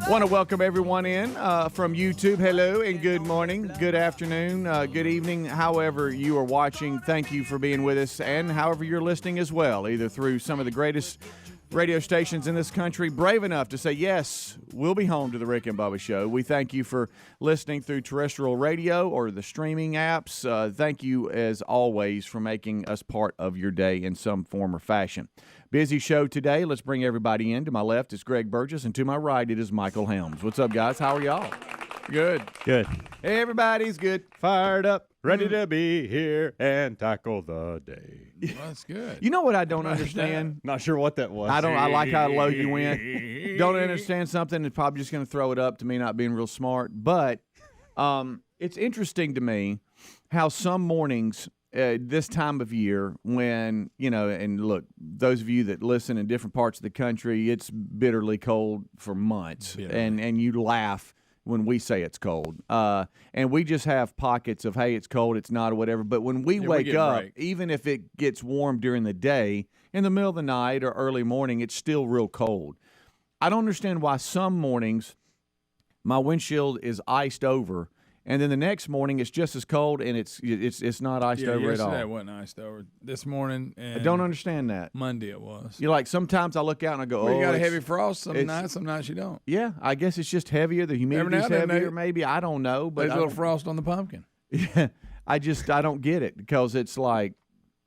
Want to welcome everyone in from YouTube. Hello and good morning, good afternoon, good evening, however you are watching. Thank you for being with us, and however you're listening as well, either through some of the greatest radio stations in this country, brave enough to say, yes, we'll be home to the Rick and Bubba Show. We thank you for listening through terrestrial radio or the streaming apps. Thank you, as always, for making us part of your day in some form or fashion. Busy show today. Let's bring everybody in. To my left is Greg Burgess, and to my right it is Michael Helms. What's up, guys? How are y'all? Good. Good. Everybody's good. Fired up, ready to be here and tackle the day. Well, that's good. You know what I don't understand? Not sure what that was. I like how low you went. Don't understand something, and probably just going to throw it up to me not being real smart. But it's interesting to me how some mornings this time of year when, you know, and look, those of you that listen in different parts of the country, it's bitterly cold for months, and you laugh when we say it's cold. And we just have pockets of, hey, it's cold, it's not, or whatever. But when we wake up, even if it gets warm during the day, in the middle of the night or early morning, it's still real cold. I don't understand why some mornings my windshield is iced over, and then the next morning it's just as cold and it's not iced over at all. Yesterday it wasn't iced over. This morning and I don't understand that. Monday it was. You're like, sometimes I look out and I go, you got a heavy frost some nights you don't. Yeah, I guess it's just heavier. The humidity's heavier, maybe. I don't know. But there's a little frost on the pumpkin. Yeah, I don't get it, because it's like,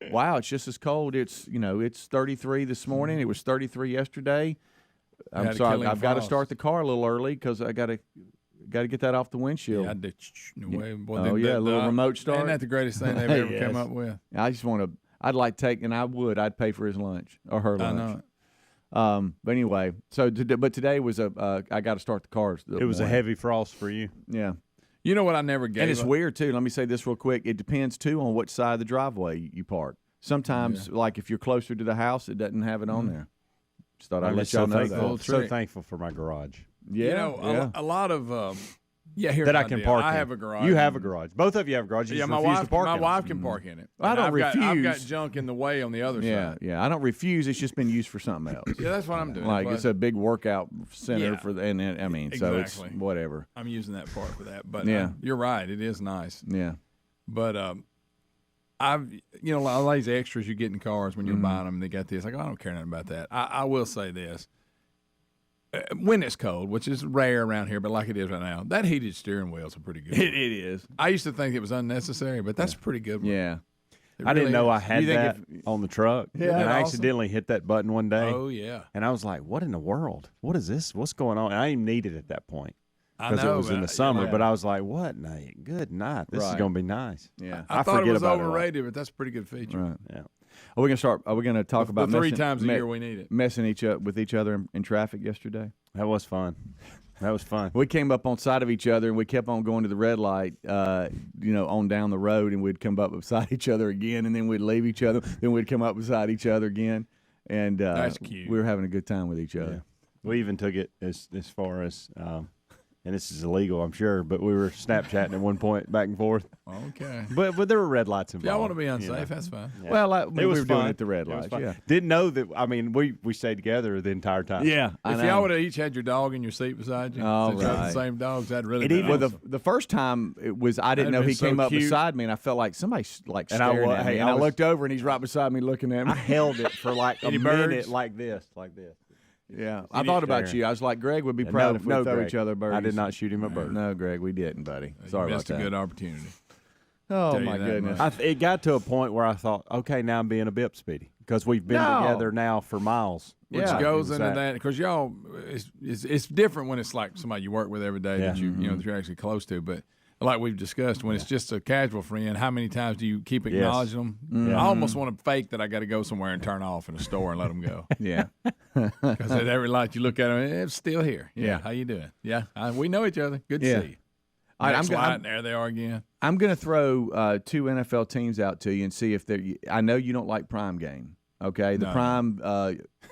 wow, it's just as cold. It's, you know, it's 33 this morning. It was 33 yesterday. I'm sorry, I've got to start the car a little early because I got to get that off the windshield. Yeah, I did. A little remote start. Isn't that the greatest thing they've ever come up with? I just want to. I'd pay for his lunch or her lunch. I know it. But anyway, but today was I got to start the car. It was a heavy frost for you. Yeah. You know what I never gave And it's up? weird, too. Let me say this real quick. It depends, too, on which side of the driveway you park. Sometimes, like if you're closer to the house, it doesn't have it on there. Just thought I'd let y'all know that. So thankful for my garage. Yeah. You know, a lot of here's that I can park in. I have a garage. You have a garage. Both of you have garages. Yeah, my wife can park in it. I don't refuse. I've got junk in the way on the other side. Yeah, I don't refuse. It's just been used for something else. Yeah, that's what I'm doing. Like, it's a big workout center for the, and I mean, exactly. So it's whatever. I'm using that part for that. But you're right. It is nice. Yeah. But I've, you know, all these extras you get in cars when you're buying them, and they got this. Like, I don't care nothing about that. I will say this. When it's cold, which is rare around here, but like it is right now, that heated steering wheel is a pretty good one. It is. I used to think it was unnecessary, but that's a pretty good one. Yeah. I didn't know I had that on the truck. Yeah, and I awesome. accidentally hit that button one day. Oh, yeah. And I was like, what in the world? What is this? What's going on? And I didn't need it at that point. Because it was in the summer, but I was like, what? Good night. This is going to be nice. Yeah. I thought it was overrated, but that's a pretty good feature. Right. Yeah. Are we going to talk about the 3 times a year we need it. Messing with each other in traffic yesterday? That was fun. We came up on side of each other, and we kept on going to the red light, on down the road, and we'd come up beside each other again, and then we'd leave each other, then we'd come up beside each other again, and that's cute. We were having a good time with each other. Yeah. We even took it as far as and this is illegal, I'm sure, but we were Snapchatting at one point back and forth. Okay. But there were red lights involved. If y'all want to be unsafe, that's fine. Yeah. Well, we were fun. doing it at the red lights, yeah. Didn't know that, I mean, we stayed together the entire time. Yeah. If y'all would have each had your dog in your seat beside you, since you had the same dogs, that'd really be awesome. Well, the first time it was, I didn't know he came up beside me, and I felt like somebody staring at me. And I looked over, and he's right beside me looking at me. I held it for like a minute like this. Yeah, I thought about you. I was like, Greg would be proud if we throw each other birds. I did not shoot him a bird. No, Greg, we didn't, buddy. Sorry about that. Missed a good opportunity. Oh, my goodness. It got to a point where I thought, okay, now I'm being a bit speedy because we've been together now for miles. Which goes into that because y'all, it's different when it's like somebody you work with every day that that you're actually close to, but. Like we've discussed, when it's just a casual friend, how many times do you keep acknowledging them? Mm-hmm. I almost want to fake that I got to go somewhere and turn off in a store and let them go. Yeah. Because at every light you look at them, it's still here. Yeah. How you doing? Yeah. We know each other. Good to see you. There they are again. I'm going to throw 2 NFL teams out to you and see if they're – I know you don't like Prime Game, okay? The Prime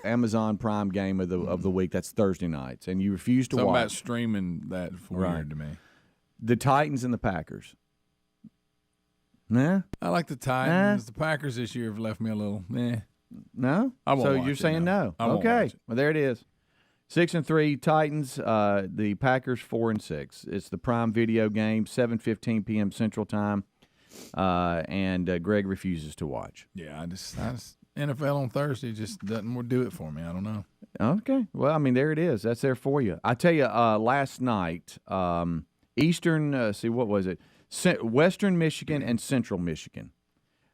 Amazon Prime Game of the week, that's Thursday nights, and you refuse to watch. Something about streaming that's weird to me. The Titans and the Packers. Nah? I like the Titans. The Packers this year have left me a little, No? I won't so watch you're saying no? I won't okay. watch it. Well, there it is. 6-3 Titans. The Packers 4-6. It's the Prime Video game, 7:15 p.m. Central Time, and Greg refuses to watch. Yeah, I just NFL on Thursday just doesn't do it for me. I don't know. Okay, well, I mean, there it is. That's there for you. I tell you, last night, Eastern. What was it? Western Michigan and Central Michigan.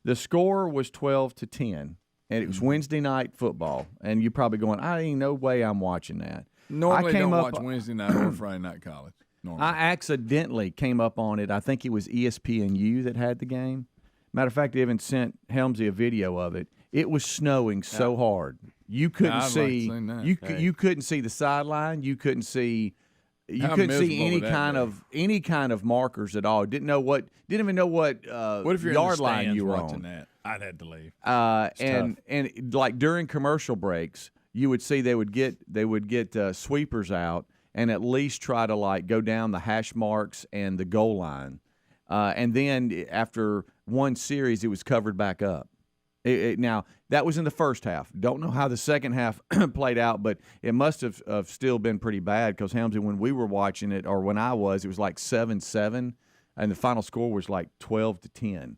The score was 12-10. And it was Wednesday night football, and you're probably going, I ain't no way I'm watching that. Normally, I don't watch Wednesday night or Friday night college. Normally. I accidentally came up on it. I think it was ESPNU that had the game. Matter of fact, I even sent Helmsy a video of it. It was snowing so hard you couldn't see. You couldn't see the sideline. You couldn't see. You couldn't see any kind of markers at all. Didn't even know what if you're yard in the line you were watching on. That? I'd had to leave. And like during commercial breaks, you would see they would get sweepers out and at least try to like go down the hash marks and the goal line, and then after one series, it was covered back up. Now that was in the first half. Don't know how the second half played out, but it must have still been pretty bad because Helmsy, when we were watching it, or when I was, it was like 7-7, and the final score was like 12-10.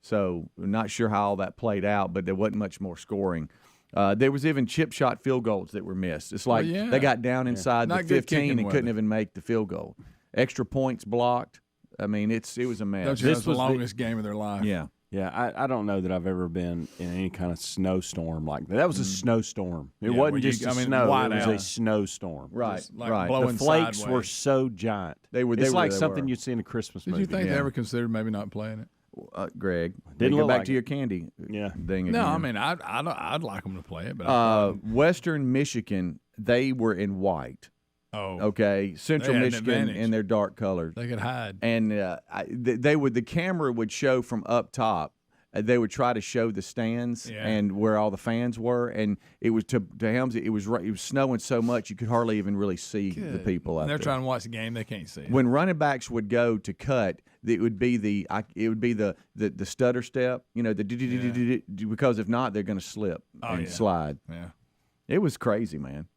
So we're not sure how all that played out, but there wasn't much more scoring. There was even chip shot field goals that were missed. It's like they got down inside the 15 and couldn't even make the field goal. Extra points blocked. I mean, it was a mess. This was the longest game of their life. Yeah. Yeah, I don't know that I've ever been in any kind of snowstorm like that. That was a snowstorm. It wasn't just snow. It was a snowstorm. Right, right. The flakes were so giant. It's like something you'd see in a Christmas movie. Did you think they ever considered maybe not playing it? Greg, didn't go back like to your candy thing again. No, I mean, I'd like them to play it. But Western Michigan, they were in white. Oh, okay. Central Michigan in their dark colors. They could hide. And the camera would show from up top. They would try to show the stands and where all the fans were, and it was to Helmsy. It was snowing so much you could hardly even really see the people out there. They're trying to watch the game; they can't see it. When running backs would go to cut, it would be the stutter step, because if not, they're going to slip and slide. Yeah, it was crazy, man.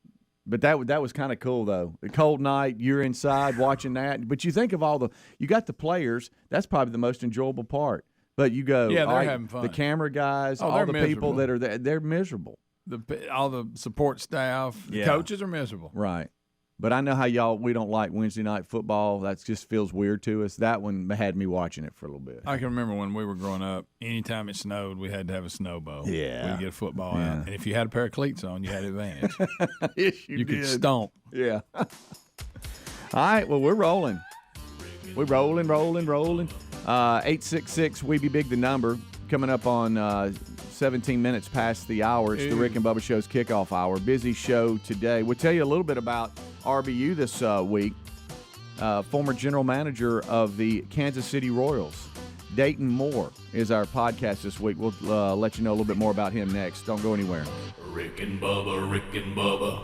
But that was kind of cool though. A cold night, you're inside watching that. But you think of you got the players. That's probably the most enjoyable part. But you go, they're having fun. The camera guys, all the people that are there, they're miserable. All the support staff, the coaches are miserable. Right. But I know how we don't like Wednesday night football. That just feels weird to us. That one had me watching it for a little bit. I can remember when we were growing up, anytime it snowed, we had to have a snow bow. Yeah. We'd get a football out. And if you had a pair of cleats on, you had advantage. Yes, you could stomp. Yeah. All right, well, we're rolling. We're rolling. 866 We Be Big, the number. Coming up on 17 minutes past the hour. It's the Rick and Bubba Show's kickoff hour. Busy show today. We'll tell you a little bit about RBU this week. Former general manager of the Kansas City Royals, Dayton Moore, is our podcast this week. We'll let you know a little bit more about him next. Don't go anywhere. Rick and Bubba.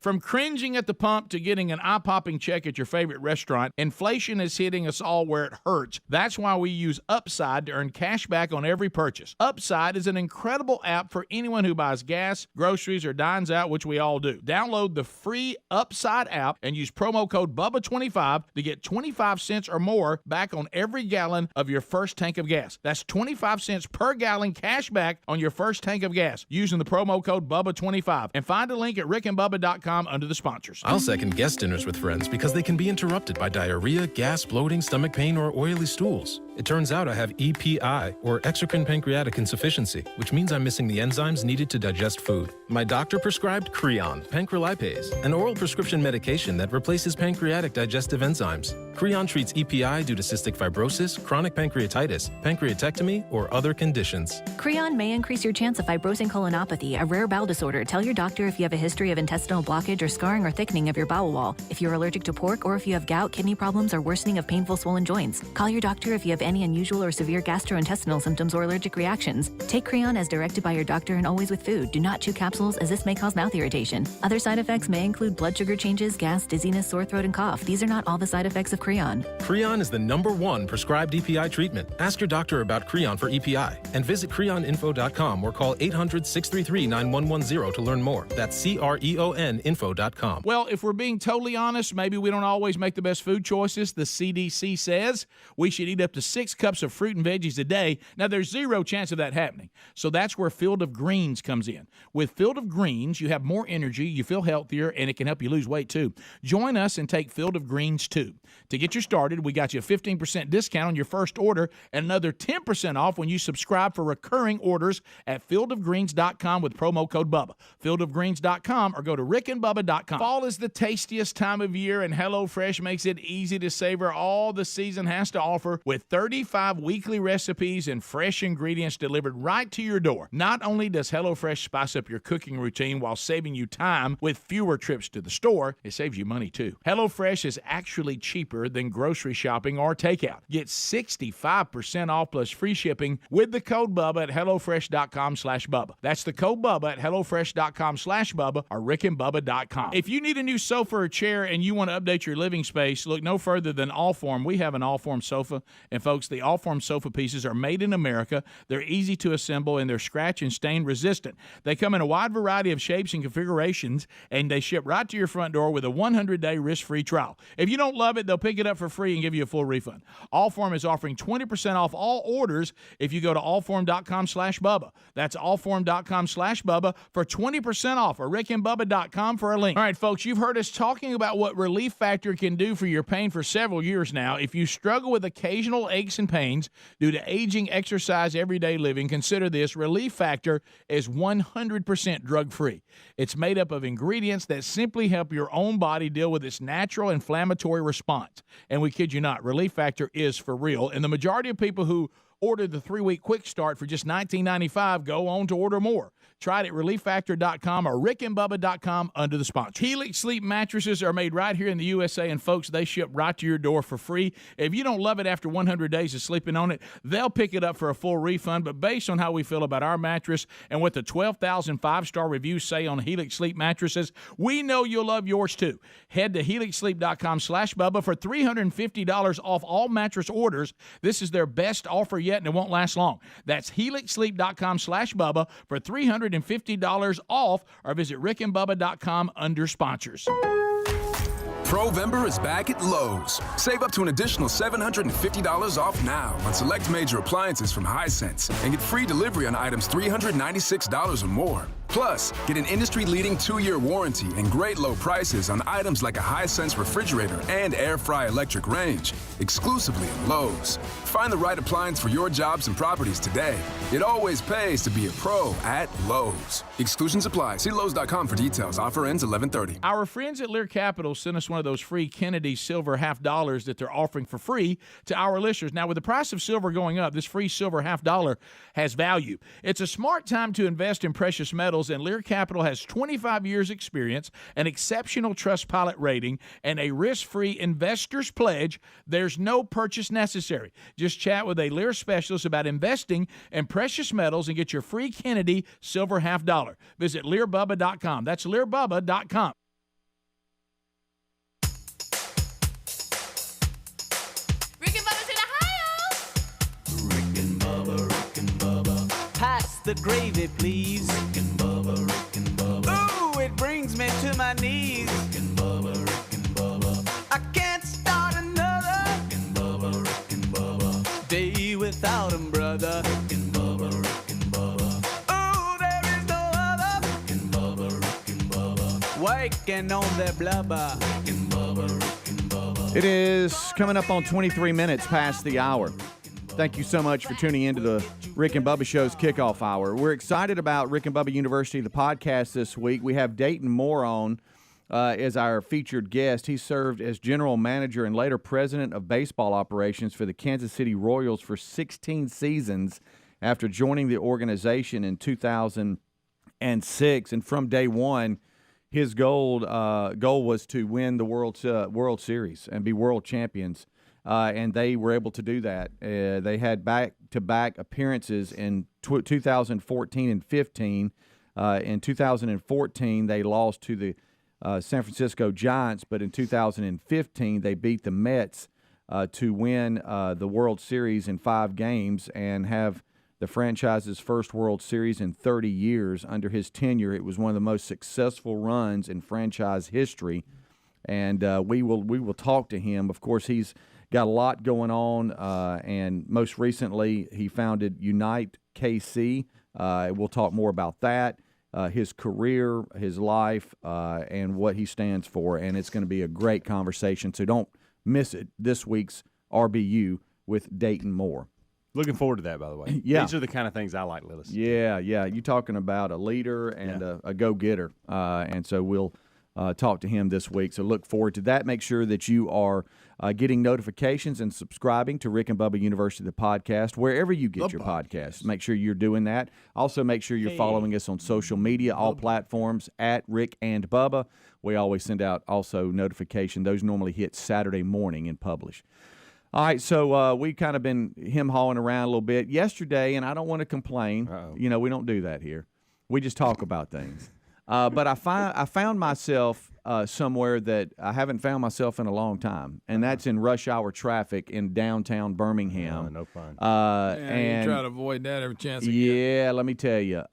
From cringing at the pump to getting an eye-popping check at your favorite restaurant, inflation is hitting us all where it hurts. That's why we use Upside to earn cash back on every purchase. Upside is an incredible app for anyone who buys gas, groceries, or dines out, which we all do. Download the free Upside app and use promo code BUBBA25 to get 25 cents or more back on every gallon of your first tank of gas. That's 25 cents per gallon cash back on your first tank of gas using the promo code BUBBA25. And find a link at rickandbubba.com under the sponsors. I'll second guest dinners with friends because they can be interrupted by diarrhea, gas, bloating, stomach pain, or oily stools. It turns out I have EPI, or exocrine pancreatic insufficiency, which means I'm missing the enzymes needed to digest food. My doctor prescribed Creon, pancrelipase, an oral prescription medication that replaces pancreatic digestive enzymes. Creon treats EPI due to cystic fibrosis, chronic pancreatitis, pancreatectomy, or other conditions. Creon may increase your chance of fibrosing colonopathy, a rare bowel disorder. Tell your doctor if you have a history of intestinal blockage or scarring or thickening of your bowel wall. If you're allergic to pork, or if you have gout, kidney problems, or worsening of painful swollen joints. Call your doctor if you have any unusual or severe gastrointestinal symptoms or allergic reactions. Take Creon as directed by your doctor and always with food. Do not chew capsules as this may cause mouth irritation. Other side effects may include blood sugar changes, gas, dizziness, sore throat, and cough. These are not all the side effects of Creon. Creon is the #1 prescribed EPI treatment. Ask your doctor about Creon for EPI and visit creoninfo.com or call 800-633-9110 to learn more. That's CREONinfo.com. Well, if we're being totally honest, maybe we don't always make the best food choices. The CDC says we should eat up to 6 cups of fruit and veggies a day. Now, there's zero chance of that happening. So that's where Field of Greens comes in. With Field of Greens, you have more energy, you feel healthier, and it can help you lose weight too. Join us and take Field of Greens too. To get you started, we got you a 15% discount on your first order and another 10% off when you subscribe for recurring orders at fieldofgreens.com with promo code BUBBA. Fieldofgreens.com or go to rickandbubba.com. Fall is the tastiest time of year, and HelloFresh makes it easy to savor all the season has to offer with 35 weekly recipes and fresh ingredients delivered right to your door. Not only does HelloFresh spice up your cooking routine while saving you time with fewer trips to the store, it saves you money too. HelloFresh is actually cheaper than grocery shopping or takeout. Get 65% off plus free shipping with the code BUBBA at HelloFresh.com/Bubba. That's the code BUBBA at HelloFresh.com/Bubba or RickandBubba.com. If you need a new sofa or chair and you want to update your living space, look no further than Allform. We have an Allform sofa, and folks, the Allform sofa pieces are made in America. They're easy to assemble, and they're scratch and stain resistant. They come in a wide variety of shapes and configurations, and they ship right to your front door with a 100-day risk-free trial. If you don't love it, they'll pick it up for free and give you a full refund. Allform is offering 20% off all orders if you go to allform.com/Bubba. That's allform.com/Bubba for 20% off, or rickandbubba.com for a link. All right, folks, you've heard us talking about what Relief Factor can do for your pain for several years now. If you struggle with occasional aches and pains due to aging, exercise, everyday living, consider this. Relief Factor is 100% drug-free. It's made up of ingredients that simply help your own body deal with its natural inflammatory response. And we kid you not, Relief Factor is for real. And the majority of people who ordered the 3-week quick start for just $19.95 go on to order more. Try it at relieffactor.com or rickandbubba.com under the sponsor. Helix Sleep mattresses are made right here in the USA, and folks, they ship right to your door for free. If you don't love it after 100 days of sleeping on it, they'll pick it up for a full refund. But based on how we feel about our mattress and what the 12,000 5-star reviews say on Helix Sleep mattresses, we know you'll love yours too. Head to helixsleep.com/Bubba for $350 off all mattress orders. This is their best offer yet, and it won't last long. That's helixsleep.com/Bubba for $350 off, or visit rickandbubba.com under sponsors. Provember is back at Lowe's. Save up to an additional $750 off now on select major appliances from Hisense and get free delivery on items $396 or more. Plus, get an industry-leading 2-year warranty and great low prices on items like a Hisense refrigerator and air fry electric range, exclusively at Lowe's. Find the right appliance for your jobs and properties today. It always pays to be a pro at Lowe's. Exclusions apply. See Lowe's.com for details. Offer ends 11/30. Our friends at Lear Capital sent us one of those free Kennedy silver $50 that they're offering for free to our listeners. Now, with the price of silver going up, this free silver $50 has value. It's a smart time to invest in precious metals, and Lear Capital has 25 years experience, an exceptional Trustpilot rating, and a risk-free investor's pledge. There's no purchase necessary. Just chat with a Lear specialist about investing in precious metals and get your free Kennedy silver $50. Visit LearBubba.com. That's LearBubba.com. Rick and Bubba's in Ohio. Rick and Bubba. Pass the gravy, please. Rick and Bubba. Ooh, it brings me to my knees. Rick and Bubba. I can't start another Rick and Bubba. day without him, brother. Rick and Bubba. Ooh, there is no other Rick and Bubba. waking on their blubber. Rick and Bubba. It is coming up on 23 minutes past the hour. Thank you so much for tuning into the Rick and Bubba Show's kickoff hour. We're excited about Rick and Bubba University, the podcast this week. We have Dayton Moore on as our featured guest. He served as general manager and later president of baseball operations for the Kansas City Royals for 16 seasons after joining the organization in 2006. And from day one, his goal was to win the World Series and be world champions and they were able to do that. They had back-to-back appearances in 2014 and 15. In 2014, they lost to the San Francisco Giants, but in 2015, they beat the Mets to win the World Series in 5 games and have the franchise's first World Series in 30 years. Under his tenure, it was one of the most successful runs in franchise history. And we will talk to him. Of course, he's got a lot going on, and most recently he founded Unite KC. We'll talk more about that, his career, his life, and what he stands for. And it's going to be a great conversation, so don't miss it. This week's RBU with Dayton Moore. Looking forward to that, by the way. Yeah. These are the kind of things I like to listen to. Yeah. You talking about a leader and a go-getter. And so we'll talk to him this week. So look forward to that. Make sure that you are getting notifications and subscribing to Rick and Bubba University, the podcast, wherever you get your podcasts. Make sure you're doing that. Also, make sure you're following us on social media, all platforms, at Rick and Bubba. We always send out also notification. Those normally hit Saturday morning and publish. All right, so we've kind of been him-hawing around a little bit. Yesterday, and I don't want to complain. You know, we don't do that here. We just talk about things. But I found myself somewhere that I haven't found myself in a long time, and that's in rush hour traffic in downtown Birmingham. No fun. And you try to avoid that every chance you get. Yeah, let me tell you.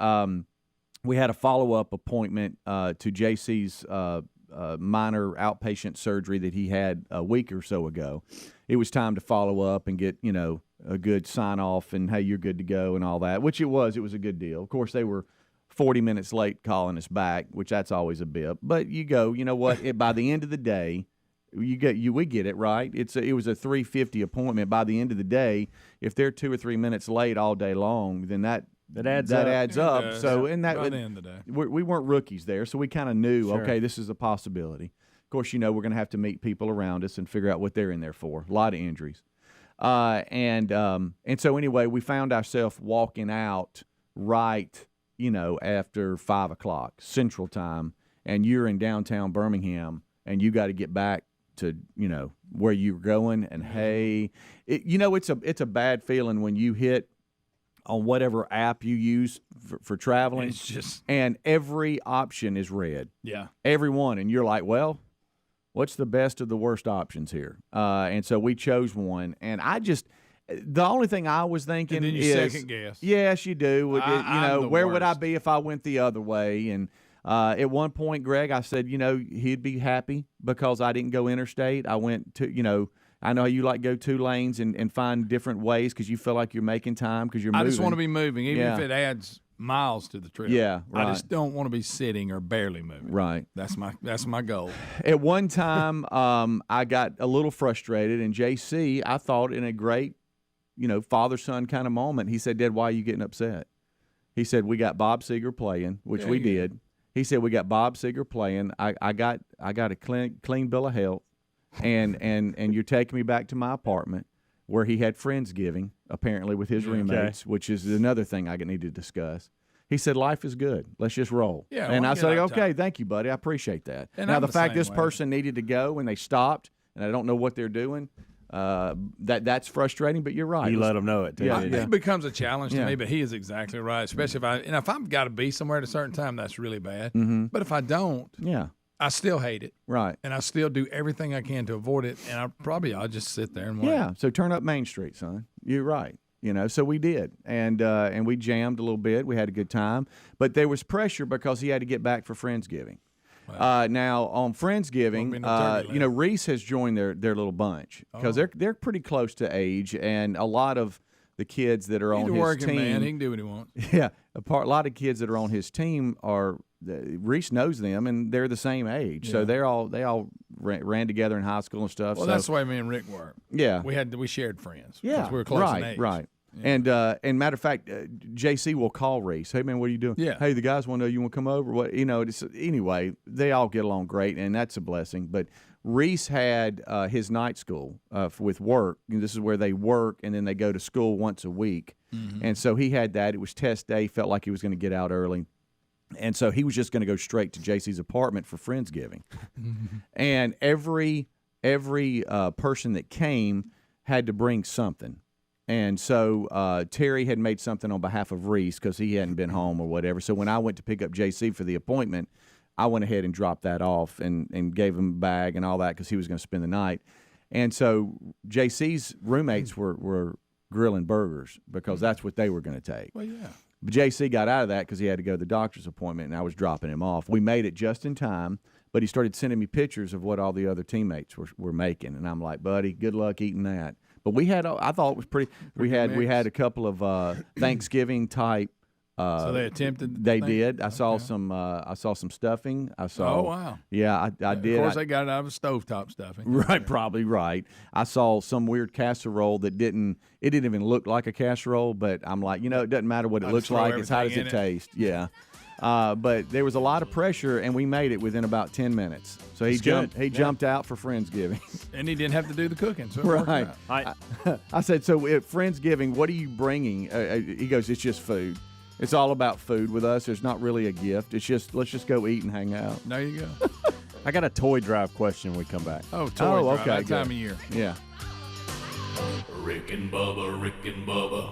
We had a follow-up appointment to JC's minor outpatient surgery that he had a week or so ago. It was time to follow up and get, a good sign-off and, hey, you're good to go and all that, which it was. It was a good deal. Of course, they were 40 minutes late calling us back, which that's always a bit. But you go, you know what? By the end of the day, we get it, right? It was a 3:50 appointment. By the end of the day, if they're 2 or 3 minutes late all day long, then that adds up. So in that, by the end of the day, we weren't rookies there, so we kind of knew, Sure. okay, this is a possibility. Of course, we're going to have to meet people around us and figure out what they're in there for. A lot of injuries, and so anyway, we found ourselves walking out right, after 5 o'clock Central Time, and you're in downtown Birmingham, and you got to get back to where you're going. And hey, it's a bad feeling when you hit on whatever app you use for traveling, it's just, and every option is red. Yeah, every one, and you're like, well, what's the best of the worst options here? And so we chose one, and the only thing I was thinking and then you is second guess. Yes, you do. Where would I worst. be if I went the other way? And at one point, Greg, I said, he'd be happy because I didn't go interstate. I went to, I know you like go 2 lanes and find different ways because you feel like you're making time because you're moving. I just want to be moving, even if it adds miles to the trip. Yeah, right. I just don't want to be sitting or barely moving. Right. That's my goal. At one time, I got a little frustrated, and JC, I thought in a great, father-son kind of moment, he said, Dad, why are you getting upset? He said, we got Bob Seger playing, which we did. He said, we got Bob Seger playing. I got a clean bill of health, and you're taking me back to my apartment where he had Friendsgiving, apparently, with his roommates, which is another thing I need to discuss. He said, life is good. Let's just roll. Yeah, and I said, okay, time. Thank you, buddy. I appreciate that. And now, I'm the fact same this way. person needed to go and they stopped, and I don't know what they're doing, that's frustrating, but you're right. You let them know it, too. Yeah. It becomes a challenge to Yeah. me, but he is exactly right. Especially if I've got to be somewhere at a certain time, that's really bad. Mm-hmm. But if I don't, Yeah, I still hate it. right. And I still do everything I can to avoid it. And I'll just sit there and wait. Yeah, so turn up Main Street, son. You're right. So we did, and we jammed a little bit. We had a good time, but there was pressure because he had to get back for Friendsgiving. Wow. Now on Friendsgiving, Won't be no turkey left. Reese has joined their little bunch because they're pretty close to age, and a lot of the kids that are He's on a his working team, man. He can do what he wants. yeah, a lot of kids that are on his team are. Reese knows them, and they're the same age, so they all ran together in high school and stuff. Well, so, that's the way me and Rick were. Yeah, We shared friends. yeah, because we were close in age. right. Yeah. And matter of fact, JC will call Reese. Hey man, what are you doing? Yeah. Hey, the guys want to know you want to come over. What anyway, they all get along great, and that's a blessing. But Reese had his night school with work. This is where they work, and then they go to school once a week. Mm-hmm. And so he had that. It was test day. Felt like he was going to get out early. And so he was just going to go straight to JC's apartment for Friendsgiving. And every person that came, had to bring something. And so Terry had made something on behalf of Reese because he hadn't been home or whatever. So when I went to pick up JC for the appointment, I went ahead and dropped that off and gave him a bag and all that because he was going to spend the night. And so JC's roommates were grilling burgers because that's what they were going to take. Well, yeah. But JC got out of that because he had to go to the doctor's appointment, and I was dropping him off. We made it just in time, but he started sending me pictures of what all the other teammates were making, and I'm like, buddy, good luck eating that. But we had, I thought it was pretty. We had a couple of Thanksgiving type. So they attempted. They did. I saw some. I saw some stuffing. I saw. Oh wow. Yeah, I did. Of course, they got it out of stovetop stuffing. Right, probably right. I saw some weird casserole that didn't even look like a casserole, but I'm like, it doesn't matter what it looks like. It's how does it taste? Yeah. But there was a lot of pressure, and we made it within about 10 minutes. So he jumped out for Friendsgiving. And he didn't have to do the cooking. So right. I said, so at Friendsgiving, what are you bringing? He goes, it's just food. It's all about food with us. There's not really a gift. It's just, let's just go eat and hang out. There you go. I got a toy drive question when we come back. Oh, toy drive. Okay, that time of year. Yeah. Rick and Bubba, Rick and Bubba.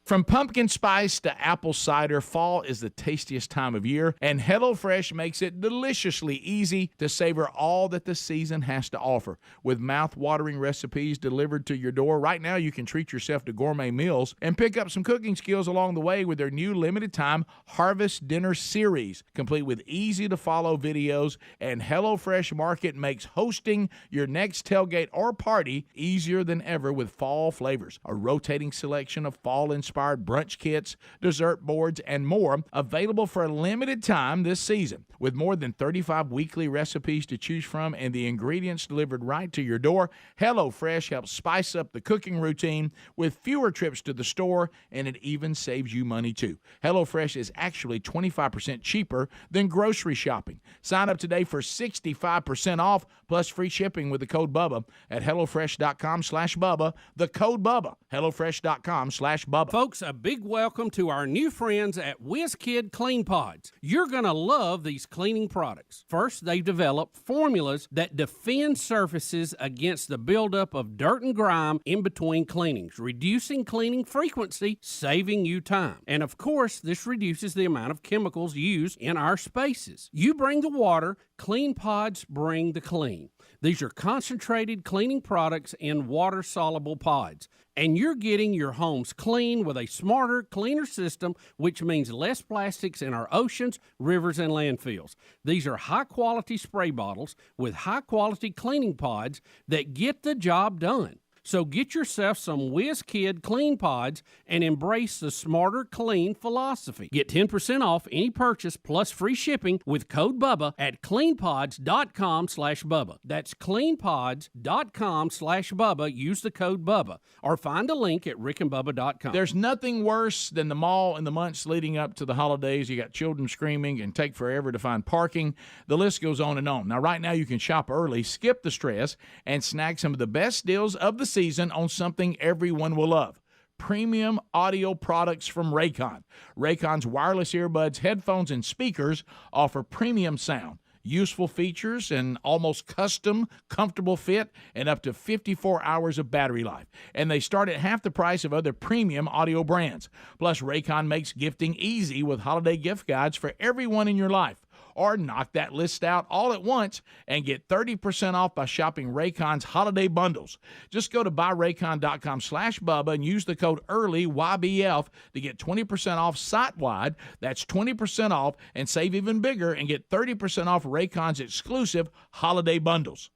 From pumpkin spice to apple cider, fall is the tastiest time of year, and HelloFresh makes it deliciously easy to savor all that the season has to offer. With mouth-watering recipes delivered to your door, right now you can treat yourself to gourmet meals and pick up some cooking skills along the way with their new limited-time Harvest Dinner Series, complete with easy-to-follow videos, and HelloFresh Market makes hosting your next tailgate or party easier than ever with fall flavors. A rotating selection of fall-inspired brunch kits, dessert boards, and more available for a limited time this season. With more than 35 weekly recipes to choose from and the ingredients delivered right to your door, HelloFresh helps spice up the cooking routine with fewer trips to the store, and it even saves you money too. HelloFresh is actually 25% cheaper than grocery shopping. Sign up today for 65% off plus free shipping with the code BUBBA at HelloFresh.com/Bubba. The code BUBBA, HelloFresh.com/Bubba. Folks, a big welcome to our new friends at WizKid Clean Pods. You're going to love these cleaning products. First, they've developed formulas that defend surfaces against the buildup of dirt and grime in between cleanings, reducing cleaning frequency, saving you time. And of course, this reduces the amount of chemicals used in our spaces. You bring the water, Clean Pods bring the clean. These are concentrated cleaning products in water-soluble pods. And you're getting your homes clean with a smarter, cleaner system, which means less plastics in our oceans, rivers, and landfills. These are high-quality spray bottles with high-quality cleaning pods that get the job done. So get yourself some WizKid Clean Pods and embrace the smarter, clean philosophy. Get 10% off any purchase plus free shipping with code BUBBA at cleanpods.com/Bubba. That's cleanpods.com/Bubba. Use the code BUBBA or find a link at rickandbubba.com. There's nothing worse than the mall in the months leading up to the holidays. You got children screaming and take forever to find parking. The list goes on and on. Now, right now, you can shop early, skip the stress, and snag some of the best deals of the season on something everyone will love. Premium audio products from Raycon. Raycon's wireless earbuds, headphones, and speakers offer premium sound, useful features, and almost custom, comfortable fit, and up to 54 hours of battery life. And they start at half the price of other premium audio brands. Plus, Raycon makes gifting easy with holiday gift guides for everyone in your life. Or knock that list out all at once and get 30% off by shopping Raycon's holiday bundles. Just go to buyraycon.com/Bubba and use the code EARLYYBF to get 20% off site-wide. That's 20% off and save even bigger and get 30% off Raycon's exclusive holiday bundles.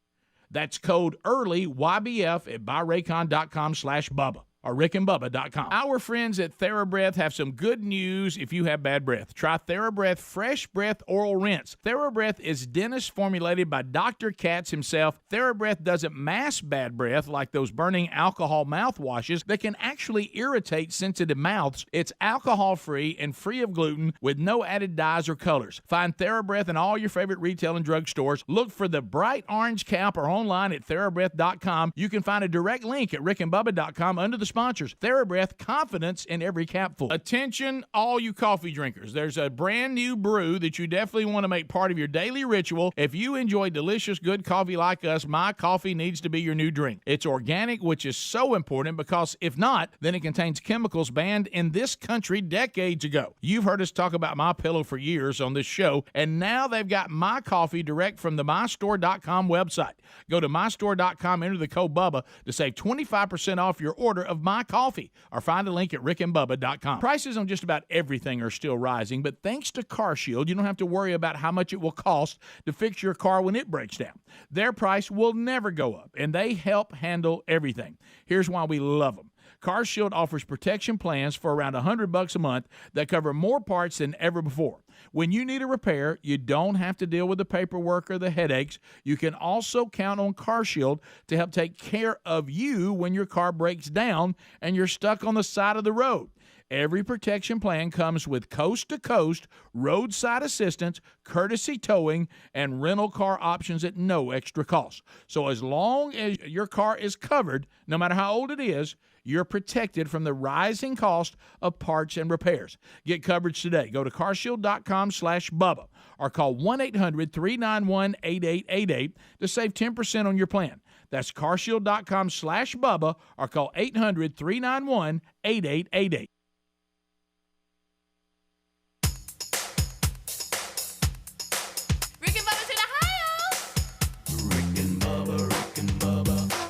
That's code EARLYYBF at buyraycon.com/Bubba. Or rickandbubba.com. Our friends at TheraBreath have some good news if you have bad breath. Try TheraBreath Fresh Breath Oral Rinse. TheraBreath is dentist formulated by Dr. Katz himself. TheraBreath doesn't mask bad breath like those burning alcohol mouthwashes that can actually irritate sensitive mouths. It's alcohol-free and free of gluten with no added dyes or colors. Find TheraBreath in all your favorite retail and drug stores. Look for the bright orange cap or online at TheraBreath.com. You can find a direct link at rickandbubba.com under the sponsors. TheraBreath, confidence in every capful. Attention, all you coffee drinkers. There's a brand new brew that you definitely want to make part of your daily ritual. If you enjoy delicious, good coffee like us, My Coffee needs to be your new drink. It's organic, which is so important because if not, then it contains chemicals banned in this country decades ago. You've heard us talk about MyPillow for years on this show, and now they've got My Coffee direct from the MyStore.com website. Go to MyStore.com, enter the code Bubba to save 25% off your order of My Coffee, or find a link at rickandbubba.com. Prices on just about everything are still rising, but thanks to CarShield, you don't have to worry about how much it will cost to fix your car when it breaks down. Their price will never go up, and they help handle everything. Here's why we love them. CarShield offers protection plans for around $100 a month that cover more parts than ever before. When you need a repair, you don't have to deal with the paperwork or the headaches. You can also count on CarShield to help take care of you when your car breaks down and you're stuck on the side of the road. Every protection plan comes with coast-to-coast roadside assistance, courtesy towing, and rental car options at no extra cost. So as long as your car is covered, no matter how old it is, you're protected from the rising cost of parts and repairs. Get coverage today. Go to carshield.com/Bubba or call 1-800-391-8888 to save 10% on your plan. That's carshield.com/Bubba or call 800-391-8888.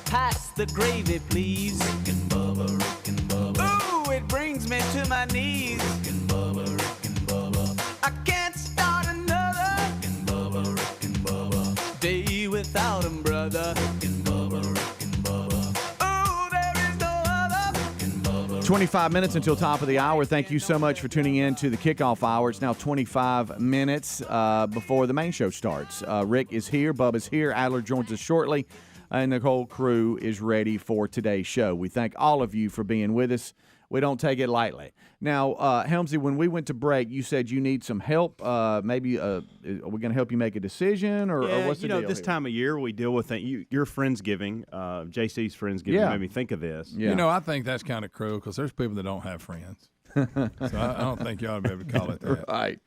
Pass the gravy, please. Rick and Bubba, Rick and Bubba. Ooh, it brings me to my knees. Rick and Bubba, Rick and Bubba. I can't start another. Rick and Bubba, Rick and Bubba. Day without 'em, brother. Rick and Bubba, Rick and Bubba. Ooh, there is no other. Rick and Bubba. 25 minutes until top of the hour. Thank you so much for tuning in to the kickoff hour. It's now 25 minutes before the main show starts. Rick is here. Bubba's here. Adler joins us shortly. And the whole crew is ready for today's show. We thank all of you for being with us. We don't take it lightly. Now, Helmsy, when we went to break, you said you need some help. Maybe are we going to help you make a decision, or what's the deal? This time of year we deal with your Friendsgiving, JC's Friendsgiving made me think of this. Yeah. You know, I think that's kind of cruel because there's people that don't have friends. So I don't think you ought to be able to call it that. Right.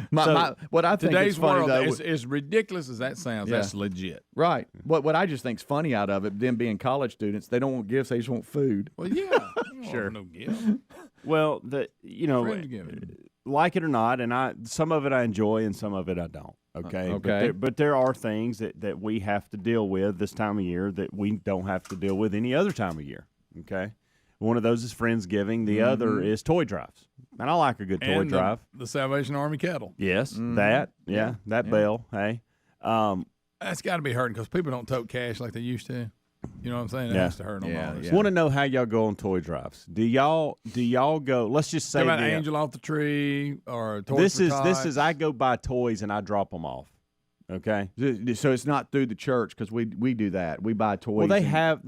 What I think today's is funny, world, though, as ridiculous as that sounds, that's legit. Right. What I just think's funny out of it, them being college students, they don't want gifts; they just want food. Well, yeah, sure. No gift. Well, like it or not, and some of it I enjoy, and some of it I don't. Okay. Okay. But there are things that we have to deal with this time of year that we don't have to deal with any other time of year. Okay. One of those is Friendsgiving. The other is toy drives. And I like a good toy drive. The Salvation Army kettle. Yes, that bell. Hey, that's got to be hurting because people don't tote cash like they used to. You know what I'm saying? That has to hurt them. Yeah. Want to know how y'all go on toy drives? Do y'all go? Let's just say about Angel off the tree or Toys this for is Tots. I go buy toys and I drop them off. Okay, so it's not through the church because we do that. We buy toys. Well, they have.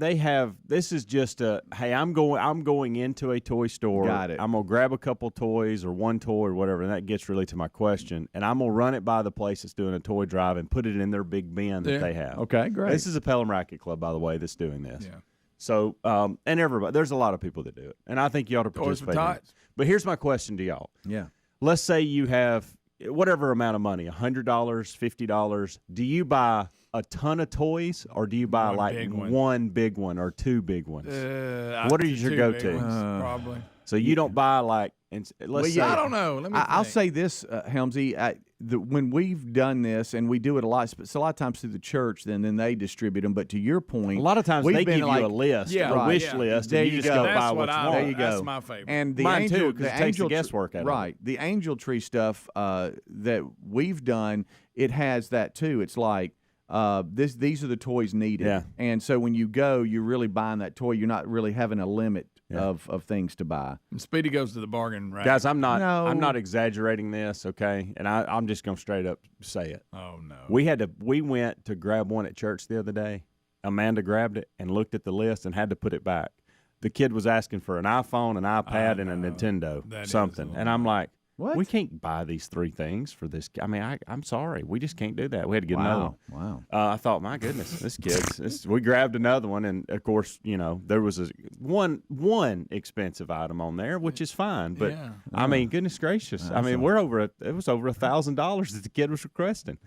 This is just hey, I'm going into a toy store. Got it. I'm gonna grab a couple toys or one toy or whatever, and that gets really to my question. And I'm gonna run it by the place that's doing a toy drive and put it in their big bin that they have. Okay, great. This is a Pelham Racket Club, by the way, that's doing this. Yeah. So, and everybody, there's a lot of people that do it, and I think you ought to participate. Toys for Tots. But here's my question to y'all. Yeah. Let's say you have whatever amount of money, $100, $50. Do you buy a ton of toys, or do you buy one big one or two big ones? What are your go-tos? Probably. So you don't buy like. Let's say, I don't know. I'll say this, Helmsy. When we've done this, and we do it a lot, it's a lot of times through the church, then they distribute them. But to your point, a lot of times they give you a list, a wish list, there and you just go buy what you want. There you go. That's my favorite. And the Mine angel, too, because it takes the guesswork out of it. Right. The angel tree stuff that we've done, it has that too. It's like these are the toys needed. Yeah. And so when you go, you're really buying that toy. You're not really having a limit of things to buy. And Speedy goes to the bargain rack. Guys, I'm not exaggerating this, okay? And I'm just gonna straight up say it. Oh no. We went to grab one at church the other day. Amanda grabbed it and looked at the list and had to put it back. The kid was asking for an iPhone, an iPad, and a Nintendo, something. And I'm like, What? We can't buy these 3 things for this. I mean, I'm sorry. We just can't do that. We had to get another one. Wow. I thought, my goodness, this kid's. We grabbed another one, and of course, there was one expensive item on there, which is fine. But I mean, goodness gracious, I mean, it was over $1,000 that the kid was requesting.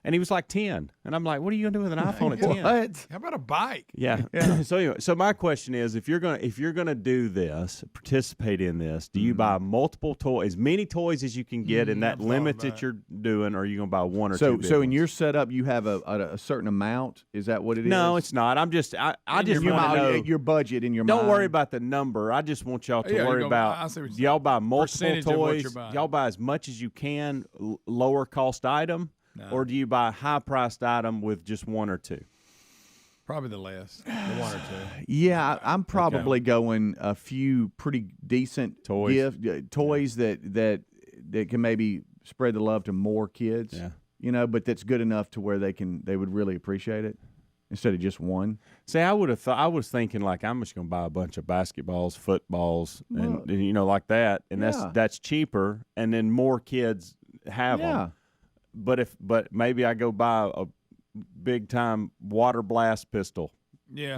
And he was like 10. And I'm like, what are you going to do with an iPhone at 10? What? How about a bike? Yeah. So anyway, my question is, if you're gonna do this, participate in this, do you buy multiple toys, as many toys as you can get in that limit that you're doing, or are you gonna buy one or two? So in your setup, you have a certain amount. Is that what it is? No, it's not. I'm just I just want to know your budget in your mind. Don't worry about the number. I just want y'all to worry about. Do y'all buy multiple toys? Y'all buy as much as you can, lower cost item. No. Or do you buy a high-priced item with just one or two? Probably the less, the one or two. Yeah, I'm probably going a few pretty decent toys that can maybe spread the love to more kids. Yeah. But that's good enough to where they would really appreciate it instead of just one. See, I was thinking like I'm just going to buy a bunch of basketballs, footballs, and like that, and that's cheaper, and then more kids have them. But maybe I go buy a big time water blast pistol,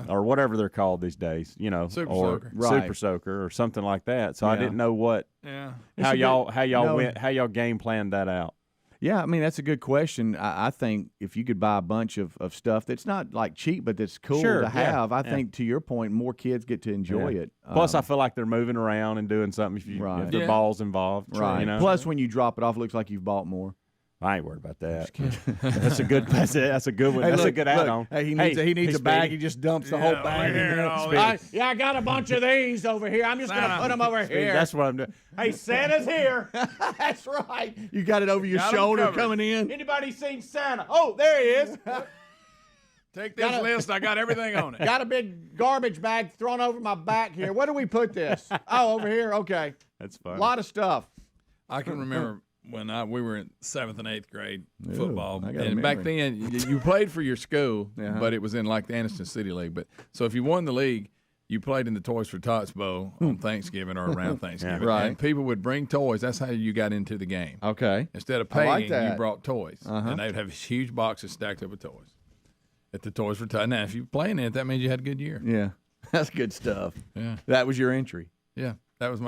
or whatever they're called these days, Super Soaker or something like that. So I didn't know how y'all game planned that out. Yeah, I mean that's a good question. I think if you could buy a bunch of stuff that's not like cheap, but that's cool to have, I think to your point, more kids get to enjoy it. Plus, I feel like they're moving around and doing something if the ball's involved. Right. Plus, when you drop it off, it looks like you've bought more. I ain't worried about that. That's a good one. Hey, that's a good add-on. Hey, he needs a bag. He just dumps the whole bag in there. I got a bunch of these over here. I'm just going to put them over here. That's what I'm doing. Hey, Santa's here. That's right. You got it over your shoulder coming in. Anybody seen Santa? Oh, there he is. Take this list. I got everything on it. Got a big garbage bag thrown over my back here. Where do we put this? Oh, over here. Okay. That's fun. A lot of stuff. I can remember when we were in 7th and 8th grade football, and back then you played for your school, but it was in like the Anniston City League. But so if you won the league, you played in the Toys for Tots Bowl on Thanksgiving or around Thanksgiving. Right. And people would bring toys. That's how you got into the game. Okay. Instead of paying, you brought toys, and they would have huge boxes stacked up with toys at the Toys for Tots. Now, if you're playing in it, that means you had a good year. Yeah, that's good stuff. Yeah, that was your entry. Yeah. That was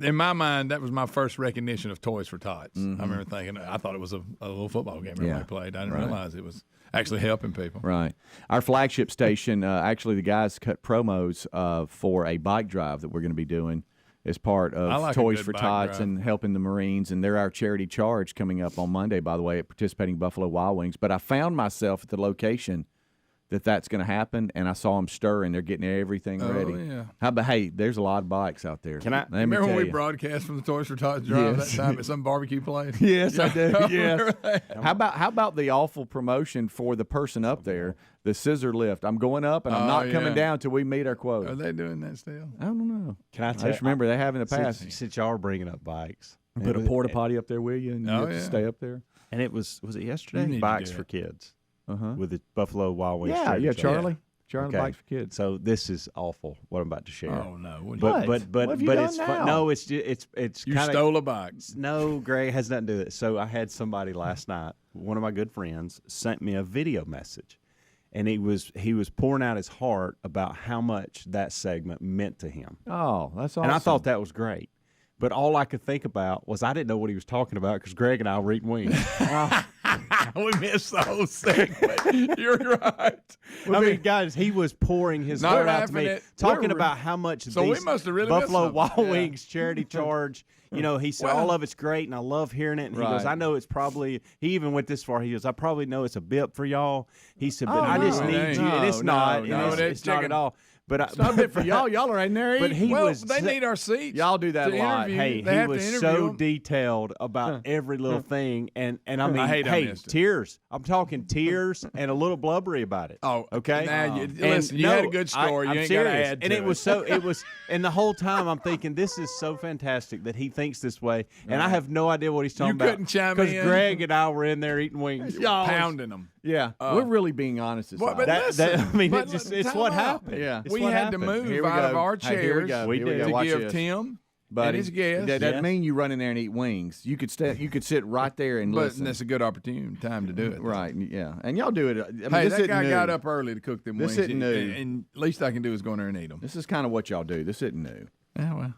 in my mind, that was my first recognition of Toys for Tots. I remember thinking, I thought it was a little football game everybody played. I didn't realize it was actually helping people. Right. Our flagship station, actually the guys cut promos for a bike drive that we're going to be doing as part of Toys for Tots and helping the Marines. And they're our charity charge coming up on Monday, by the way, at participating Buffalo Wild Wings. But I found myself at the location that's going to happen, and I saw them stirring. They're getting everything ready. Yeah. Hey, there's a lot of bikes out there. Remember when we broadcast from the Toys for Tots drive that time at some barbecue place? Yes, I do. Yes. How about the awful promotion for the person up there, the scissor lift? I'm going up, and I'm not coming down till we meet our quote. Are they doing that still? I don't know. Can I just remember they have in the past. Since y'all are bringing up bikes, put a porta potty up there with you, and you have to stay up there. And was it yesterday? Bikes for kids. With the Buffalo Wild Wings. Charlie Bikes for Kids. So this is awful. What I'm about to share. Oh no! But it's fun. No, it's you stole a bike. No, Greg, it has nothing to do with it. So I had somebody last night. One of my good friends sent me a video message, and he was pouring out his heart about how much that segment meant to him. Oh, that's awesome! And I thought that was great. But all I could think about was I didn't know what he was talking about because Greg and I were eating wings. We missed the whole segment. You're right. I mean, guys, he was pouring his heart out to me, talking about how much we must have really Buffalo Wild Wings charity charge. He said all of it's great, and I love hearing it. And he goes, I know it's probably. He even went this far. He goes, I probably know it's a bip for y'all. He said, but I just need you, and it's not. It's not at all. But it's not a bit for y'all. Y'all are in there. But they need our seats. Y'all do that a lot. Hey, he was so detailed about every little thing, and I mean, tears. I'm talking tears and a little blubbery about it. Oh, okay. Now you had a good story. You ain't got to add to it. And it was, and the whole time I'm thinking, this is so fantastic that he thinks this way, and I have no idea what he's talking about. You couldn't chime in because Greg and I were in there eating wings, pounding them. Yeah, we're really being honest. It's what happened. Yeah. We had to move out of our chairs to give Tim buddy. it's gas. That doesn't mean you run in there and eat wings. You could sit right there and listen. But that's a good opportune time to do it. Right, yeah. And y'all do it. I mean, Hey, this that guy new. got up early to cook them This wings. isn't new. And least I can do is go in there and eat them. This is kind of what y'all do. This isn't new. Yeah, well.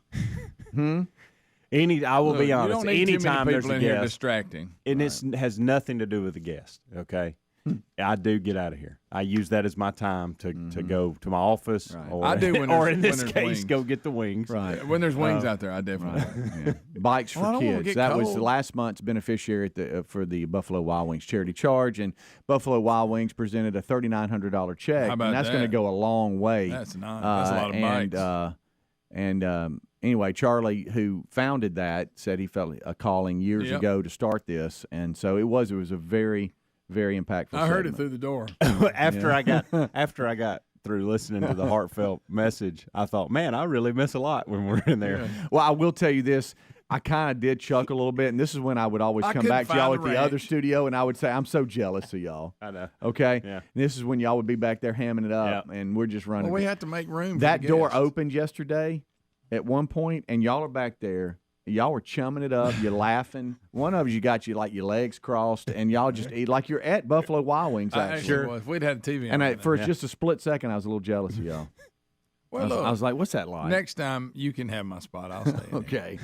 I will be honest. You don't need Anytime too many there's people a in here guest, distracting. and it has nothing to do with the guest. Okay, I do get out of here. I use that as my time to go to my office, or I do when or there's- in this when there's case, wings. go get the wings. Right. When there's wings out there, I definitely. Bikes for Well, I don't wanna kids. get That was cold. last month's beneficiary for the Buffalo Wild Wings charity charge, and Buffalo Wild Wings presented a $3,900 check, How about and that's going to that? go a long way. That's nice. That's a lot of bikes. Anyway, Charlie, who founded that, said he felt a calling years Yep. ago to start this, and so it was a very, very impactful. I heard it segment. through the door. after I got through listening to the heartfelt message, I thought, man, I really miss a lot when we're in there. Well, I will tell you this. I kind of did chuckle a little bit, and this is when I would always I come couldn't back to y'all find at the the other ranch. studio, and I would say, I'm so jealous of y'all. I know. Okay? Yeah. And this is when y'all would be back there hamming it up, and we're just running. Well, we have to make room. That for the door guests. opened yesterday at one point, and y'all are back there. Y'all were chumming it up. You're laughing. One of you got you like your legs crossed, and y'all just eat like you're at Buffalo Wild Wings. I Actually, actually was. If we'd had a TV and on. for just a split second, I was a little jealous of y'all. Well, look, I was like, "What's that like?" next time you can have my spot. I'll stay. in Okay.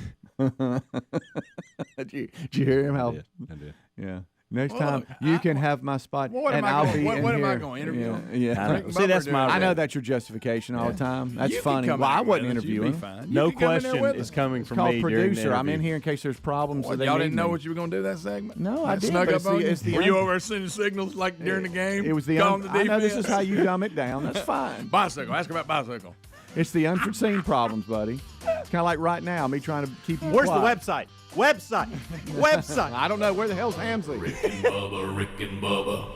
did you hear him? How? I did. Yeah. Next Well, time look, you can have my spot, Well, what and am I I'll gonna- be what- in what am I here. gonna interview him? Yeah. I know. See, that's my. I know that's your justification all the time. That's You can funny. come Well, in I with wasn't us. You'll be interviewing. fine. You No can come in there question with is us. coming It's from called me during the producer. I'm in interview. here in case there's problems. What, so they y'all need didn't know me. what you were going to do that segment? No, I That did, Snug but up it's on the- you? it's the Were you un- over sending signals like during the game? It was the Calling the I know this is defense? how you dumb it down. That's fine. Bicycle. Ask about bicycle. It's the unforeseen problems, buddy. It's kind of like right now, me trying to keep you Where's quiet. the website? Website. I don't know. Where the hell's Hamsley? Rick and Bubba, Rick and Bubba.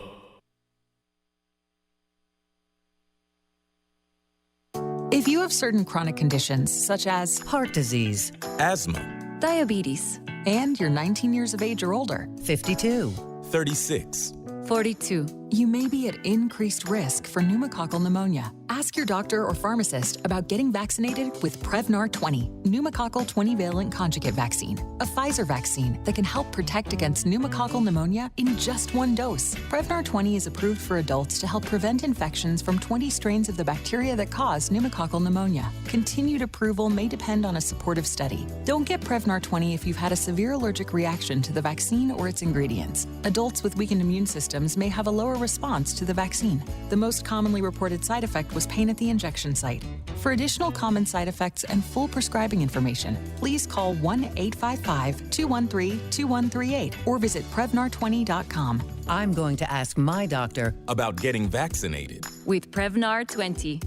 If you have certain chronic conditions, such as heart disease, asthma, diabetes, and you're 19 years of age or older, 52, 36, 42, you may be at increased risk for pneumococcal pneumonia. Ask your doctor or pharmacist about getting vaccinated with Prevnar 20, pneumococcal 20-valent conjugate vaccine, a Pfizer vaccine that can help protect against pneumococcal pneumonia in just one dose. Prevnar 20 is approved for adults to help prevent infections from 20 strains of the bacteria that cause pneumococcal pneumonia. Continued approval may depend on a supportive study. Don't get Prevnar 20 if you've had a severe allergic reaction to the vaccine or its ingredients. Adults with weakened immune systems may have a lower response to the vaccine. The most commonly reported side effect was pain at the injection site. For additional common side effects and full prescribing information, please call 1-855-213-2138 or visit Prevnar20.com. I'm going to ask my doctor about getting vaccinated. With Prevnar 20.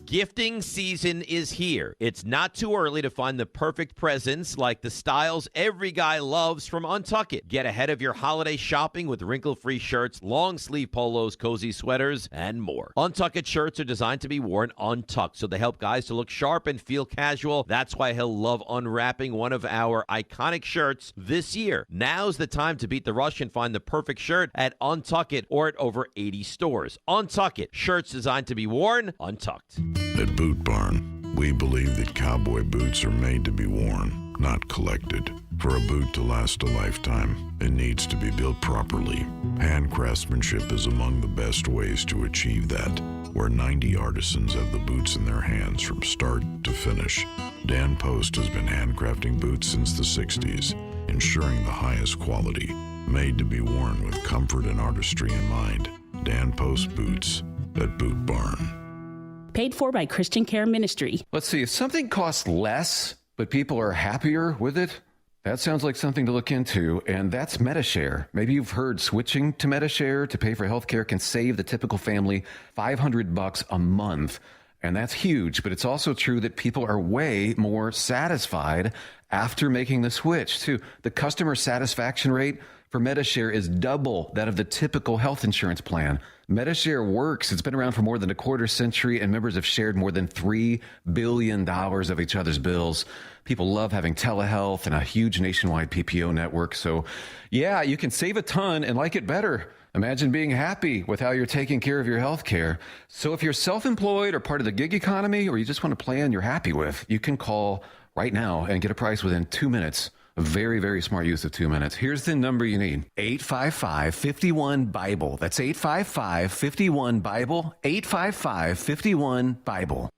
Gifting season is here. It's not too early to find the perfect presents like the styles every guy loves from Untuck It. Get ahead of your holiday shopping with wrinkle-free shirts, long-sleeve polos, cozy sweaters, and more. Untuck It shirts are designed to be worn untucked, so they help guys to look sharp and feel casual. That's why he'll love unwrapping one of our iconic shirts this year. Now's the time to beat the rush and find the perfect shirt at Untuck It or at over 80 stores. Untuck It. Shirts designed to be worn untucked. At Boot Barn, we believe that cowboy boots are made to be worn, not collected. For a boot to last a lifetime, it needs to be built properly. Hand craftsmanship is among the best ways to achieve that, where 90 artisans have the boots in their hands from start to finish. Dan Post has been handcrafting boots since the 60s, ensuring the highest quality, made to be worn with comfort and artistry in mind. Dan Post Boots at Boot Barn. Paid for by Christian Care Ministry. Let's see, if something costs less, but people are happier with it, that sounds like something to look into, and that's MediShare. Maybe you've heard switching to MediShare to pay for healthcare can save the typical family $500 a month. And that's huge, but it's also true that people are way more satisfied after making the switch, too. The customer satisfaction rate for MediShare is double that of the typical health insurance plan. MediShare works. It's been around for more than a quarter century, and members have shared more than $3 billion of each other's bills. People love having telehealth and a huge nationwide PPO network. So, yeah, you can save a ton and like it better. Imagine being happy with how you're taking care of your health care. So if you're self-employed or part of the gig economy, or you just want a plan you're happy with, you can call right now and get a price within 2 minutes. A very, very smart use of 2 minutes. Here's the number you need. 855-51-BIBLE. That's 855-51-BIBLE. 855-51-BIBLE.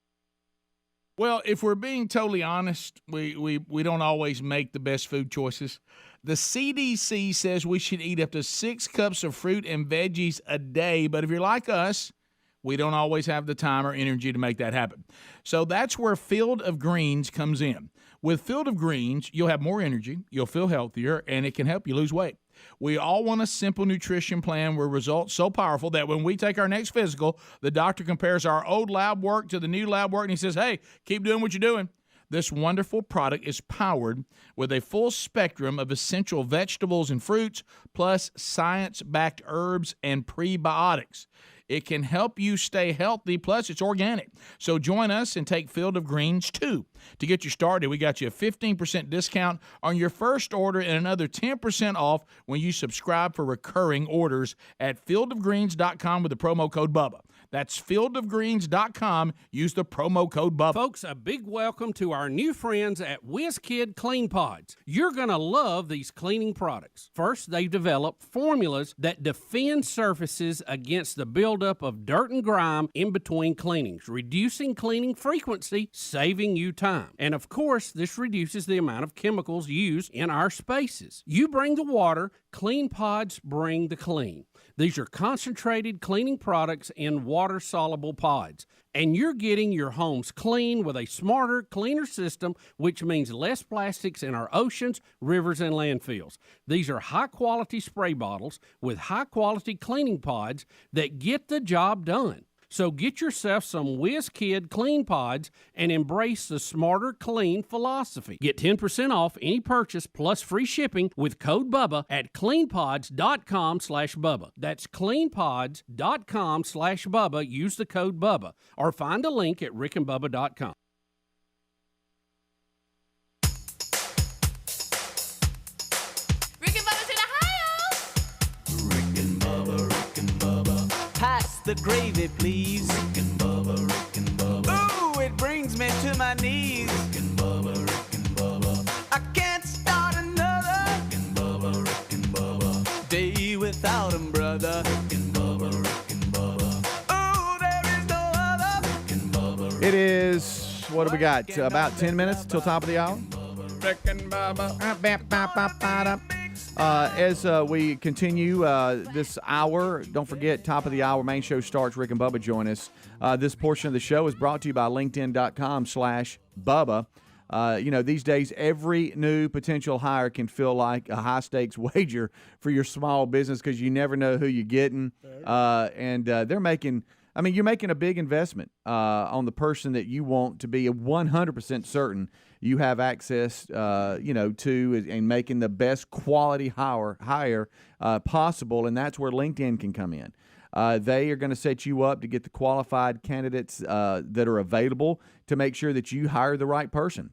Well, if we're being totally honest, we don't always make the best food choices. The CDC says we should eat up to 6 cups of fruit and veggies a day, but if you're like us, we don't always have the time or energy to make that happen. So that's where Field of Greens comes in. With Field of Greens, you'll have more energy, you'll feel healthier, and it can help you lose weight. We all want a simple nutrition plan with results so powerful that when we take our next physical, the doctor compares our old lab work to the new lab work, and he says, hey, keep doing what you're doing. This wonderful product is powered with a full spectrum of essential vegetables and fruits, plus science-backed herbs and prebiotics. It can help you stay healthy, plus it's organic. So join us and take Field of Greens, too. To get you started, we got you a 15% discount on your first order and another 10% off when you subscribe for recurring orders at fieldofgreens.com with the promo code BUBBA. That's fieldofgreens.com. Use the promo code BUBBA. Folks, a big welcome to our new friends at WizKid Clean Pods. You're going to love these cleaning products. First, they've developed formulas that defend surfaces against the buildup of dirt and grime in between cleanings, reducing cleaning frequency, saving you time. And of course, this reduces the amount of chemicals used in our spaces. You bring the water, Clean Pods bring the clean. These are concentrated cleaning products in water-soluble pods. And you're getting your homes clean with a smarter, cleaner system, which means less plastics in our oceans, rivers, and landfills. These are high-quality spray bottles with high-quality cleaning pods that get the job done. So get yourself some WizKid Clean Pods and embrace the smarter, clean philosophy. Get 10% off any purchase plus free shipping with code BUBBA at cleanpods.com/Bubba. That's cleanpods.com/Bubba. Use the code BUBBA or find a link at rickandbubba.com. Pass the gravy, please. Rick and Bubba. Ooh, it brings me to my knees. Rick and Bubba. I can't start another Rick and Bubba. day without him, brother. Rick and Bubba. Ooh, there is no other. Rick and Bubba. It is, what do we got? About 10 minutes till top of the hour? Rick and Bubba. As we continue this hour, don't forget, top of the hour, main show starts. Rick and Bubba join us. This portion of the show is brought to you by LinkedIn.com/Bubba. These days, every new potential hire can feel like a high-stakes wager for your small business because you never know who you're getting. And they're making – you're making a big investment on the person that you want to be 100% certain you have access, to and making the best quality hire possible, and that's where LinkedIn can come in. They are going to set you up to get the qualified candidates that are available to make sure that you hire the right person.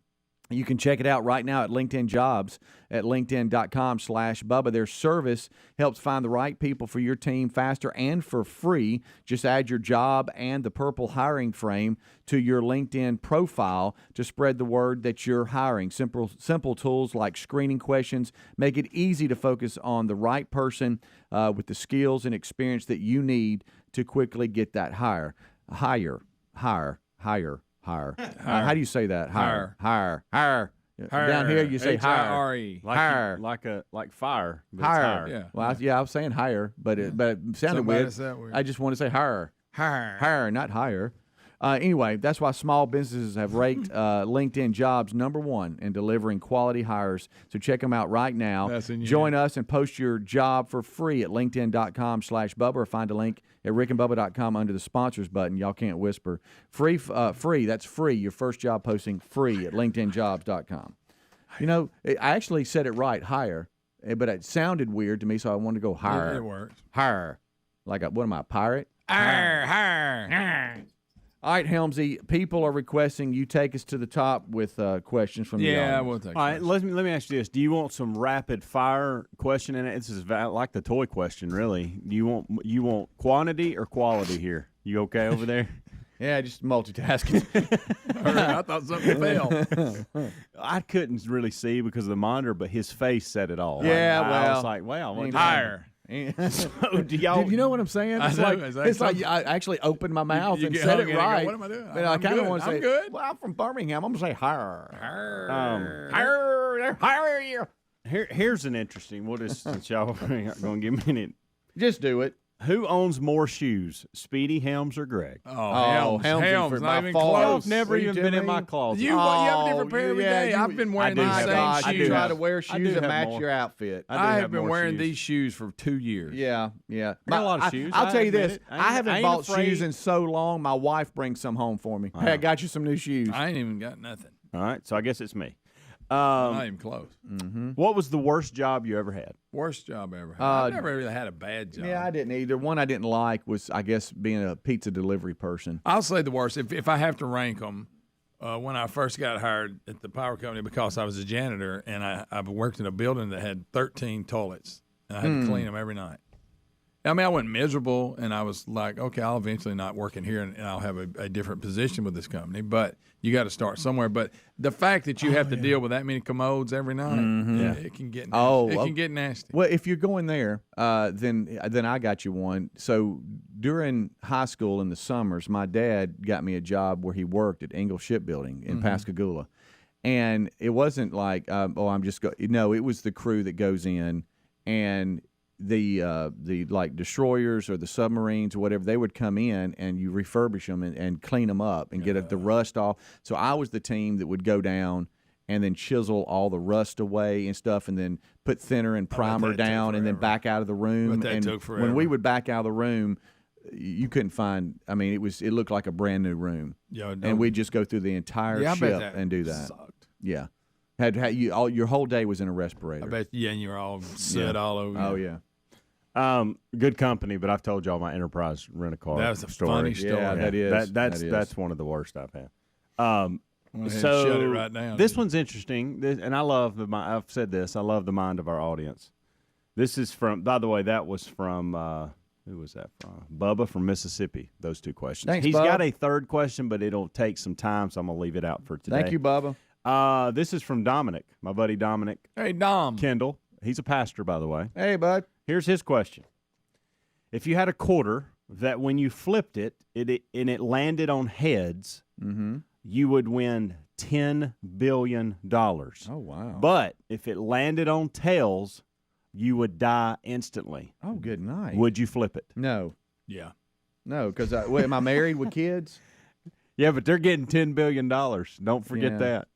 You can check it out right now at LinkedIn Jobs at linkedin.com/Bubba. Their service helps find the right people for your team faster and for free. Just add your job and the purple hiring frame to your LinkedIn profile to spread the word that you're hiring. Simple tools like screening questions make it easy to focus on the right person with the skills and experience that you need to quickly get that hire. Hire. How do you say that? Hire. Down here you say hire. Hire. Like fire. Hire. Yeah. Well, I was saying hire, but it sounded weird. I just want to say hire. Hire, not hire. Anyway, that's why small businesses have ranked LinkedIn Jobs #1 in delivering quality hires. So check them out right now. Join us and post your job for free at linkedin.com/Bubba or find a link at rickandbubba.com under the sponsors button. Y'all can't whisper. Free. That's free. Your first job posting free at linkedinjobs.com. I actually said it right, hire, but it sounded weird to me, so I wanted to go hire. It works. Hire. What am I, a pirate? Hire. All right, Helmsy, people are requesting you take us to the top with questions from the audience. Yeah, we'll take All right, let me ask you this. Do you want some rapid fire question in it? This is like the toy question, really. Do you want quantity or quality here? You okay over there? Yeah, just multitasking. I thought something fell. I couldn't really see because of the monitor, but his face said it all. Yeah, I well, was like, wow. Higher. So do y'all? Did you know what I'm saying? It's like I actually opened my mouth and said it right. What am I doing? But I kind of want to say, I'm good. well, I'm from Birmingham. I'm going to say higher. Higher. Here's an interesting. We'll just since y'all are going to give me it. Just do it. Who owns more shoes, Speedy, Helms, or Greg? Helms Helms, not even far. close. I've never even been in my closet. You have a different pair every day. you- I've been wearing I do these have same gosh, shoes. You try to I wear do shoes that have match more. your outfit. I have have been more wearing shoes. these shoes for 2 years. Yeah. I got a lot of shoes. I'll tell you admit this. it. I haven't ain't bought afraid. shoes in so long. My wife brings some home for me. Hey, I got you some new shoes. I ain't even got nothing. All right, so I guess it's me. Not even close. What was the worst job you ever had? Worst job I ever had. I've never really had a bad job. Yeah, I didn't either. One I didn't like was, I guess, being a pizza delivery person. I'll say the worst. If I have to rank them, when I first got hired at the power company because I was a janitor and I worked in a building that had 13 toilets and I had to clean them every night. I mean, I went miserable and I was like, okay, I'll eventually not work in here and I'll have a different position with this company. But you got to start somewhere. But the fact that you have to deal with that many commodes every night, it can get nasty. It can get nasty. Well, if you're going there, then I got you one. So during high school in the summers, my dad got me a job where he worked at Ingalls Shipbuilding in Pascagoula. And it wasn't like, I'm just going. No, it was the crew that goes in and the like destroyers or the submarines or whatever, they would come in and you refurbish them and clean them up and get the rust off. So I was the team that would go down and then chisel all the rust away and stuff and then put thinner and primer down and then back out of the room. But that and took forever. when we would back out of the room, you couldn't find, I mean, it looked like a brand new room. Yeah, and we'd just go through the entire I bet ship that and do that. sucked. Yeah. Your whole day was in a respirator. I bet, and you're all soot all over. Oh, you. yeah. Good company, but I've told y'all my Enterprise rent-a-car That was a story. funny story. Yeah, that is. That's one of the worst I've had. Go ahead and So shut it right down. this one's interesting, and I love I've said this. I love the mind of our audience. This is from. By the way, that was from. Who was that from? Bubba from Mississippi. Those two questions. Thanks, He's Bub. got a third question, but it'll take some time, so I'm gonna leave it out for today. Thank you, Bubba. This is from Dominic, my buddy Dominic Hey, Dom. Kendall. He's a pastor, by the way. Hey, bud. Here's his question. If you had a quarter that when you flipped it, it landed on heads, you would win $10 billion. Oh, wow. But if it landed on tails, you would die instantly. Oh, good night. Would you flip it? No. Yeah. No, because am I married with kids? Yeah, but they're getting $10 billion. Don't forget Yeah. that.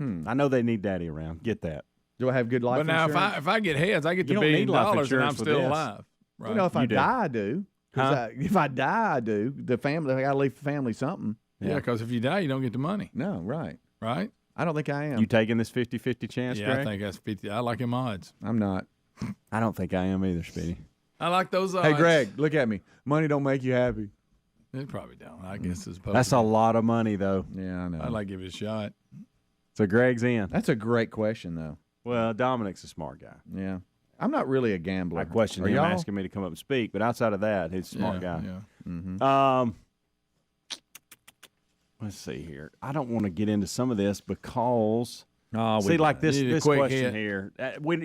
I know they need daddy around. Get that. Do I have good life But now, insurance? if I get heads, I get You the don't $1 need life billion and I'm insurance with still this. alive. Right? You know, if I You do. die, I do. 'Cause if I die, I do. The family, I got to leave the family something. Yeah, because if you die, you don't get the money. No, right. Right? I don't think I am. You taking this 50-50 chance, Yeah, Greg? I think that's 50. I like him odds. I'm not. I don't think I am either, Speedy. I like those odds. Hey, Greg, look at me. Money don't make you happy. It probably don't. I guess it's That's a lot of money, though. Yeah, I know. I'd like to give it a shot. So Greg's in. That's a great question, though. Well, Dominic's a smart guy. Yeah. I'm not really a gambler. I questioned Are him y'all? asking me to come up and speak, but outside of that, he's a smart guy. Yeah. Let's see here. I don't want to get into some of this because Oh, see, like this need a quick question hit. here.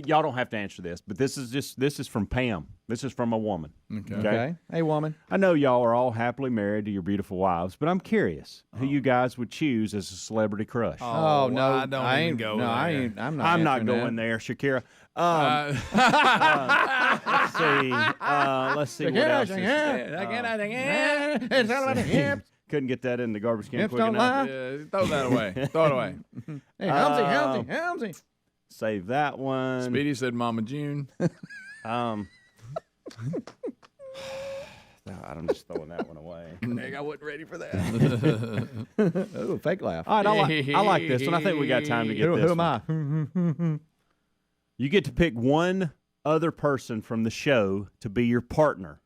Y'all don't have to answer this, but this is from Pam. This is from a woman. Okay. Hey, woman. I know y'all are all happily married to your beautiful wives, but I'm curious who you guys would choose as a celebrity crush. Oh, no. I don't even ain't go No, there. I ain't. I'm not I'm not answering going that. there, Shakira. Let's see what else. Couldn't get that in the garbage can Hips quick don't enough. lie. Yeah, throw that away. Throw it away. Hey, Helmsy. Save that one. Speedy said Mama June. I'm just throwing that one away. Greg, I wasn't ready for that. Oh, fake laugh. All right, I like this one. I think we got time to get this Who am one. I? You get to pick one other person from the show to be your partner.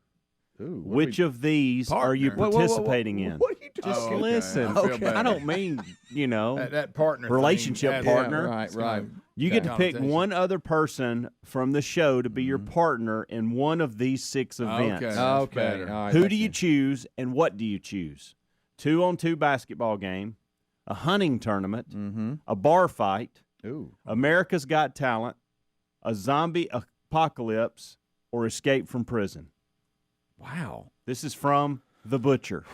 Ooh, Which of these are you Partner? participating in? What are you talking Just okay. listen. I feel better. I don't mean, That partner relationship thing, partner. Right. You get to pick Connotation. one other person from the show to be your partner in one of these 6 events. Okay. Okay. better. All right, Who that's do you it. choose and what do you choose? 2-on-2 basketball game, a hunting tournament, a bar fight, America's Got Talent, a zombie apocalypse, or escape from prison. Wow. This is from The Butcher.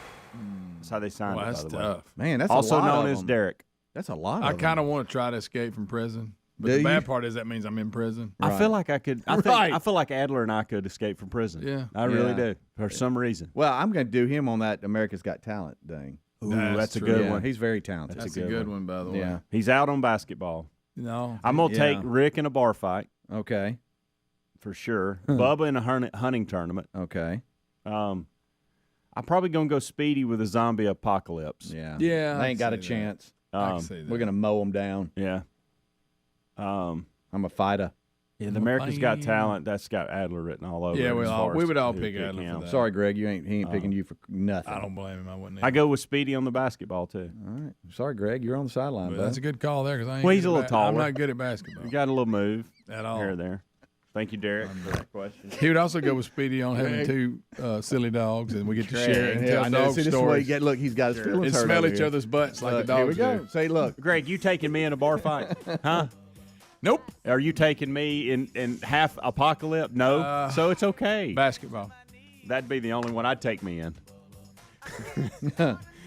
That's how they signed it, That's by the way. tough. Man, that's also a lot known of as them. Derek. That's a lot. I kind of want to try to escape from prison, but Do the bad you? part is that means I'm in prison. I feel like I could. I Right. feel like Adler and I could escape from prison. Yeah. I really do for some reason. Well, I'm going to do him on that America's Got Talent thing. Ooh, that's a good one. He's very talented. That's a good one, by the way. Yeah. He's out on basketball. No, I'm gonna take Rick in a bar fight. Okay. For sure. Bubba in a hunting tournament. Okay. I'm probably gonna go Speedy with a zombie apocalypse. Yeah. Yeah, They I'd ain't got a say that. chance. I can see that. We're going to mow them down. Yeah. I'm a fighter. Yeah, the America's Got Talent. That's got Adler written all over. Yeah, it as far we as would all who pick pick Adler him. for that. Sorry, Greg. He ain't picking you for nothing. I don't blame him. I wouldn't. I go with Speedy on the basketball too. All right. Sorry, Greg. You're on the sideline, But bud. that's a good call there because I ain't. Well, he's good a little at taller. I'm not good at basketball You got a little move at all. here or there. Thank you, Derek, for that question. He would also go with Speedy on having two silly dogs, and we get to share it and Yeah, tell I know. dog See, this is why stories. you get. Look, he's got his feelings and hurt smell over each here. other's butts like Look, the dogs Here we go. do. Say, look. Greg, you taking me in a bar fight? Huh? Nope. Are you taking me in half apocalypse? No. So it's okay. Basketball. That'd be the only one I'd take me in.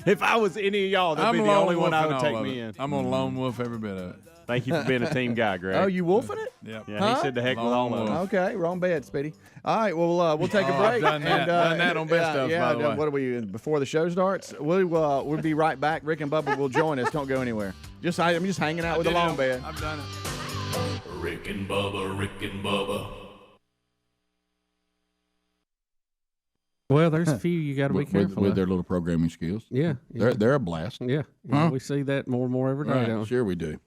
If I was any of y'all, that'd I'm be a the lone only one wolf I in would all take of me it. in. I'm gonna lone wolf every bit of it. Thank you for being a team guy, Greg. Oh, you wolfing it? Yep. Yeah, Huh? he said the heck with Lone all of wolf. them. Okay, wrong bed, Speedy. All right, well, we'll take a Oh, break. I've done that. Done that on Best Of, by the way. What are we before the show starts? We'll be right back. Rick and Bubba will join us. Don't go anywhere. I'm just hanging out with the long bed. I've done it. Rick and Bubba, Rick and Bubba. Well, there's a few you got to be careful with of. their little programming skills. Yeah, They're a blast. Yeah, Huh? we see that more and more every day. Right, Don't we? sure we do.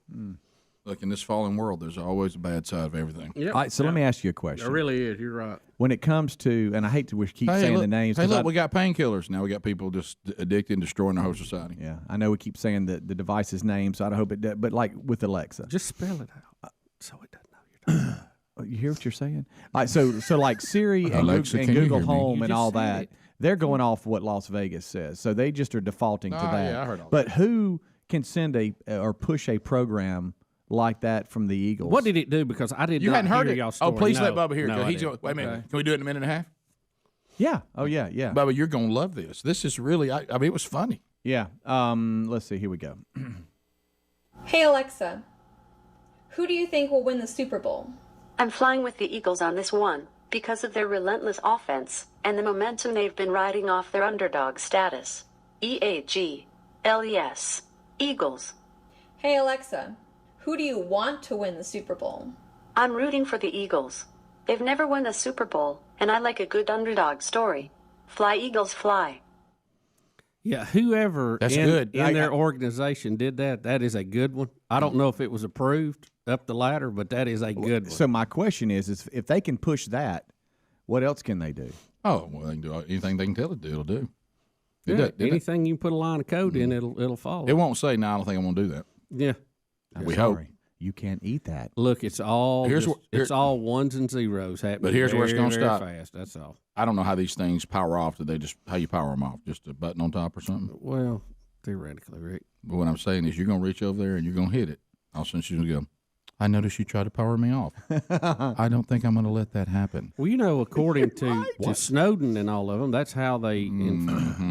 Look, in this fallen world, there's always a bad side of everything. Yep. All right, so let me ask you a question. There really is. You're right. When it comes to, and I hate to keep saying look, the names. Hey, 'cause look, I- we got painkillers now. We got people just addicted and destroying our whole society. Yeah, I know we keep saying the device's name, so I hope it does. But like with Alexa. Just spell it out so it doesn't. You hear what you're saying? All right, so like Siri and Alexa, Google, can you Google hear me? Home You and just all said that, it. they're going off what Las Vegas says. So they just are defaulting to that. Yeah, I heard all but who can send or push a program like that from the Eagles? What did it do? Because I did You not hadn't heard hear it. y'all story. Oh, please No. let Bubba hear. No, I He's didn't. wait a minute. Okay. Can we do it in a minute and a half? Yeah. Oh yeah. Yeah. Bubba, you're gonna love this. This is really. I mean, it was funny. Yeah. Let's see. Here we go. Hey Alexa, who do you think will win the Super Bowl? I'm flying with the Eagles on this one because of their relentless offense and the momentum they've been riding off their underdog status. EAGLES. Eagles. Hey Alexa, who do you want to win the Super Bowl? I'm rooting for the Eagles. They've never won a Super Bowl, and I like a good underdog story. Fly, Eagles, fly. Yeah, whoever That's in good. their organization did that is a good one. I don't know if it was approved up the ladder, but that is a good one. So my question is if they can push that, what else can they do? Oh well, they can do anything they can tell it to. It'll do. Yeah, anything you can put a line of code in, it'll follow. It won't say. No, I don't think I'm gonna do that. Yeah, We hope. You can't eat that. Look, it's all it's all ones and zeros happening. But here's where it's going gonna to stop. Fast. That's all. I don't know how these things power off. Do they just how you power them off? Just a button on top or something? Well, theoretically, Rick. But what I'm saying is, you're gonna reach over there and you're gonna hit it. All of a sudden, she's gonna go. I noticed you tried to power me off. I don't think I'm going to let that happen. Well, you know, according to Snowden and all of them, that's how they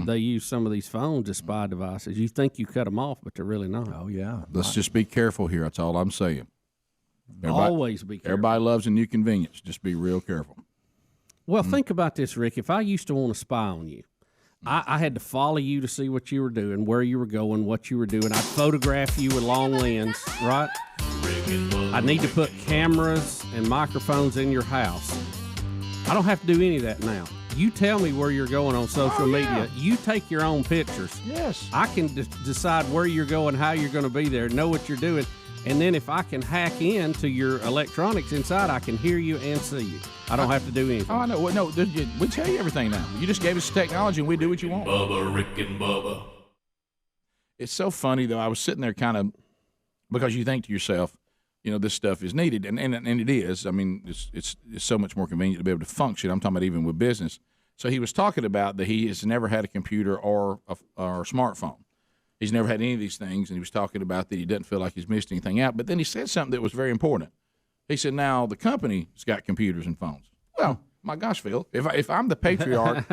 they use some of these phones as spy devices. You think you cut them off, but they're really not. Oh yeah. Let's just be careful here. That's all I'm saying. Always be careful. Everybody loves a new convenience. Just be real careful. Well, think about this, Rick. If I used to want to spy on you, I had to follow you to see what you were doing, where you were going, what you were doing. I'd photograph you with long lens, right? I need to put cameras and microphones in your house. I don't have to do any of that now. You tell me where you're going on social media. You take your own pictures. Yes. I can decide where you're going, how you're going to be there, know what you're doing. And then if I can hack into your electronics inside, I can hear you and see you. I don't have to do anything. Oh, I know. Well, no, we tell you everything now. You just gave us the technology, and we do what you want. Bubba, Rick and Bubba. It's so funny, though. I was sitting there kind of because you think to yourself, you know, this stuff is needed, and it is. I mean, it's so much more convenient to be able to function. I'm talking about even with business. So he was talking about that he has never had a computer or a smartphone. He's never had any of these things, and he was talking about that he doesn't feel like he's missed anything out. But then he said something that was very important. He said, now, the company's got computers and phones. Well, my gosh, Phil, if I'm the patriarch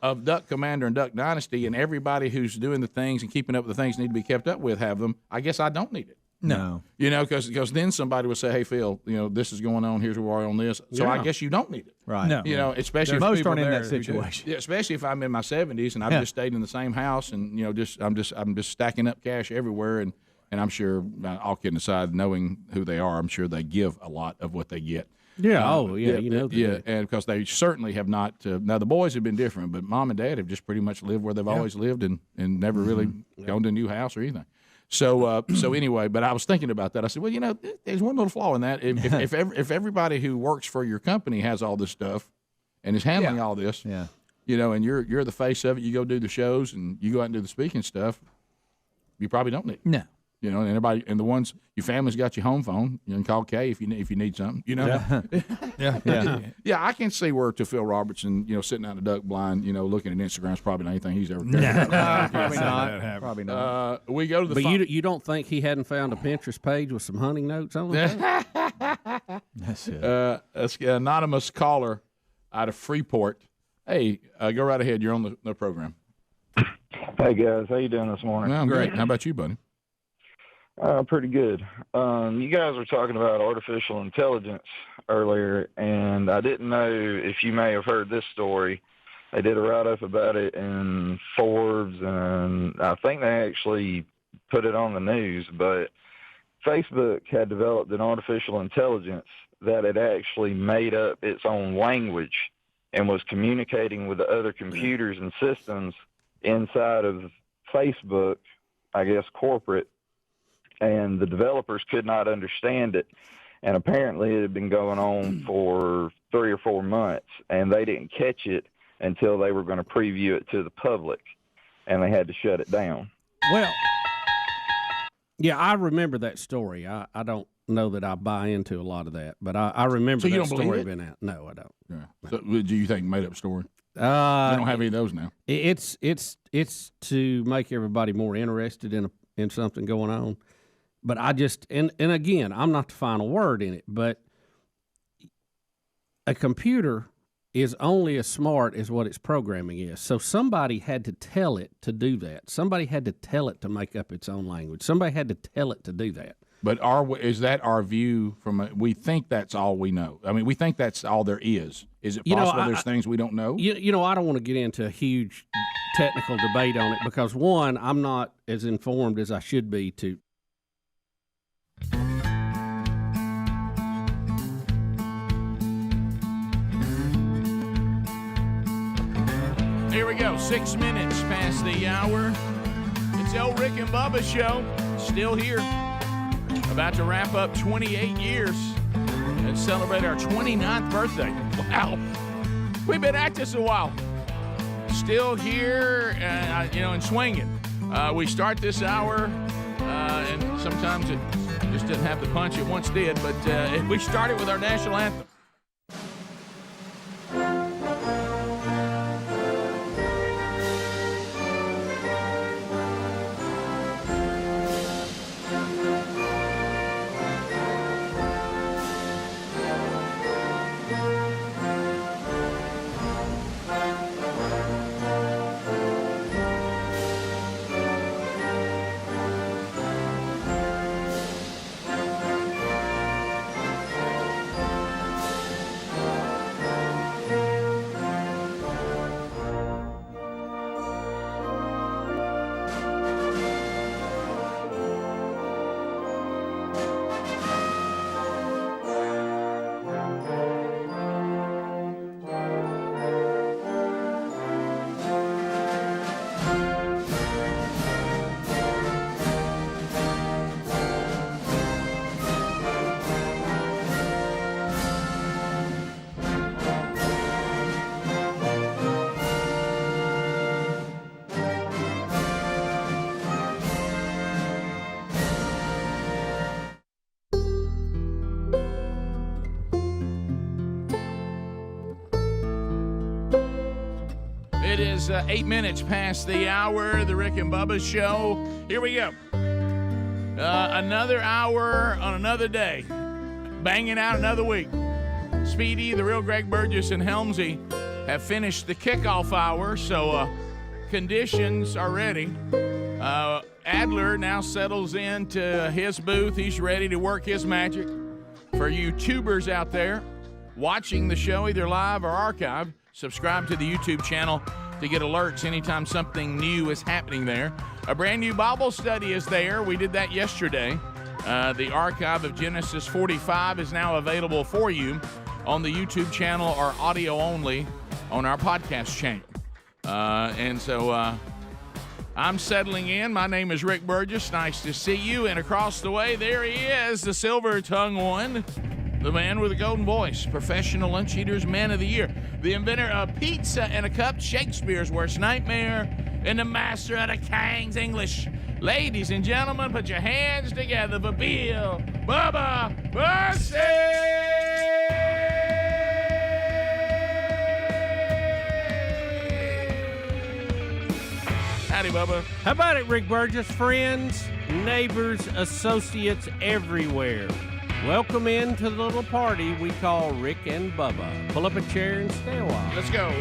of Duck Commander and Duck Dynasty, and everybody who's doing the things and keeping up with the things need to be kept up with have them, I guess I don't need it. No. You know, because then somebody would say, hey, Phil, you know, this is going on. Here's where we are on this. So I guess you don't need it. Right. No. You know, especially Most if aren't in that situation. Yeah, especially if I'm in my 70s and I've just stayed in the same house and, you know, I'm just stacking up cash everywhere. And I'm sure, all kidding aside, knowing who they are, I'm sure they give a lot of what they get. Yeah. You know. Yeah, and because they certainly have not. Now the boys have been different, but mom and dad have just pretty much lived where they've always lived and never really gone to a new house or anything. So anyway, but I was thinking about that. I said, well, you know, there's one little flaw in that. If everybody who works for your company has all this stuff and is handling all this, you know, and you're the face of it, you go do the shows and you go out and do the speaking stuff, you probably don't need it. No. You know, and everybody, and the ones your family's got your home phone. You can call Kay if you need something. You know, yeah. I can see where to Phil Robertson, you know, sitting out in the duck blind, you know, looking at Instagram's probably not anything he's ever done. Probably not. Probably not. We go to the. But you don't think he hadn't found a Pinterest page with some hunting notes on it? That's it. An anonymous caller out of Freeport. Hey, go right ahead. You're on the program. Hey guys, how you doing this morning? I'm great. How about you, buddy? Pretty good. You guys were talking about artificial intelligence earlier, and I didn't know if you may have heard this story. They did a write-up about it in Forbes, and I think they actually put it on the news, but Facebook had developed an artificial intelligence that had actually made up its own language and was communicating with the other computers and systems inside of Facebook, I guess corporate, and the developers could not understand it. And apparently it had been going on for 3 or 4 months, and they didn't catch it until they were going to preview it to the public, and they had to shut it down. Well, yeah, I remember that story. I don't know that I buy into a lot of that, but I remember So you that don't believe story it? being out. No, I don't. Yeah. So, do you think made up story? They don't have any of those now. It's to make everybody more interested in something going on. But I just and again, I'm not the final word in it, but a computer is only as smart as what its programming is. So somebody had to tell it to do that. Somebody had to tell it to make up its own language. Somebody had to tell it to do that. But is that our view we think that's all we know? I mean, we think that's all there is. Is it possible there's things we don't know? You know, I don't want to get into a huge technical debate on it because, one, I'm not as informed as I should be to. Here we go, 6 minutes past the hour. It's El Rick and Bubba show, still here. About to wrap up 28 years and celebrate our 29th birthday. Wow. We've been at this a while. Still here, and swinging. We start this hour, and sometimes it just didn't have the punch it once did, but we started with our national anthem. It is 8 minutes past the hour, the Rick and Bubba Show. Here we go. Another hour on another day. Banging out another week. Speedy, the real Greg Burgess, and Helmsy have finished the kickoff hour, so conditions are ready. Adler now settles into his booth. He's ready to work his magic. For you tubers out there watching the show, either live or archived, subscribe to the YouTube channel to get alerts anytime something new is happening there. A brand new Bible study is there. We did that yesterday. The archive of Genesis 45 is now available for you on the YouTube channel or audio only on our podcast channel. And so I'm settling in. My name is Rick Burgess. Nice to see you. And across the way, there he is, the silver-tongued one, the man with the golden voice, professional lunch eaters, man of the year, the inventor of pizza and a cup, Shakespeare's worst nightmare, and the master of the King's English. Ladies and gentlemen, put your hands together for Bill Bubba Bussey! Howdy, Bubba. How about it, Rick Burgess? Friends, neighbors, associates everywhere. Welcome into the little party we call Rick and Bubba. Pull up a chair and stay a while. Let's go.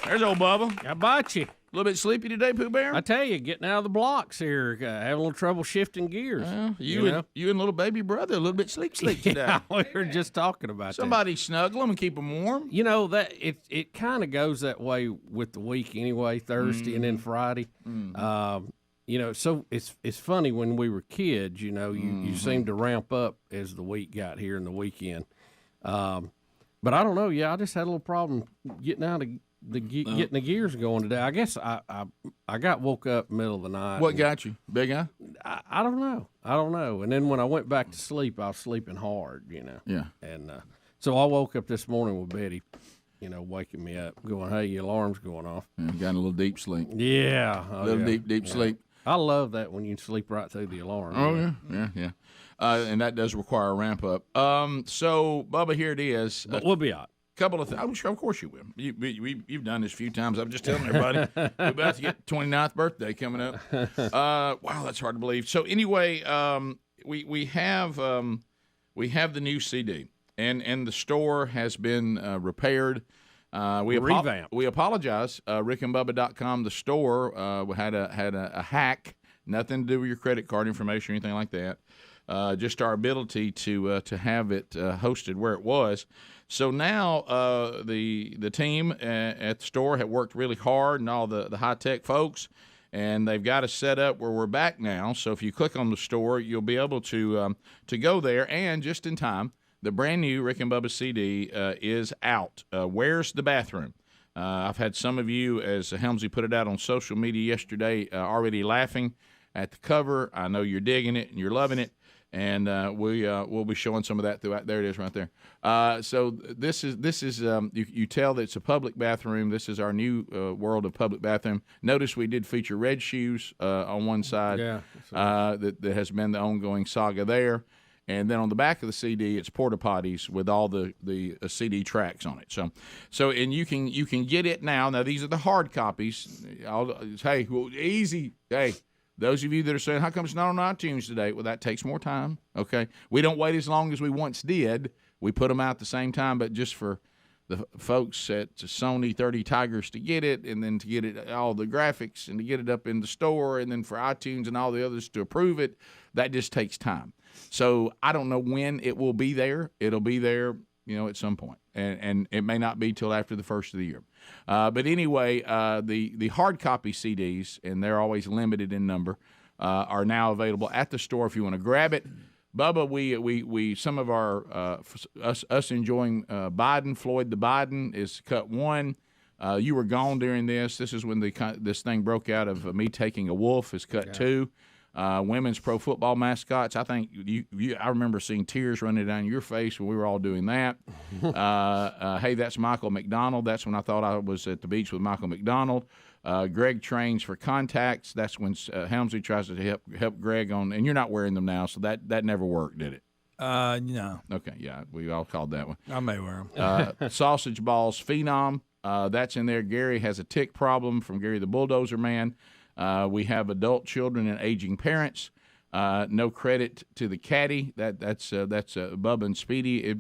There's old Bubba. How about you? A little bit sleepy today, Pooh Bear? I tell you, getting out of the blocks here, having a little trouble shifting gears. You and little baby brother, a little bit sleep today. Yeah, we were just talking about Somebody snuggle them and keep them warm. You know, that it kind of goes that way with the week anyway, Thursday and then Friday. You know, so it's funny when we were kids, you know, you seem to ramp up as the week got here and the weekend. But I don't know. Yeah, I just had a little problem getting out of getting the gears going today. I guess I got woke up middle of the night. What got you? Big eye? I don't know. And then when I went back to sleep, I was sleeping hard, you know. Yeah. And so I woke up this morning with Betty, you know, waking me up, going, "Hey, your alarm's going off." Yeah, got a little deep sleep. Yeah. A little deep sleep. I love that when you sleep right through the alarm. Oh, yeah. And that does require a ramp up. So, Bubba, here it is. But we'll be out. Couple of things. I'm sure, of course you will. You've done this a few times. I'm just telling everybody. We're about to get 29th birthday coming up. Wow, that's hard to believe. So anyway, we have the new CD, and the store has been repaired. Revamped. We apologize. RickandBubba.com, the store, had a hack. Nothing to do with your credit card information or anything like that. Just our ability to have it hosted where it was. So now the team at the store have worked really hard, and all the high-tech folks, and they've got us set up where we're back now. So if you click on the store, you'll be able to go there, and just in time, the brand-new Rick and Bubba CD is out. Where's the bathroom? I've had some of you, as Helmsy put it out on social media yesterday, already laughing at the cover. I know you're digging it and you're loving it. And we'll be showing some of that throughout. There it is, right there. So this is you tell that it's a public bathroom. This is our new world of public bathroom. Notice we did feature red shoes on one side. Yeah, that has been the ongoing saga there. And then on the back of the CD, it's porta potties with all the CD tracks on it. So and you can get it now. Now these are the hard copies. Hey, easy. Hey. Those of you that are saying, how come it's not on iTunes today? Well, that takes more time, okay? We don't wait as long as we once did. We put them out at the same time, but just for the folks at Sony 30 Tigers to get it, and then to get it all the graphics and to get it up in the store, and then for iTunes and all the others to approve it. That just takes time. So I don't know when it will be there. It'll be there, at some point, and it may not be till after the first of the year. But anyway, the hard copy CDs, and they're always limited in number, are now available at the store if you want to grab it. Bubba, we some of our us enjoying Biden. Floyd the Biden is cut 1. You were gone during this. This is when this thing broke out of me taking a wolf. Is cut 2. Women's pro football mascots. I think I remember seeing tears running down your face when we were all doing that. Hey, that's Michael McDonald. That's when I thought I was at the beach with Michael McDonald. Greg trains for contacts. That's when Helmsley tries to help Greg on, and you're not wearing them now, so that never worked, did it? No. Okay, yeah, we all called that one. I may wear them. Sausage Balls Phenom. That's in there. Gary has a tick problem from Gary the Bulldozer Man. We have adult children and aging parents. No credit to the caddy. That's Bubba and Speedy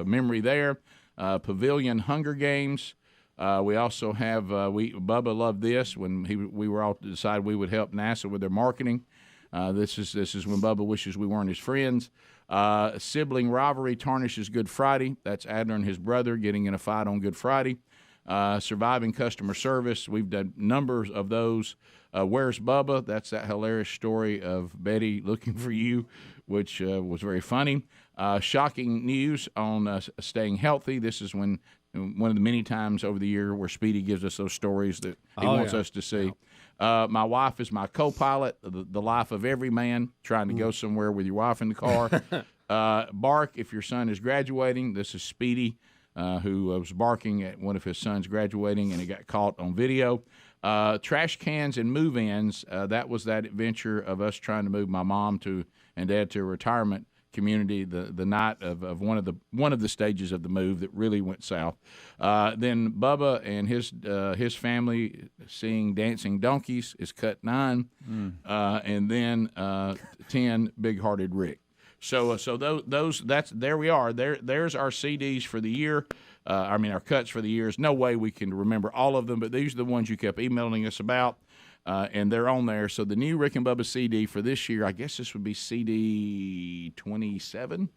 memory there. Pavilion Hunger Games. We also have Bubba loved this when we were all to decide we would help NASA with their marketing. This is when Bubba wishes we weren't his friends. Sibling rivalry tarnishes Good Friday. That's Adler and his brother getting in a fight on Good Friday. Surviving customer service. We've done numbers of those. Where's Bubba? That's that hilarious story of Betty looking for you, which was very funny. Shocking news on staying healthy. This is when one of the many times over the year where Speedy gives us those stories that he wants us to see. My wife is my co-pilot, the life of every man, trying to go somewhere with your wife in the car. Bark if your son is graduating. This is Speedy. Who was barking at one of his sons graduating, and he got caught on video. Trash cans and move-ins, that was that adventure of us trying to move my mom and dad to a retirement community the night of one of the stages of the move that really went south. Then Bubba and his family seeing Dancing Donkeys is cut 9. And then 10, Big-Hearted Rick. So those there we are. There's our CDs for the year. Our cuts for the years. No way we can remember all of them, but these are the ones you kept emailing us about, and they're on there. So the new Rick and Bubba CD for this year, I guess this would be CD 27,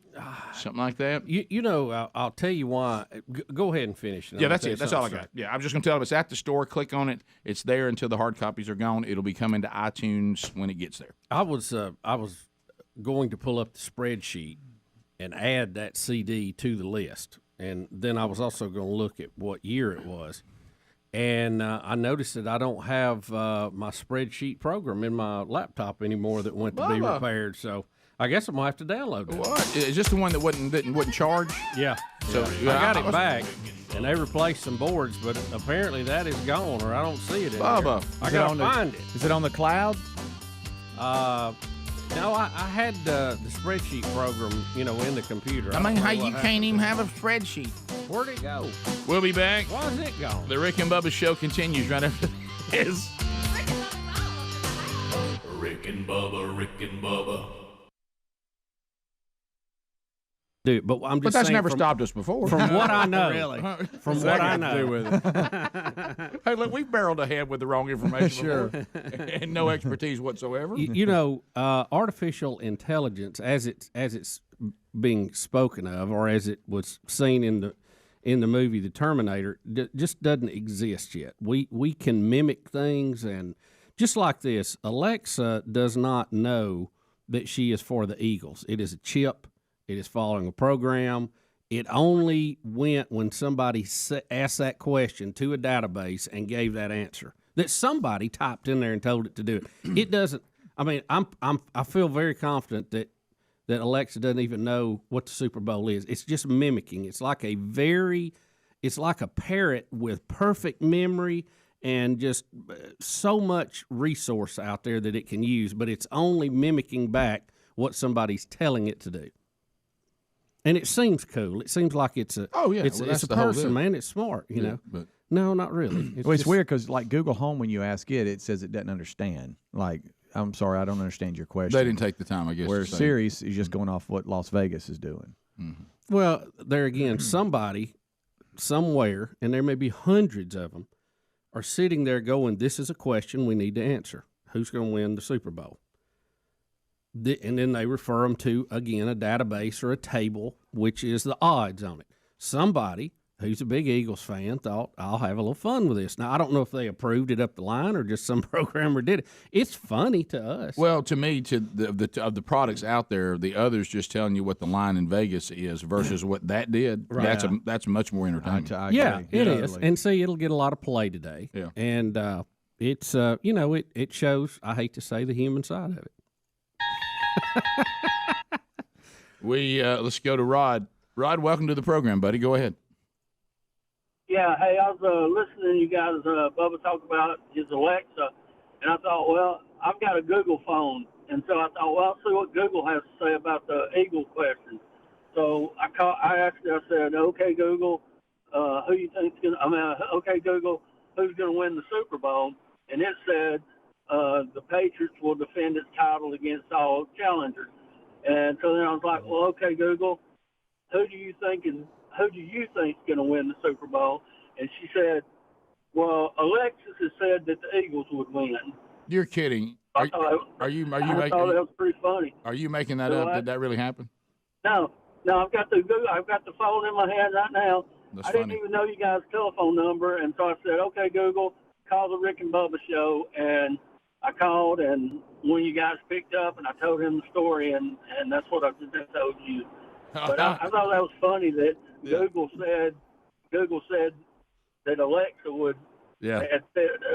something like that. I'll tell you why. Go ahead and finish. Yeah, that's it. That's all I got. Yeah, I'm just going to tell them it's at the store. Click on it. It's there until the hard copies are gone. It'll be coming to iTunes when it gets there. I was going to pull up the spreadsheet and add that CD to the list. And then I was also going to look at what year it was. And I noticed that I don't have my spreadsheet program in my laptop anymore that went to be repaired. So I guess I'm going to have to download it. What? Is this the one that wouldn't charge? Yeah. So I got it back, and they replaced some boards, but apparently that is gone, or I don't see it in Bubba, there. I got to find it. Is it on the cloud? No, I had the spreadsheet program, in the computer. How you can't even have a spreadsheet? Where'd it go? We'll be back. Why is it gone? The Rick and Bubba show continues right after this. Rick and Bubba, Rick and Bubba. Dude, but I'm just But that's saying never stopped us before. From what I know. Really? From what I know. With it? Hey, look, we've barreled ahead with the wrong information before, and no expertise whatsoever. Artificial intelligence, as it's being spoken of, or as it was seen in the movie The Terminator, just doesn't exist yet. We can mimic things, and just like this, Alexa does not know that she is for the Eagles. It is a chip. It is following a program. It only went when somebody asked that question to a database and gave that answer that somebody typed in there and told it to do it. It doesn't. I mean, I feel very confident that Alexa doesn't even know what the Super Bowl is. It's just mimicking. It's like a parrot with perfect memory and just so much resource out there that it can use, but it's only mimicking back what somebody's telling it to do. And it seems cool. It seems like it's a it's a person, man. It's smart, you know. But no, not really. It's weird because like Google Home, when you ask it, it says it doesn't understand. Like, I'm sorry, I don't understand your question. They didn't take the time, I guess. Where Siri is just going off what Las Vegas is doing. Mm-hmm. Well, there again, somebody somewhere, and there may be hundreds of them, are sitting there going, this is a question we need to answer. Who's going to win the Super Bowl? And then they refer them to, again, a database or a table, which is the odds on it. Somebody who's a big Eagles fan thought, I'll have a little fun with this. Now, I don't know if they approved it up the line or just some programmer did it. It's funny to us. Well, to me, of the products out there, the others just telling you what the line in Vegas is versus what that did, Right. that's much more entertaining. Yeah, it is. And see, it'll get a lot of play today. Yeah. And it's, it shows, I hate to say, the human side of it. Let's go to Rod. Rod, welcome to the program, buddy. Go ahead. Yeah, hey, I was listening to you guys, Bubba talk about his Alexa, and I thought, well, I've got a Google phone, and so I thought, well, I'll see what Google has to say about the Eagle question. So I asked her, I said, okay, Google, who you think's okay, Google, who's going to win the Super Bowl? And it said the Patriots will defend its title against all challengers. And so then I was like, well, okay, Google, who do you think is going to win the Super Bowl? And she said, well, Alexis has said that the Eagles would win. You're kidding. Are you I thought that was pretty funny. Are you making that up? Did that really happen? No, I've got the phone in my hand right now. That's I didn't funny. even know you guys' telephone number, and so I said, okay, Google, call the Rick and Bubba show. And I called, and when you guys picked up, and I told him the story, and that's what I just told you. But I thought that was funny that Google said that Alexa would. Yeah.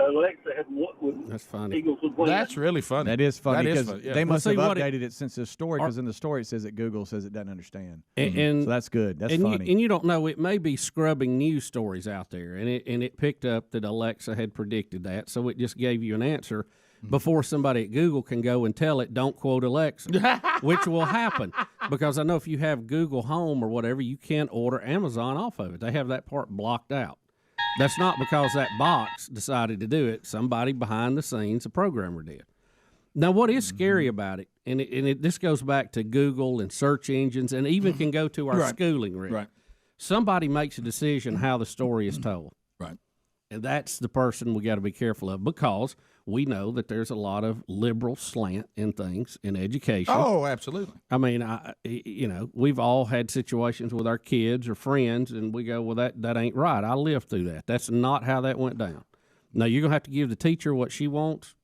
Alexa would. That's funny. Eagles would win. That's really funny. That is funny because funny, yeah. they must Well, have see, updated it since the story. Because in the story it says that Google says it doesn't understand. And so that's good. That's and funny. You don't know. It may be scrubbing news stories out there, and it picked up that Alexa had predicted that, so it just gave you an answer before somebody at Google can go and tell it, don't quote Alexa, which will happen. Because I know if you have Google Home or whatever, you can't order Amazon off of it. They have that part blocked out. That's not because that box decided to do it. Somebody behind the scenes, a programmer did. Now, what is scary about it, and this goes back to Google and search engines, and even can go to our schooling, Rick. Right. Somebody makes a decision how the story is told. Right. And that's the person we got to be careful of, because we know that there's a lot of liberal slant in things in education. Oh, absolutely. I mean, we've all had situations with our kids or friends, and we go, well, that ain't right. I lived through that. That's not how that went down. Now, you're going to have to give the teacher what she wants.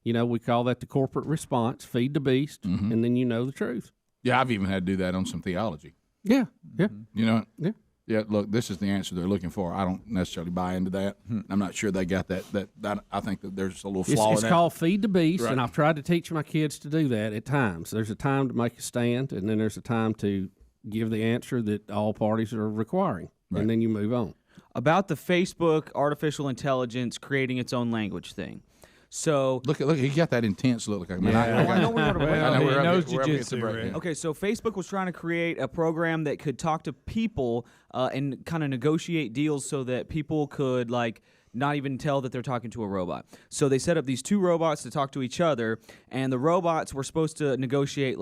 We call that the corporate response, feed the beast, and then you know the truth. Yeah, I've even had to do that on some theology. Yeah, yeah. You know? Yeah. Yeah, look, this is the answer they're looking for. I don't necessarily buy into that. I'm not sure they got that. I think that there's a little flaw in that. It's called feed the beast, Right. and I've tried to teach my kids to do that at times. There's a time to make a stand, and then there's a time to give the answer that all parties are requiring, and then you move on. About the Facebook artificial intelligence creating its own language thing. So look, he got that intense look. I mean, I know we're jujitsu. Right? Okay, so Facebook was trying to create a program that could talk to people and kind of negotiate deals so that people could not even tell that they're talking to a robot. So they set up these two robots to talk to each other, and the robots were supposed to negotiate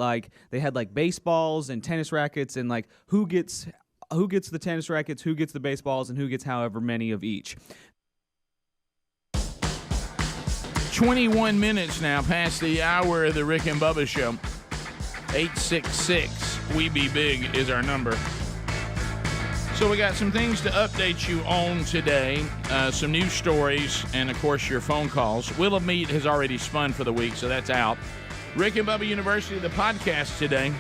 they had baseballs and tennis rackets, and who gets the tennis rackets, who gets the baseballs, and who gets however many of each. 21 minutes now past the hour of the Rick and Bubba Show. 866-WE-BE-BIG is our number. So we got some things to update you on today, some news stories, and, of course, your phone calls. Wheel of Meat has already spun for the week, so that's out. Rick and Bubba University, the podcast today.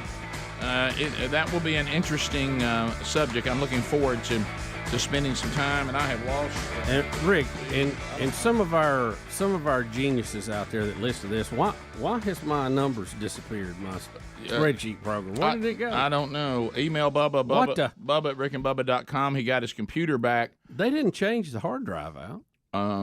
That will be an interesting subject. I'm looking forward to spending some time, and I have lost. And Rick, and some of our geniuses out there that listen to this, why has my numbers disappeared? My spreadsheet program. Where did it go? I don't know. Email Bubba at rickandbubba.com. He got his computer back. They didn't change the hard drive out.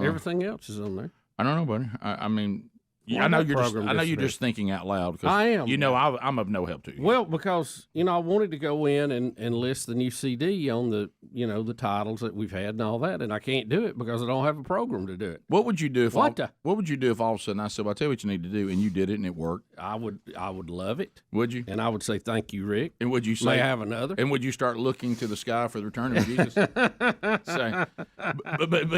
Everything else is on there. I don't know, buddy. I mean, I know you're just thinking out loud. Because I am. You know, I'm of no help to you. Well, because I wanted to go in and list the new CD on the the titles that we've had and all that, and I can't do it because I don't have a program to do it. What would you do if what would you do if all of a sudden I said, well, I'll tell you what you need to do, and you did it and it worked? I would love it. Would you? And I would say thank you, Rick. And would you say may I have another? And would you start looking to the sky for the return of Jesus? But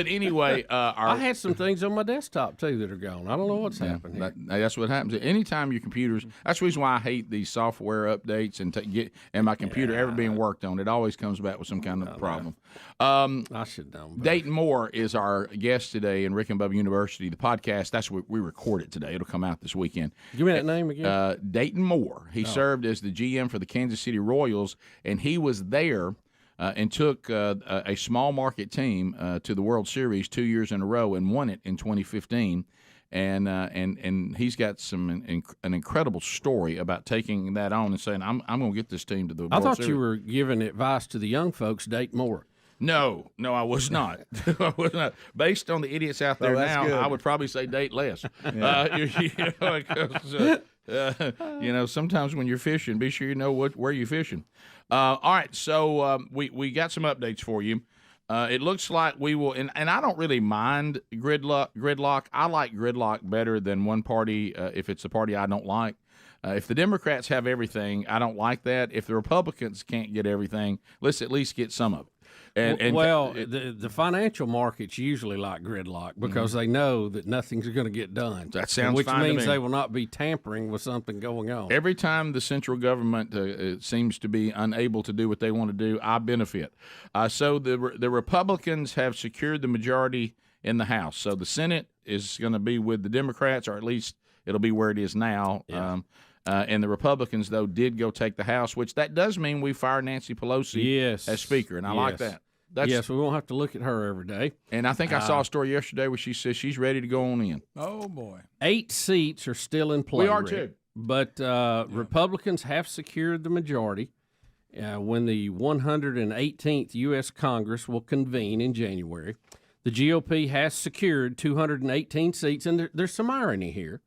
anyway, I had some things on my desktop too that are gone. I don't know what's happened here. That's what happens. Anytime your computers, that's the reason why I hate these software updates and my computer ever being worked on. It always comes back with some kind of problem. I should know. Dayton Moore is our guest today in Rick and Bubba University, the podcast. That's what we record it today. It'll come out this weekend. Give me that name again. Dayton Moore. He served as the GM for the Kansas City Royals, and he was there and took a small market team to the World Series 2 years in a row and won it in 2015. And he's got an incredible story about taking that on and saying, I'm going to get this team to the World Series. I thought you were giving advice to the young folks, date more. No, I was not. I was not. Based on the idiots out there now, good. I would probably say date less. Sometimes when you're fishing, be sure you know where you're fishing. All right, so we got some updates for you. It looks like we will, and I don't really mind gridlock. I like gridlock better than one party if it's a party I don't like. If the Democrats have everything, I don't like that. If the Republicans can't get everything, let's at least get some of it. The financial markets usually like gridlock because they know that nothing's going to get done. That sounds which fine to means me. they will not be tampering with something going on. Every time the central government seems to be unable to do what they want to do, I benefit. So the Republicans have secured the majority in the House. So the Senate is going to be with the Democrats, or at least it'll be where it is now. Yeah. And the Republicans, though, did go take the House, which that does mean we fire Nancy Pelosi as Speaker, and I like that. Yes, we won't have to look at her every day. And I think I saw a story yesterday where she says she's ready to go on in. Oh, boy. 8 seats are still in play. We are, Rick. too. But Republicans have secured the majority when the 118th U.S. Congress will convene in January. The GOP has secured 218 seats, and there's some irony here.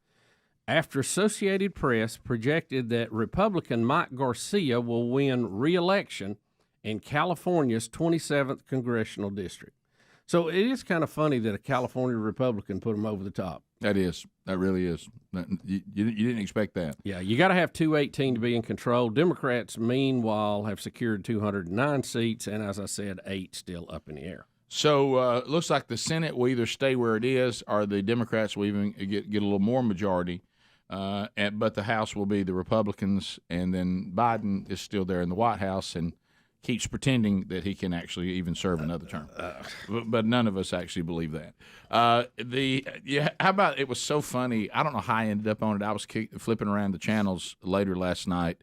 After Associated Press projected that Republican Mike Garcia will win re-election in California's 27th congressional district. So it is kind of funny that a California Republican put him over the top. That is. That really is. You didn't expect that. Yeah, you got to have 218 to be in control. Democrats, meanwhile, have secured 209 seats, and as I said, 8 still up in the air. So it looks like the Senate will either stay where it is or the Democrats will even get a little more majority. But the House will be the Republicans, and then Biden is still there in the White House and keeps pretending that he can actually even serve another term. But none of us actually believe that. How about, it was so funny. I don't know how I ended up on it. I was flipping around the channels later last night.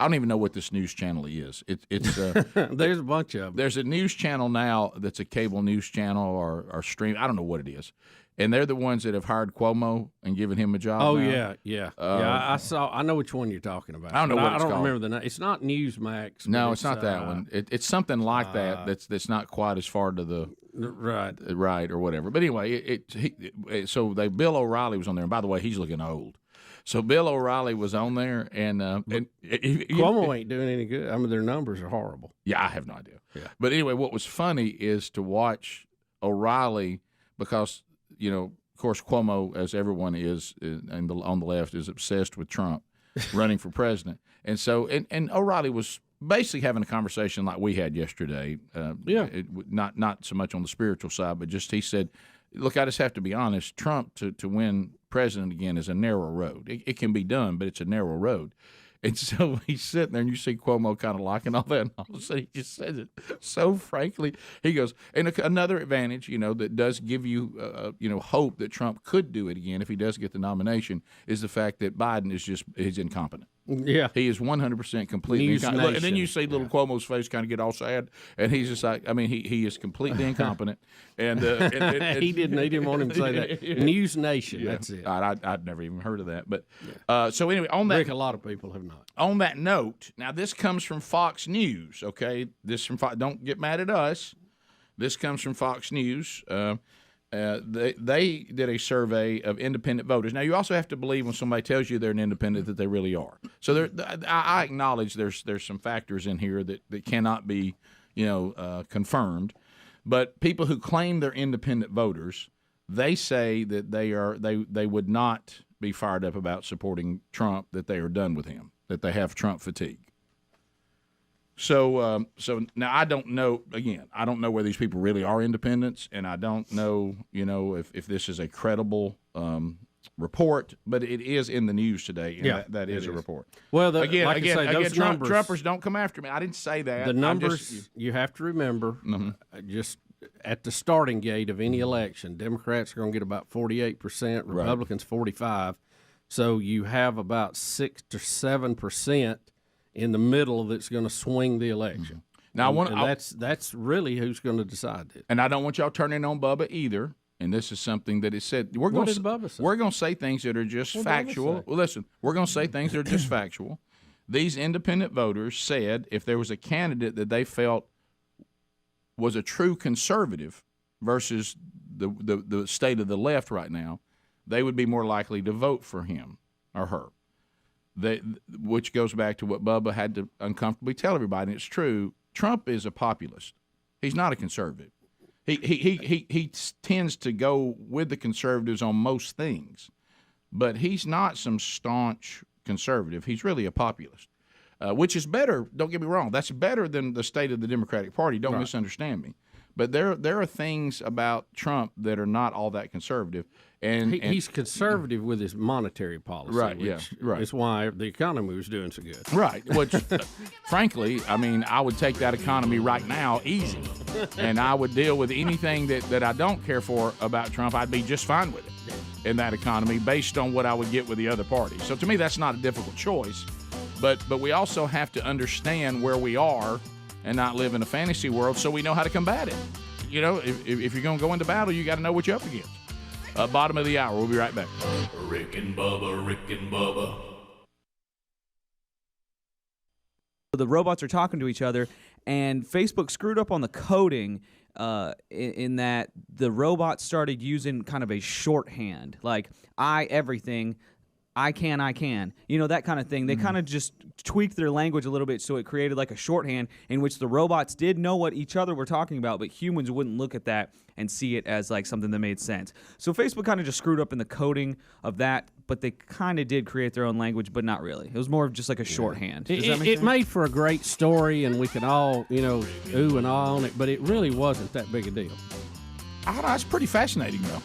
I don't even know what this news channel is. It's there's a bunch of them. There's a news channel now that's a cable news channel or stream. I don't know what it is. And they're the ones that have hired Cuomo and given him a job. Oh, now. yeah. I know which one you're talking about. I don't know what I it's don't called. remember the name. It's not Newsmax. No, it's not that one. It's something like that. That's not quite as far to the right or whatever. But anyway, Bill O'Reilly was on there. And by the way, he's looking old. So Bill O'Reilly was on there, and Cuomo ain't doing any good. I mean, their numbers are horrible. Yeah, I have no idea. Yeah. But anyway, what was funny is to watch O'Reilly because, of course, Cuomo, as everyone is on the left, is obsessed with Trump running for president. And so, and O'Reilly was basically having a conversation like we had yesterday. Not so much on the spiritual side, but just he said, look, I just have to be honest. Trump to win president again is a narrow road. It can be done, but it's a narrow road. And so he's sitting there, and you see Cuomo kind of liking all that, and all of a sudden he just says it so frankly. He goes, and another advantage, that does give you, hope that Trump could do it again if he does get the nomination is the fact that Biden is incompetent. Yeah. He is 100% completely incompetent. And then you see little Cuomo's face kind of get all sad, and he's just like, he is completely incompetent. And he didn't want him to say that. News Nation, that's it. I'd never even heard of that. But so anyway, on that, Rick, a lot of people have not. On that note, now this comes from Fox News. Okay, this from Fox. Don't get mad at us. This comes from Fox News. they did a survey of independent voters. Now, you also have to believe when somebody tells you they're an independent that they really are. So I acknowledge there's some factors in here that cannot be confirmed. But people who claim they're independent voters, they say that they would not be fired up about supporting Trump, that they are done with him, that they have Trump fatigue. So now I don't know. Again, I don't know where these people really are independents, and I don't know, if this is a credible report. But it is in the news today, and that is a report. Well, again, those numbers, Trumpers don't come after me. I didn't say that. The numbers you have to remember. Just at the starting gate of any election, Democrats are going to get about 48%, Republicans 45%. So you have about 6 to 7%. In the middle that's going to swing the election. Now, that's really who's going to decide this. And I don't want y'all turning on Bubba either. And this is something that is said. We're going to say things that are just factual. Well, listen, we're going to say things that are just factual. These independent voters said if there was a candidate that they felt was a true conservative versus the state of the left right now, they would be more likely to vote for him or her. Which goes back to what Bubba had to uncomfortably tell everybody. And it's true. Trump is a populist. He's not a conservative. He tends to go with the conservatives on most things, but he's not some staunch conservative. He's really a populist, which is better. Don't get me wrong. That's better than the state of the Democratic Party. Don't misunderstand me. But there are things about Trump that are not all that conservative. And he's conservative with his monetary policy. Right, right. That's why the economy was doing so good. Right, which, frankly, I mean, I would take that economy right now easy. And I would deal with anything that I don't care for about Trump. I'd be just fine with it in that economy based on what I would get with the other parties. So to me, that's not a difficult choice. But we also have to understand where we are and not live in a fantasy world so we know how to combat it. If you're going to go into battle, you got to know what you're up against. Bottom of the hour. We'll be right back. Rick and Bubba. The robots are talking to each other, and Facebook screwed up on the coding in that the robots started using kind of a shorthand, like everything. I can. That kind of thing. They kind of just tweaked their language a little bit so it created like a shorthand in which the robots did know what each other were talking about, but humans wouldn't look at that and see it as like something that made sense. So Facebook kind of just screwed up in the coding of that, but they kind of did create their own language, but not really. It was more of just like a shorthand. It made for a great story, and we could all, ooh and ah on it, but it really wasn't that big a deal. I don't know. It's pretty fascinating, though.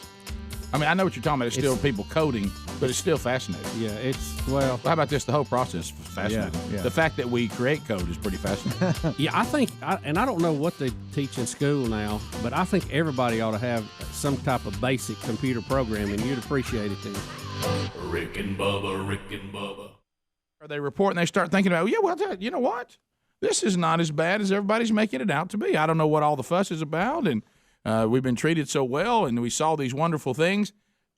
I mean, I know what you're talking about. It's still people coding, but it's still fascinating. Yeah, well, how about this? The whole process is fascinating. Yeah. The fact that we create code is pretty fascinating. Yeah, I think, and I don't know what they teach in school now, but I think everybody ought to have some type of basic computer programming. You'd appreciate it then. Rick and Bubba. They report and they start thinking about, you know what? This is not as bad as everybody's making it out to be. I don't know what all the fuss is about, and we've been treated so well, and we saw these wonderful things.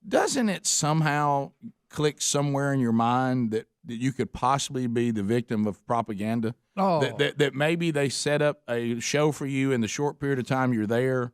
Doesn't it somehow click somewhere in your mind that you could possibly be the victim of propaganda? Oh. That maybe they set up a show for you in the short period of time you're there,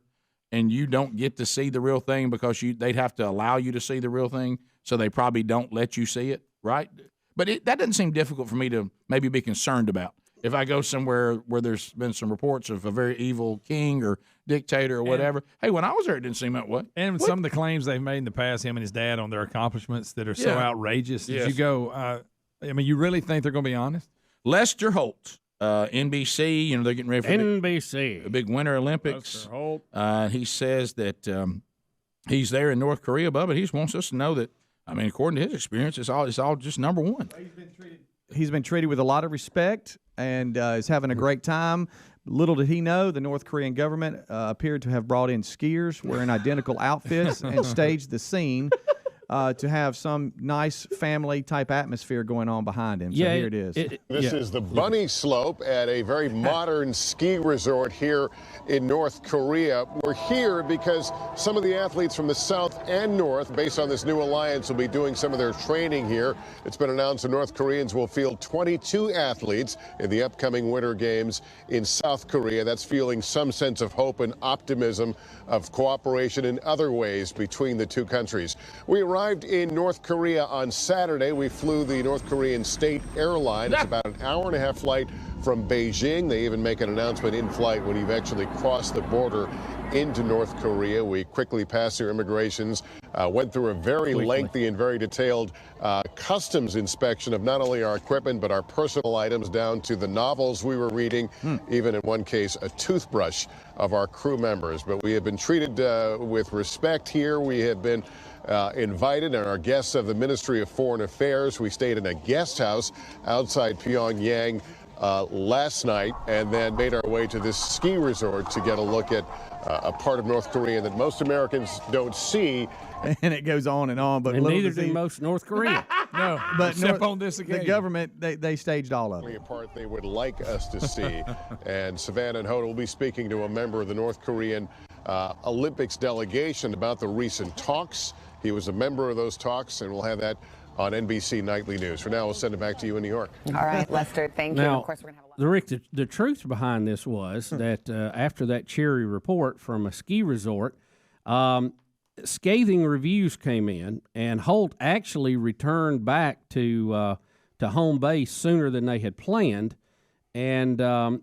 and you don't get to see the real thing because they'd have to allow you to see the real thing, so they probably don't let you see it, right? But that doesn't seem difficult for me to maybe be concerned about. If I go somewhere where there's been some reports of a very evil king or dictator or whatever, hey, when I was there, it didn't seem that way. And some of the claims they've made in the past, him and his dad, on their accomplishments that are so outrageous. Yes. You go, you really think they're going to be honest? Lester Holt, NBC, they're getting ready for NBC, the big Winter Olympics. Lester Holt. He says that he's there in North Korea, Bubba. He just wants us to know that, according to his experience, it's all just number one. He's been treated with a lot of respect and is having a great time. Little did he know, the North Korean government appeared to have brought in skiers wearing identical outfits and staged the scene to have some nice family type atmosphere going on behind him. So here it is. This is the bunny slope at a very modern ski resort here in North Korea. We're here because some of the athletes from the south and north, based on this new alliance, will be doing some of their training here. It's been announced the North Koreans will field 22 athletes in the upcoming Winter Games in South Korea. That's fueling some sense of hope and optimism of cooperation in other ways between the two countries. We arrived in North Korea on Saturday. We flew the North Korean state airline. It's about an hour-and-a-half flight from Beijing. They even make an announcement in flight when you've actually crossed the border into North Korea. We quickly passed their immigrations, went through a very lengthy and very detailed customs inspection of not only our equipment but our personal items, down to the novels we were reading, even in one case a toothbrush of our crew members. But we have been treated with respect here. We have been invited, and our guests of the Ministry of Foreign Affairs. We stayed in a guest house outside Pyongyang last night, and then made our way to this ski resort to get a look at a part of North Korea that most Americans don't see. And it goes on, but and neither do most North Korea. No, but on this occasion, the government they staged all of it. A part they would like us to see. And Savannah and Hoda will be speaking to a member of the North Korean Olympics delegation about the recent talks. He was a member of those talks, and we'll have that on NBC Nightly News. For now, we'll send it back to you in New York. All right, Lester, thank you. Now, of course, we're going to have a lot. Rick, the truth behind this was that after that cheery report from a ski resort, scathing reviews came in, and Holt actually returned back to home base sooner than they had planned. And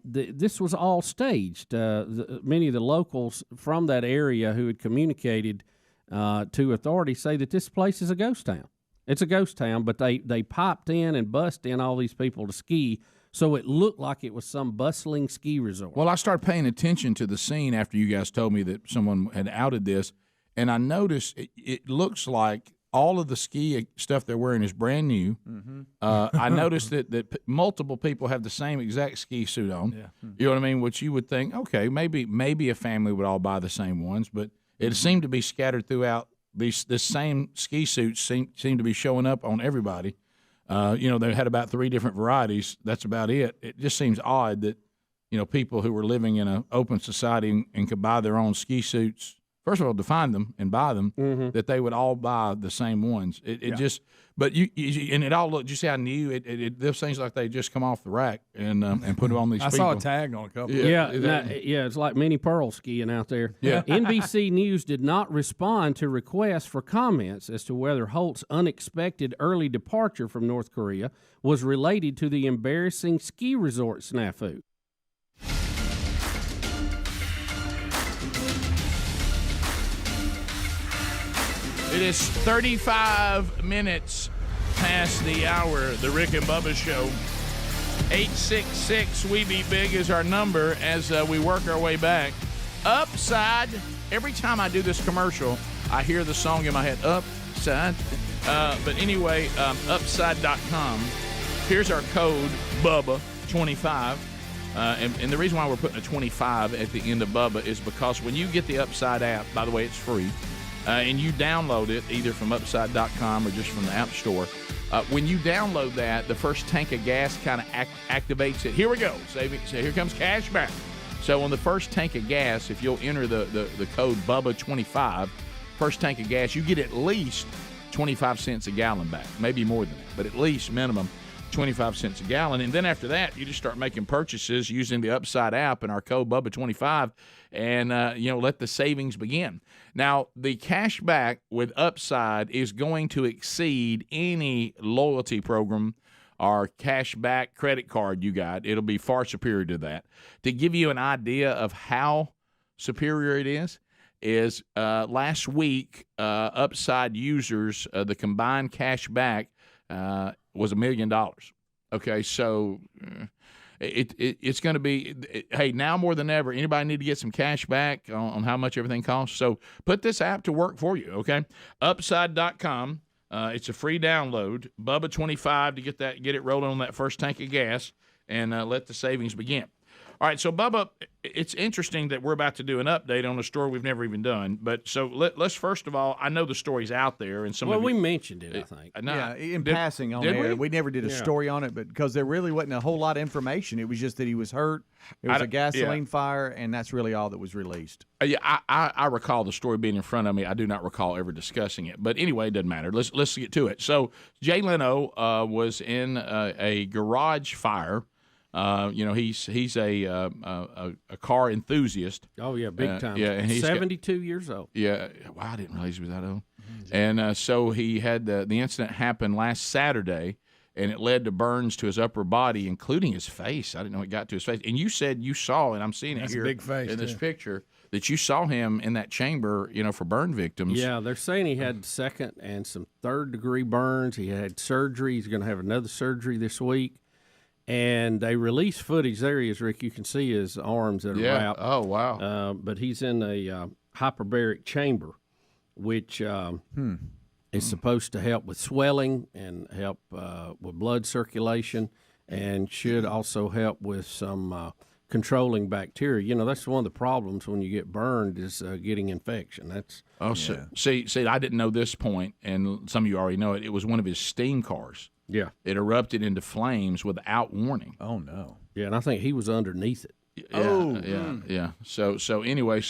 this was all staged. Many of the locals from that area who had communicated to authorities say that this place is a ghost town. It's a ghost town, but they popped in and bussed in all these people to ski, so it looked like it was some bustling ski resort. Well, I started paying attention to the scene after you guys told me that someone had outed this, and I noticed it looks like all of the ski stuff they're wearing is brand new. Mm-hmm. I noticed that multiple people have the same exact ski suit on. Yeah. You know what I mean? Which you would think, okay, maybe a family would all buy the same ones, but it seemed to be scattered throughout. This same ski suits seem to be showing up on everybody. They had about 3 different varieties. That's about it. It just seems odd that, people who were living in an open society and could buy their own ski suits, first of all, to find them and buy them, that they would all buy the same ones. But and it all looked. Did you see how new those things like they just come off the rack and put them on these. I people. saw a tag on a couple. Yeah, it's like mini pearl skiing out there. Yeah. NBC News did not respond to requests for comments as to whether Holt's unexpected early departure from North Korea was related to the embarrassing ski resort snafu. It is 35 minutes past the hour, the Rick and Bubba Show. 866-WE-BE-BIG is our number as we work our way back. Upside, every time I do this commercial, I hear the song in my head, Upside. But anyway, upside.com. Here's our code, Bubba25. And the reason why we're putting a 25 at the end of Bubba is because when you get the Upside app, by the way, it's free, and you download it either from upside.com or just from the App Store, when you download that, the first tank of gas kind of activates it. Here we go. So here comes cash back. So on the first tank of gas, if you'll enter the code Bubba25, first tank of gas, you get at least 25 cents a gallon back. Maybe more than that, but at least minimum 25 cents a gallon. And then after that, you just start making purchases using the Upside app and our code Bubba25 and, let the savings begin. Now, the cash back with Upside is going to exceed any loyalty program or cash back credit card you got. It'll be far superior to that. To give you an idea of how superior it is last week, Upside users, the combined cash back was $1 million. Okay, so it's going to be, hey, now more than ever, anybody need to get some cash back on how much everything costs? So put this app to work for you, okay? Upside.com. It's a free download. Bubba25 to get it rolling on that first tank of gas and let the savings begin. All right, so Bubba, it's interesting that we're about to do an update on a story we've never even done. But so let's first of all, I know the story's out there, and some. Well, of we you, mentioned it, I think. In passing on air. We never did a story on it, but because there really wasn't a whole lot of information. It was just that he was hurt. It was a gasoline fire, and that's really all that was released. I recall the story being in front of me. I do not recall ever discussing it. But anyway, it doesn't matter. Let's get to it. So Jay Leno was in a garage fire. He's a car enthusiast. Oh yeah, big time. Yeah, and he's 72 years old. Yeah, wow, I didn't realize he was that old. And so he had the incident happen last Saturday, and it led to burns to his upper body, including his face. I didn't know it got to his face. And you said you saw, and I'm seeing it here big face, in this picture, that you saw him in that chamber, for burn victims. Yeah, they're saying he had second and some third-degree burns. He had surgery. He's going to have another surgery this week. And they released footage. There he is, Rick. You can see his arms that are wrapped. Oh, wow. But he's in a hyperbaric chamber, which is supposed to help with swelling and help with blood circulation and should also help with some controlling bacteria. That's one of the problems when you get burned is getting infection. See, I didn't know this point, and some of you already know it. It was one of his steam cars. Yeah. It erupted into flames without warning. Oh, no. Yeah, and I think he was underneath it. Yeah. So anyway,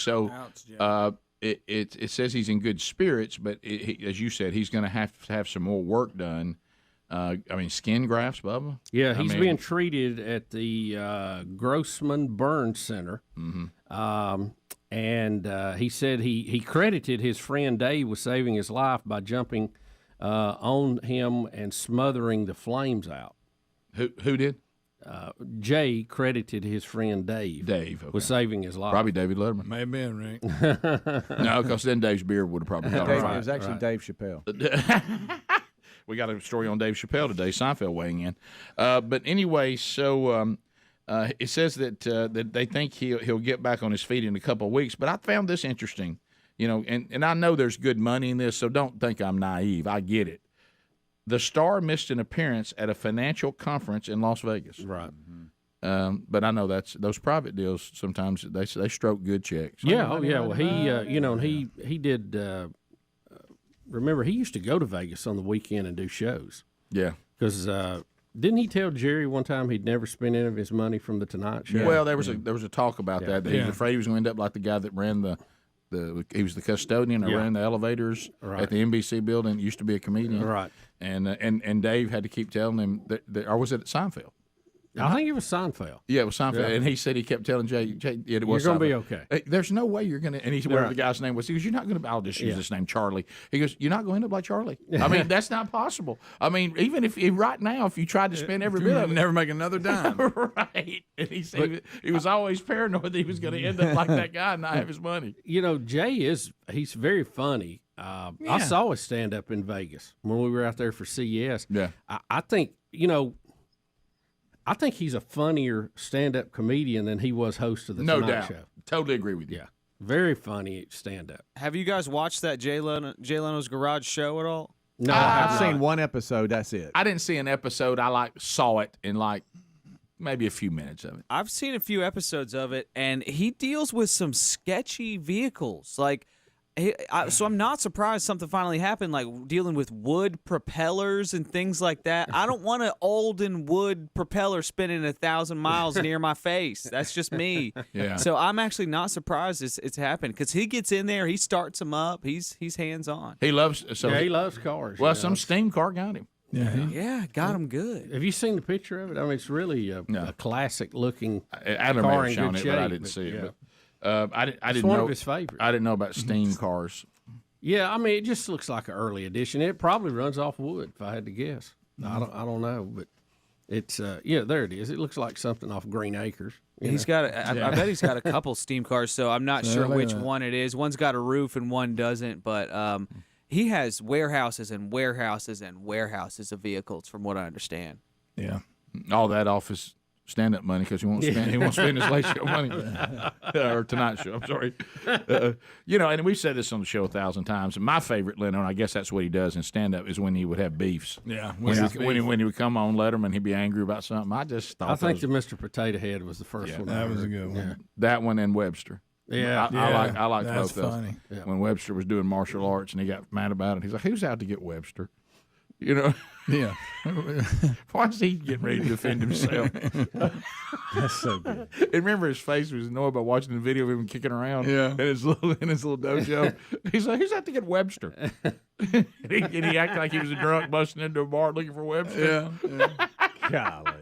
it says he's in good spirits, but as you said, he's going to have some more work done. Skin grafts, Bubba? Yeah, he's being treated at the Grossman Burn Center. Mm-hmm. And he said he credited his friend Dave with saving his life by jumping on him and smothering the flames out. Who did? Jay credited his friend Dave. With saving his life. Probably David Letterman. May have been, Rick. No, because then Dave's beard would have probably gone. It was actually Dave Chappelle. We got a story on Dave Chappelle today, Seinfeld weighing in. But anyway, so it says that they think he'll get back on his feet in a couple of weeks. But I found this interesting. And I know there's good money in this, so don't think I'm naive. I get it. The star missed an appearance at a financial conference in Las Vegas. Right. But I know those private deals sometimes they stroke good checks. Yeah. Oh, yeah. Well, he did. Remember, he used to go to Vegas on the weekend and do shows. Yeah. Because didn't he tell Jerry one time he'd never spent any of his money from the Tonight Show? Well, there was a talk about that he was afraid he was going to end up like the guy that ran he was the custodian that ran the elevators at the NBC building. He used to be a comedian, right? And Dave had to keep telling him or was it at Seinfeld? I think it was Seinfeld. Yeah, it was Seinfeld. Yeah. And he said he kept telling Jay it was you're going to be okay. There's no way you're going to. And he said, whatever the guy's name was, he goes, you're not going to. I'll just use this name, Charlie. He goes, you're not going to end up like Charlie. I mean, that's not possible. I mean, even if right now, if you tried to spend every bit of it, never make another dime. Right. And he said he was always paranoid that he was going to end up like that guy and not have his money. Jay he's very funny. I saw his stand up in Vegas when we were out there for CES. Yeah. I think, I think he's a funnier stand-up comedian than he was host of the Tonight Show. Totally agree with you. Yeah, very funny stand-up. Have you guys watched that Jay Leno's Garage show at all? No, I've seen one episode. That's it. I didn't see an episode. I saw it in maybe a few minutes of it. I've seen a few episodes of it, and he deals with some sketchy vehicles. So I'm not surprised something finally happened, like dealing with wood propellers and things like that. I don't want an Olden wood propeller spinning 1,000 miles near my face. That's just me. Yeah. So I'm actually not surprised it's happened because he gets in there, he starts them up, he's hands on. He loves he loves cars. Well, some steam car got him. Yeah, got him good. Have you seen the picture of it? I mean, it's really a classic looking Adam car may have shown in good it, shape, but I didn't see it. But. I didn't it's know. One of his favorites. I didn't know about steam cars. Yeah, I mean, it just looks like an early edition. It probably runs off wood, if I had to guess. I don't know, but it's there it is. It looks like something off Green Acres. He's got. I bet he's got a couple steam cars, so I'm not sure which one it is. One's got a roof and one doesn't, but he has warehouses and warehouses and warehouses of vehicles, from what I understand. Yeah, all that off his stand-up money because he won't spend his late show money or Tonight Show. I'm sorry. And we've said this on the show 1,000 times. And my favorite Leno, and I guess that's what he does in stand-up, is when he would have beefs. Yeah, when he would come on Letterman, he'd be angry about something. I think the Mr. Potato Head was the first one. That was a good one. Yeah. That one and Webster. Yeah, I like that's both funny. those. When Webster was doing martial arts and he got mad about it, he's like, "Who's out to get Webster?" You know? Yeah. Why is he getting ready to defend himself? That's so good. And remember, his face was annoyed by watching the video of him kicking around in his little dojo. He's like, "Who's out to get Webster?" and he acted like he was a drunk busting into a bar looking for Webster. Yeah. Golly.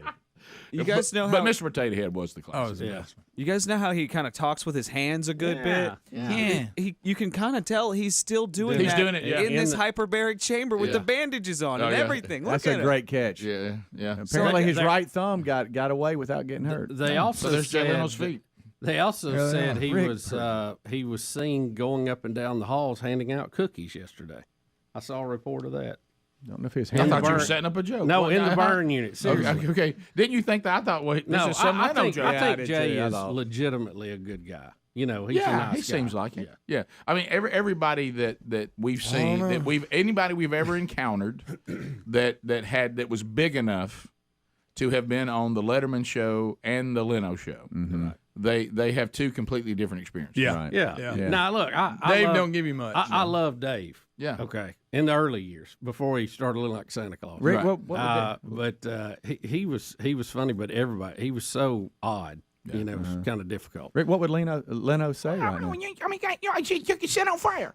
You guys know how. But Mr. Potato Head was the classic. Oh, it was the best one. You guys know how he kind of talks with his hands a good bit? Yeah. You can kind of tell he's still doing that. He's doing it, yeah. In this hyperbaric chamber with the bandages on and everything. Look That's at a great catch. Yeah. Apparently, his right thumb got away without getting hurt. They also so there's Jay said Leno's feet. They also said he Rick was seen going up and down the halls handing out cookies yesterday. I saw a report of that. Don't know if his I hand. thought you were setting up a joke. No, What? in the burn unit. Seriously. Okay. Didn't you think that? I thought, wait, this is some I Leno think, joke. I think Jay too. I is thought. legitimately a good guy. You know, he's a nice he guy. seems like it. Yeah. I mean, everybody that we've seen, anybody we've ever encountered that was big enough to have been on the Letterman show and the Leno show. Mm-hmm. They have two completely different experiences. Yeah. Right. Yeah. Now look, Dave love, don't give you much. I love Dave. Yeah. Okay. In the early years, before he started looking like Santa Claus. Rick, Right. But he was funny, but he was so odd. You know, it was kind of difficult. Rick, what would Leno say right now? You set on fire.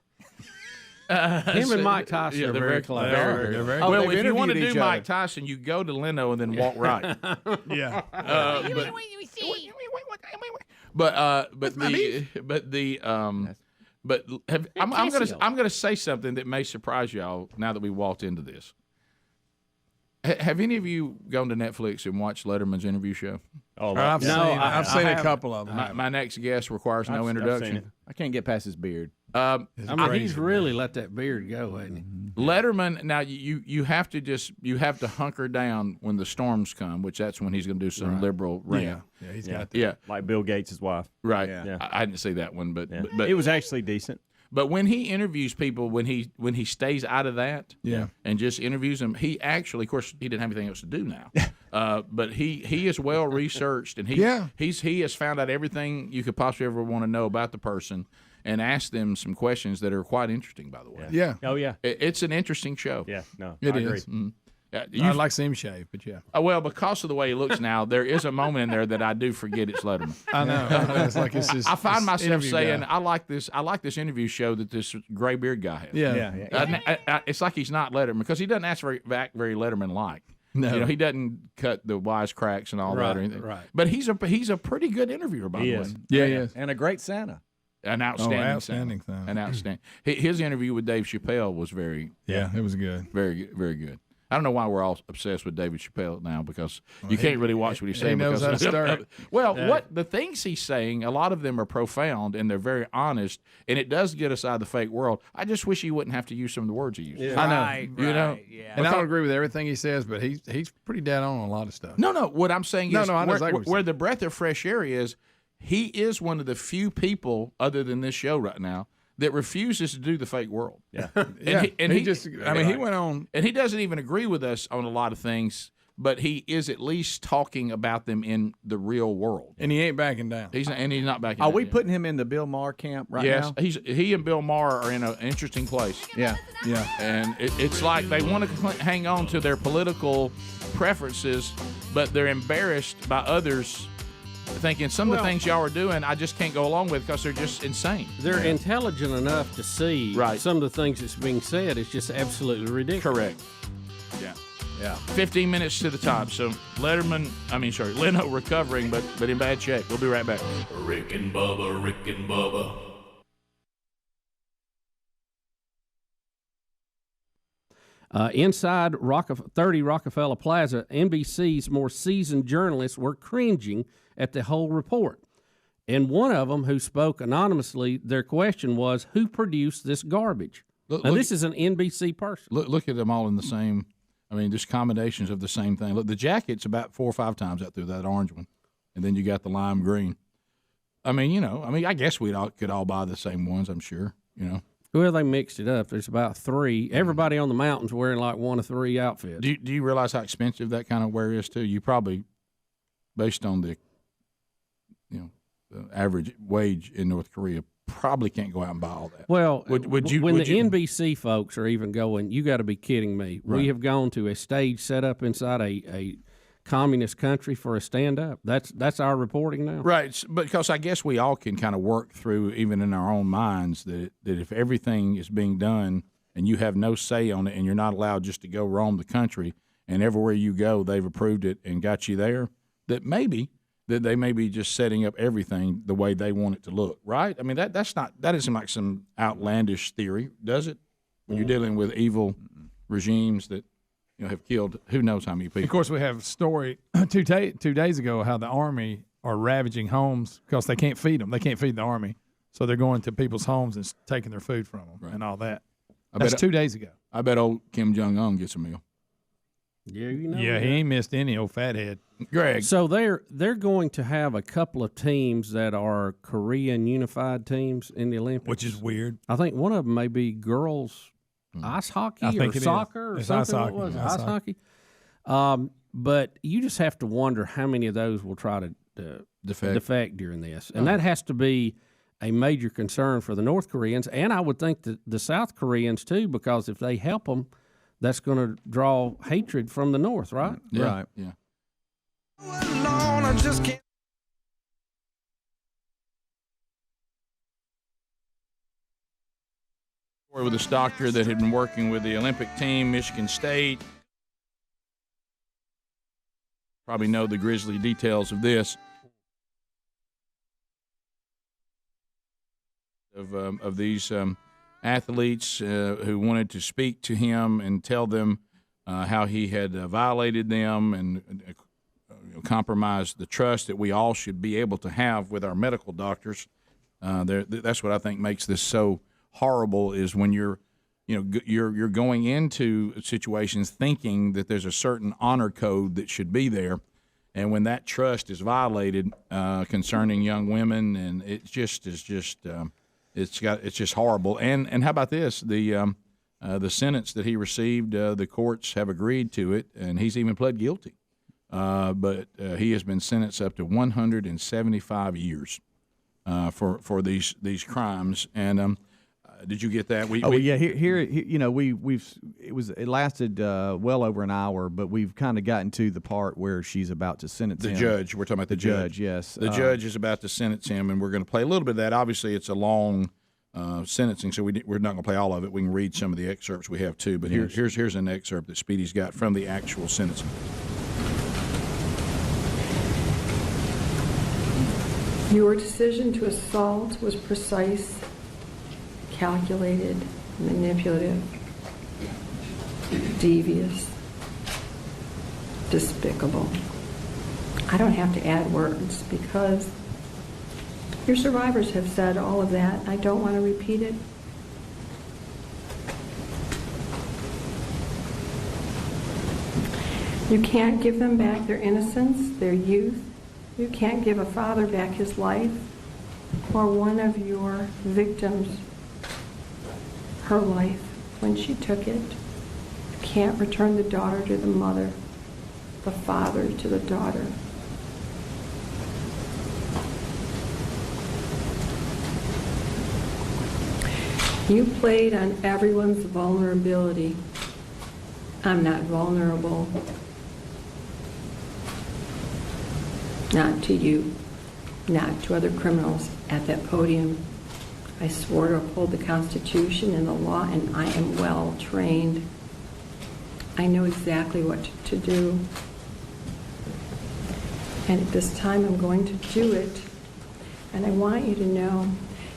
Him and Mike Tyson are very close. They're very Well, they've if you want to interviewed do each Mike other. Tyson, you go to Leno and then walk right. Yeah. I'm gonna say something that may surprise y'all now that we walked into this. Have any of you gone to Netflix and watched Letterman's interview show? Oh, I've seen a couple of them. My next guest requires no I've seen introduction. it. I can't get past his beard. He's really let that beard go, hasn't he? Letterman. Now you have to hunker down when the storms come, which that's when he's going to do some liberal rant. Yeah, he's got that. Yeah, Like Bill Gates' wife. right. Yeah. I didn't see that one, but It was actually decent. But when he interviews people, when he stays out of that, and just interviews them, he actually, of course, he didn't have anything else to do now. But he is well researched, and he has found out everything you could possibly ever want to know about the person, and asked them some questions that are quite interesting, by the way. Yeah. Oh, yeah. It's an interesting show. Yeah, no, It I agree. is. Yeah, I'd like to see him shave, but yeah. well, because of the way he looks now, there is a moment in there that I do forget it's Letterman. I know. It's like it's just, I find myself interview saying, guy. I like this interview show that this gray beard guy has. Yeah. It's like he's not Letterman because he doesn't act very Letterman-like. No. You know, he doesn't cut the wisecracks and all that or anything. Right. But he's a pretty good interviewer, by the way. Yeah, he is. And a great Santa. An outstanding, outstanding Santa. thing. An outstanding. His interview with Dave Chappelle was very It was good. very, very good. I don't know why we're all obsessed with David Chappelle now because you can't really watch what he's saying. He knows how to stir it. Well, what the things he's saying, a lot of them are profound and they're very honest, and it does get us out of the fake world. I just wish he wouldn't have to use some of the words he uses. I know. Right, You know? right, yeah. And I don't agree with everything he says, but he's pretty dead on a lot of stuff. No. What I'm saying is I know exactly what you're where the breath of fresh air is, he is one of the few people, other than this show right now, that refuses to do the fake world. Yeah. He went on, and he doesn't even agree with us on a lot of things, but he is at least talking about them in the real world. And he ain't backing down. He's not backing Are down. we putting him in the Bill Maher camp right yes, now? he and Bill Maher are in an interesting place. Yeah. And it's like they want to hang on to their political preferences, but they're embarrassed by others thinking some of the things y'all are doing I just can't go along with because they're just insane. They're intelligent enough to see some of the things that's being said is just absolutely ridiculous. Correct. Yeah. 15 minutes to the top. So Leno recovering, but in bad shape. We'll be right back. Rick and Bubba. Inside 30 Rockefeller Plaza, NBC's more seasoned journalists were cringing at the whole report. And one of them, who spoke anonymously, their question was, who produced this garbage? This is an NBC person. Look at them all in the same. I mean, just combinations of the same thing. Look, the jacket's about 4 or 5 times out through that orange one, and then you got the lime green. I mean, I guess we could all buy the same ones. I'm sure, Well, they mixed it up. There's about 3. Everybody on the mountain's wearing like 1 of 3 outfits. Do you realize how expensive that kind of wear is too? You probably, based on the average wage in North Korea, probably can't go out and buy all that. Well, would you? When would the you, NBC folks are even going, you got to be kidding me. Right. We have gone to a stage set up inside a communist country for a stand-up. That's our reporting now. Right, because I guess we all can kind of work through, even in our own minds, that if everything is being done and you have no say on it and you're not allowed just to go roam the country and everywhere you go they've approved it and got you there, that they may be just setting up everything the way they want it to look, right? I mean, that isn't like some outlandish theory, does it? When you're dealing with evil regimes that have killed who knows how many people. Of course, we have a story 2 days ago how the Army are ravaging homes because they can't feed them. They can't feed the Army. So they're going to people's homes and taking their food from them and all that. That's 2 days ago. I bet old Kim Jong-un gets a meal. Yeah, Yeah, he ain't missed any, old fathead. Greg. So they're going to have a couple of teams that are Korean unified teams in the Olympics. Which is weird. I think one of them may be girls ice hockey or soccer or something. What was it? Ice hockey. But you just have to wonder how many of those will try to defect during this. And that has to be a major concern for the North Koreans. And I would think that the South Koreans, too, because if they help them, that's going to draw hatred from the North, right? Yeah. Right. Yeah. I just can't. With this doctor that had been working with the Olympic team, Michigan State. Probably know the grisly details of this. Of these athletes who wanted to speak to him and tell them how he had violated them and compromised the trust that we all should be able to have with our medical doctors. That's what I think makes this so horrible, is when you're going into situations thinking that there's a certain honor code that should be there, and when that trust is violated concerning young women, and it's just horrible. And how about this? The sentence that he received, the courts have agreed to it, and he's even pled guilty. But he has been sentenced up to 175 years for these crimes. And did you get that? It lasted well over an hour, but we've kind of gotten to the part where she's about to sentence him. The judge. We're talking about the judge. Yes, the judge is about to sentence him, and we're going to play a little bit of that. Obviously, it's a long sentencing, so we're not going to play all of it. We can read some of the excerpts we have too. But here's an excerpt that Speedy's got from the actual sentencing. Your decision to assault was precise, calculated, manipulative, devious, despicable. I don't have to add words because your survivors have said all of that. I don't want to repeat it. You can't give them back their innocence, their youth. You can't give a father back his life, or one of your victims her life when she took it. You can't return the daughter to the mother, the father to the daughter. You played on everyone's vulnerability. I'm not vulnerable. Not to you, not to other criminals at that podium. I swore to uphold the Constitution and the law, and I am well trained. I know exactly what to do. And at this time, I'm going to do it. And I want you to know,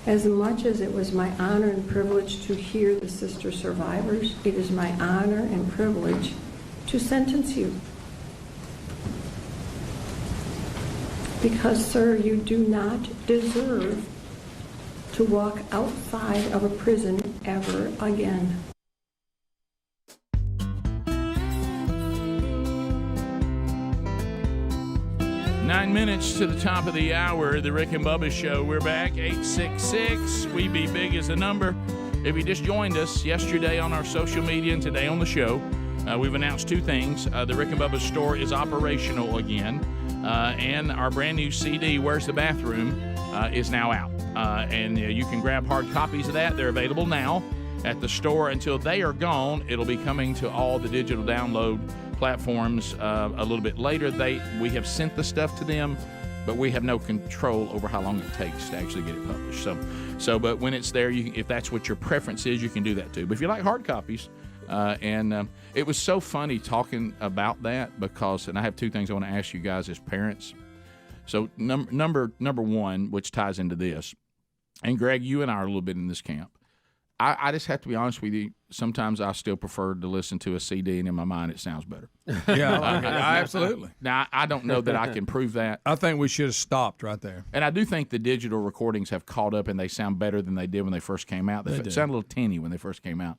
as much as it was my honor and privilege to hear the sister survivors, it is my honor and privilege to sentence you. Because, sir, you do not deserve to walk outside of a prison ever again. 9 minutes to the top of the hour, the Rick and Bubba Show. We're back, 866. We be big as a number. If you just joined us yesterday on our social media and today on the show, we've announced two things. The Rick and Bubba store is operational again, and our brand new CD, Where's the Bathroom, is now out. And you can grab hard copies of that. They're available now at the store. Until they are gone, it'll be coming to all the digital download platforms a little bit later. We have sent the stuff to them, but we have no control over how long it takes to actually get it published. But when it's there, if that's what your preference is, you can do that too. But if you like hard copies, it was so funny talking about that because, and I have two things I want to ask you guys as parents. So number one, which ties into this, and Greg, you and I are a little bit in this camp. I just have to be honest with you. Sometimes I still prefer to listen to a CD, and in my mind, it sounds better. Yeah, absolutely. Now, I don't know that I can prove that. I think we should have stopped right there. And I do think the digital recordings have caught up, and they sound better than they did when they first came out. They sound a little tinny when they first came out.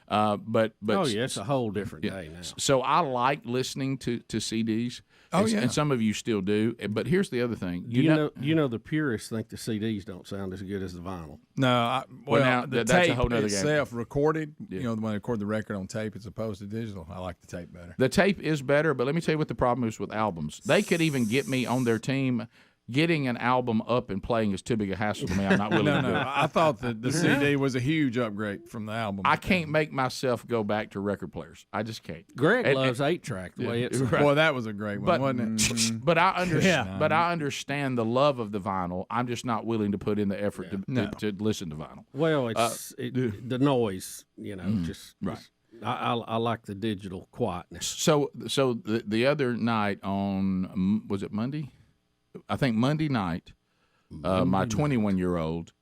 But oh yeah, it's a whole different day now. So I like listening to CDs. And some of you still do. But here's the other thing. You know, the purists think the CDs don't sound as good as the vinyl. No, the that's tape a whole nother itself game. Recorded. Yeah. You know, when they record the record on tape as opposed to digital. I like the tape better. The tape is better, but let me tell you what the problem is with albums. They could even get me on their team. Getting an album up and playing is too big a hassle to me. I'm not willing to do it. I thought that the CD was a huge upgrade from the album. I can't make myself go back to record players. I just can't. Greg loves 8-track the way it's. Right. Well, that was a great one, wasn't it? But I understand the love of the vinyl. I'm just not willing to put in the effort to listen to vinyl. Well, it's the noise, just right. I like the digital quietness. So the other night on, was it Monday? I think Monday night, my 21-year-old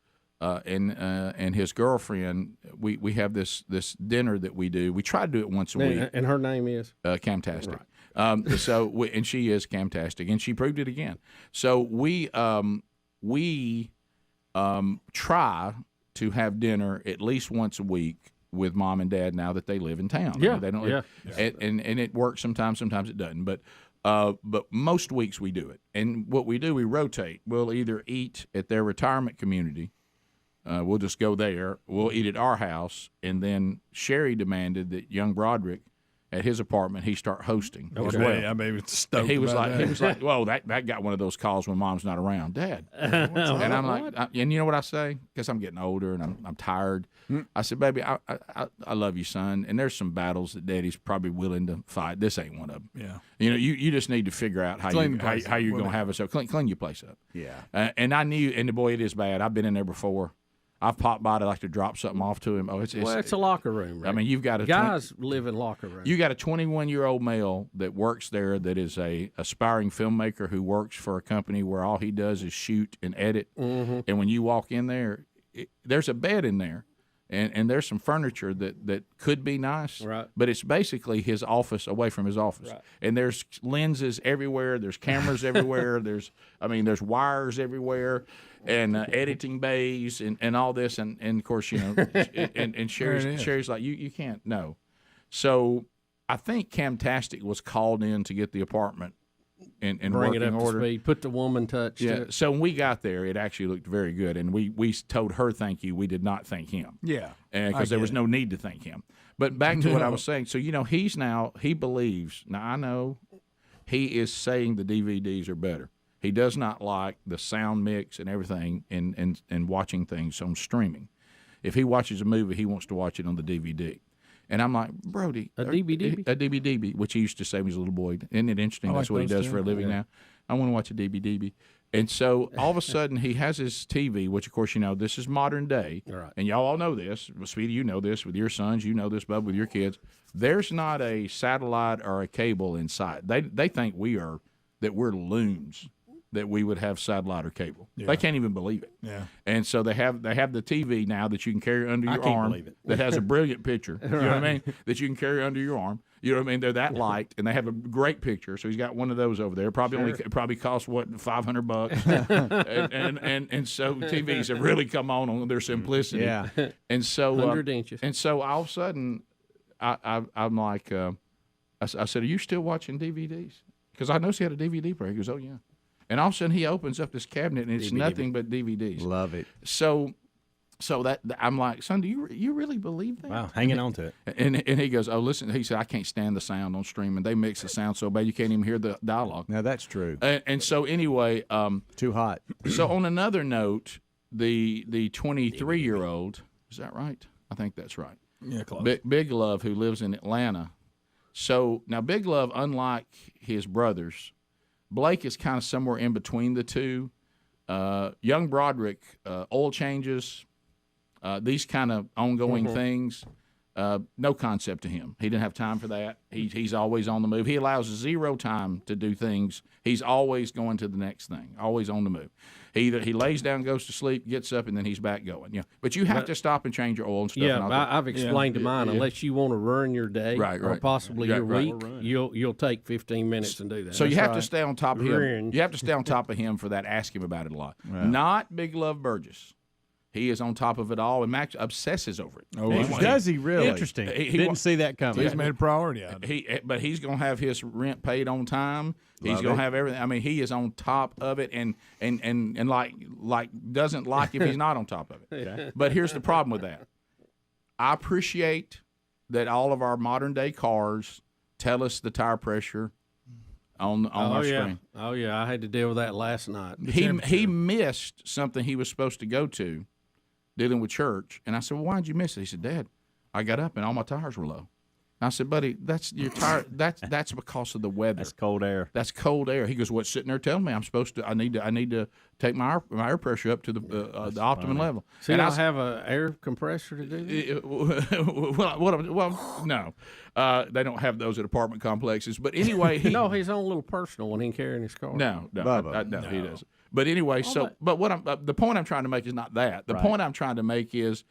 and his girlfriend, we have this dinner that we do. We try to do it once a week. And her name is? Camtastic. Right. And she is Camtastic, and she proved it again. So we try to have dinner at least once a week with mom and dad now that they live in town. Yeah, they don't live, and it works sometimes it doesn't. But most weeks we do it. And what we do, we rotate. We'll either eat at their retirement community. We'll just go there. We'll eat at our house. And then Sherry demanded that young Broderick, at his apartment, he start hosting as well. I mean, it's stoked he was like, well, that got one of those calls when mom's not around. Dad. And I'm like, and you know what I say? Because I'm getting older and I'm tired. I said, baby, I love you, son. And there's some battles that Daddy's probably willing to fight. This ain't one of them. Yeah. You just need to figure out how you're going to have it. So clean your place up. Yeah. And I knew, and boy, it is bad. I've been in there before. I've popped by to like to drop something off to him. It's a locker room. Right? I mean, you've got guys live in locker rooms. You got a 21-year-old male that works there that is a aspiring filmmaker who works for a company where all he does is shoot and edit. Mm-hmm. And when you walk in there, there's a bed in there, and there's some furniture that could be nice, right? But it's basically his office away from his office. Right. And there's lenses everywhere. There's cameras everywhere. There's wires everywhere. And editing bays and all this, and of course, and Sherry's like, you can't, no. So I think Camtastic was called in to get the apartment in bring working it up order. To speed, put the woman touch. Yeah. To it. So when we got there, it actually looked very good, and we told her thank you. We did not thank him. Yeah. Because there was no need to thank him. But back to what I was saying. So he believes. Now I know he is saying the DVDs are better. He does not like the sound mix and everything and watching things on streaming. If he watches a movie, he wants to watch it on the DVD. And I'm like, Brody. A DVD? A DVD, which he used to say when he was a little boy. Isn't it interesting? That's what he does for a living now. I want to watch a DVD. And so all of a sudden he has his TV, which, of course, this is modern day. Right. And y'all all know this. Well, Speedy, you know this with your sons. You know this, Bub, with your kids. There's not a satellite or a cable inside. They think that we're loons. That we would have satellite or cable. Yeah. They can't even believe it. Yeah. And so they have the TV now that you can carry under your arm that has a brilliant picture. You know what I mean? That you can carry under your arm. You know what I mean? They're that light and they have a great picture. So he's got one of those over there. Probably costs what, $500. and so TVs have really come on their simplicity. Yeah. And so 100 inches. And so all of a sudden I'm like I said, are you still watching DVDs? Because I noticed he had a DVD player. He goes, oh yeah. And all of a sudden he opens up this cabinet and it's nothing but DVDs. Love it. So that I'm like, son, do you really believe that? Wow, hanging on to it. And he goes, oh, listen, he said, I can't stand the sound on streaming. They mix the sound so bad you can't even hear the dialogue. Now that's true. And so anyway, too hot. So on another note, the 23-year-old, is that right? I think that's right. Yeah, close. Big Love, who lives in Atlanta. So now Big Love, unlike his brothers, Blake is kind of somewhere in between the two. Young Broderick, oil changes, these kind of ongoing things, no concept to him. He didn't have time for that. He's always on the move. He allows zero time to do things. He's always going to the next thing, always on the move. He lays down, goes to sleep, gets up, and then he's back going. Yeah, but you have to stop and change your oil and stuff. Yeah, and I've explained to mine. Unless you want to ruin your day or possibly your week, you'll take 15 minutes and do that. So you have to stay on top of him. You have to stay on top of him for that. Ask him about it a lot. Right. Not Big Love Burgess. He is on top of it all, and Max obsesses over it. Oh, does he really? Interesting. Didn't see that coming. He's made a priority out of it. But he's going to have his rent paid on time. He's going to have everything. I mean, he is on top of it, and like doesn't like if he's not on top of it. Yeah. But here's the problem with that. I appreciate that all of our modern day cars tell us the tire pressure on our screen. Oh yeah, I had to deal with that last night. He missed something he was supposed to go to, dealing with church, and I said, "Well, why did you miss it?" He said, "Dad, I got up and all my tires were low." And I said, "Buddy, that's your tire. That's because of the weather. That's cold air. That's cold air." He goes, "What's sitting there telling me I'm supposed to? I need to take my air pressure up to the optimum level." So you don't have an air compressor to do that? Well, no, they don't have those at apartment complexes. But anyway, no, his own little personal one he can carry in his car. No, he doesn't. But anyway, but what the point I'm trying to make is not that. The point I'm trying to make is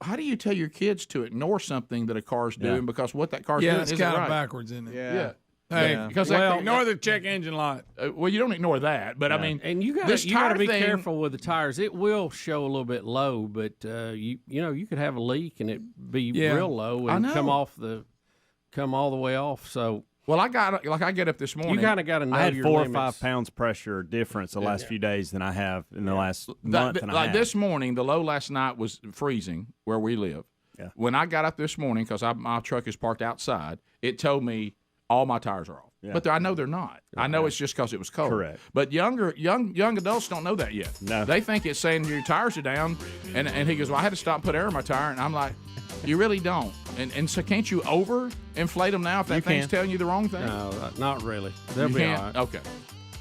how do you tell your kids to ignore something that a car's doing because what that car's doing it's isn't kind of right? backwards, isn't it? Yeah. Hey, because ignore the check engine light. Well, you don't ignore that, but I mean, and you got to be careful with the tires. It will show a little bit low, but you could have a leak and it be real low and come all the way off. So. Well, I get up this morning. You kind of got to know I had your 4 limits. or 5 pounds pressure difference the last few days than I have in the last month and a half. Like this morning, the low last night was freezing where we live. Yeah. When I got up this morning, because my truck is parked outside, it told me all my tires are off. Yeah. But I know they're not. I know it's just because it was cold. Correct. But young adults don't know that yet. No. They think it's saying your tires are down. And he goes, well, I had to stop and put air in my tire. And I'm like, you really don't. And so can't you over-inflate them now if that thing's telling you the wrong thing? No, not really. They'll be all right. Okay.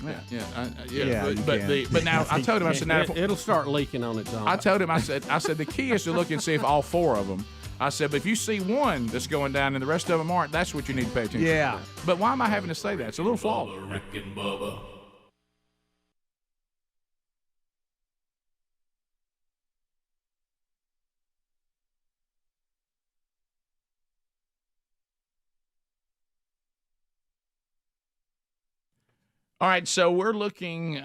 But now I told him, I said, now it'll start leaking on its own. I told him, I said the key is to look and see if all 4 of them. I said, but if you see one that's going down and the rest of them aren't, that's what you need to pay attention to. But why am I having to say that? It's a little flawed. Rick and Bubba. All right, so we're looking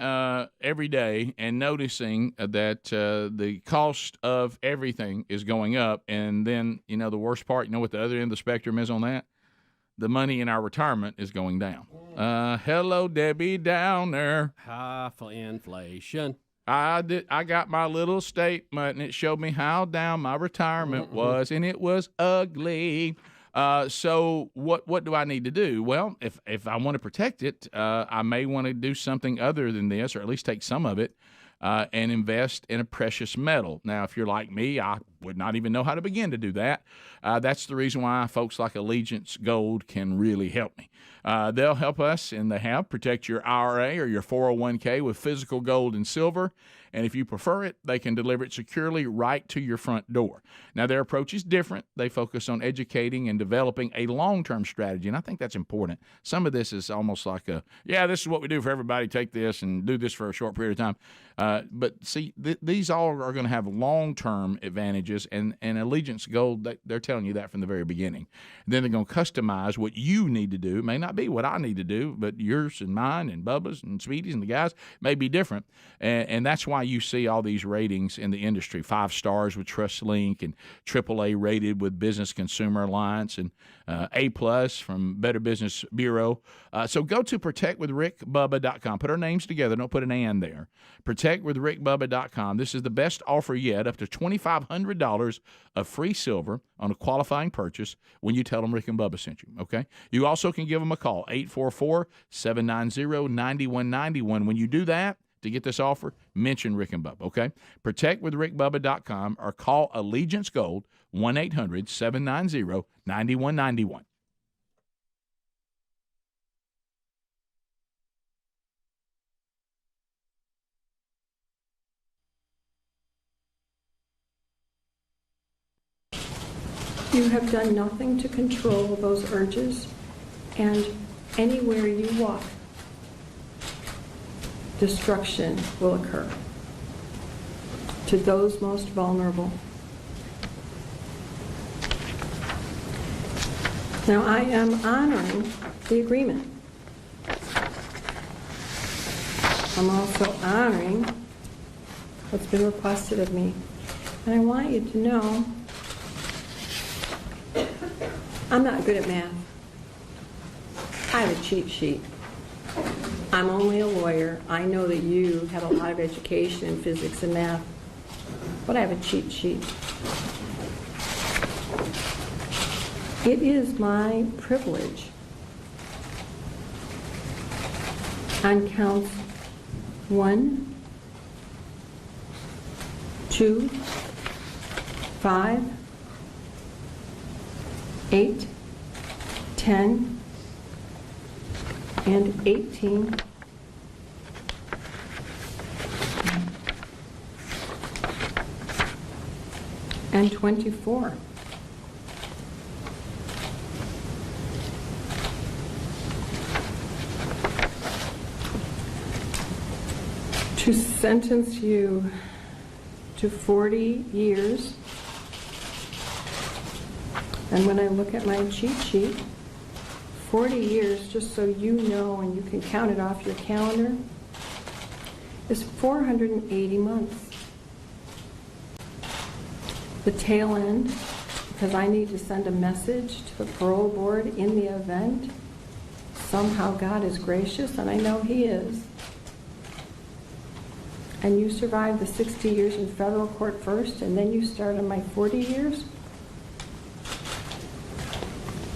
every day and noticing that the cost of everything is going up. And then, the worst part, what the other end of the spectrum is on that? The money in our retirement is going down. Hello, Debbie Downer. High for inflation. I got my little statement, and it showed me how down my retirement was, and it was ugly. So what do I need to do? Well, if I want to protect it, I may want to do something other than this, or at least take some of it, and invest in a precious metal. Now, if you're like me, I would not even know how to begin to do that. That's the reason why folks like Allegiance Gold can really help me. They'll help us, and they have, protect your IRA or your 401k with physical gold and silver. And if you prefer it, they can deliver it securely right to your front door. Now, their approach is different. They focus on educating and developing a long-term strategy, and I think that's important. Some of this is almost like this is what we do for everybody. Take this and do this for a short period of time. But see, these all are going to have long-term advantages, and Allegiance Gold, they're telling you that from the very beginning. Then they're going to customize what you need to do. It may not be what I need to do, but yours and mine and Bubba's and Speedy's and the guys may be different, and that's why you see all these ratings in the industry, 5 stars with TrustLink and AAA rated with Business Consumer Alliance and A+ from Better Business Bureau. So go to protectwithrickbubba.com. Put our names together. Don't put an "and" there. Protectwithrickbubba.com. This is the best offer yet, up to $2,500 of free silver on a qualifying purchase when you tell them Rick and Bubba sent you, okay? You also can give them a call, 844-790-9191. When you do that, to get this offer, mention Rick and Bubba, okay? Protectwithrickbubba.com or call Allegiance Gold, 1-800-790-9191. You have done nothing to control those urges, and anywhere you walk, destruction will occur to those most vulnerable. Now, I am honoring the agreement. I'm also honoring what's been requested of me. And I want you to know I'm not good at math. I have a cheat sheet. I'm only a lawyer. I know that you have a lot of education in physics and math, but I have a cheat sheet. It is my privilege on counts 1, 2, 5, 8, 10, and 18. And 24. To sentence you to 40 years. And when I look at my cheat sheet, 40 years, just so you know and you can count it off your calendar, is 480 months. The tail end, because I need to send a message to the parole board in the event somehow God is gracious, and I know He is, and you survive the 60 years in federal court first, and then you start on my 40 years,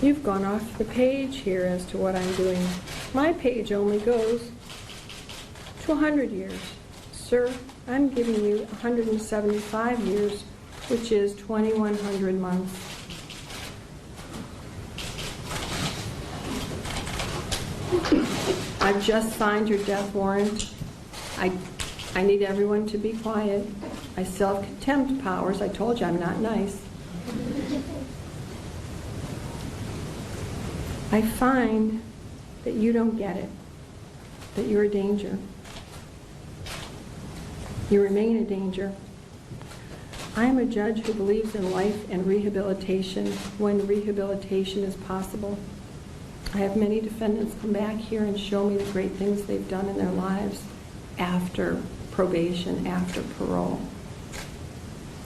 you've gone off the page here as to what I'm doing. My page only goes to 100 years. Sir, I'm giving you 175 years, which is 2,100 months. I've just signed your death warrant. I need everyone to be quiet. I still have contempt powers. I told you I'm not nice. I find that you don't get it, that you're a danger. You remain a danger. I am a judge who believes in life and rehabilitation when rehabilitation is possible. I have many defendants come back here and show me the great things they've done in their lives after probation, after parole.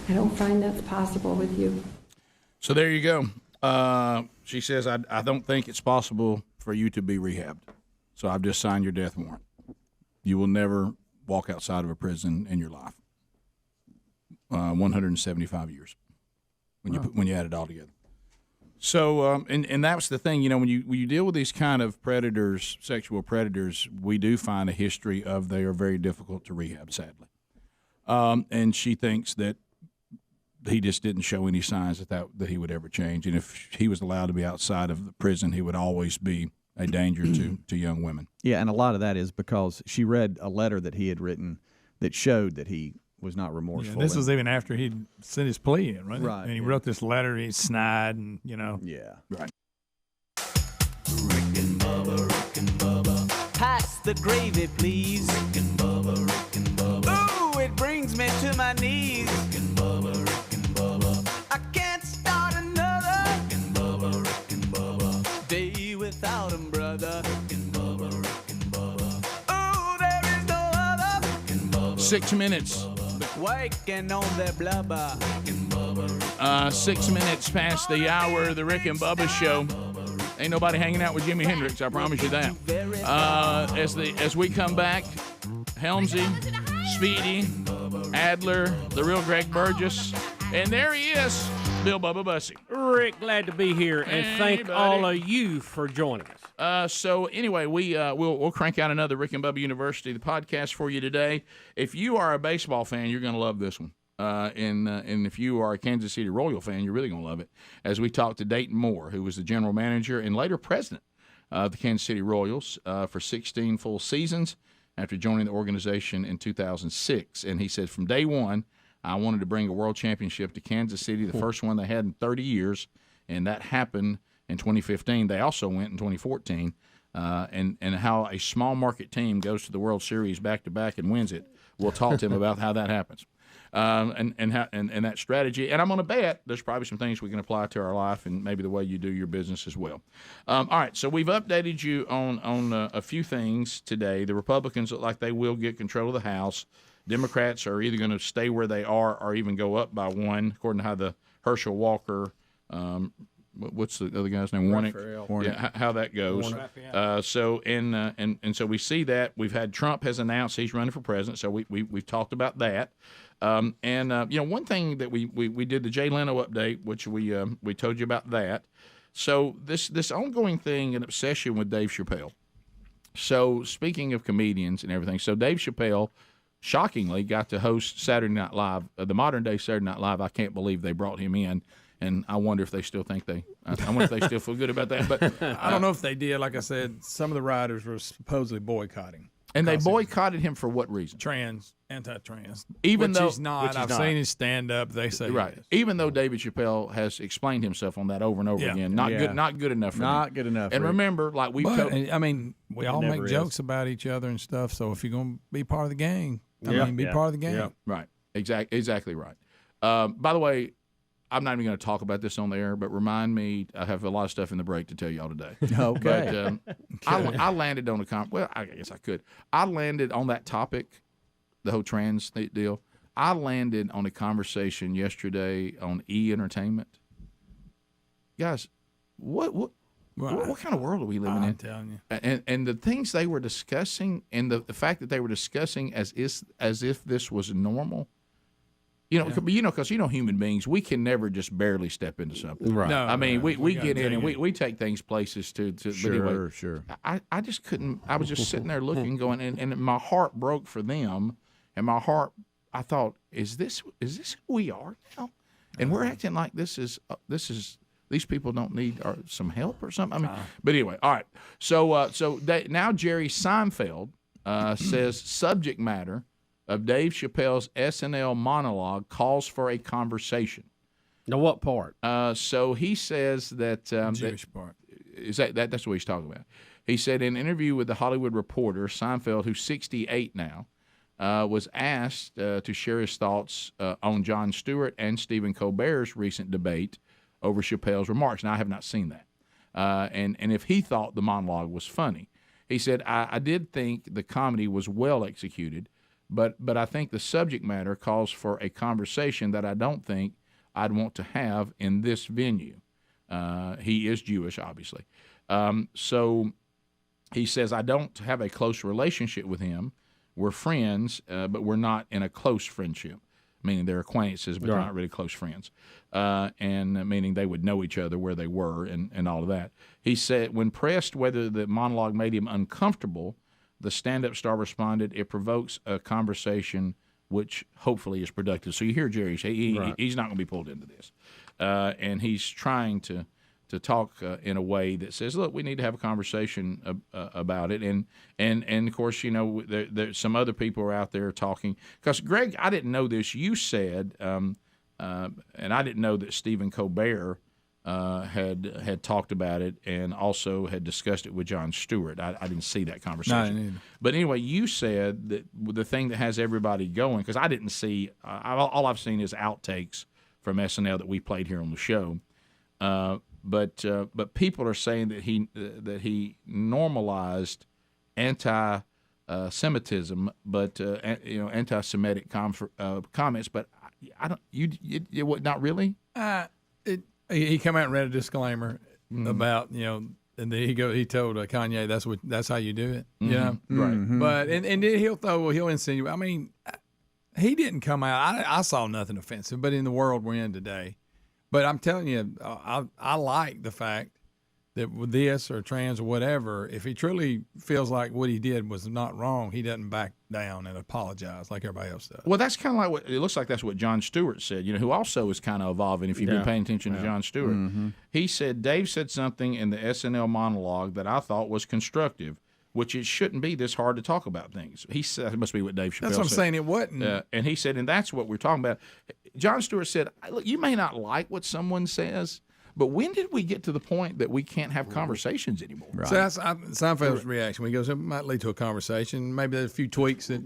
I don't find that's possible with you. So there you go. She says, I don't think it's possible for you to be rehabbed. So I've just signed your death warrant. You will never walk outside of a prison in your life. 175 years when you add it all together. So, and that's the thing, when you deal with these kind of predators, sexual predators, we do find a history of they are very difficult to rehab, sadly. And she thinks that he just didn't show any signs that he would ever change. And if he was allowed to be outside of the prison, he would always be a danger to young women. Yeah, and a lot of that is because she read a letter that he had written that showed that he was not remorseful. Yeah, this was even after he'd sent his plea in, right? Right. And he wrote this letter, he snide, and, Yeah. Right. Rick and Bubba. Pass the gravy, please. Rick and Bubba. Ooh, it brings me to my knees. Rick and Bubba. I can't start another. Rick and Bubba. Day without him, brother. Rick and Bubba. Ooh, there is no other. 6 minutes. Waking on the blubber. 6 minutes past the hour of the Rick and Bubba show. Ain't nobody hanging out with Jimi Hendrix, I promise you that. As we come back, Helmsy, Speedy, Adler, the real Greg Burgess, and there he is, Bill Bubba Bussey. Rick, glad to be here, and thank all of you for joining us. So anyway, we'll crank out another Rick and Bubba University, the podcast for you today. If you are a baseball fan, you're going to love this one. And if you are a Kansas City Royal fan, you're really going to love it. As we talk to Dayton Moore, who was the general manager and later president of the Kansas City Royals for 16 full seasons after joining the organization in 2006. And he said, from day one, I wanted to bring a world championship to Kansas City, the first one they had in 30 years, and that happened in 2015. They also went in 2014. And how a small market team goes to the World Series back-to-back and wins it. We'll talk to him about how that happens. And that strategy. And I'm going to bet there's probably some things we can apply to our life and maybe the way you do your business as well. All right, so we've updated you on a few things today. The Republicans look like they will get control of the House. Democrats are either going to stay where they are or even go up by one, according to how the Herschel Walker, what's the other guy's name? Warnick. Yeah, how that goes. So we see that. We've had Trump has announced he's running for president, so we've talked about that. One thing that we did the Jay Leno update, which we told you about that. So this ongoing thing and obsession with Dave Chappelle. So speaking of comedians and everything, so Dave Chappelle shockingly got to host Saturday Night Live, the modern day Saturday Night Live. I can't believe they brought him in. And I wonder if they still think I wonder if they still feel good about that. But I don't know if they did. Like I said, some of the writers were supposedly boycotting. And they boycotted him for what reason? Anti-trans. Even though he's not. I've seen his stand-up. They say right. Even though David Chappelle has explained himself on that over and over again, not good enough. Good enough. And remember, like we, we all make jokes about each other and stuff. So if you're going to be part of the gang, be part of the gang. Yeah. Right. Exactly right. By the way, I'm not even going to talk about this on the air, but remind me, I have a lot of stuff in the break to tell y'all today. Okay. But I landed on I guess I could. I landed on that topic, the whole trans deal. I landed on a conversation yesterday on E! Entertainment. Guys, what kind of world are we living in? I'm telling you. And the things they were discussing, and the fact that they were discussing as if this was normal. Because human beings, we can never just barely step into something. Right. No, I mean, we get in and we take things places to Sure. I just couldn't. I was just sitting there looking, going, and my heart broke for them, and my heart. I thought, is this who we are now? And we're acting like this is these people don't need some help or something. I mean, but anyway, all right. So now Jerry Seinfeld says subject matter of Dave Chappelle's SNL monologue calls for a conversation. Now, what part? So he says that Jewish part. That's what he's talking about. He said in an interview with The Hollywood Reporter, Seinfeld, who's 68 now, was asked to share his thoughts on Jon Stewart and Stephen Colbert's recent debate over Chappelle's remarks. Now, I have not seen that. And if he thought the monologue was funny. He said, I did think the comedy was well executed, but I think the subject matter calls for a conversation that I don't think I'd want to have in this venue. He is Jewish, obviously. So he says, I don't have a close relationship with him. We're friends, but we're not in a close friendship, meaning they're acquaintances, but they're not really close friends, and meaning they would know each other where they were and all of that. He said, when pressed whether the monologue made him uncomfortable, the stand-up star responded, it provokes a conversation which hopefully is productive. So you hear Jerry say he's not going to be pulled into this. And he's trying to talk in a way that says, look, we need to have a conversation about it. And of course, there's some other people are out there talking. Because, Greg, I didn't know this. You said, and I didn't know that Stephen Colbert had talked about it and also had discussed it with Jon Stewart. I didn't see that conversation. But anyway, you said that the thing that has everybody going, because I didn't see, all I've seen is outtakes from SNL that we played here on the show. But people are saying that he normalized Semitism, but anti-Semitic comments. But I don't. You what? Not really. He came out and read a disclaimer about and then he told Kanye that's how you do it. Yeah, right. But and then he'll insinuate. I mean, he didn't come out. I saw nothing offensive, but in the world we're in today. But I'm telling you, I like the fact that with this or trans or whatever, if he truly feels like what he did was not wrong, he doesn't back down and apologize like everybody else does. Well, that's kind of like what it looks like. That's what Jon Stewart said. Who also is kind of evolving. If you've been paying attention to Jon Stewart, he said Dave said something in the SNL monologue that I thought was constructive, which it shouldn't be this hard to talk about things. He said that must be what Dave Chappelle said. That's what I'm saying. It wasn't. And he said, and that's what we're talking about. Jon Stewart said, look, you may not like what someone says, but when did we get to the point that we can't have conversations anymore? Right. So that's Seinfeld's reaction. When he goes, it might lead to a conversation. Maybe there's a few tweaks that,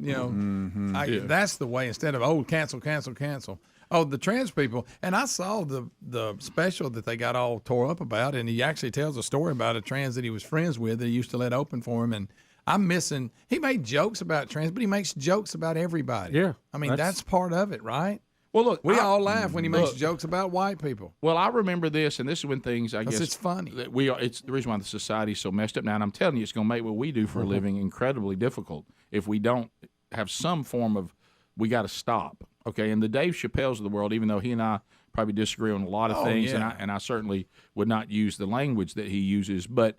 that's the way. Instead of, cancel. Oh, the trans people. And I saw the special that they got all tore up about, and he actually tells a story about a trans that he was friends with that he used to let open for him. And I'm missing, he made jokes about trans, but he makes jokes about everybody. Yeah. I mean, that's part of it, right? Well, look, we all laugh when he makes jokes about white people. Well, I remember this, and this is when things, I guess, it's funny. That it's the reason why the society's so messed up now. And I'm telling you, it's going to make what we do for a living incredibly difficult if we don't have some form of. We got to stop, okay? And the Dave Chappelles of the world, even though he and I probably disagree on a lot of things, and I certainly would not use the language that he uses, but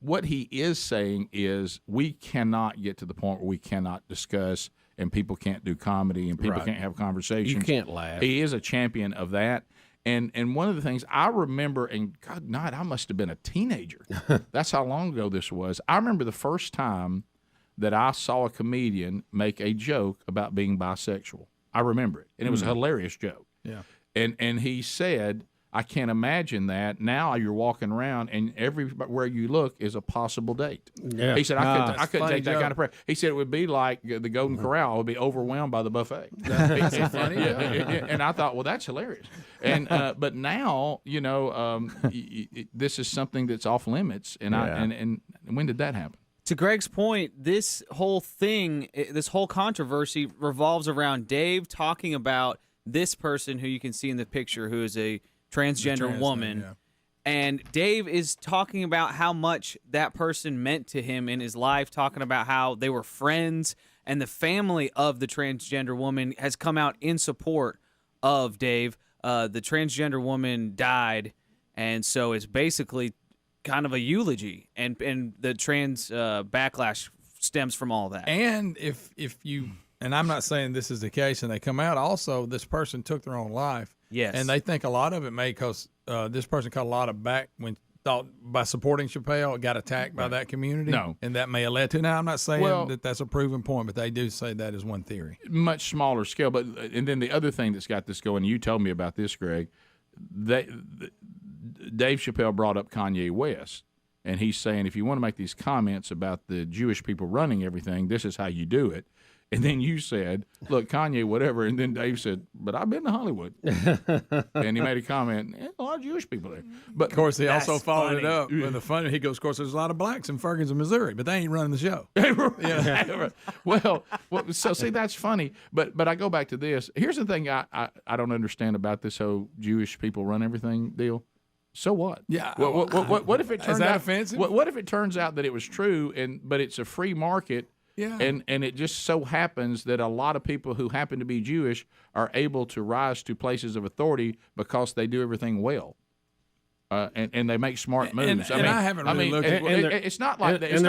what he is saying is we cannot get to the point where we cannot discuss. And people can't do comedy, and people can't have conversations. You can't laugh. He is a champion of that. And one of the things I remember, and God, I must have been a teenager. That's how long ago this was. I remember the first time that I saw a comedian make a joke about being bisexual. I remember it, and it was a hilarious joke. Yeah. And he said, I can't imagine that. Now you're walking around, and everywhere you look is a possible date. Yeah. He said, I couldn't take that kind of prayer. He said it would be like the Golden Corral. I would be overwhelmed by the buffet. That's funny. And I thought, well, that's hilarious. And but now, this is something that's off limits. And and when did that happen? To Greg's point, this whole thing, this whole controversy revolves around Dave talking about this person who you can see in the picture who is a transgender woman. And Dave is talking about how much that person meant to him in his life, talking about how they were friends, and the family of the transgender woman has come out in support of Dave. The transgender woman died, and so it's basically kind of a eulogy, and the trans backlash stems from all that. And if you, and I'm not saying this is the case, and they come out also, this person took their own life. Yes. And they think a lot of it may because this person caught a lot of back when thought by supporting Chappelle, got attacked by that community. No. And that may have led to. Now, I'm not saying that that's a proven point, but they do say that is one theory. Much smaller scale. But and then the other thing that's got this going, you told me about this, Greg, Dave Chappelle brought up Kanye West. And he's saying, if you want to make these comments about the Jewish people running everything, this is how you do it. And then you said, look, Kanye, whatever. And then Dave said, but I've been to Hollywood. And he made a comment, a lot of Jewish people there. But of course, he also followed it up with the funny. He goes, of course, there's a lot of blacks in Ferguson, Missouri, but they ain't running the show. Well, so see, that's funny. But I go back to this. Here's the thing I don't understand about this whole Jewish people run everything deal. So what? Yeah. What if it turns is that out offensive? What if it turns out that it was true, but it's a free market? Yeah. And it just so happens that a lot of people who happen to be Jewish are able to rise to places of authority because they do everything well. And they make smart moves. I haven't really looked at it's not like that. And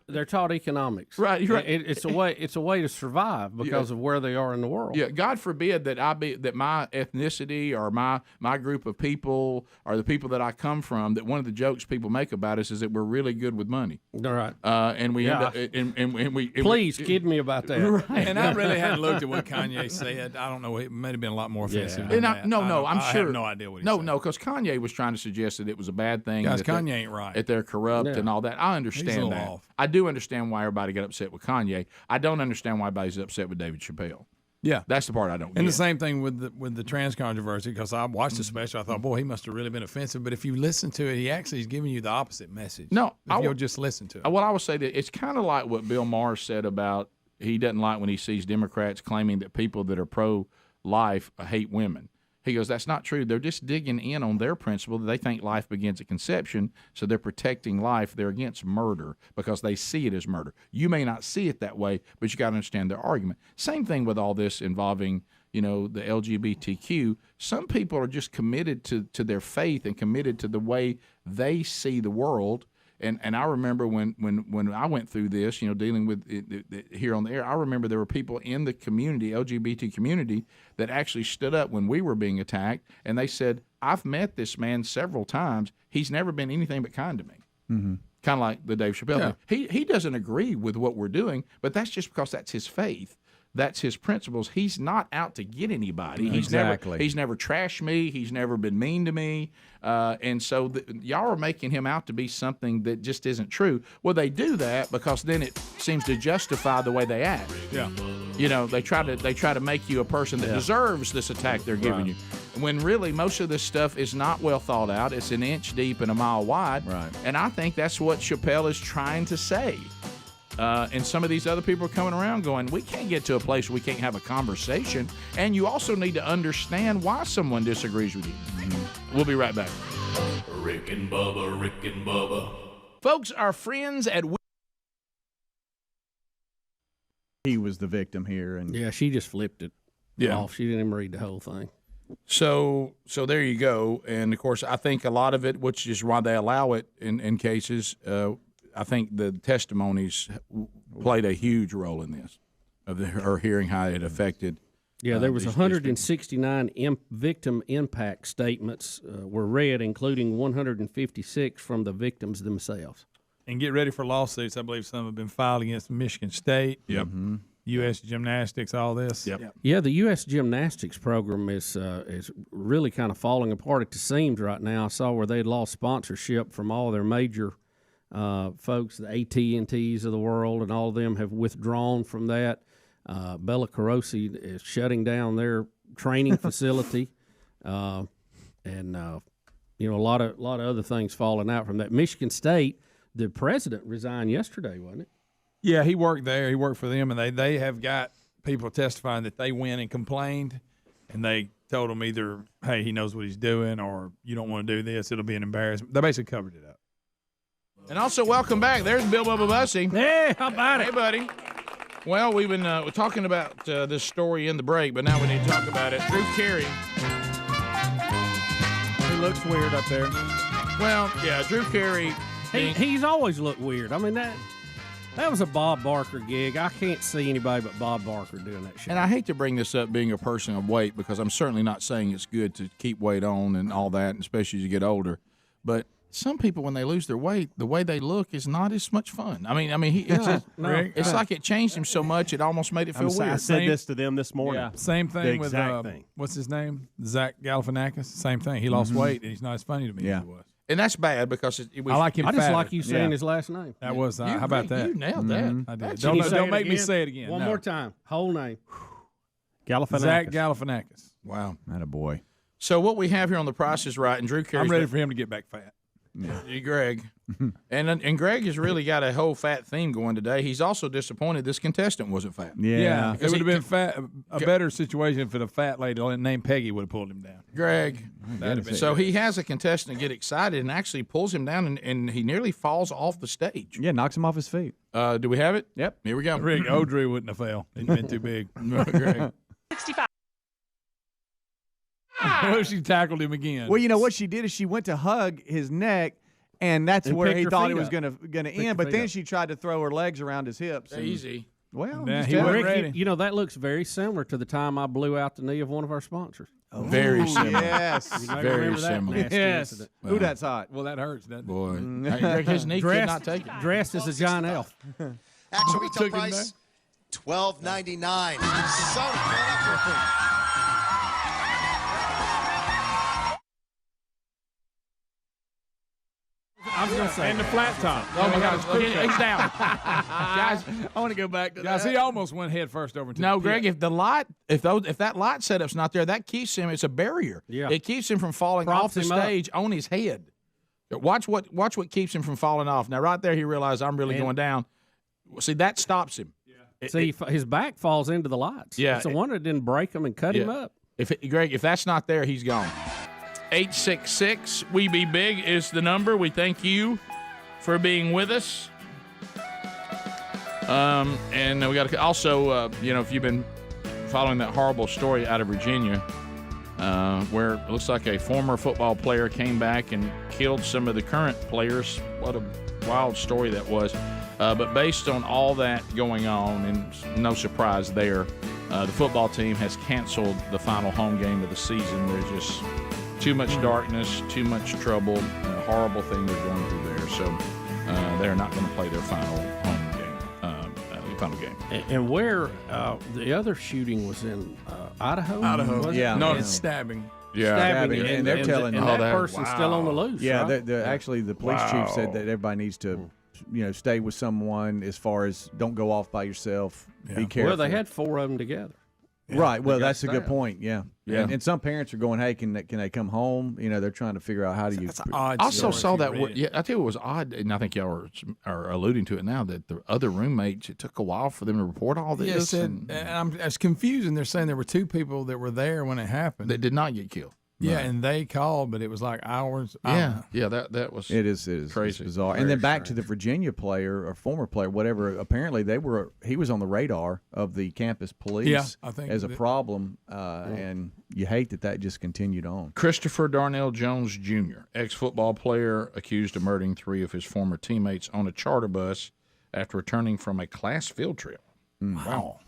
they're taught economics. Right. It's a way to survive because of where they are in the world. Yeah. God forbid that my ethnicity or my group of people or the people that I come from, that one of the jokes people make about us is that we're really good with money. All right. And we end up and we please kid me about that. Right. And I really hadn't looked at what Kanye said. I don't know. It may have been a lot more offensive. Yeah. Than that. I'm sure. I have no idea what he said. No, because Kanye was trying to suggest that it was a bad thing. Guys, Kanye ain't right. That they're corrupt and all that. I understand that. Off. I do understand why everybody got upset with Kanye. I don't understand why everybody's upset with David Chappelle. Yeah, that's the part I don't get. And the same thing with the trans controversy, because I watched the special. I thought, boy, he must have really been offensive. But if you listen to it, he actually is giving you the opposite message. No, if you'll just listen to it. Well, I would say that it's kind of like what Bill Maher said about he doesn't like when he sees Democrats claiming that people that are pro-life hate women. He goes, that's not true. They're just digging in on their principle that they think life begins at conception, so they're protecting life. They're against murder because they see it as murder. You may not see it that way, but you got to understand their argument. Same thing with all this involving, the LGBTQ. Some people are just committed to their faith and committed to the way they see the world. And I remember when I went through this, dealing with it here on the air, I remember there were people in the community, LGBT community, that actually stood up when we were being attacked, and they said, I've met this man several times. He's never been anything but kind to me. Mm-hmm. Kind of like the Dave Chappelle thing. He doesn't agree with what we're doing, but that's just because that's his faith. That's his principles. He's not out to get anybody. He's never trashed me. He's never been mean to me. And so y'all are making him out to be something that just isn't true. Well, they do that because then it seems to justify the way they act. Yeah. They try to make you a person that deserves this attack they're giving you. When really most of this stuff is not well thought out. It's an inch deep and a mile wide. Right. And I think that's what Chappelle is trying to say. And some of these other people are coming around going, we can't get to a place where we can't have a conversation. And you also need to understand why someone disagrees with you. Mm-hmm. We'll be right back. Rick and Bubba, Rick and Bubba. Folks, our friends at... He was the victim here. And yeah, she just flipped it off. She didn't even read the whole thing. So there you go. And, of course, I think a lot of it, which is why they allow it in cases, I think the testimonies played a huge role in this, of her hearing how it affected. Yeah, there was 169 victim impact statements were read, including 156 from the victims themselves. And get ready for lawsuits. I believe some have been filed against Michigan State. Yep. Mm-hmm. U.S. Gymnastics, all this. Yep. Yeah, the U.S. Gymnastics program is really kind of falling apart at the seams right now. I saw where they'd lost sponsorship from all their major folks, the AT&Ts of the world, and all of them have withdrawn from that. Bella Carosi is shutting down their training facility, and a lot of other things falling out from that. Michigan State, the president resigned yesterday, wasn't it? Yeah, he worked there. He worked for them, and they have got people testifying that they went and complained, and they told him either, hey, he knows what he's doing, or you don't want to do this, it'll be an embarrassment. They basically covered it up. And also, welcome back. There's Bill Bubba Bussy. Hey, how about it? Hey, buddy. Well, we've been we're talking about this story in the break, but now we need to talk about it. Drew Carey. He looks weird up there. Well, yeah, Drew Carey. He's always looked weird. I mean, that was a Bob Barker gig. I can't see anybody but Bob Barker doing that shit. And I hate to bring this up being a person of weight, because I'm certainly not saying it's good to keep weight on and all that, especially as you get older. But some people, when they lose their weight, the way they look is not as much fun. It's like it changed him so much it almost made it feel weird. I said this to them this morning. Yeah. Same thing with thing. What's his name? Zach Galifianakis. Same thing. He lost weight, and he's not as funny to me as he was. And that's bad because it was. I like him. I just like you saying his last name. That was. How about that? You nailed that. I did. Don't make me say it again. One more time. Whole name. Galifianakis. Zach Galifianakis. Wow. That a boy. So what we have here on The Price is Right, and Drew Carey. I'm ready for him to get back fat. Yeah. Greg. and Greg has really got a whole fat theme going today. He's also disappointed this contestant wasn't fat. Yeah. It would have been a better situation if a fat lady named Peggy would have pulled him down. Greg. So he has a contestant get excited and actually pulls him down, and he nearly falls off the stage. Yeah, knocks him off his feet. Do we have it? Yep. Here we go. Rick, Drew wouldn't have fell. He'd been too big. Greg. 65. What if she tackled him again? Well, you know what she did is she went to hug his neck, and that's where he thought it was going to end. But then she tried to throw her legs around his hips. Easy. Well, he wasn't ready. You know, that looks very similar to the time I blew out the knee of one of our sponsors. Oh, very similar. Yes. Very similar. Yes. Wow. Ooh, that's hot. Well, that hurts, doesn't it? Boy. Greg, his knee could not take it. Dressed as a giant elf. Actual retail price, $12.99. I was going to say. And the flat top. Oh my God, he's down. Guys, I want to go back to guys, that. he almost went head first over into No, the pit. Greg, if that light setup's not there, that keeps him. It's a barrier. Yeah. It keeps him from falling Props off the him up. stage on his head. Watch what keeps him from falling off. Now, right there, he realized I'm really going down. See, that stops him. See, his back falls into the lights. Yeah. It's a wonder it didn't break him and cut him up. Greg, if that's not there, he's gone. 866 We Be Big is the number. We thank you for being with us. And we got to also, if you've been following that horrible story out of Virginia, where it looks like a former football player came back and killed some of the current players. What a wild story that was. But based on all that going on, and no surprise there, the football team has canceled the final home game of the season. There's just too much darkness, too much trouble, a horrible thing they're going through there. So they're not going to play their final home game, final game. And where the other shooting was in Idaho? Idaho. Was it? Yeah. No, Yeah. it's stabbing. Yeah. Stabbing, and they're telling and all that that. person's still on the loose. Yeah, right? actually, the police chief said that everybody needs to, stay with someone as far as don't go off by yourself. Be careful. Well, they had 4 of them together. Right. Well, got that's a good stabbed. point. Yeah. Yeah. And some parents are going, hey, can they come home? They're trying to figure out how do you. That's an odd I also story saw if that. you read it. Yeah, I tell you what was odd, and I think y'all are alluding to it now, that the other roommates, it took a while for them to report all this. Yes, and it's confusing. They're saying there were 2 people that were there when it happened. They did not get killed. Yeah, Right. and they called, but it was like hours. Yeah, that was It is crazy. It's bizarre. And then back to the Virginia player or former player, whatever. Apparently, he was on the radar of the campus police Yeah, I think as a problem, and you hate that just continued on. Christopher Darnell Jones Jr., ex-football player, accused of murdering 3 of his former teammates on a charter bus after returning from a class field trip. Wow.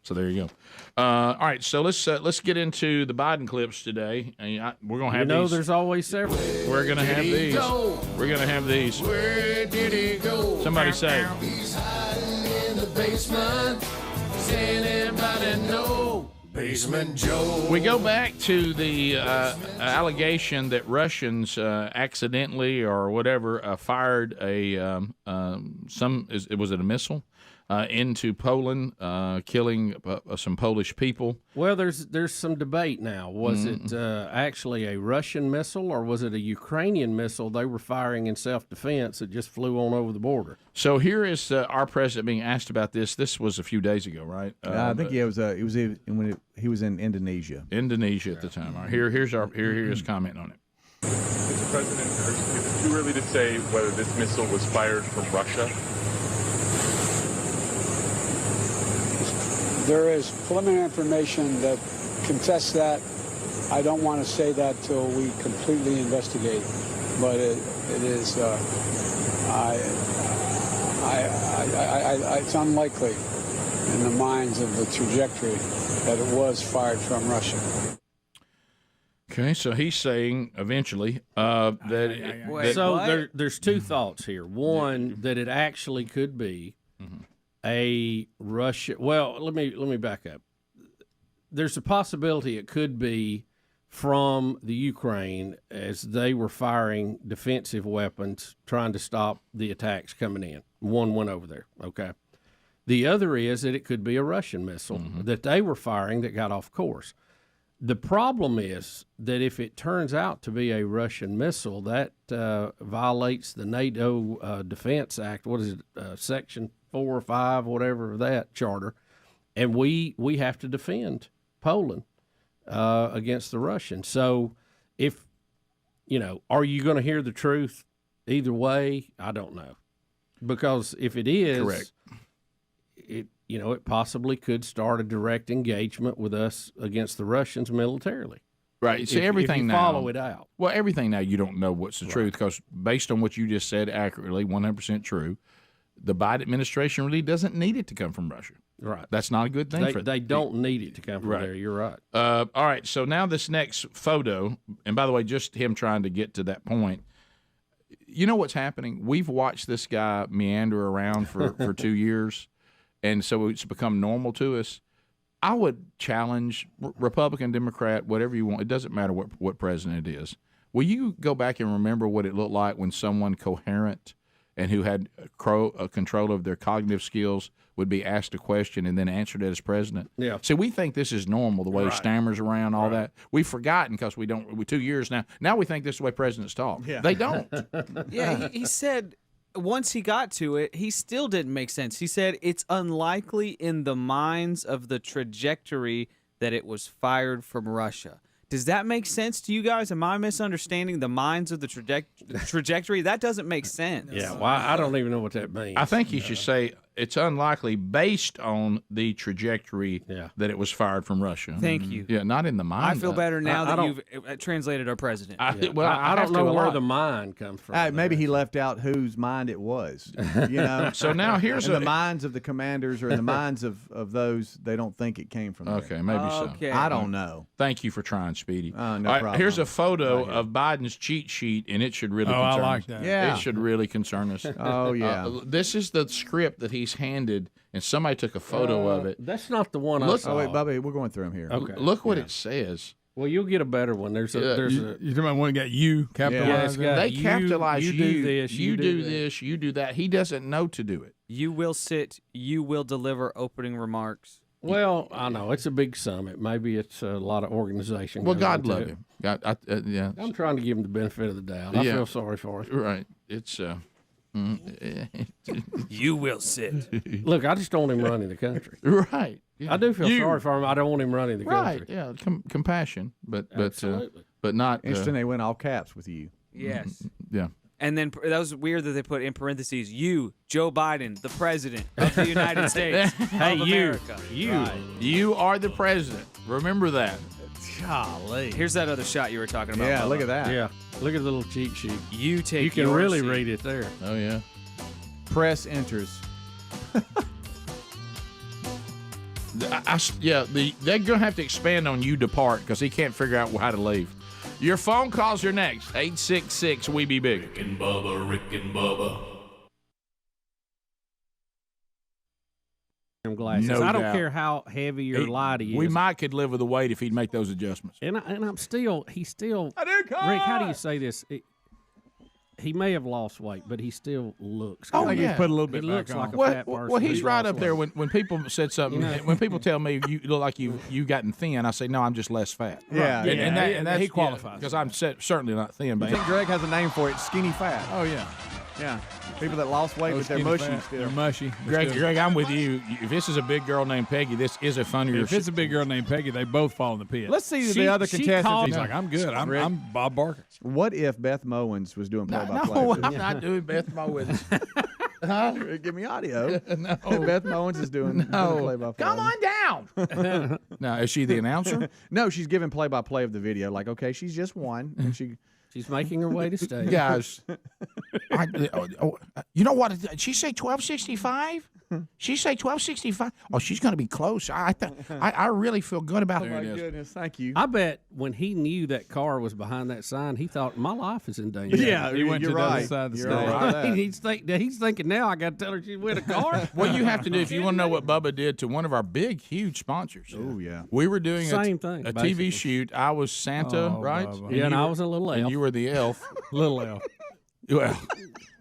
So there you go. All right, so let's get into the Biden clips today. We're gonna have these. There's always several. We're gonna have these. We're gonna have these. Where did he go? Somebody say. He's hiding in the basement. Does anybody know? Basement Joe. We go back to the allegation that Russians accidentally or whatever fired was it a missile into Poland, killing some Polish people. Well, there's some debate now. Was it actually a Russian missile or was it a Ukrainian missile they were firing in self-defense that just flew on over the border? So here is our president being asked about this. This was a few days ago, right? I think it was when he was in Indonesia. Indonesia at the time. All right, here's his comment on it. Mr. President, is it too early to say whether this missile was fired from Russia? There is preliminary information that contests that. I don't want to say that till we completely investigate, but it is. It's unlikely in the minds of the trajectory that it was fired from Russia. Okay, so he's saying eventually there's 2 thoughts here. One, that it actually could be a Russia. Well, let me back up. There's a possibility it could be from the Ukraine as they were firing defensive weapons, trying to stop the attacks coming in. One went over there. Okay. The other is that it could be a Russian missile that they were firing that got off course. The problem is that if it turns out to be a Russian missile, that violates the NATO Defense Act. What is it, Section 4 or 5, whatever, of that charter, and we have to defend Poland against the Russians. So, if are you going to hear the truth either way? I don't know, because if it is correct, it possibly could start a direct engagement with us against the Russians militarily. Right. See, If everything you now. follow it out. Well, everything now you don't know what's the truth, because based on what you just said accurately, 100% true, the Biden administration really doesn't need it to come from Russia. Right. That's not a good thing for they don't need it to come from there. You're right. All right. So now this next photo, and by the way, just him trying to get to that point. You know what's happening? We've watched this guy meander around for 2 years, and so it's become normal to us. I would challenge Republican, Democrat, whatever you want. It doesn't matter what president it is. Will you go back and remember what it looked like when someone coherent and who had control of their cognitive skills would be asked a question and then answered it as president? Yeah. See, we think this is normal, the way he stammers around, all that. We've forgotten because we 2 years now. Now we think this is the way presidents talk. Yeah. They don't. Yeah, he said once he got to it, he still didn't make sense. He said it's unlikely in the minds of the trajectory that it was fired from Russia. Does that make sense to you guys? Am I misunderstanding the minds of the trajectory? That doesn't make sense. Yeah, well, I don't even know what that means. I think you should say it's unlikely based on the trajectory that it was fired from Russia. Thank you. Yeah, not in the mind. I feel better now that you've translated our president. I don't know where the mind comes from. Maybe he left out whose mind it was. You know. So now here's in the minds of the commanders or in the minds of those, they don't think it came from there. Okay, maybe so. I don't know. Thank you for trying, Speedy. No All right, problem. here's a photo of Biden's cheat sheet, and it should really concern I like us. that. Yeah. It should really concern us. Oh, yeah. This is the script that he's handed, and somebody took a photo of it. That's not the one I Look, saw. Oh, wait, Bubba, we're going through them here. Okay. Look what it says. Well, you'll get a better one. There's a. You talking about one that got you capitalized? Yeah, They capitalize you do this, you do this, you do that. He doesn't know to do it. You will sit. You will deliver opening remarks. Well, I know it's a big summit. Maybe it's a lot of organization. Well, going God into love it. him. God, yeah. I'm trying to give him the benefit of the doubt. I feel sorry for him. Right. It's You will sit. Look, I just don't want him running the country. Right. Yeah. I do feel sorry for him. I don't want him running the country. Right. Yeah. Compassion, but Absolutely. but not. Interesting. They went all caps with you. Yes. Yeah. And then that was weird that they put in parentheses, you, Joe Biden, the president of the United States Hey, of America. You are the president. Remember that. Golly. Here's that other shot you were talking about. Yeah, Bubba. look at that. Yeah. Look at the little cheat sheet. You take You can your really seat. read it there. Oh yeah. Press enters. They're gonna have to expand on you depart because he can't figure out how to leave. Your phone calls are next. 866 We Be Big. Rick and Bubba. Glasses. No I don't doubt. care how heavy or light he is. We might could live with the weight if he'd make those adjustments. And he's still. I do call. Rick, how do you say this? He may have lost weight, but he still looks. Oh, good. yeah. Put a little bit He looks back like on. a fat person. Well, he's He right lost up there weight. when people said something. When people tell me you look like you gotten thin, I say no, I'm just less fat. Yeah, and that's he qualifies. because I'm certainly not thin. I But think Greg has a name for it, skinny fat. Oh yeah. Yeah. People that lost weight, but they're Skinny mushy fat. still. They're mushy. Greg, I'm with you. If this is a big girl named Peggy, this is a funnier. If it's a big girl named Peggy, they both fall in the pit. Let's see the other contestants. He's like, I'm good. I'm Bob Barker. What if Beth Mowens was doing play-by-play? No, I'm not doing Beth Mowens. Give me audio. No. Beth Mowens is doing play-by-play. Come on down. Now, is she the announcer? No, she's giving play-by-play of the video. Like, okay, she's just one, and She's making her way to stage. Guys, you know what? Did she say 1265? She say 1265? Oh, she's going to be close. I really feel good about oh her. my goodness, thank you. I bet when he knew that car was behind that sign, he thought my life is in danger. Yeah, He went to you're the other right. side of the You're stage. right. He's thinking now I got to tell her she's with a car. What you have to do if you want to know what Bubba did to one of our big, huge sponsors. Oh, yeah. We were doing Same thing, a basically. TV shoot. I was Santa, Oh, right? Bubba. Yeah, and I you was a little were, and elf. you were the elf. Little elf. Well,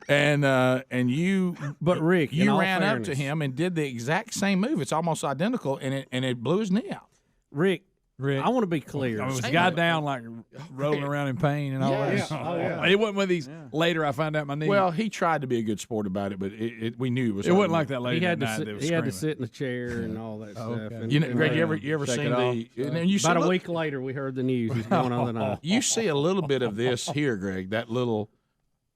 and you, But Rick, in you all ran up to fairness- him and did the exact same move. It's almost identical, and it blew his knee out. Rick, I want to be clear. I was guy down like rolling around in pain and all Yes. that. Oh, yeah. It wasn't one of these. Later, I found out my knee. Well, he tried to be a good sport about it, but we knew it was. it wasn't like that lady. He had that to night sit, that was he had to screaming. sit in a chair and all that stuff. okay. And, You know, and, Greg, you ever Shake seen it off. and you see, about a look- week later, we heard the news. He's going on the night. You see a little bit of this here, Greg. That little,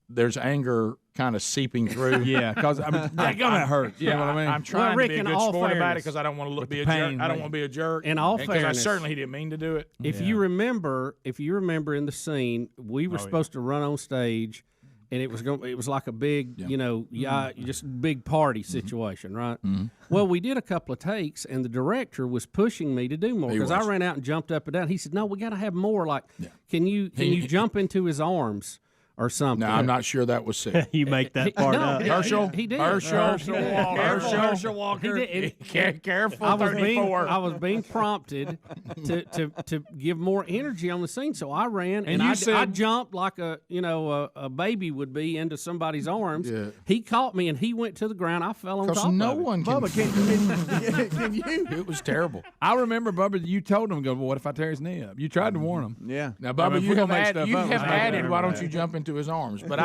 there's anger kind of seeping through. Yeah, because that hurts. You know what I mean? I'm trying Rick, to be a in good all sport about it fairness, because I don't want to be a pain, jerk. I don't right. want to be a jerk. In all because fairness, I certainly he didn't mean to do it. If you remember in the scene, we were supposed to run on stage, and it was like a big, just big party situation, right? Well, we did a couple of takes, and the director was pushing me to do more He because I was. ran out and jumped up and down. He said, "No, we got to have more. Like, can you jump into his arms?" or something. No, I'm not sure that was said. You make that part no, up. Herschel? He did. Herschel Walker. He did. Careful, I was 34. I was being prompted to give more energy on the scene, so I ran and I jumped like a baby would be into somebody's arms. Yeah. He caught me and he went to the ground. I fell on top of no him. one can. Bubba, can you? It was terrible. I remember, Bubba, you told him, "Go, well, what if I tear his knee up?" You tried to warn him. Yeah. Now, Bubba, if you we're have, gonna make add, stuff you up, have let's not added, do why that. don't you jump into his arms? But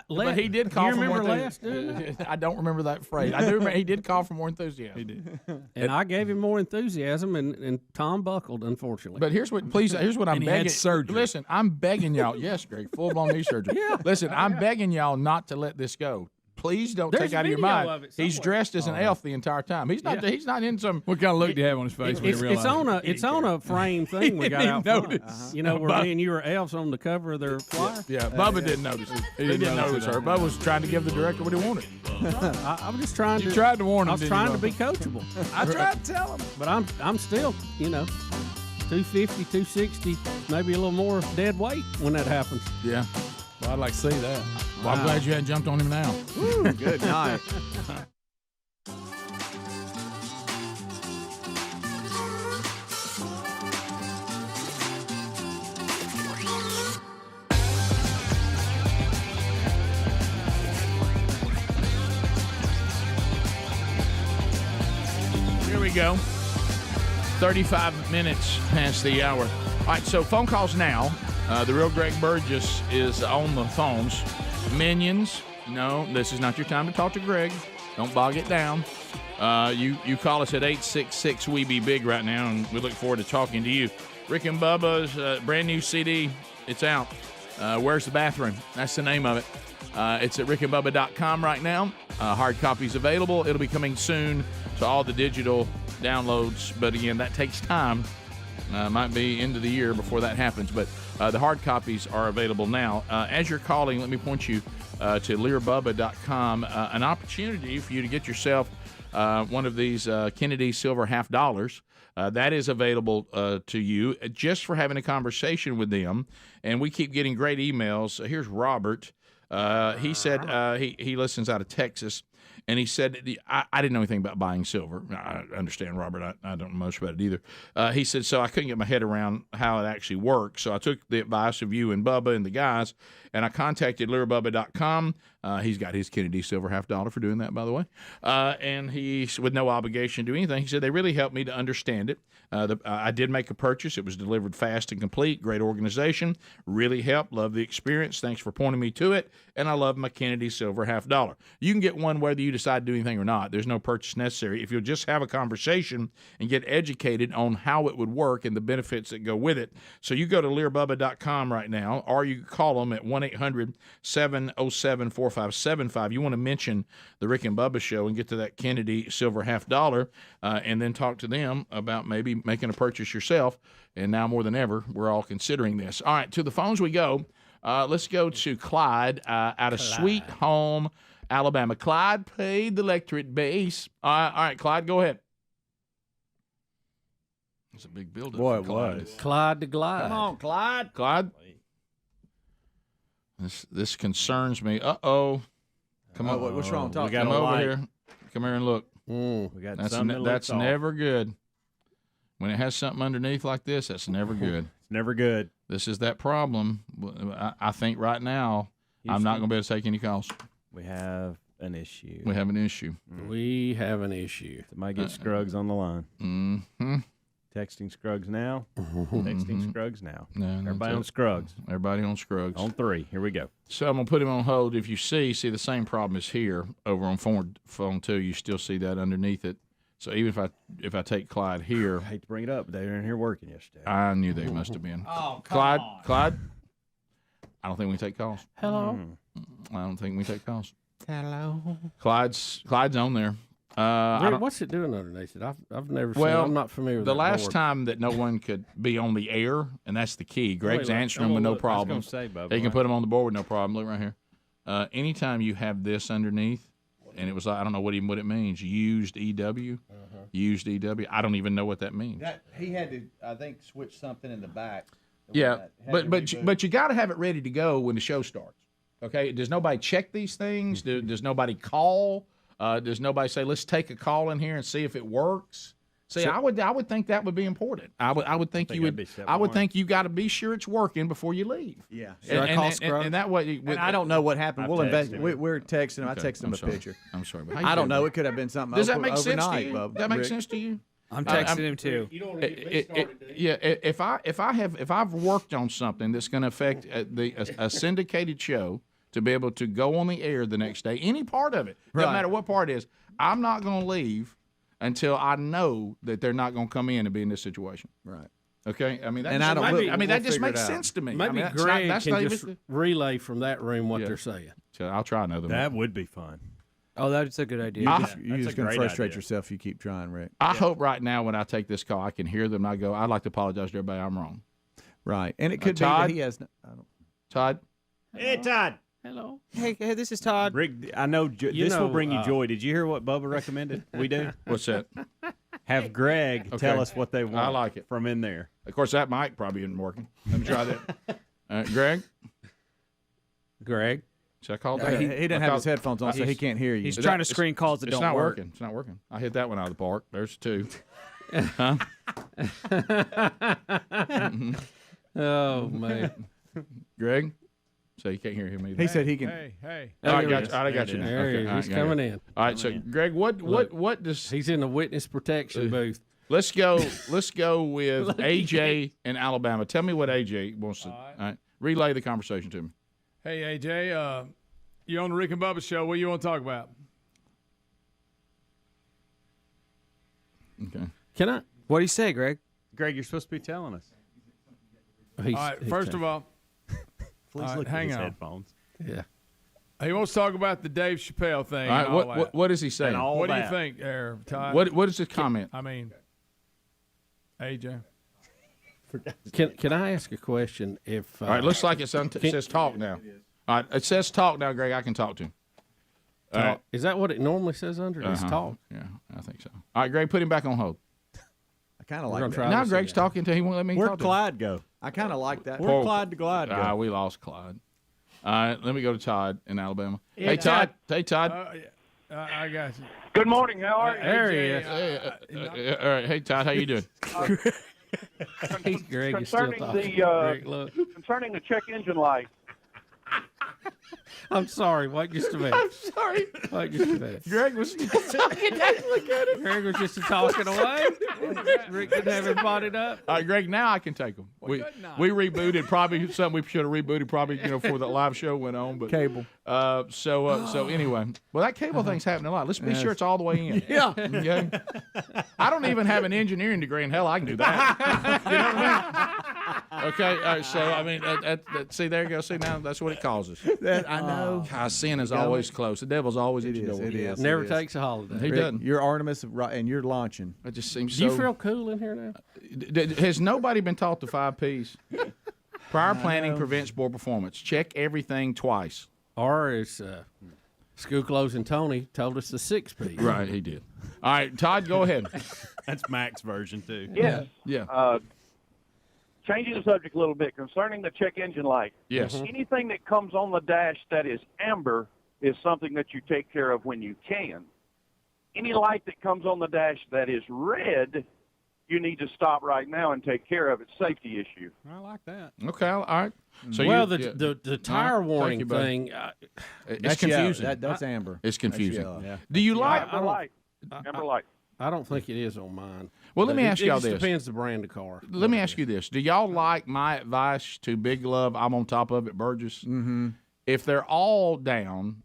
but he did do call you for more remember last doing I don't remember that phrase. I do remember he did call for more enthusiasm. He did. And I gave him more enthusiasm, and Tom buckled, unfortunately. But here's what I'm And he begging. had surgery. Listen, I'm begging y'all. Yes, Greg, full-blown knee surgery. Yeah. Listen, I'm begging y'all not to let this go. Please don't There's take out of your video mind. of it He's somewhere. dressed as an elf the entire time. He's not. Yeah. He's not in some. What kind of look do you have on his face? when he realized It's on a frame thing we got out front. You know, where me and you were elves on the cover of their flyer. Yeah, Bubba didn't notice it. He didn't notice her. Bubba was trying to give the director what he wanted. I was just trying to. You tried to warn him. I was didn't trying you, to be Bubba? coachable. I tried to tell him. But I'm still, 250, 260, maybe a little more dead weight when that happens. Yeah. Well, I'd like to see that. Well, I'm glad you hadn't jumped on him now. Good night. Here we go. 35 minutes past the hour. All right, so phone calls now. The real Greg Burgess is on the phones. Minions, no, this is not your time to talk to Greg. Don't bog it down. You call us at 866 We Be Big right now, and we look forward to talking to you. Rick and Bubba's brand new CD, it's out. Where's the Bathroom? That's the name of it. It's at rickandbubba.com right now. Hard copies available. It'll be coming soon to all the digital downloads, but again, that takes time. Might be end of the year before that happens, but the hard copies are available now. As you're calling, let me point you to learbubba.com, an opportunity for you to get yourself one of these Kennedy silver $50. That is available to you just for having a conversation with them. And we keep getting great emails. Here's Robert. He said he listens out of Texas. And he said, I didn't know anything about buying silver. I understand, Robert. I don't know much about it either. He said, so I couldn't get my head around how it actually works. So I took the advice of you and Bubba and the guys, and I contacted learbubba.com. He's got his Kennedy silver $50 for doing that, by the way. And he, with no obligation to do anything, he said, they really helped me to understand it. I did make a purchase. It was delivered fast and complete. Great organization. Really helped. Love the experience. Thanks for pointing me to it. And I love my Kennedy silver $50. You can get one whether you decide to do anything or not. There's no purchase necessary. If you'll just have a conversation and get educated on how it would work and the benefits that go with it. So you go to learbubba.com right now, or you call them at 1-800-707-4575. You want to mention the Rick and Bubba show and get to that Kennedy silver $50, and then talk to them about maybe making a purchase yourself. And now more than ever, we're all considering this. All right, to the phones we go. Let's go to Clyde out of Sweet Home, Alabama. Clyde paid the electorate base. All right, Clyde, go ahead. It's a big build-up. Boy, it was. Clyde to glide. Come on, Clyde. Clyde? This concerns me. Uh-oh. Come on. What's wrong? Talk Come over here. Come here and look. We got That's something that's never good. When it has something underneath like this, that's never good. It's never good. This is that problem. I think right now I'm not going to be able to take any calls. We have an issue. We have an issue. We have an issue. Might get Scruggs on the line. Mm-hmm. Texting Scruggs now. Texting Scruggs now. No, Everybody on Scruggs. Everybody on Scruggs. On 3. Here we go. So I'm going to put him on hold. If you see the same problem is here over on phone 2, you still see that underneath it. So even if I take Clyde here. I hate to bring it up, but they were in here working yesterday. I knew they must have been. Oh, Clyde, I don't think we take calls. Hello. I don't think we take calls. Hello. Clyde's on there. What's it doing underneath it? I've never seen it. Well, I'm not familiar with the that last board. time that no one could be on the air, and that's the key. Greg's answering them with no problem. Say, Bubba, He can put them on the board with no problem. Look right here. Anytime you have this underneath, and it was I don't know what it means. Used EW. Used EW. I don't even know what that means. He had to, I think, switch something in the back. Yeah, but you got to have it ready to go when the show starts. Okay, does nobody check these things? Does nobody call? Does nobody say, let's take a call in here and see if it works? See, I would think that would be important. I would think you would. I would think you got to be sure it's working before you leave. Yeah. And that way. And I don't know what happened. We'll invest. We're texting him. I texted him a picture. I'm sorry. But I don't know. It could have been something. Does that make sense to you? Bub, That makes Rick? sense to you? I'm texting him too. Yeah. If I've worked on something that's going to affect a syndicated show to be able to go on the air the next day, any part of it, doesn't matter what part it is, I'm not going to leave until I know that they're not going to come in and be in this situation. Right. Okay. I mean, that And just, that just makes sense to me. Maybe Greg can just relay from that room what they're saying. So I'll try another. That would be fun. Oh, that's a good idea. You're just going to frustrate yourself if you keep trying, Rick. I hope right now when I take this call, I can hear them and I go, I'd like to apologize to everybody. I'm wrong. Right. And it could be Todd? that he has. Todd? Hey, Todd. Hello. Hey, this is Todd. Rick, I know this will bring you joy. Did you hear what Bubba recommended we do? What's that? Have Greg tell us what they want. I like it. From in there. Of course, that mic probably isn't working. Let me try that. Greg? Should I call that? He didn't have his headphones on, so he can't hear you. He's trying to screen calls that don't work. It's not working. I hit that one out of the park. There's two. Huh? Oh, man. Greg? So you can't hear him either. He said he can. Hey. I got you now. There he's coming in. All right, so Greg, what does he's in the witness protection booth? Let's go with AJ in Alabama. Tell me what AJ wants to. All right. Relay the conversation to me. Hey, AJ, you're on the Rick and Bubba show. What do you want to talk about? Okay. Can I? What do you say, Greg? Greg, you're supposed to be telling us. All right, first of all, Please look at his headphones. Yeah. He wants to talk about the Dave Chappelle thing. All right, what is he saying? What do you think, Todd? What is his comment? I mean, AJ. Can I ask a question? If all right, looks like it says talk now. All right, it says talk now, Greg. I can talk to him. All right. Is that what it normally says under? Is talk? Yeah, I think so. All right, Greg, put him back on hold. I kind of like that. Now Greg's talking until he won't let me talk. Where'd Clyde go? I kind of like that. Where'd Clyde to Glide go? We lost Clyde. All right, let me go to Todd in Alabama. Yeah, hey, Todd. Hey, Todd. I got you. Good morning. How are you? There he is. All right. Hey, Todd. How you doing? Greg is still talking. Concerning the check engine light. I'm sorry. Wait just a minute. I'm sorry. Wait just a minute. Greg was still talking. Look at him. Greg was just talking away. Rick didn't have him bodied up. All right, Greg, now I can take him. We rebooted probably something we should have rebooted probably before that live show went on. But cable. So anyway, well that cable thing's happening a lot. Let's be sure it's all the way in. Yeah. Okay? I don't even have an engineering degree, and hell, I can do that. You know what I mean? Okay. All right. So I mean, see there you go. See now that's what it causes. I know. Sin is always close. The devil's always at your door. It is. Never takes a holiday. He doesn't. You're Artemis, and you're launching. It just seems Do so. you feel cool in here now? Has nobody been taught the 5 Ps? Prior planning prevents poor performance. Check everything twice. Or as School Closing Tony told us the 6 Ps. Right, he did. All right, Todd, go ahead. That's Mac's version too. Yes. Yeah. Changing the subject a little bit concerning the check engine light. Yes. Anything that comes on the dash that is amber is something that you take care of when you can. Any light that comes on the dash that is red, you need to stop right now and take care of. It's a safety issue. I like that. Okay, all right. So the tire warning thing, it's confusing. That's amber. It's confusing. Yeah. Do you like? Amber light. I don't think it is on mine. Well, let me ask y'all this. It depends the brand of car. Let me ask you this. Do y'all like my advice to Big Love, I'm on top of it, Burgess? Mm-hmm. If they're all down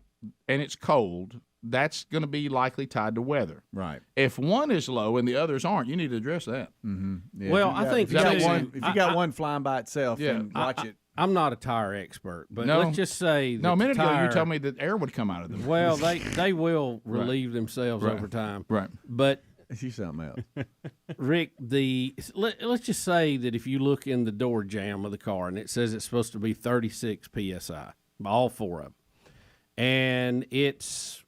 and it's cold, that's going to be likely tied to weather. Right. If one is low and the others aren't, you need to address that. Mm-hmm. Yeah. Well, I think if you got one flying by itself, then watch it. I'm not a tire expert, but let's just say that a minute ago you tire, told me that air would come out of them. Well, they will relieve themselves over time. Right. But see something else. Rick, let's just say that if you look in the door jamb of the car and it says it's supposed to be 36 psi, all 4 of them, and it's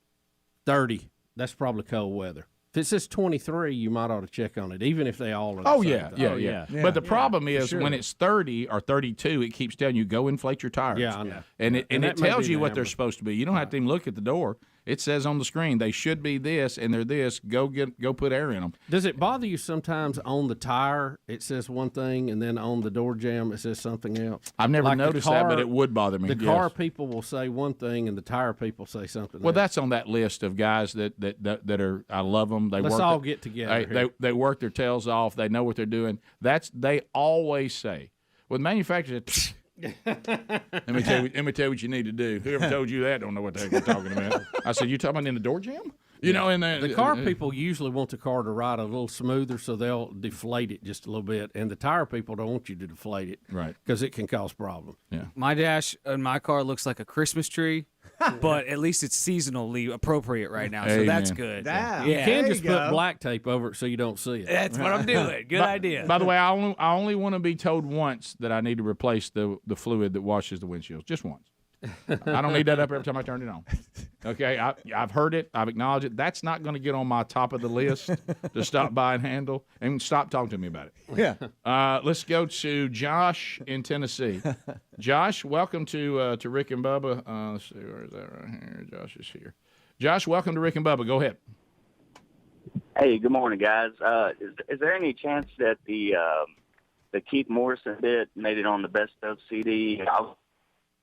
30, that's probably cold weather. If it says 23, you might ought to check on it, even if they all are. Oh yeah. But the problem is when it's 30 or 32, it keeps telling you go inflate your tires. Yeah, I know. And it that may tells be you the what they're hammer. supposed to be. You don't have to even look at the door. It says on the screen they should be this and they're this. Go put air in them. Does it bother you sometimes on the tire it says one thing and then on the door jamb it says something else? I've never Like the noticed that, car- but it would bother me. The car people will say one thing and the tire people say something Well, else. that's on that list of guys that are. I love them. They Let's work all get together here. They work their tails off. They know what they're doing. They always say with manufacturers. Let me tell you what you need to do. Whoever told you that don't know what the heck they're talking about. I said, you talking about in the door jam? You know, in the car people usually want the car to ride a little smoother, so they'll deflate it just a little bit, and the tire people don't want you to deflate it, right? Because it can cause problems. Yeah. My dash in my car looks like a Christmas tree, but at least it's seasonally appropriate right now, so that's good. You can just put black tape over it so you don't see it. That's what I'm doing. Good idea. By the way, I only want to be told once that I need to replace the fluid that washes the windshields. Just once. I don't need that up every time I turn it on. Okay, I've heard it. I've acknowledged it. That's not going to get on my top of the list to stop by and handle. And stop talking to me about it. Yeah. Let's go to Josh in Tennessee. Josh, welcome to Rick and Bubba. Let's see, where is that right here? Josh is here. Josh, welcome to Rick and Bubba. Go ahead. Hey, good morning, guys. Is there any chance that the Keith Morrison bit made it on the Best of CD?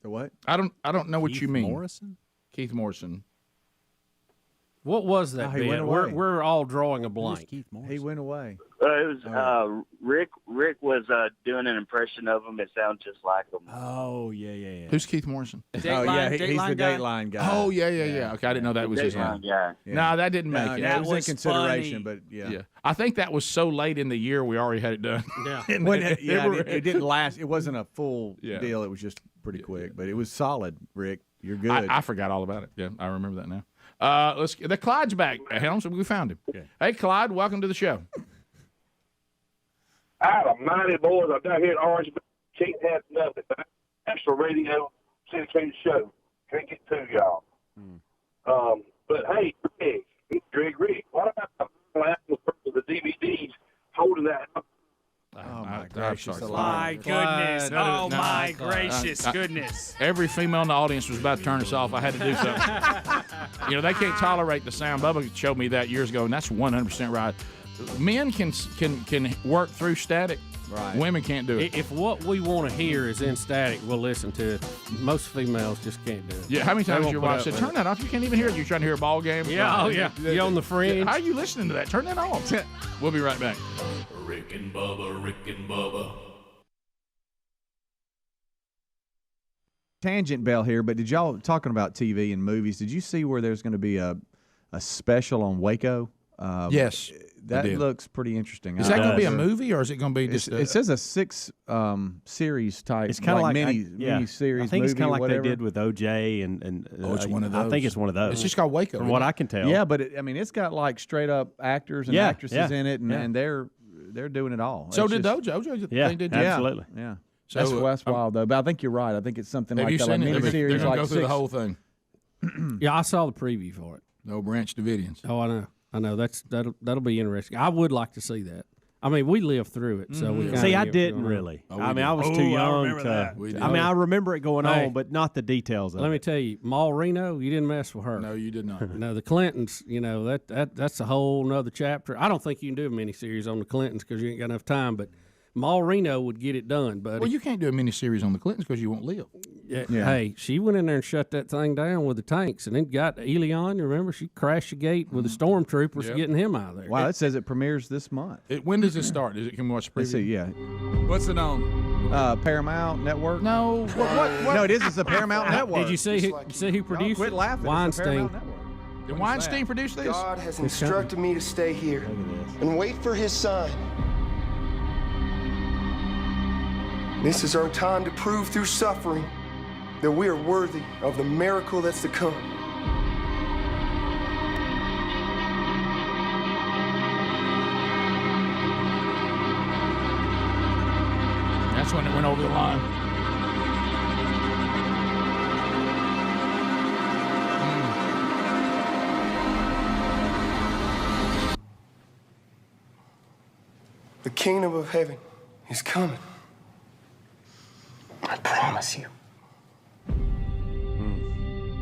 The what? I don't know what you mean. Morrison? Keith Morrison. What was that he bit? went away. We're all drawing a blank. He went away. It was Rick was doing an impression of him. It sounds just like him. Oh, yeah. Who's Keith Morrison? He's the Dateline guy. Oh, yeah. Okay, I didn't know that was his name. Yeah. No, that didn't make it. That was in consideration, funny. but yeah. I think that was so late in the year we already had it done. Yeah. It didn't last. It wasn't a full deal. It was just pretty quick, but it was solid, Rick. You're good. I forgot all about it. Yeah, I remember that now. The Clyde's back. Helms, we found him. Okay. Hey, Clyde, welcome to the show. Mighty boys, I'm down here in Orange. Can't have nothing. Extra radio, syndicated show. Can't get to y'all. But hey, Greg, what about the DVDs holding that up? Oh, my gracious. My goodness. Oh, my gracious goodness. Every female in the audience was about to turn us off. I had to do something. They can't tolerate the sound. Bubba showed me that years ago, and that's 100% right. Men can work through static. Right. Women can't do it. If what we want to hear is in static, we'll listen to it. Most females just can't do it. Yeah, how many times They your won't wife put said, up turn with that off? You can't even hear it. You're trying to hear a ball game? Yeah, oh, yeah. You on the fringe? How are you listening to that? Turn that off. We'll be right back. Rick and Bubba, Rick and Bubba. Tangent bell here, but did y'all, talking about TV and movies, did you see where there's going to be a special on Waco? Yes. That looks pretty interesting. Is that going to be a movie, or is it going to be just it says a 6 series type. It's kind of like mini series. I think it's kind of like whatever. they did with OJ and it's one of those. I think it's one of those. It's just called Waco. From what I can tell. Yeah, but it's got like straight up actors and actresses in it, and they're doing it all. So It's did just- OJ. Yeah, They did absolutely. Yeah. So, That's wild though. But I think you're right. I think it's something Have like you that, like seen it? mini They're series, going to like go through the 6. whole thing. Yeah, I saw the preview for it. No Branch Davidians. Oh, I know. That'll be interesting. I would like to see that. I mean, we lived through it, so we See, I didn't really. I mean, I was too young to. I mean, I remember it going on, but not the details of it. Let me tell you, Ma Reno, you didn't mess with her. No, you did not. No, the Clintons, that's a whole nother chapter. I don't think you can do a miniseries on the Clintons because you ain't got enough time, but Ma Reno would get it done, buddy. Well, you can't do a miniseries on the Clintons because you won't live. Yeah. Hey, she went in there and shut that thing down with the tanks, and then got Elion. Remember, she crashed the gate with the stormtroopers getting him out of there. Wow, it says it premieres this month. When does it start? Can we watch the Let's see, preview? yeah. What's it on? Paramount Network. No. What? No, it is. It's the Paramount Network. Did you see who produced quit it? laughing. It's the Weinstein. Paramount Network. Did Weinstein produce this? God has instructed me to stay here and wait for his son. This is our time to prove through suffering that we are worthy of the miracle that's to come. That's when it went over the line. The kingdom of heaven is coming. I promise you.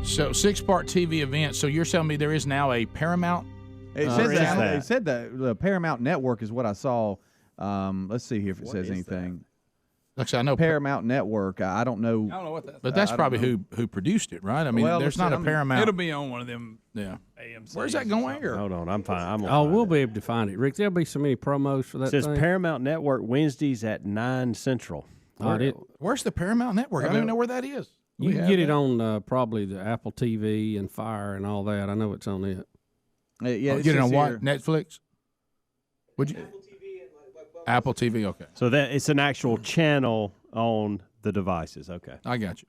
So 6-part TV event. So you're telling me there is now a Paramount? It said that the Paramount Network is what I saw. Let's see here if it says anything. Like I said, I know Paramount Network. I don't know. I don't know what that is. But that's probably who produced it, right? I mean, there's not a Paramount. It'll be on one of them. Yeah. AMC. Where's that going? Hold on, I'm fine. We'll be able to find it, Rick. There'll be so many promos for that. It says thing. Paramount Network Wednesdays at 9 Central. Where's the Paramount Network? I don't even know where that is. You can get it on probably the Apple TV and Fire and all that. I know it's on it. Yeah, get it on what? Netflix? Would you? Apple TV. Okay. So that it's an actual channel on the devices. Okay, I got you.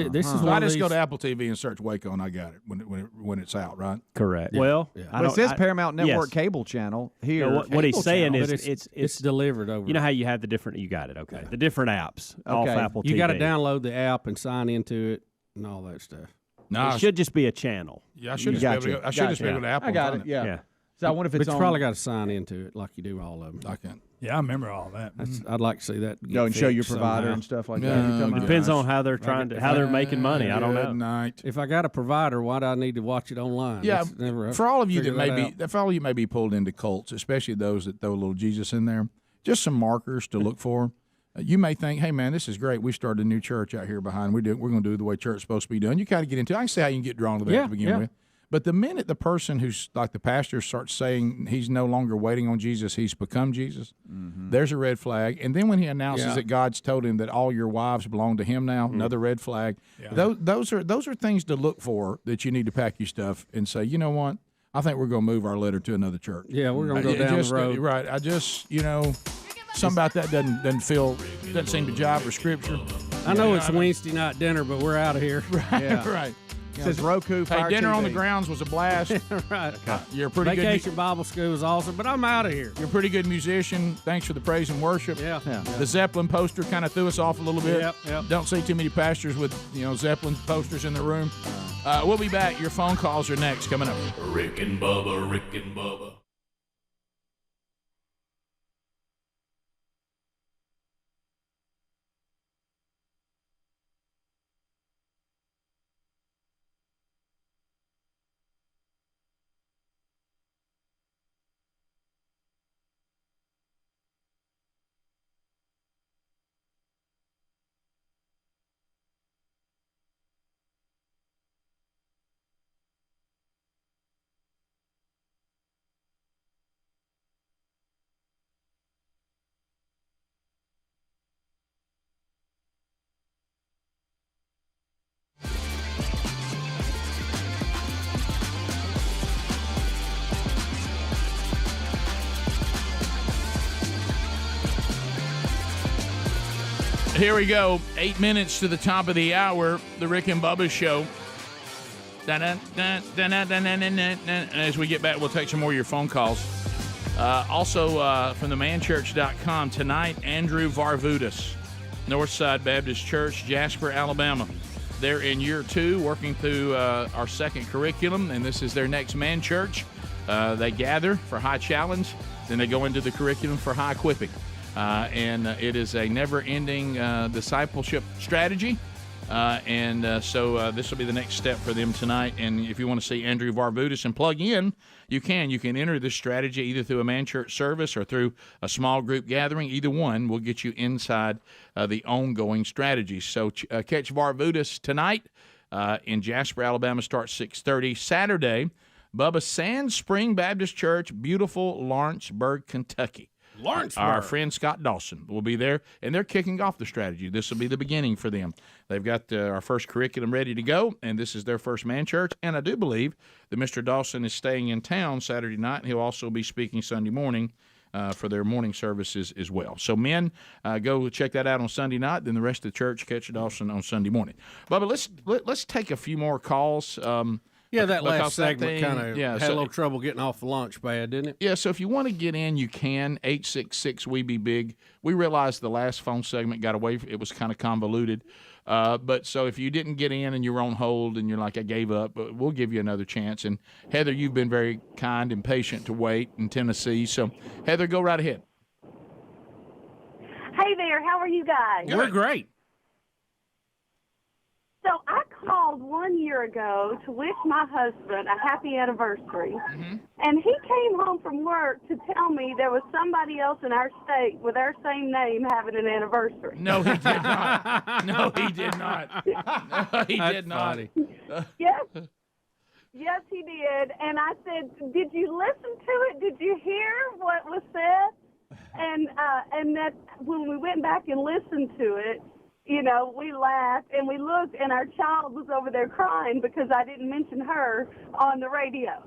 This is So one I of just these, go to Apple TV and search Waco, and I got it when it's out, right? Correct. Yeah. Well, But it says Paramount Network cable channel here. No, what he's saying is it's delivered over. You know how you have the different. You got it. Okay. The different apps off Apple TV. You got to download the app and sign into it and all that stuff. No, it should just be a channel. Yeah, I should just be able to go. I should just be able to Apple. I got it. Yeah. So I wonder if it's But you on. probably got to sign into it like you do all of them. I can. Yeah, I remember all that. I'd like to see that. Go and show your fixed provider somehow. and stuff like that. Depends on how they're trying to, how they're making money. I don't know. Night. If I got a provider, why do I need to watch it online? Yeah, That's never for all of you that figured may out. be, for all you may be pulled into cults, especially those that throw a little Jesus in there, just some markers to look for. You may think, hey man, this is great. We started a new church out here behind. We're going to do the way church is supposed to be done. You kind of get into it. I can see how you can get drawn to that to begin with. But the minute the person who's like the pastor starts saying he's no longer waiting on Jesus, he's become Jesus, there's a red flag. And then when he announces that God's told him that all your wives belong to him now, another red flag. Yeah. Those are things to look for that you need to pack your stuff and say, you know what? I think we're going to move our letter to another church. Yeah, we're going to go down the road. Right. I just, something about that doesn't seem to jive with Scripture. I know it's Wednesday night dinner, but we're out of here. Right. Yeah. Right. It says Roku, Fire Hey, dinner TV. on the grounds was a blast. Right. You're a pretty Vacation Bible school was awesome, but I'm out of here. You're a pretty good musician. Thanks for the praise and worship. Yeah. The Zeppelin poster kind of threw us off a little bit. Yep. Don't see too many pastors with Zeppelin posters in their room. We'll be back. Your phone calls are next. Coming up. Rick and Bubba, Rick and Bubba. Here we go. 8 minutes to the top of the hour. The Rick and Bubba Show. As we get back, we'll take some more of your phone calls. Also, from themanchurch.com tonight, Andrew Varvutis, Northside Baptist Church, Jasper, Alabama. They're in year 2, working through our second curriculum, and this is their next man church. They gather for high challenge, then they go into the curriculum for high equipping. And it is a never-ending discipleship strategy. So this will be the next step for them tonight. And if you want to see Andrew Varvutis and plug in, you can. You can enter this strategy either through a man church service or through a small group gathering. Either one will get you inside the ongoing strategy. So catch Varvutis tonight in Jasper, Alabama. Starts 6:30. Saturday, Bubba Sand Spring Baptist Church, beautiful Lawrenceburg, Kentucky. Our friend Scott Dawson will be there, and they're kicking off the strategy. This will be the beginning for them. They've got our first curriculum ready to go, and this is their first man church. And I do believe that Mr. Dawson is staying in town Saturday night, and he'll also be speaking Sunday morning for their morning services as well. So, men, go check that out on Sunday night. Then the rest of the church catch Dawson on Sunday morning. Bubba, let's take a few more calls. Yeah, that last segment kind of had a so, little trouble getting off the launch pad, didn't it? Yeah, so if you want to get in, you can. 866-WE-BE-BIG. We realized the last phone segment got away. It was kind of convoluted. But so if you didn't get in and you're on hold and you're like, I gave up, but we'll give you another chance. And, Heather, you've been very kind and patient to wait in Tennessee. So, Heather, go right ahead. there. How are you guys? We're great. So I called 1 year ago to wish my husband a happy anniversary. And he came home from work to tell me there was somebody else in our state with our same name having an anniversary. No, he did not. No, he did not. No, he did not. Yes. Yes, he did. And I said, did you listen to it? Did you hear what was said? And that when we went back and listened to it, you know, we laughed and we looked, and our child was over there crying because I didn't mention her on the radio.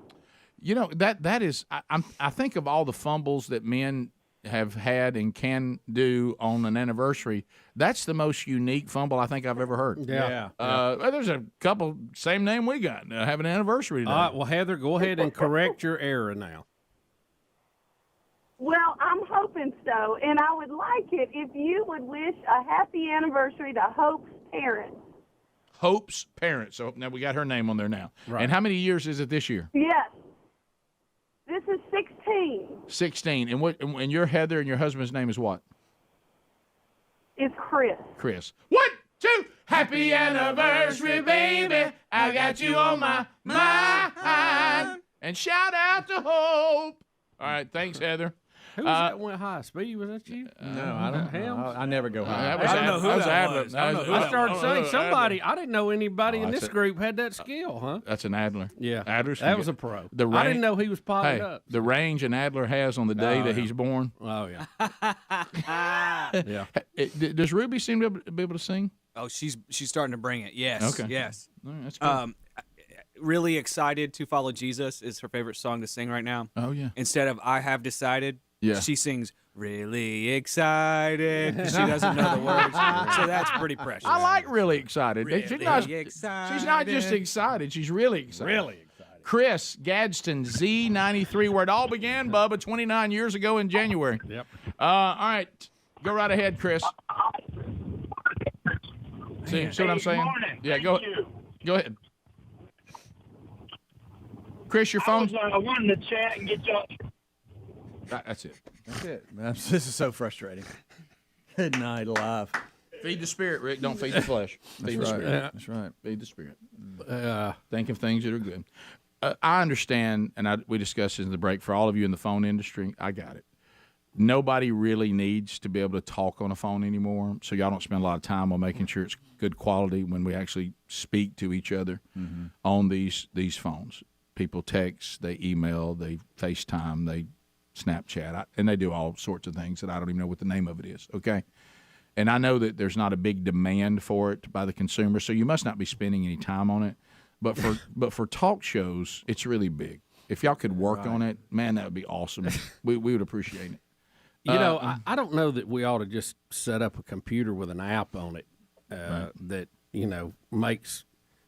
You know, that is, I think of all the fumbles that men have had and can do on an anniversary. That's the most unique fumble I think I've ever heard. There's a couple, same name we got, have an anniversary today. All right, well, Heather, go ahead and correct your error now. Well, I'm hoping so, and I would like it if you would wish a happy anniversary to Hope's parents. Hope's parents. So now we got her name on there now. Right. And how many years is it this year? Yes. This is 16. 16. And your Heather and your husband's name is what? It's Chris. Chris. 1, 2, happy anniversary, baby. I got you on my mind. And shout out to Hope. All right, thanks, Heather. Who was that went high? Speedy, was that you? No, I don't. Helms? I never go high. I don't know who that was. I started saying somebody. I didn't know anybody in this group had that skill, huh? That's an Adler. Yeah, Adler's that was a pro. I didn't know he was potted up. The range an Adler has on the day that he's born. Oh, yeah. Yeah. Does Ruby seem to be able to sing? Oh, she's starting to bring it. Yes. Okay. Yes. All right, that's cool. Really excited to follow Jesus is her favorite song to sing right now. Oh, yeah. Instead of I have decided, she sings really excited because she doesn't know the words. So that's pretty precious. I like really excited. Really She's excited. not just excited. She's really excited. Really excited. Chris Gadsden, Z93, where it all began, Bubba, 29 years ago in January. Yep. All right. Go right ahead, Chris. See what I'm saying? Morning. Yeah, Thank go ahead. Chris, your phone. I wanted to chat and get y'all. That's it. That's it. This is so frustrating. Good night, alive. Feed the spirit, Rick. Don't feed the flesh. Feed the spirit. That's right. Feed the spirit. Think of things that are good. I understand, and we discussed this in the break, for all of you in the phone industry, I got it. Nobody really needs to be able to talk on a phone anymore, so y'all don't spend a lot of time on making sure it's good quality when we actually speak to each other on these phones. People text, they email, they FaceTime, they Snapchat, and they do all sorts of things that I don't even know what the name of it is, okay? And I know that there's not a big demand for it by the consumer, so you must not be spending any time on it. But for talk shows, it's really big. If y'all could work on it, man, that would be awesome. We would appreciate it. You know, I don't know that we ought to just set up a computer with an app on it that, you know, makes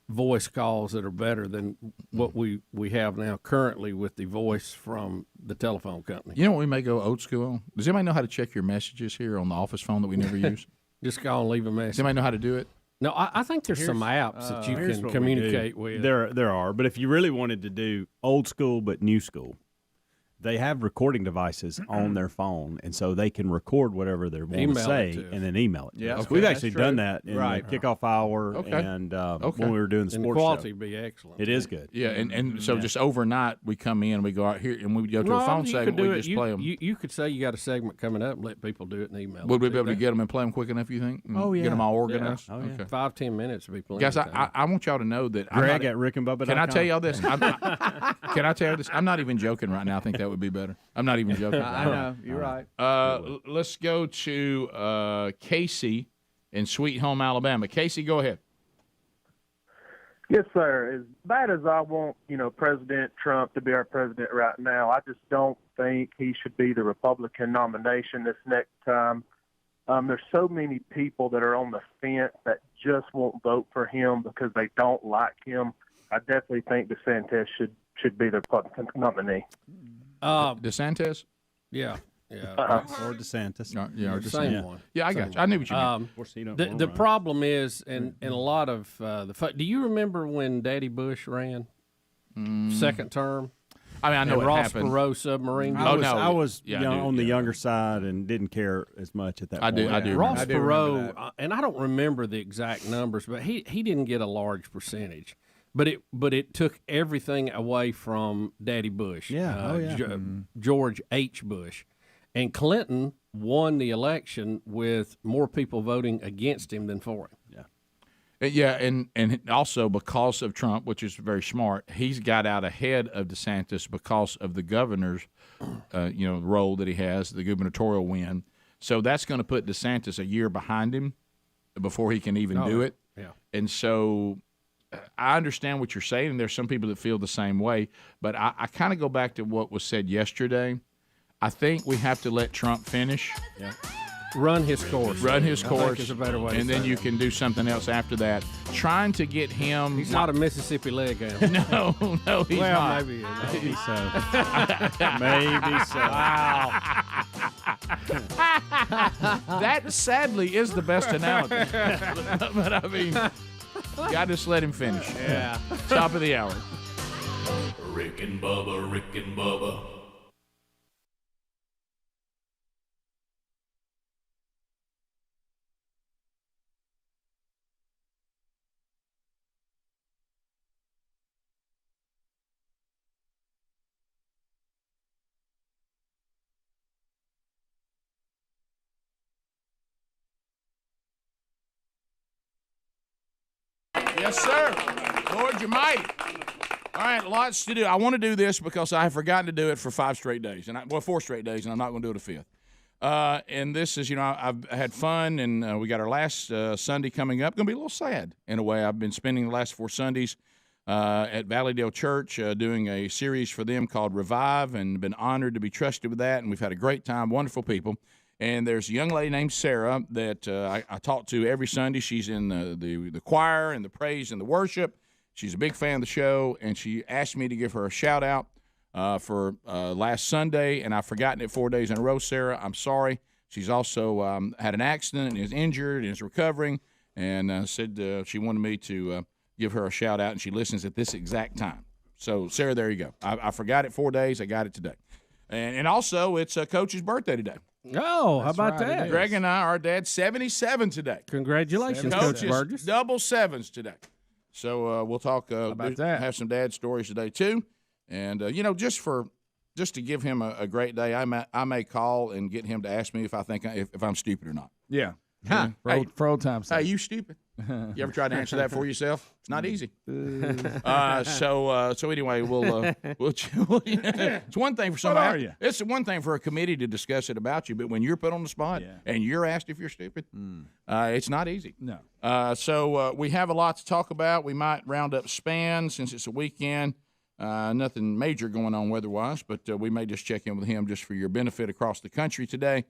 voice calls that are better than what we have now currently with the voice from the telephone company. You know what we may go old school on? Does anybody know how to check your messages here on the office phone that we never use? Just call and leave a message. Does anybody know how to do it? No, I think there's some apps that you can communicate with. There are, but if you really wanted to do old school but new school, they have recording devices on their phone, and so they can record whatever they want to say and then email it. Yeah, we've actually done that in the kickoff hour and when we were doing the and sports the quality show. Would be excellent. It is good. Yeah, and so just overnight we come in, we go out here, and we go to a phone segment, we just play them. You could say you got a segment coming up and let people do it and email. Would we be able to get them and play them quick enough, you think? Oh, yeah. Get them all organized? Yeah. Oh, yeah. Okay. 5-10 minutes would be plenty. Guys, I want y'all to know that Greg at rickandbubba.com. Can I tell y'all this? Can I tell you this? I'm not even joking right now. I think that would be better. I'm not even joking. I know. You're right. Let's go to Casey in Sweet Home, Alabama. Casey, go ahead. Yes, sir. As bad as I want, President Trump to be our president right now, I just don't think he should be the Republican nomination this next time. There's so many people that are on the fence that just won't vote for him because they don't like him. I definitely think DeSantis should be the Republican nominee. DeSantis? Yeah. Or DeSantis. Or the same one. Yeah, I got you. I knew what you meant. Of course, the problem is, and a lot of do you remember when Daddy Bush ran second term? I mean, I know and it Ross happened. Perot submarine. I was Yeah, I do, on the younger side and didn't care as much at that point. I do. Ross remember Perot, and I don't remember the exact numbers, but he didn't get a large percentage. But it took everything away from Daddy Bush. George H. Bush, and Clinton won the election with more people voting against him than for him. Yeah, and also because of Trump, which is very smart, he's got out ahead of DeSantis because of the governor's, role that he has, the gubernatorial win. So that's going to put DeSantis a year behind him before he can even do it. Yeah. And so I understand what you're saying. There's some people that feel the same way, but I kind of go back to what was said yesterday. I think we have to let Trump finish. Yeah. Run his course. I think is a better way. And then you can do something else after that. Trying to get him. He's not a Mississippi leg guy. No, he's not. Maybe so. Maybe so. Wow. That sadly is the best analogy. But I mean, got to just let him finish. Yeah. Top of the hour. Rick and Bubba, Rick and Bubba. Yes, sir. Lord, you're mighty. All right, lots to do. I want to do this because I have forgotten to do it for 4 straight days, and I'm not going to do it a fifth. And this is, I've had fun, and we got our last Sunday coming up. Going to be a little sad in a way. I've been spending the last 4 Sundays at Valleydale Church doing a series for them called Revive, and been honored to be trusted with that. And we've had a great time, wonderful people. And there's a young lady named Sarah that I talk to every Sunday. She's in the choir and the praise and the worship. She's a big fan of the show, and she asked me to give her a shout-out for last Sunday, and I've forgotten it 4 days in a row, Sarah. I'm sorry. She's also had an accident and is injured and is recovering, and said she wanted me to give her a shout-out, and she listens at this exact time. So, Sarah, there you go. I forgot it 4 days. I got it today. And also, it's Coach's birthday today. Oh, how about that? Greg and I, our dad's 77 today. Congratulations, Coach Burgess. Double sevens today. So we'll talk about that. Have some dad stories today too, and just to give him a great day, I may call and get him to ask me if I think if I'm stupid or not. Yeah. For old time's sake. Hey, you stupid? You ever tried to answer that for yourself? It's not easy. So anyway, we'll it's one thing for somebody. What are you? It's one thing for a committee to discuss it about you, but when you're put on the spot and you're asked if you're stupid, it's not easy. No. So we have a lot to talk about. We might round up Span since it's a weekend. Nothing major going on weather-wise, but we may just check in with him just for your benefit across the country today.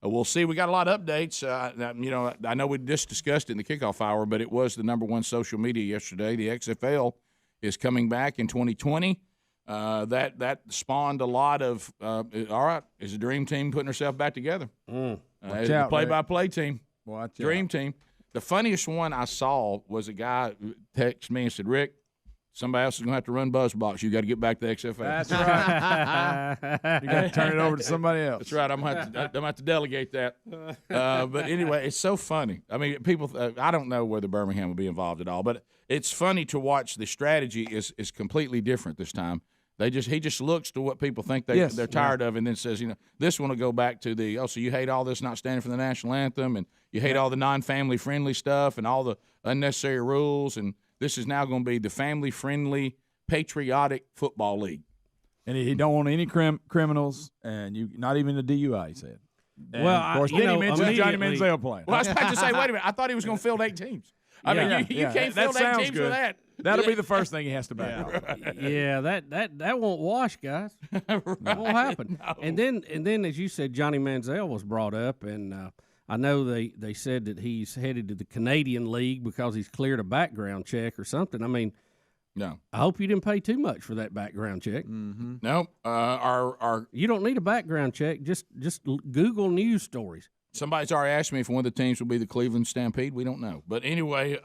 We'll see. We got a lot of updates. I know we just discussed it in the kickoff hour, but it was the number one social media yesterday. The XFL is coming back in 2020. That spawned a lot of, all right, is the Dream Team putting herself back together? The play-by-play team. Dream Team. The funniest one I saw was a guy who texted me and said, Rick, somebody else is going to have to run BuzzBox. You got to get back to XFL. That's right. You got to turn it over to somebody else. That's right. I'm going to have to delegate that. But anyway, it's so funny. I mean, people. I don't know whether Birmingham will be involved at all, but it's funny to watch. The strategy is completely different this time. He just looks to what people think they're tired of, and then says, this one will go back to the so you hate all this not standing for the national anthem, and you hate all the non-family friendly stuff and all the unnecessary rules, and this is now going to be the family-friendly, patriotic football league. And he don't want any criminals, and not even a DUI, he said. And well, of course, then he mentioned Johnny Manziel playing. Well, I was about to say, wait a minute. I thought he was going to field 8 teams. I mean, you can't field 8 teams with that. That'll be the first thing he has to back out. Yeah, that won't wash, guys. It won't happen. No. And then, as you said, Johnny Manziel was brought up, and I know they said that he's headed to the Canadian League because he's cleared a background check or something. I mean, no. I hope you didn't pay too much for that background check. Mm-hmm. No, you don't need a background check. Just Google news stories. Somebody's already asked me if one of the teams will be the Cleveland Stampede. We don't know, but anyway,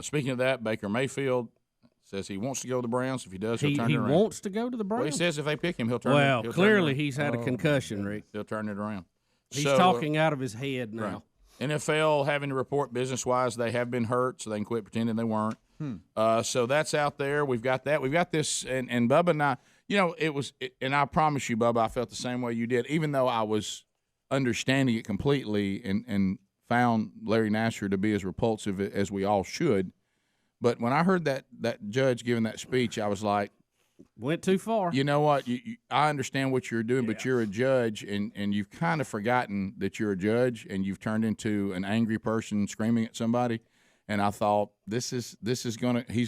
speaking of that, Baker Mayfield Says he wants to go to the Browns. If he does, he'll turn he it around. wants to go to the Browns? Well, he says if they pick him, he'll turn Well, it. Well, clearly he's had a concussion, Rick. He'll turn it around. He's talking out of his head now. Right. NFL having to report business-wise they have been hurt, so they can quit pretending they weren't. So that's out there. We've got that. We've got this, and Bubba and I, and I promise you, Bubba, I felt the same way you did, even though I was understanding it completely and found Larry Nassar to be as repulsive as we all should. But when I heard that judge giving that speech, I was like, went too far. You know what? I understand what you're doing, but you're a judge, and you've kind of forgotten that you're a judge, and you've turned into an angry person screaming at somebody. And I thought, he's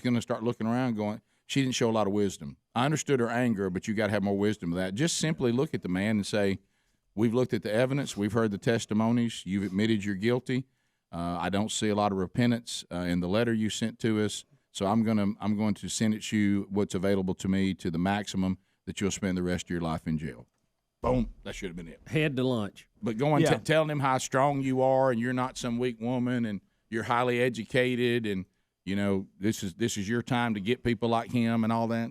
gonna start looking around going, she didn't show a lot of wisdom. I understood her anger, but you got to have more wisdom of that. Just simply look at the man and say, we've looked at the evidence, we've heard the testimonies, you've admitted you're guilty. I don't see a lot of repentance in the letter you sent to us. So I'm going to sentence you what's available to me to the maximum that you'll spend the rest of your life in jail. Boom. That should have been it. Head to lunch. But telling him how strong you are and you're not some weak woman and you're highly educated and this is your time to get people like him and all that.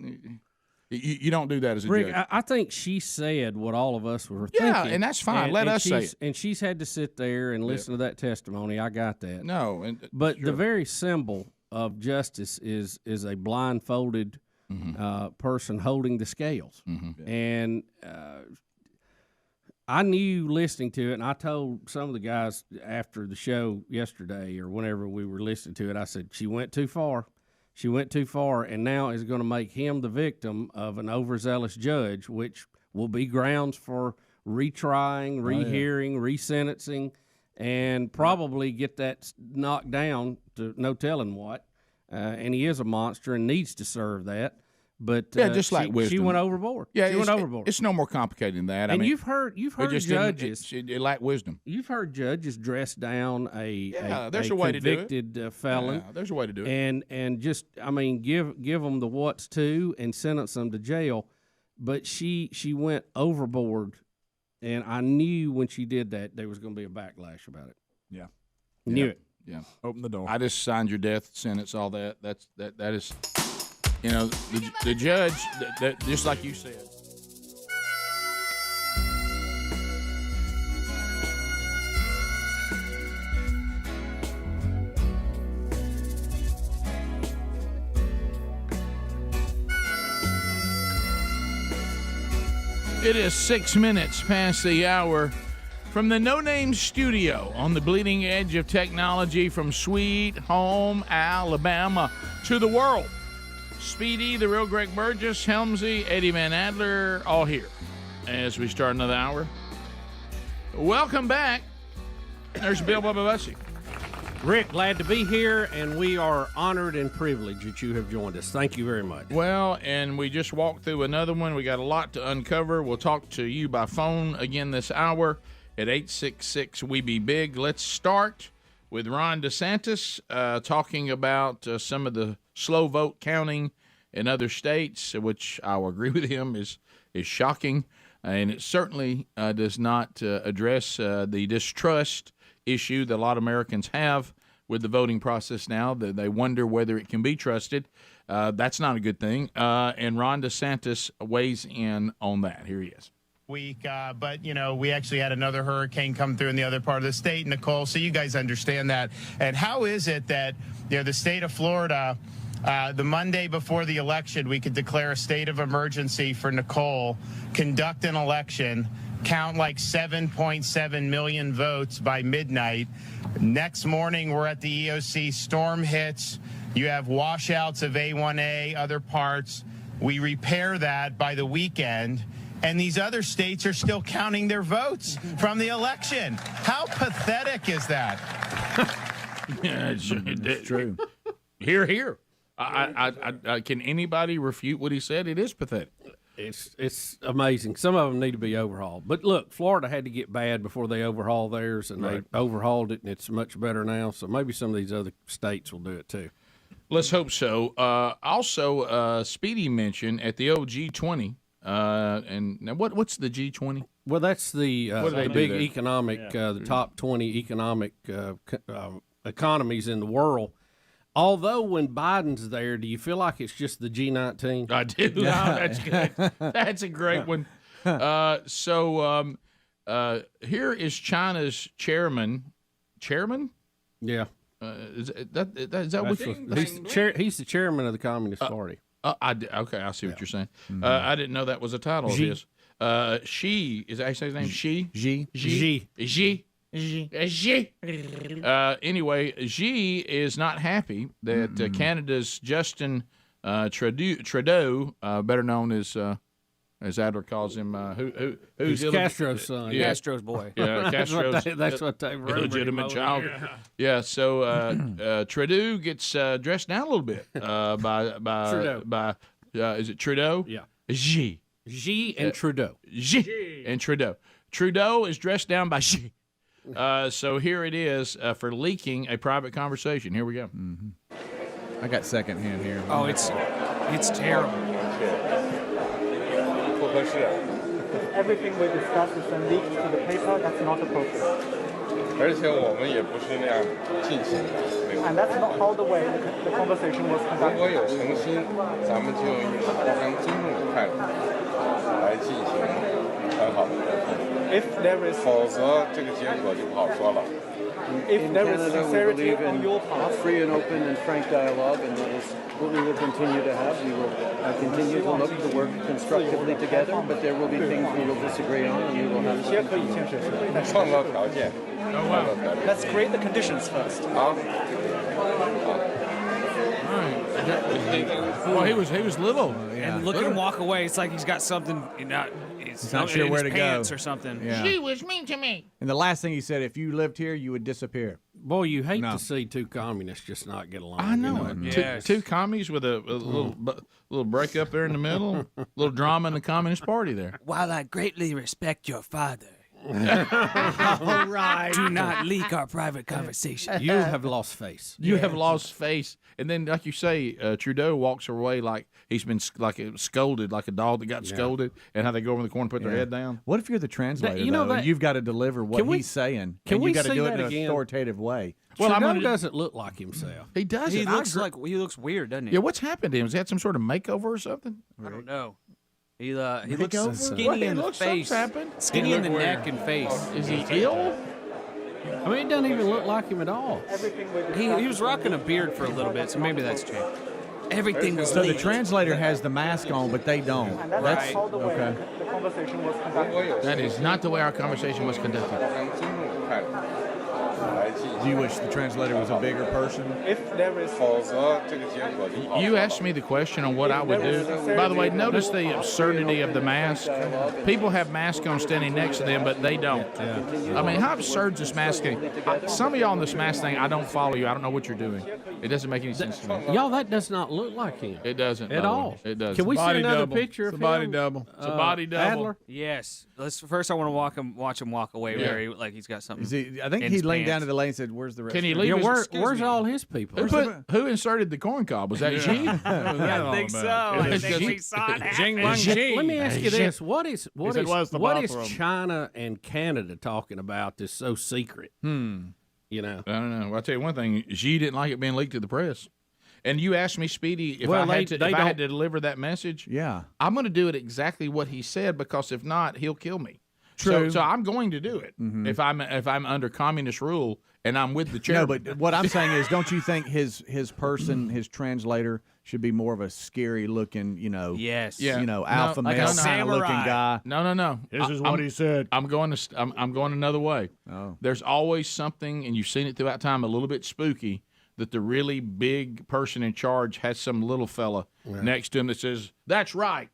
You don't do that as a Rick, judge. I think she said what all of us were thinking. Yeah, and that's fine. Let us say it. And she's had to sit there and listen to that testimony. I got that. No, but the very symbol of justice is a blindfolded person holding the scales. And I knew listening to it, and I told some of the guys after the show yesterday or whenever we were listening to it, I said, she went too far. She went too far, and now is going to make him the victim of an overzealous judge, which will be grounds for retrying, rehearing, resentencing, and probably get that knocked down to no telling what. And he is a monster and needs to serve that. But just like wisdom. She went overboard. Yeah, she went overboard. It's no more complicated than that. And I mean, you've heard judges. It lacked wisdom. You've heard judges dress down a convicted felon. Yeah, there's a way to do it. And just give them the what's to and sentence them to jail. But she went overboard, and I knew when she did that there was going to be a backlash about it. Yeah, knew it. Yeah, open the door. I just signed your death sentence. All that. That is. The judge, that just like you said. It is 6 minutes past the hour from the No Name Studio on the bleeding edge of technology from Sweet Home, Alabama to the world. Speedy, the real Greg Burgess, Helmsy, Eddie Van Adler, all here as we start another hour. Welcome back. There's Bill Bubba Bussy. Rick, glad to be here, and we are honored and privileged that you have joined us. Thank you very much. Well, and we just walked through another one. We got a lot to uncover. We'll talk to you by phone again this hour at 866-WE-BE-BIG. Let's start with Ron DeSantis talking about some of the slow vote counting in other states, which I'll agree with him is shocking, and it certainly does not address the distrust issue that a lot of Americans have with the voting process now. That they wonder whether it can be trusted. That's not a good thing. And Ron DeSantis weighs in on that. Here he is. Week, but we actually had another hurricane come through in the other part of the state, Nicole, so you guys understand that. And how is it that the state of Florida, the Monday before the election, we could declare a state of emergency for Nicole, conduct an election, count like 7.7 million votes by midnight. Next morning, we're at the EOC, storm hits, you have washouts of A1A, other parts. We repair that by the weekend, and these other states are still counting their votes from the election. How pathetic is that? Yeah, it's true. Here. Can anybody refute what he said? It is pathetic. It's amazing. Some of them need to be overhauled. But look, Florida had to get bad before they overhauled theirs, and they overhauled it, and it's much better now. So maybe some of these other states will do it too. Let's hope so. Also, Speedy mentioned at the old G20, and now what's the G20? Well, that's the big economic, the Yeah. top 20 economic economies in the world. Although when Biden's there, do you feel like it's just the G19? I do. Oh, that's good. That's a great one. Here is China's chairman. Chairman? Yeah. Is that what he's the chairman of the Communist Party. Okay, I see what you're saying. I didn't know that was a title of his. Xi, is that how you say his name? Xi? Anyway, Xi is not happy that Canada's Justin Trudeau, better known as Adler calls him, who's Castro's son, Castro's boy. Yeah, Castro's that's what they illegitimate child. Yeah, so Trudeau gets dressed down a little bit by is it Trudeau? Yeah, Xi and Trudeau. Xi and Trudeau. Trudeau is dressed down by Xi. So here it is for leaking a private conversation. Here we go. I got secondhand here. Oh, it's terrible. Everything we discussed is leaked to the paper. That's not appropriate. And that's not how the way the conversation was conducted. If there is sincerity on your part, free and open and frank dialogue, and that is what we will continue to have. We will continue to look to work constructively together, but there will be things we will disagree on, and we will have to. Let's create the conditions first. Well, he was little, and look at him walk away. It's like he's got something. He's not sure where to go or something. Yeah. She was mean to me. And the last thing he said, if you lived here, you would disappear. Boy, you hate to see two communists just not get along. I know it. Yes. Two commies with a little break up there in the middle, little drama in the Communist Party there. While I greatly respect your father, all right, do not leak our private conversation. You have lost face. You have lost face. And then, like you say, Trudeau walks away like he's been scolded, like a dog that got scolded, and how they go over in the corner and put their head down. What if you're the translator, and you've got to deliver what he's saying, and you've got to do it in an authoritative way? Well, Trudeau doesn't look like himself. He doesn't. He looks weird, doesn't he? Yeah, what's happened to him? Has he had some sort of makeover or something? I don't know. He looks skinny in the face. Skinny in the neck and face. Is he ill? I mean, it doesn't even look like him at all. He was rocking a beard for a little bit, so maybe that's changed. Everything was so leaked. the translator has the mask on, but they don't. And that's how the way the conversation was conducted. That is not the way our conversation was conducted. Do you wish the translator was a bigger person? If there is You asked me the question on what I would do. By the way, notice the absurdity of the mask. People have masks on standing next to them, but they don't. I mean, how absurd is this mask thing? Some of y'all on this mask thing, I don't follow you. I don't know what you're doing. It doesn't make any sense to me. Y'all, that does not look like him. It doesn't at all. It does. Can we see another double. picture of It's a body him? double. It's a body double. Adler? Yes. First, I want to watch him walk away like he's got something. I think he leaned down to the lane and said, "Where's the rest?" Can he of leave? Where's all his people? Who inserted the corn cob? Was that Xi? I think so. I think we saw it happen. Let me ask you this: What is China and Canada talking about that's so secret? You know, I don't know. Well, I'll tell you one thing: Xi didn't like it being leaked to the press. And you asked me, Speedy, if I had to deliver that message. Yeah, I'm going to do it exactly what he said, because if not, he'll kill me. True. So I'm going to do it if I'm under communist rule and I'm with the chair. No, but what I'm saying is, don't you think his translator should be more of a scary looking, alpha male kind of looking guy? No. This is what he said. I'm going another way. Oh. There's always something, and you've seen it throughout time, a little bit spooky, that the really big person in charge has some little fella next to him that says, "That's right."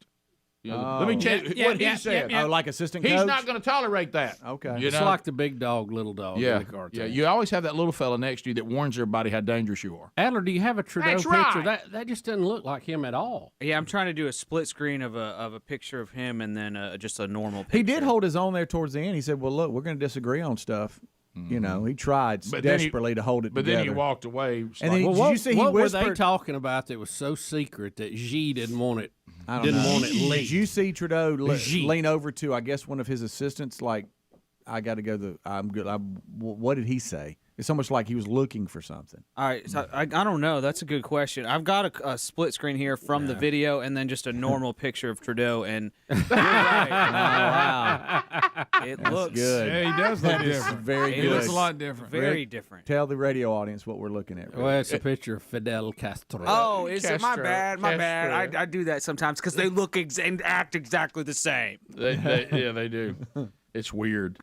Let me tell you what he said. Oh, like assistant coach? He's not going to tolerate that. Okay. It's like the big dog, little dog in the cartoon. Yeah, you always have that little fella next to you that warns everybody how dangerous you are. Adler, do you have a Trudeau That's picture? right. That just doesn't look like him at all. Yeah, I'm trying to do a split screen of a picture of him and then just a normal picture. He did hold his own there towards the end. He said, "Well, look, we're going to disagree on stuff." You know, he tried desperately to hold it together. But then he walked away. And then, did you see he what were whispered? they talking about that was so secret that Xi didn't want it? I don't know. Did you see Trudeau lean over to, I guess, one of his assistants, like I got to go. I'm good. What did he say? It's almost like he was looking for something. All right, so I don't know. That's a good question. I've got a split screen here from the video and then just a normal picture of Trudeau, and you're right. Wow. It looks good. Yeah, he does look That is different. very He good. looks a lot different. Very different. Tell the radio audience what we're looking at. Well, it's a picture of Fidel Castro. Oh, is it? My Castro. bad. My bad. Castro. I do that sometimes because they look and act exactly the same. Yeah, they do. It's weird.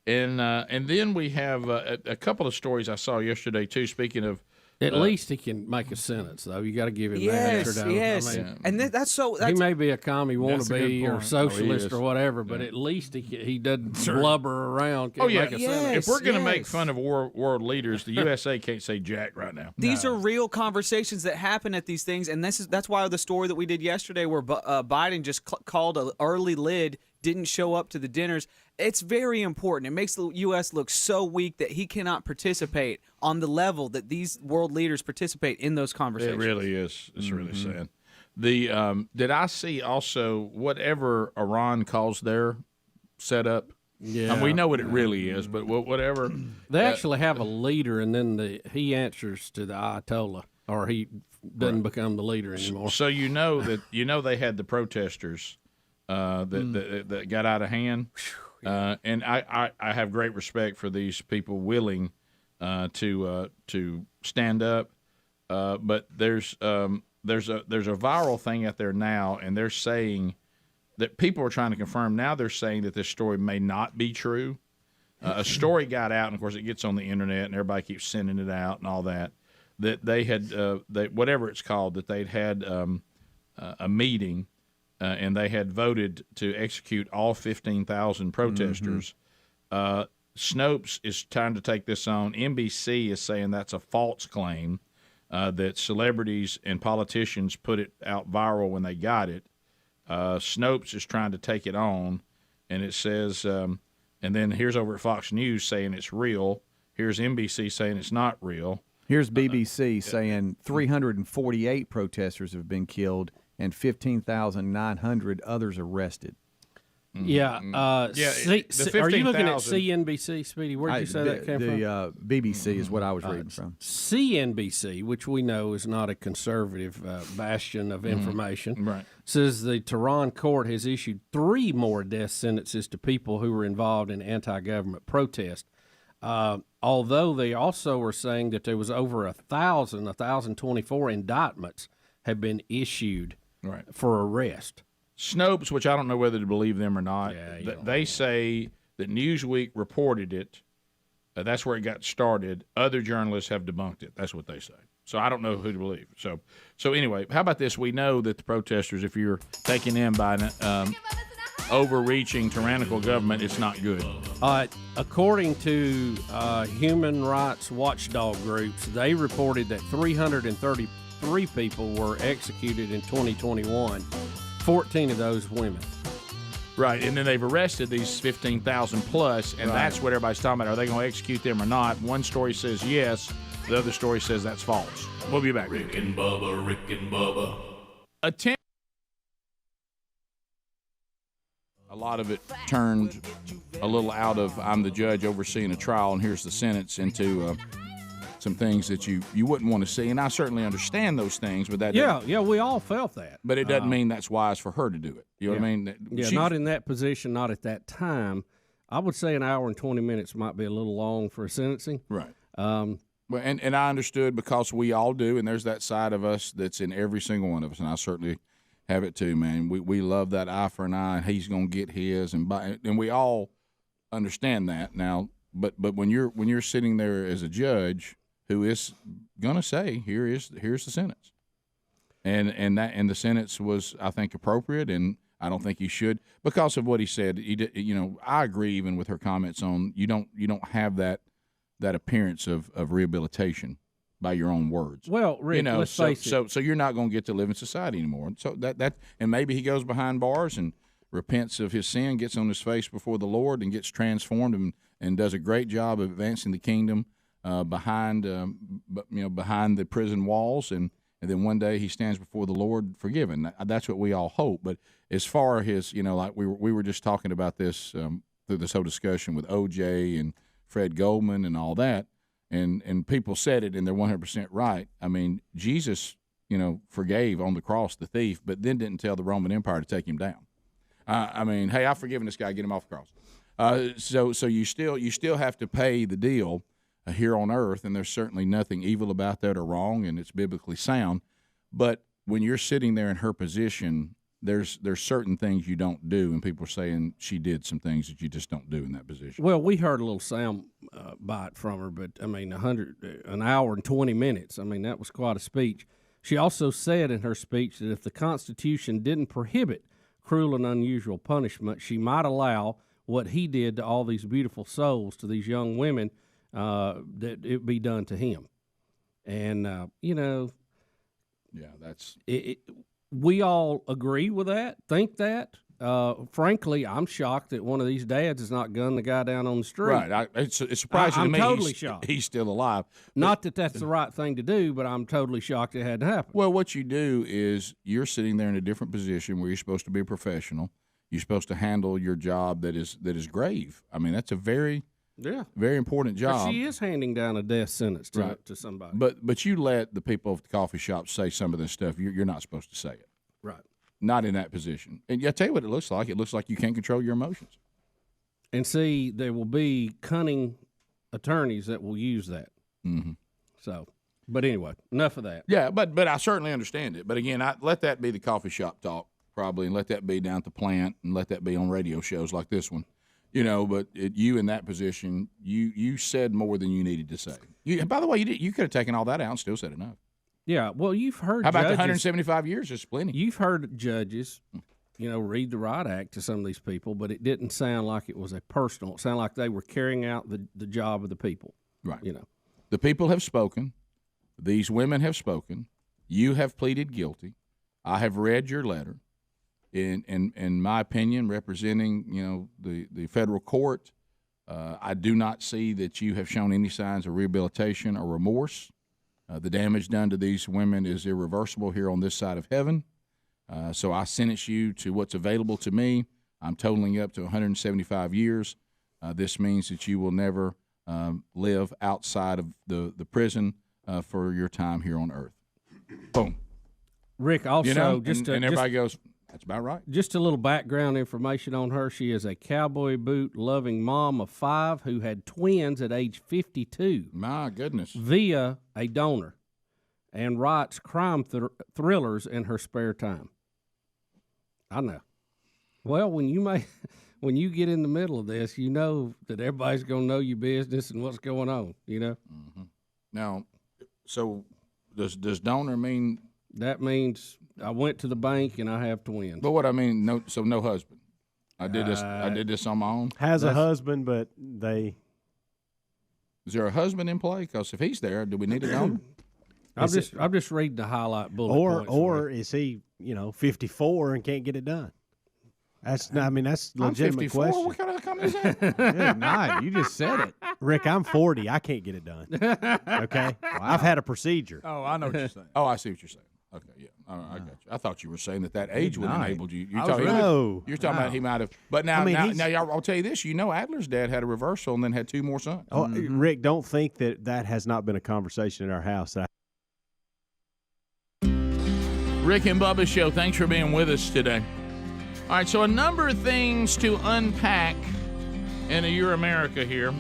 And then we have a couple of stories I saw yesterday too. Speaking of, At least he can make a sentence, though. You got to give him that. Yes, Trudeau. yes. I mean, And that's so. he That's, may be a commie That's a good wannabe or point. socialist is. or whatever, but at least he doesn't blubber around. oh yeah, Make a sentence. if we're going to make yes. fun of world leaders, the USA can't say jack right now. These are real conversations that happen at these things, and that's why the story that we did yesterday, where Biden just called an early lid, didn't show up to the dinners. It's very important. It makes the U.S. look so weak that he cannot participate on the level that these world leaders participate in those conversations. It really is. It's really sad. The did I see also whatever Iran calls their setup? Yeah, and we know what it really is, but whatever. They actually have a leader, and then he answers to the Ayatollah, or he doesn't become the leader anymore. So you know they had the protesters that got out of hand, and I have great respect for these people willing to stand up, but there's a viral thing out there now, and they're saying that people are trying to confirm. Now they're saying that this story may not be true. A story got out, and of course it gets on the internet, and everybody keeps sending it out and all that. That they had whatever it's called, that they'd had a meeting. And they had voted to execute all 15,000 protesters. Snopes is trying to take this on. NBC is saying that's a false claim, that celebrities and politicians put it out viral when they got it. Snopes is trying to take it on, and it says, and then here's over at Fox News saying it's real. Here's NBC saying it's not real. Here's BBC saying 348 protesters have been killed and 15,900 others arrested. Yeah. Are you looking at 15,000 CNBC, Speedy? Where did you say that came from? The BBC is what I was reading from. CNBC, which we know is not a conservative bastion of information, says the Tehran court has issued 3 more death sentences to people who were involved in anti-government protest. Although they also were saying that there was over 1,024 indictments have been issued for arrest. Snopes, which I don't know whether to believe them or not, they say that Newsweek reported it. That's where it got started. Other journalists have debunked it. That's what they say. So I don't know who to believe. So anyway, how about this? We know that the protesters, if you're taken in by an overreaching, tyrannical government, it's not good. According to human rights watchdog groups, they reported that 333 people were executed in 2021. 14 of those women. Right, and then they've arrested these 15,000 plus, and that's what everybody's talking about. Are they going to execute them or not? One story says yes. The other story says that's false. We'll be back. Rick and Bubba. A lot of it turned a little out of I'm the judge overseeing a trial, and here's the sentence, into some things that you wouldn't want to see. And I certainly understand those things, but that we all felt that. But it doesn't mean that's wise for her to do it. You know what I mean? Yeah, not in that position, not at that time. I would say an hour and 20 minutes might be a little long for sentencing. Right. Well, and I understood, because we all do, and there's that side of us that's in every single one of us, and I certainly have it too, man. We love that eye for an eye, and he's going to get his, and we all understand that now. But when you're sitting there as a judge who is going to say, here's the sentence, and the sentence was, I think, appropriate, and I don't think he should, because of what he said. I agree even with her comments on you don't have that appearance of rehabilitation by your own words. Well, Rick, let's face it. So you're not going to get to live in society anymore. So that and maybe he goes behind bars and repents of his sin, gets on his face before the Lord, and gets transformed and does a great job of advancing the kingdom behind the prison walls, and then one day he stands before the Lord forgiven. That's what we all hope. But as far as like we were just talking about this through this whole discussion with O.J. and Fred Goldman and all that, and people said it, and they're 100% right. I mean, Jesus, forgave on the cross the thief, but then didn't tell the Roman Empire to take him down. I mean, hey, I've forgiven this guy, get him off the cross. So you still have to pay the deal here on earth, and there's certainly nothing evil about that or wrong, and it's biblically sound. But when you're sitting there in her position, there's certain things you don't do, and people are saying she did some things that you just don't do in that position. Well, we heard a little sound bite from her, but I mean, an hour and 20 minutes. I mean, that was quite a speech. She also said in her speech that if the Constitution didn't prohibit cruel and unusual punishment, she might allow what he did to all these beautiful souls, to these young women, that it be done to him. And, yeah, that's we all agree with that, think that. Frankly, I'm shocked that one of these dads has not gunned the guy down on the street. Right. It's surprising to me. I'm totally shocked. He's still alive. Not that that's the right thing to do, but I'm totally shocked it had to happen. Well, what you do is you're sitting there in a different position where you're supposed to be a professional. You're supposed to handle your job that is grave. I mean, that's a very important job. But she is handing down a death sentence to somebody. But you let the people at the coffee shop say some of this stuff. You're not supposed to say it. Right. Not in that position. And I tell you what it looks like. It looks like you can't control your emotions. And see, there will be cunning attorneys that will use that. Mm-hmm. So, but anyway, enough of that. Yeah, but I certainly understand it. But again, let that be the coffee shop talk probably, and let that be down at the plant, and let that be on radio shows like this one. But you in that position, you said more than you needed to say. By the way, you could have taken all that out and still said enough. Yeah, well, you've heard. How about judges, the 175 years? Is plenty. You've heard judges, read the Riot Act to some of these people, but it didn't sound like it was a personal. It sounded like they were carrying out the job of the people. Right. The people have spoken. These women have spoken. You have pleaded guilty. I have read your letter. In my opinion, representing the federal court, I do not see that you have shown any signs of rehabilitation or remorse. The damage done to these women is irreversible here on this side of heaven. So I sentence you to what's available to me. I'm totaling up to 175 years. This means that you will never live outside of the prison for your time here on earth. Boom. Rick, also, and everybody goes, that's about right. Just a little background information on her. She is a cowboy boot-loving mom of 5 who had twins at age 52. My goodness. Via a donor, and writes crime thrillers in her spare time. I know. Well, when you get in the middle of this, you know that everybody's going to know your business and what's going on, Mm-hmm. Now, so does donor mean? That means I went to the bank and I have twins. But what I mean, no husband. I did this on my own. Has a husband, but they. Is there a husband in play? Because if he's there, do we need a donor? I'm just reading the highlight bullet points. Or is he 54 and can't get it done? That's legitimate question. What kind of comment is that? Good night. You just said it. Rick, I'm 40. I can't get it done. Okay? Wow. I've had a procedure. Oh, I know what you're saying. Oh, I see what you're saying. Okay, yeah. I got you. I thought you were saying that age would have enabled you. You're talking about he might have. But now, I'll tell you this. Adler's dad had a reversal and then had 2 more sons. Oh, Rick, don't think that has not been a conversation in our house. Rick and Bubba Show, thanks for being with us today. All right, so a number of things to unpack in a Your America here.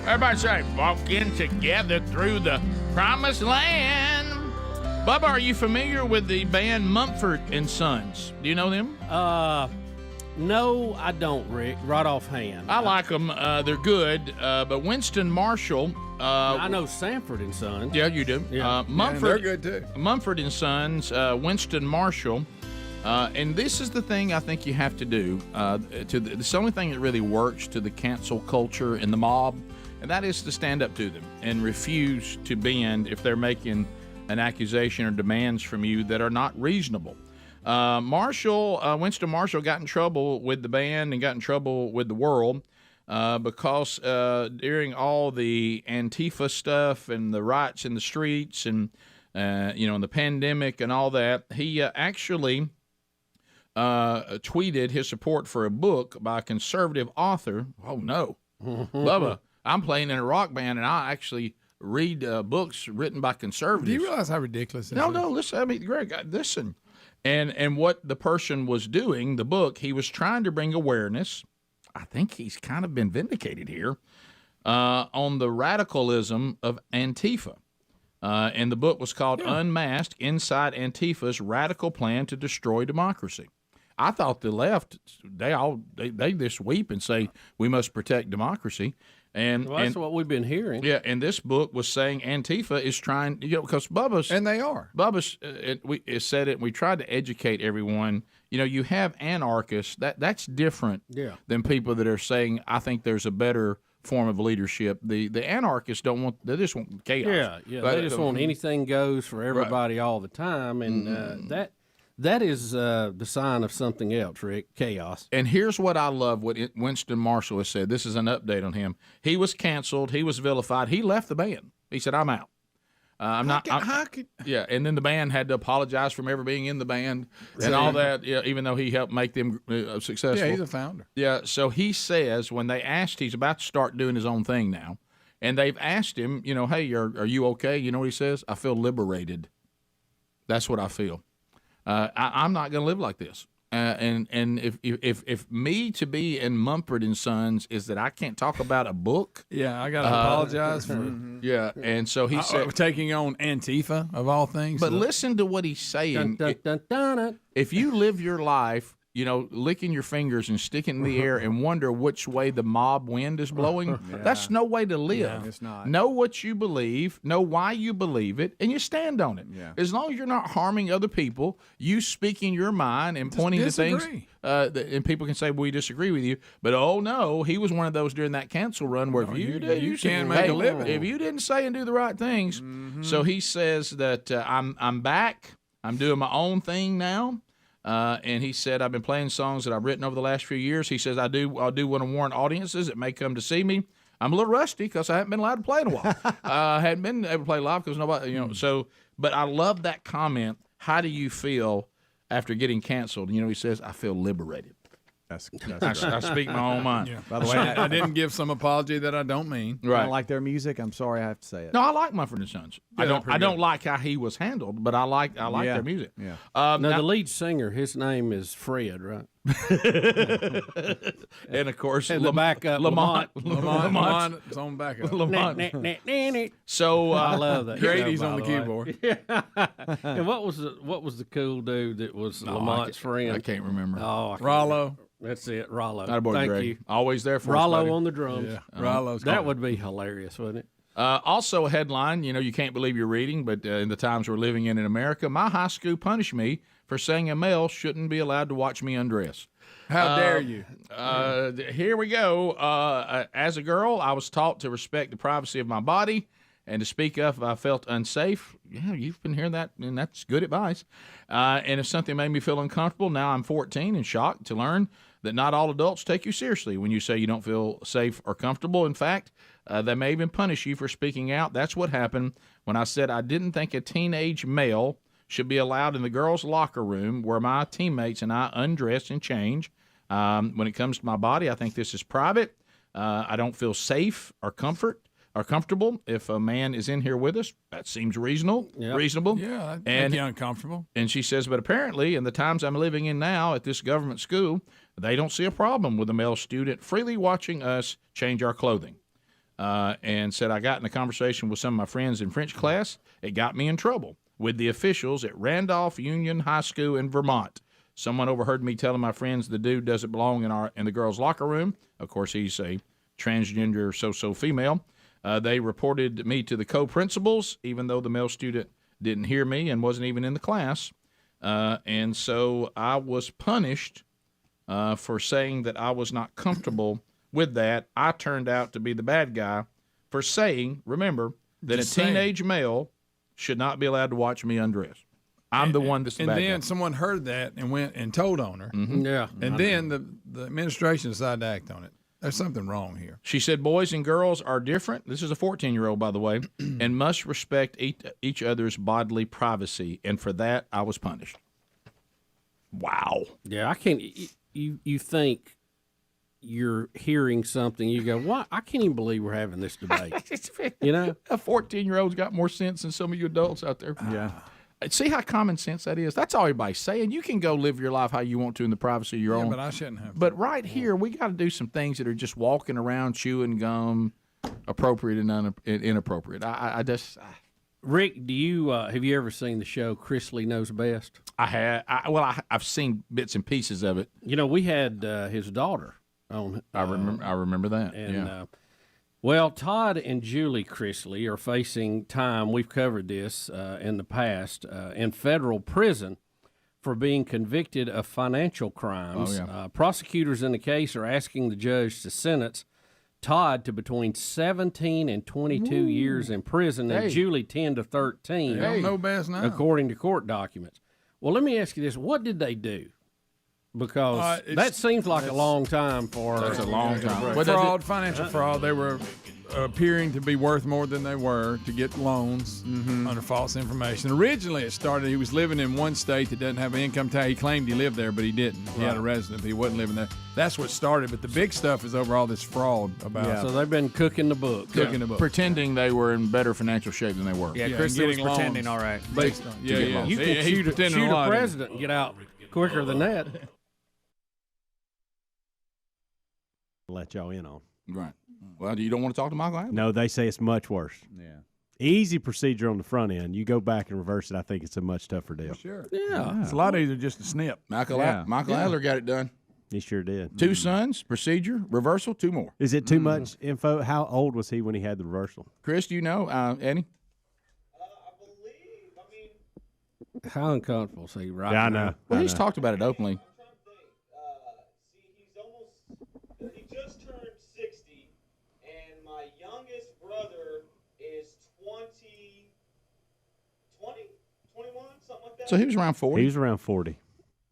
Everybody say, walking together through the promised land. Bubba, are you familiar with the band Mumford & Sons? Do you know them? No, I don't, Rick, right offhand. I like them. They're good. But Winston Marshall. I know Sanford & Sons. Yeah, you do. Yeah. Mumford, they're good, too. Mumford & Sons, Winston Marshall. And this is the thing I think you have to do. It's the only thing that really works to the cancel culture and the mob, and that is to stand up to them and refuse to bend if they're making an accusation or demands from you that are not reasonable. Winston Marshall got in trouble with the band and got in trouble with the world because during all the Antifa stuff and the riots in the streets and and the pandemic and all that, he actually tweeted his support for a book by a conservative author. Oh, no. Bubba, I'm playing in a rock band, and I actually read books written by conservatives. Do you realize how ridiculous this is? No, listen. I mean, Greg, listen. And what the person was doing, the book, he was trying to bring awareness. I think he's kind of been vindicated here on the radicalism of Antifa. And the book was called Unmasked: Inside Antifa's Radical Plan to Destroy Democracy. I thought the left, they just weep and say we must protect democracy. And that's what we've been hearing. Yeah, and this book was saying Antifa is trying, because Bubba's, and they are. Bubba's, we said it. We tried to educate everyone. You have anarchists. That's different than people that are saying, I think there's a better form of leadership. The anarchists they just want chaos. Yeah. They just want anything goes for everybody all the time, and that is the sign of something else, Rick. Chaos. And here's what I love: what Winston Marshall has said. This is an update on him. He was canceled. He was vilified. He left the band. He said, "I'm out. I'm not." Yeah, and then the band had to apologize for ever being in the band and all that. Yeah, even though he helped make them successful. Yeah, he's a founder. Yeah, so he says when they asked, he's about to start doing his own thing now, and they've asked him, hey, are you okay? You know what he says? I feel liberated. That's what I feel. I'm not going to live like this. And if me to be in Mumford and Sons is that I can't talk about a book. Yeah, I got to apologize for. Yeah, and so he said taking on Antifa of all things. But listen to what he's saying. If you live your life, licking your fingers and sticking in the air and wonder which way the mob wind is blowing, that's no way to live. No, it's not. Know what you believe, know why you believe it, and you stand on it. Yeah. As long as you're not harming other people, you speaking your mind and pointing to things, and people can say, we disagree with you. But, oh, no, he was one of those during that cancel run where you can't make a living. If you didn't say and do the right things. So he says that I'm back. I'm doing my own thing now. And he said, I've been playing songs that I've written over the last few years. He says, I'll do want to warn audiences that may come to see me. I'm a little rusty because I haven't been allowed to play in a while. I hadn't been able to play live because nobody, but I love that comment. How do you feel after getting canceled? He says, I feel liberated. I speak my own mind. Yeah. By the way, I didn't give some apology that I don't mean. I don't like their music. I'm sorry I have to say it. No, I like Mumford & Sons. Yeah, I don't like how he was handled, but I like their music. Yeah. Now, the lead singer, his name is Fred, right? And of course, and the backup Lamont's on backup. Lamont. So I love that. Grady's on the keyboard. And what was the cool dude that was Lamont's friend? I can't remember. Oh, Rollo. That's it, Rollo. Thank Greg. you. Always there for Rollo us, buddy. on the drums. Yeah, Rollo's that would be hilarious, wouldn't it? Also, a headline, you can't believe you're reading, but in the times we're living in America, my high school punished me for saying a male shouldn't be allowed to watch me undress. How dare you? Here we go. As a girl, I was taught to respect the privacy of my body and to speak up if I felt unsafe. Yeah, you've been hearing that, and that's good advice. And if something made me feel uncomfortable, now I'm 14 and shocked to learn that not all adults take you seriously when you say you don't feel safe or comfortable. In fact, they may even punish you for speaking out. That's what happened when I said I didn't think a teenage male should be allowed in the girls' locker room where my teammates and I undress and change. When it comes to my body, I think this is private. I don't feel safe or comfortable if a man is in here with us. That seems reasonable. Yeah, make you uncomfortable. And she says, but apparently in the times I'm living in now at this government school, they don't see a problem with a male student freely watching us change our clothing. And said I got in a conversation with some of my friends in French class. It got me in trouble with the officials at Randolph Union High School in Vermont. Someone overheard me telling my friends the dude doesn't belong in the girls' locker room. Of course, he's a transgender so-so female. They reported me to the co-principals, even though the male student didn't hear me and wasn't even in the class. And so I was punished for saying that I was not comfortable with that. I turned out to be the bad guy for saying, remember, that a teenage male should not be allowed to watch me undress. I'm the one that's the bad guy. And then someone heard that and went and told on her. Mm-hmm. Yeah. And then the administration decided to act on it. There's something wrong here. She said boys and girls are different. This is a 14-year-old, by the way, and must respect each other's bodily privacy. And for that, I was punished. Wow. Yeah, I can't. You think you're hearing something, you go, "What? I can't even believe we're having this debate." You know, a 14-year-old's got more sense than some of you adults out there. Yeah. See how common sense that is? That's all everybody's saying. You can go live your life how you want to in the privacy of your own. But I shouldn't have. But right here, we got to do some things that are just walking around chewing gum, appropriate and inappropriate. I just. Rick, do you have you ever seen the show Chrisley Knows Best? I have. I've seen bits and pieces of it. You know, we had his daughter on. I remember that. And, yeah. Well, Todd and Julie Chrisley are facing time. We've covered this in the past in federal prison for being convicted of financial crimes. Oh, yeah. Prosecutors in the case are asking the judge to sentence Todd to between 17 and 22 years in prison, and Julie 10 to 13. They don't know best now. According to court documents. Well, let me ask you this: what did they do? Because that seems like a long time for. That's a long time. Fraud, financial fraud. They were appearing to be worth more than they were to get loans under false information. Originally, it started. He was living in one state that doesn't have an income tax. He claimed he lived there, but he didn't. He had a residence, but he wasn't living there. That's what started. But the big stuff is over all this fraud about. Yeah. So they've been cooking the book. Pretending they were in better financial shape than they were. Yeah, Chris was pretending all right. Based on, You can shoot a president and get out quicker than that. Let y'all in on. Right. Well, you don't want to talk to Michael Adler? No, they say it's much worse. Yeah. Easy procedure on the front end. You go back and reverse it, I think it's a much tougher deal. Sure. Yeah. It's a lot easier just to snip. Michael Adler got it done. He sure did. 2 sons, procedure, reversal, 2 more. Is it too much info? How old was he when he had the reversal? Chris, do you know, Eddie? How uncomfortable is he right Yeah, I now? know. Well, he's talked about it openly. He just turned 60, and my youngest brother is 21, something like that. So he was around 40. He was around 40.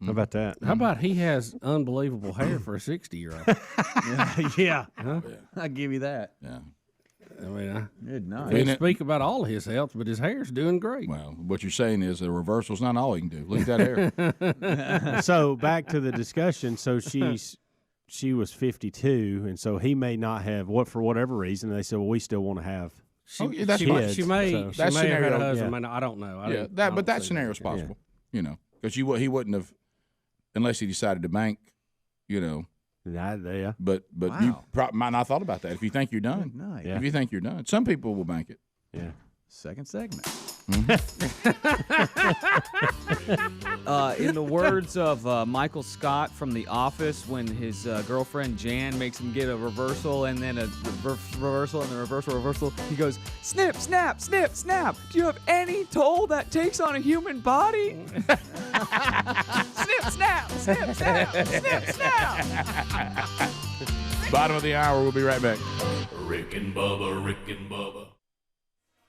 How about that? How about he has unbelievable hair for a 60-year-old? Yeah. Huh? I'll give you that. Yeah. I mean, Good night. I can't speak about all of his health, but his hair's doing great. Well, what you're saying is the reversal's not all he can do. Look at that hair. So back to the discussion. So she was 52, and so he may not have for whatever reason. They said, well, we still want to have. She may that have had a scenario, husband. I don't know. But that scenario is possible. You know, because he wouldn't have, unless he decided to bank. You know. Yeah. But you might not have thought about that. If you think you're done, Yeah. if you think you're done, some people will bank it. Yeah. Second segment. In the words of Michael Scott from The Office, when his girlfriend Jan makes him get a reversal and then a reversal and then reversal, he goes, snip, snap, snip, snap. Do you have any toll that takes on a human body? Snip, snap, snip, snap, snip, snap. Bottom of the hour. We'll be right back. Rick and Bubba.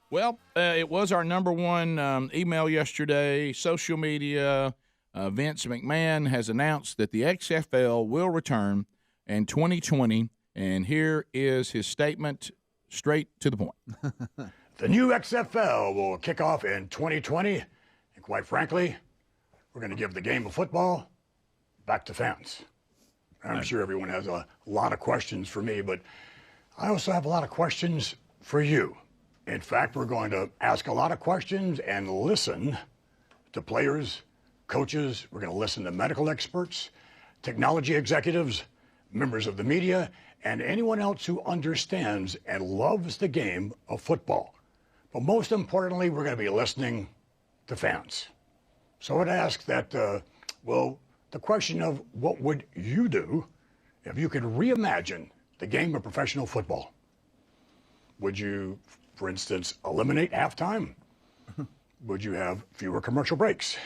Well, it was our number one email yesterday. Social media. Vince McMahon has announced that the XFL will return in 2020, and here is his statement, straight to the point. The new XFL will kick off in 2020, and quite frankly, we're going to give the game of football back to fans. I'm sure everyone has a lot of questions for me, but I also have a lot of questions for you. In fact, we're going to ask a lot of questions and listen to players, coaches. We're going to listen to medical experts, technology executives, members of the media, and anyone else who understands and loves the game of football. But most importantly, we're going to be listening to fans. So I would ask that, the question of what would you do if you could reimagine the game of professional football? Would you, for instance, eliminate halftime? Would you have fewer commercial breaks?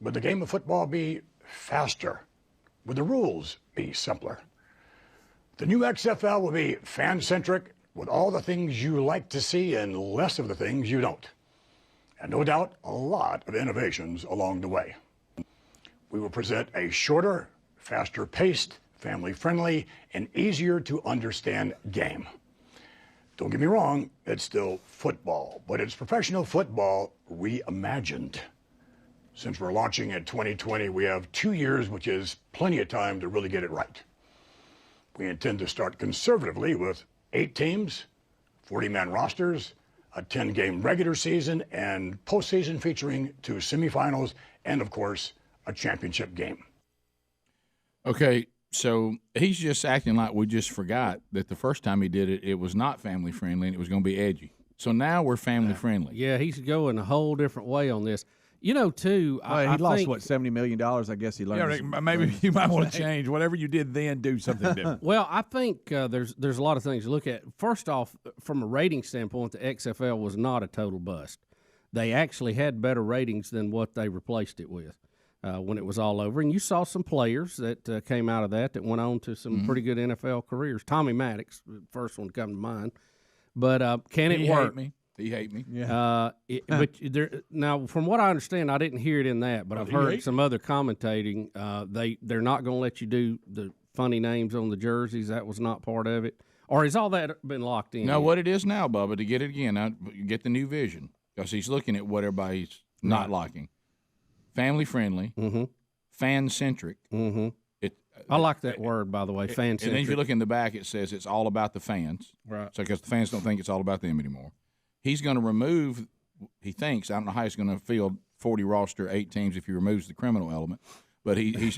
Would the game of football be faster? Would the rules be simpler? The new XFL will be fan-centric with all the things you like to see and less of the things you don't. And no doubt, a lot of innovations along the way. We will present a shorter, faster-paced, family-friendly, and easier-to-understand game. Don't get me wrong, it's still football, but it's professional football reimagined. Since we're launching in 2020, we have 2 years, which is plenty of time to really get it right. We intend to start conservatively with 8 teams, 40-man rosters, a 10-game regular season, and postseason featuring 2 semifinals, and of course, a championship game. Okay, so he's just acting like we just forgot that the first time he did it, it was not family friendly and it was going to be edgy. So now we're family friendly. Yeah, he's going a whole different way on this. You know, too, he lost, what, $70 million? I guess he learned. Yeah, maybe you might want to change. Whatever you did then, do something different. Well, I think there's a lot of things to look at. First off, from a rating standpoint, the XFL was not a total bust. They actually had better ratings than what they replaced it with when it was all over. And you saw some players that came out of that went on to some pretty good NFL careers. Tommy Maddox, the first one to come to mind. But can it work? He hate me. Yeah. Now, from what I understand, I didn't hear it in that, but I've heard some other commentating. They're not going to let you do the funny names on the jerseys. That was not part of it. Or has all that been locked in? No, what it is now, Bubba, to get it again, now, you get the new vision, because he's looking at what everybody's not liking. Family friendly, fan centric. I like that word, by the way, fan centric. And then if you look in the back, it says it's all about the fans. Right. So because the fans don't think it's all about them anymore. He's going to remove, he thinks, I don't know how he's going to field 40 roster, 8 teams if he removes the criminal element, but he's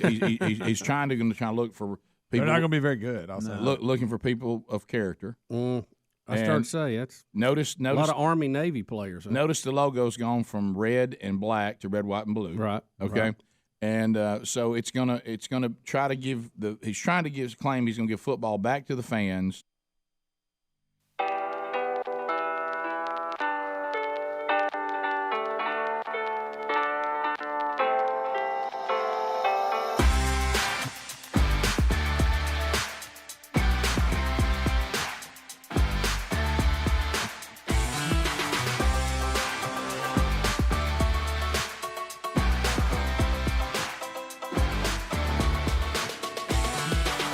trying to look for people. They're not going to be very good. I'll say. Looking for people of character. I started to say that's notice a lot of Army Navy players. Notice the logo's gone from red and black to red, white, and blue. Right. Okay. Right. And so it's gonna try to give claim he's gonna give football back to the fans.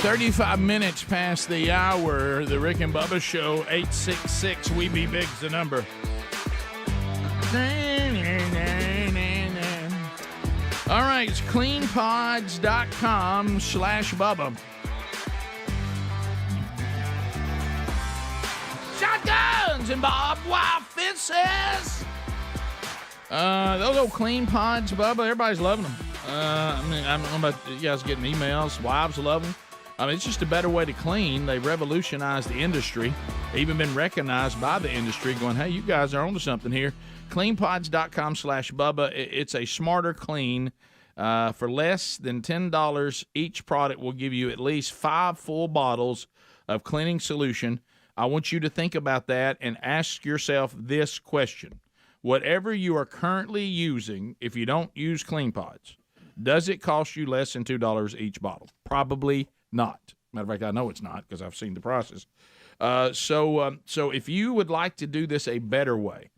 $35 minutes past the hour. The Rick and Bubba Show, 866 We Be Big's the number. All right, it's cleanpods.com/Bubba. Shotguns and barbed wire fences. Those old clean pods, Bubba, everybody's loving them. I don't know about you guys getting emails. Wives love them. I mean, it's just a better way to clean. They revolutionized the industry. They've even been recognized by the industry going, hey, you guys are onto something here. Cleanpods.com/Bubba. It's a smarter clean. For less than $10, each product will give you at least 5 full bottles of cleaning solution. I want you to think about that and ask yourself this question. Whatever you are currently using, if you don't use CleanPods, does it cost you less than $2 each bottle? Probably not. Matter of fact, I know it's not because I've seen the prices. So if you would like to do this a better way,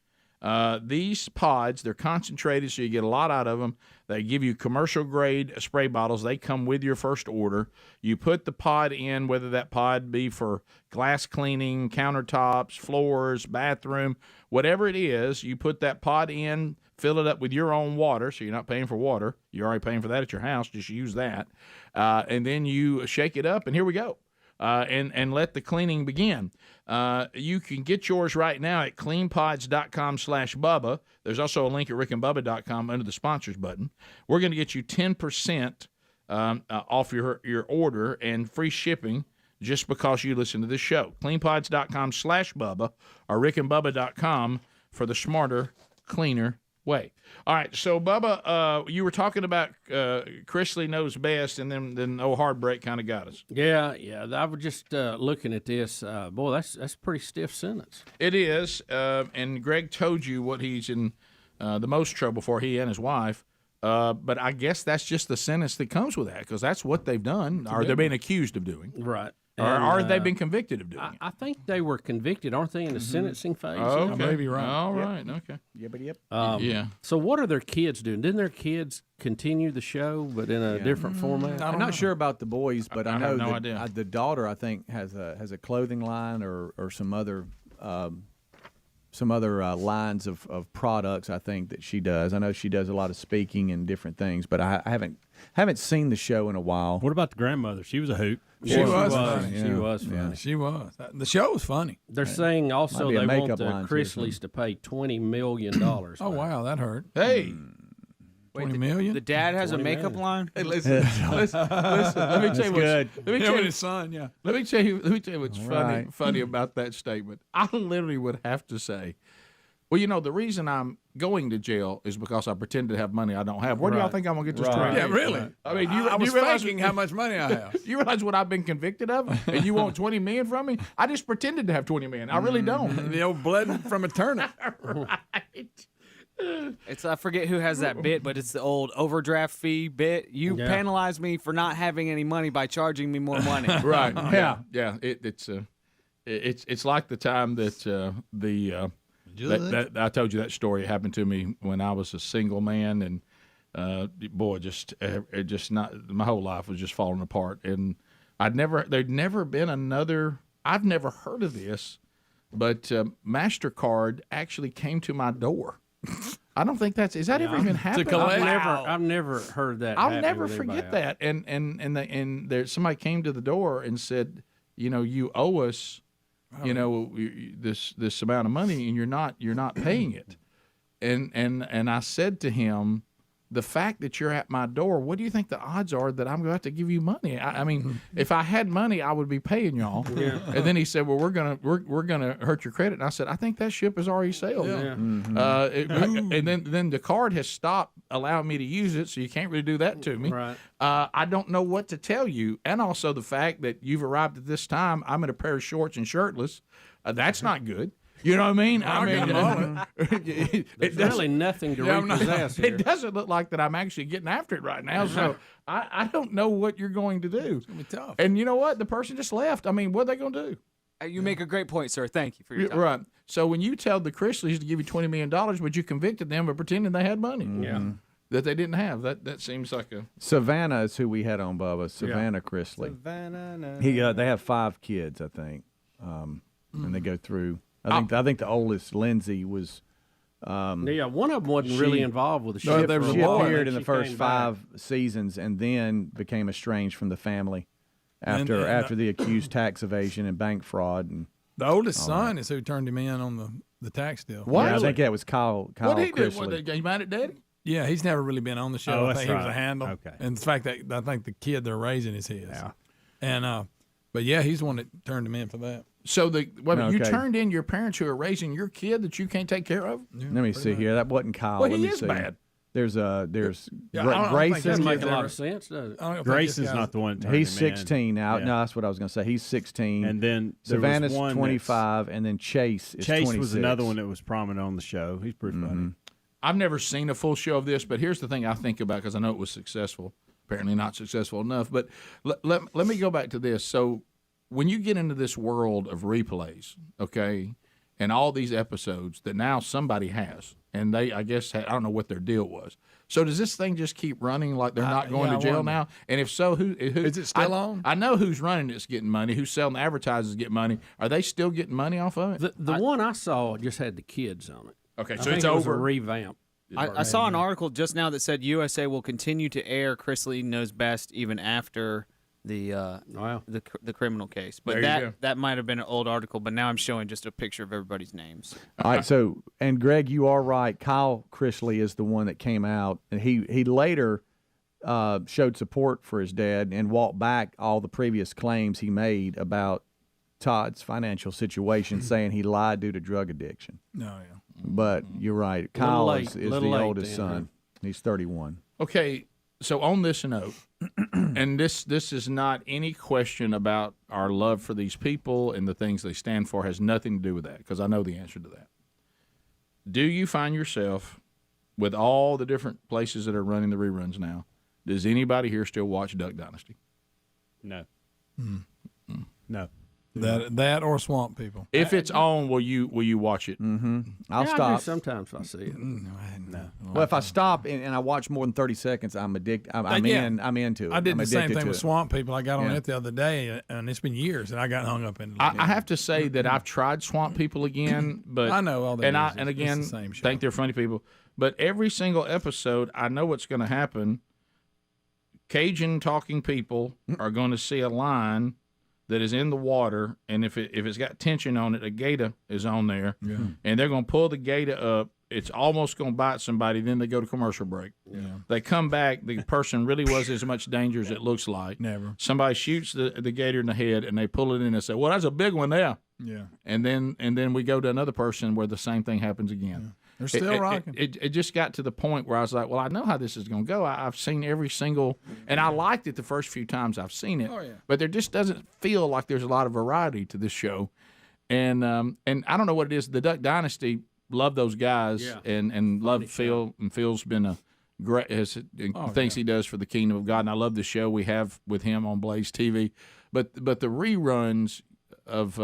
these pods, they're concentrated so you get a lot out of them. They give you commercial-grade spray bottles. They come with your first order. You put the pod in, whether that pod be for glass cleaning, countertops, floors, bathroom, whatever it is, you put that pod in, fill it up with your own water, so you're not paying for water. You're already paying for that at your house. Just use that. And then you shake it up, and here we go. And let the cleaning begin. You can get yours right now at cleanpods.com/Bubba. There's also a link at rickandbubba.com under the sponsors button. We're going to get you 10% off your order and free shipping just because you listen to this show. Cleanpods.com/Bubba or rickandbubba.com for the smarter, cleaner way. All right, so Bubba, you were talking about Chrisley knows best, and then old Heartbreak kind of got us. Yeah. I was just looking at this. Boy, that's a pretty stiff sentence. It is, and Greg told you what he's in the most trouble for, he and his wife. But I guess that's just the sentence that comes with that, because that's what they've done, or they're being accused of doing. Right. Or they've been convicted of doing it. I think they were convicted, aren't they, in the sentencing phase? Okay. I may be right. All right. Okay. Yep. Yeah. So what are their kids doing? Didn't their kids continue the show, but in a different format? I'm not sure about the boys, but I know have no idea. The daughter, I think, has a clothing line or some other some other lines of products. I think that she does. I know she does a lot of speaking and different things, but I haven't seen the show in a while. What about the grandmother? She was a hoot. She was funny. She was funny. Yeah. She was. The show was funny. They're saying also Might be a they want makeup the line, too, Chrisleys to pay $20 million. Oh wow, that hurt. Hey. 20 million? The dad has a 20 makeup million. line. Hey, listen. Let me tell you good. Let me tell you his son. Yeah. Let me tell you what's Right. funny about that statement. I literally would have to say, well, you know, the reason I'm going to jail is because I pretend to have money I don't have. Where do y'all think I'm gonna get this $20 million? Yeah, really. Right. I mean, I was realize faking how much money I have. You realize what I've been convicted of, and you want $20 million from me? I just pretended to have $20 million. I really don't. The old blood from a turnip. Right. It's I forget who has that bit, but it's the old overdraft fee bit. You penalize me for not having any money by charging me more money. Right. Yeah. It's like the time that that I told you that story happened to me when I was a single man, and boy, just not my whole life was just falling apart, and there'd never been another. I've never heard of this, but MasterCard actually came to my door. I don't think is that ever even happened? I've never heard that. I'll never forget that. And there somebody came to the door and said, you know, you owe us, you know, this amount of money, and you're not paying it. And I said to him, the fact that you're at my door, what do you think the odds are that I'm going to have to give you money? I mean, if I had money, I would be paying y'all. Yeah. And then he said, well, we're gonna hurt your credit. And I said, I think that ship has already sailed. Yeah. And then the card has stopped allowing me to use it, so you can't really do that to me. Right. I don't know what to tell you. And also the fact that you've arrived at this time, I'm in a pair of shorts and shirtless. That's not good. You know what I mean? There's really nothing to repossess here. It doesn't look like that I'm actually getting after it right now. So I don't know what you're going to do. It's going to be tough. And you know what? The person just left. I mean, what are they going to do? You make a great point, sir. Thank you for your time. Right. So when you tell the Chrisleys to give you $20 million, but you convicted them of pretending they had money. Yeah. That they didn't have. That seems like a... Savannah is who we had on, Bubba. Savannah Chrisley. They have 5 kids, I think. And they go through... I think the oldest, Lindsay, was. One of them wasn't really involved with the show. She appeared in the first 5 seasons, and then became estranged from the family after the accused tax evasion and bank fraud. And the oldest son is who turned him in on the tax deal. What? Yeah, I think that was Kyle. What did he do? Chrisley. You mad at Daddy? Yeah, he's never really been on the show. Oh, I think that's he was a handle. Okay. And the fact that I think the kid they're raising is his. Yeah. And but yeah, he's the one that turned him in for that. So you turned in your parents who are raising your kid that you can't take care of? Yeah, let me see here. That wasn't Kyle. Well, Let he me is see. bad. There's Grayson. Grayson. Make a lot of sense, does it? Grayson's not the one. He's 16 now. Yeah. No, that's what I was going to say. He's 16. And then Savannah's 25, and then Chase is 26. Chase was another one that was prominent on the show. He's pretty funny. I've never seen a full show of this, but here's the thing I think about, because I know it was successful. Apparently not successful enough. But let me go back to this. So when you get into this world of replays, okay, and all these episodes that now somebody has, and they, I guess, I don't know what their deal was. So does this thing just keep running like they're not going to jail now? And if so, who is it still on? I know who's running it's getting money. Who's selling the advertisers get money. Are they still getting money off of it? The one I saw just had the kids on it. Okay, so it's over. A revamp. I saw an article just now that said USA will continue to air Chrisley Knows Best even after the criminal case. But that might have been an old article, but now I'm showing just a picture of everybody's names. All right, so, and Greg, you are right. Kyle Chrisley is the one that came out, and he later showed support for his dad and walked back all the previous claims he made about Todd's financial situation, saying he lied due to drug addiction. No, yeah. But you're right. Kyle is the oldest son. He's 31. Okay, so on this note, and this is not any question about our love for these people and the things they stand for, has nothing to do with that, because I know the answer to that. Do you find yourself, with all the different places that are running the reruns now, does anybody here still watch Duck Dynasty? No. No. That or Swamp People. If it's on, will you watch it? Mm-hmm. I'll Yeah, I do stop. sometimes I see it. No. Well, if I stop and I watch more than 30 seconds, I'm addicted. I'm into it. I did I'm the same addicted thing to with it. Swamp People. I got on Yeah. it the other day, and it's been years, and I got hung up in it. I have to say that I've tried Swamp People again, but I know all that and is. I It's and again the same show. think they're funny people. But every single episode, I know what's going to happen. Cajun talking people are going to see a line that is in the water, and if it's got tension on it, a gator is on there, and they're going to pull the gator up. It's almost going to bite somebody. Then they go to commercial break. Yeah. They come back. The person really was as much danger as it looks like. Never. Somebody shoots the gator in the head, and they pull it in and say, "Well, that's a big one there." Yeah. And then we go to another person where the same thing happens again. They're still rocking. It just got to the point where I was like, well, I know how this is going to go. I've seen every single, and I liked it the first few times I've seen it. Oh, yeah. But there just doesn't feel like there's a lot of variety to this show. And I don't know what it is. The Duck Dynasty, love those guys, and love Phil. And Phil's been a great, things he does for the kingdom of God. And I love the show we have with him on Blaze TV. But the reruns of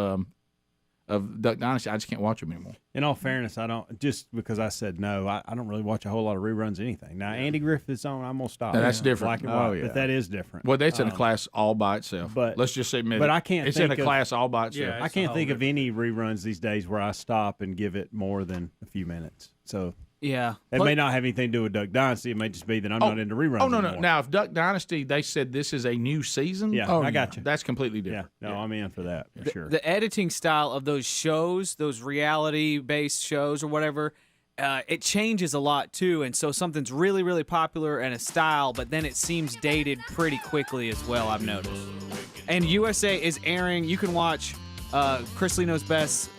Duck Dynasty, I just can't watch them anymore. In all fairness, I don't, just because I said no, I don't really watch a whole lot of reruns of anything. Now, Andy Griffith's on, I'm going to stop. Now, that's different. Black and white, but that is different. Well, that's in a class all by itself. But let's just admit but it. I can't It's think in a class all by itself. I can't think of any reruns these days where I stop and give it more than a few minutes. So Yeah. it may not have anything to do with Duck Dynasty. It may just be that I'm not into reruns. Oh, no. anymore. Now, if Duck Dynasty, they said this is a new season. Yeah, I got you. That's completely different. Yeah, no, I'm in for that for sure. The editing style of those shows, those reality-based shows or whatever, it changes a lot too. And so something's really, really popular and a style, but then it seems dated pretty quickly as well, I've noticed. And USA is airing. You can watch Chris Lee Knows Best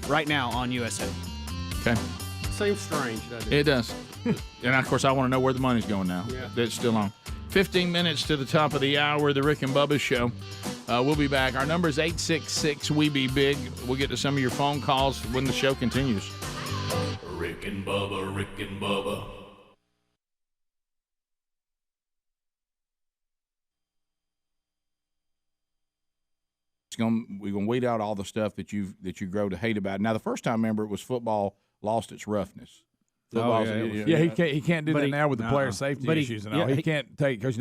right now on USA. Okay. Seems strange, doesn't It does. And, of course, I want to know where the money's going now. Yeah. That's still on. 15 minutes to the top of the hour, the Rick and Bubba Show. We'll be back. Our number is 866-WE-BE-BIG. We'll get to some of your phone calls when the show continues. Rick and Bubba, Rick and Bubba. We're gonna weed out all the stuff that you grow to hate about. Now, the first time, remember, it was football lost its roughness. Football's- He can't do But that he- now with the player uh-uh. safety But issues and all. he He can't take because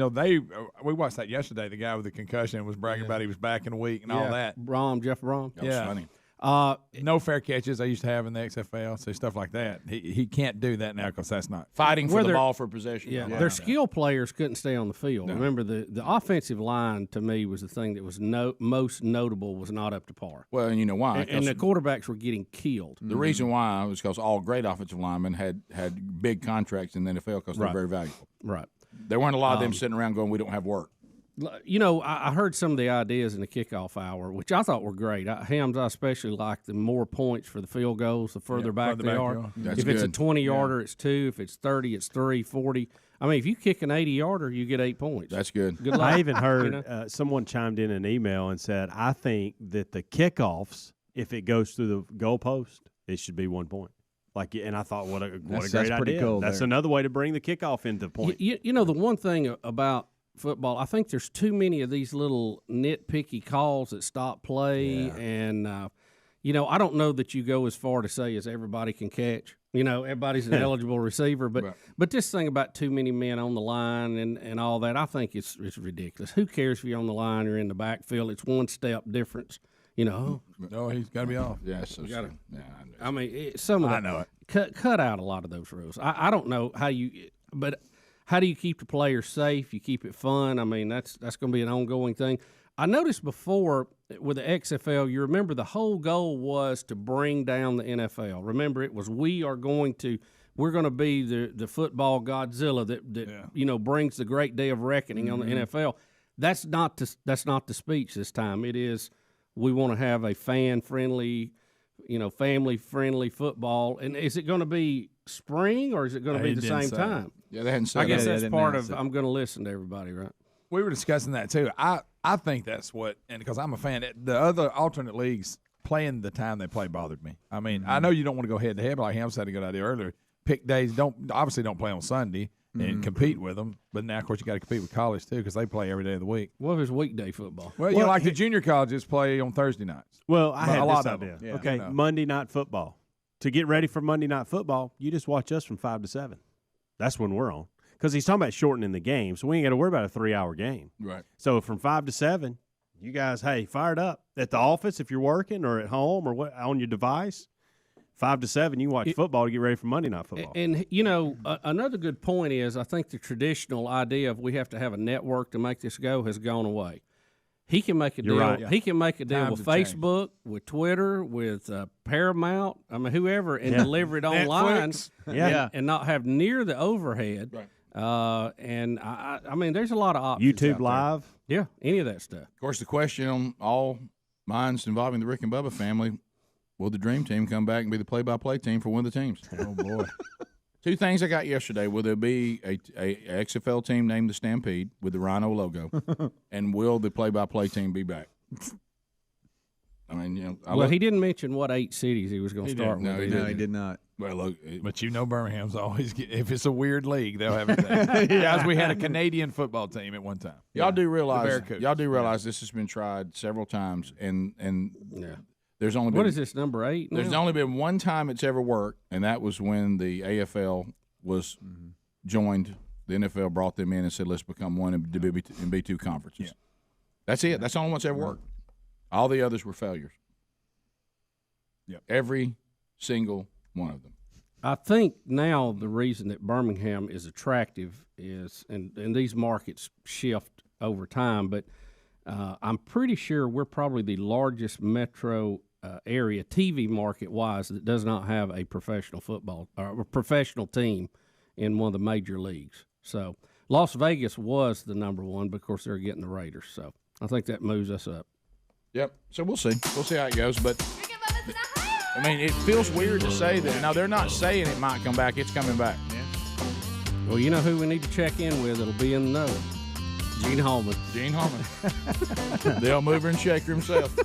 we watched that yesterday. The guy with the concussion was bragging about he was back in a week and all that. Jeff Brom. That was funny. No fair catches they used to have in the XFL, so stuff like that. He can't do that now because that's not fighting for Where the they're- ball for possession. Yeah, their skill players couldn't stay on the field. No. Remember, the offensive line to me was the thing that was most notable was not up to par. Well, and you know why? And the quarterbacks were getting killed. The reason why was because all great offensive linemen had big contracts in the NFL because they're Right. very valuable. Right. There weren't a lot of them sitting around going, "We don't have work." You know, I heard some of the ideas in the kickoff hour, which I thought were great. Hams, I especially like the more points for the field goals, the further back further they back are. you are. That's If it's a good. 20-yarder, it's 2. If it's 30, it's 3, 40. I mean, if you kick an 80-yarder, you get 8 points. That's good. Good luck. I even heard You know? someone chimed in an email and said, I think that the kickoffs, if it goes through the goalpost, it should be 1 point. And I thought, what a That's great pretty idea. cool That's there. another way to bring the kickoff into the point. You know, the one thing about football, I think there's too many of these little nitpicky calls that stop play. And, you know, I don't know that you go as far to say as everybody can catch. You know, everybody's an eligible receiver. But this thing about too many men on the line and all that, I think it's ridiculous. Who cares if you're on the line or in the backfield? It's one step difference. You know, No, he's got to be off. Yeah, so gotta- yeah, I mean, some of I that. know it. Cut out a lot of those rules. I don't know how how do you keep the players safe? You keep it fun. I mean, that's going to be an ongoing thing. I noticed before with the XFL, you remember the whole goal was to bring down the NFL. Remember, it was we're going to be the football Godzilla that brings the great day of reckoning on the NFL. That's not the speech this time. It is we want to have a fan-friendly, family-friendly football. And is it going to be spring or is it going to be the same time? Yeah, they hadn't said I guess that. that's part of I'm going to listen to everybody, right? We were discussing that too. I think that's what, and because I'm a fan, the other alternate leagues playing the time they play bothered me. I mean, I know you don't want to go head to head, but like Ham said a good idea earlier. Pick days. Obviously don't play on Sunday. and compete with them. But now, of course, you got to compete with college too because they play every day of the week. What if it's weekday football? Well, you know, like the junior colleges play on Thursday nights. Well, I had a lot this of idea. them. Yeah, Okay, you know. Monday Night Football. To get ready for Monday Night Football, you just watch us from 5 to 7. That's when we're on. Because he's talking about shortening the game, so we ain't got to worry about a 3-hour game. Right. So from 5 to 7, you guys, hey, fire it up. At the office if you're working or at home or what on your device, 5 to 7, you watch football to get ready for Monday Night Football. And you know, another good point is I think the traditional idea of we have to have a network to make this go has gone away. He can make a deal. right. He can make a deal Times with have changed. Facebook, with Twitter, with Paramount. I mean, whoever, and deliver it online. Netflix. And not have near the overhead. Right. And I mean, there's a lot of options. YouTube out there. Live. Yeah, any of that stuff. Of course, the question on all minds involving the Rick and Bubba family: will the Dream Team come back and be the play-by-play team for one of the teams? Oh boy. Two things I got yesterday. Will there be a XFL team named the Stampede with the Rhino logo? And will the play-by-play team be back? I mean, you know. He didn't mention what 8 cities he was going to start with. No, he did not. Well, look, But you know Birmingham's always if it's a weird league, they'll have it there. Guys, we had a Canadian football team at one time. y'all do realize Barracudas. this has been tried several times, and there's only been, What is this, number 8 now? There's only been one time it's ever worked, and that was when the AFL was joined. The NFL brought them in and said, "Let's become one and be two conferences." Yeah. That's it. That's the only one that's ever worked. All the others were failures. Yep. Every single one of them. I think now the reason that Birmingham is attractive is, and these markets shift over time, but I'm pretty sure we're probably the largest metro area TV market-wise that does not have a professional football or a professional team in one of the major leagues. So Las Vegas was the number one, but of course they're getting the Raiders. So I think that moves us up. Yep. So we'll see. We'll see how it goes. But I mean, it feels weird to say that. Now, they're not saying it might come back. It's coming back. Well, you know who we need to check in with? It'll be in the know. Gene Hallman. Gene Hallman. The old mover and shaker himself.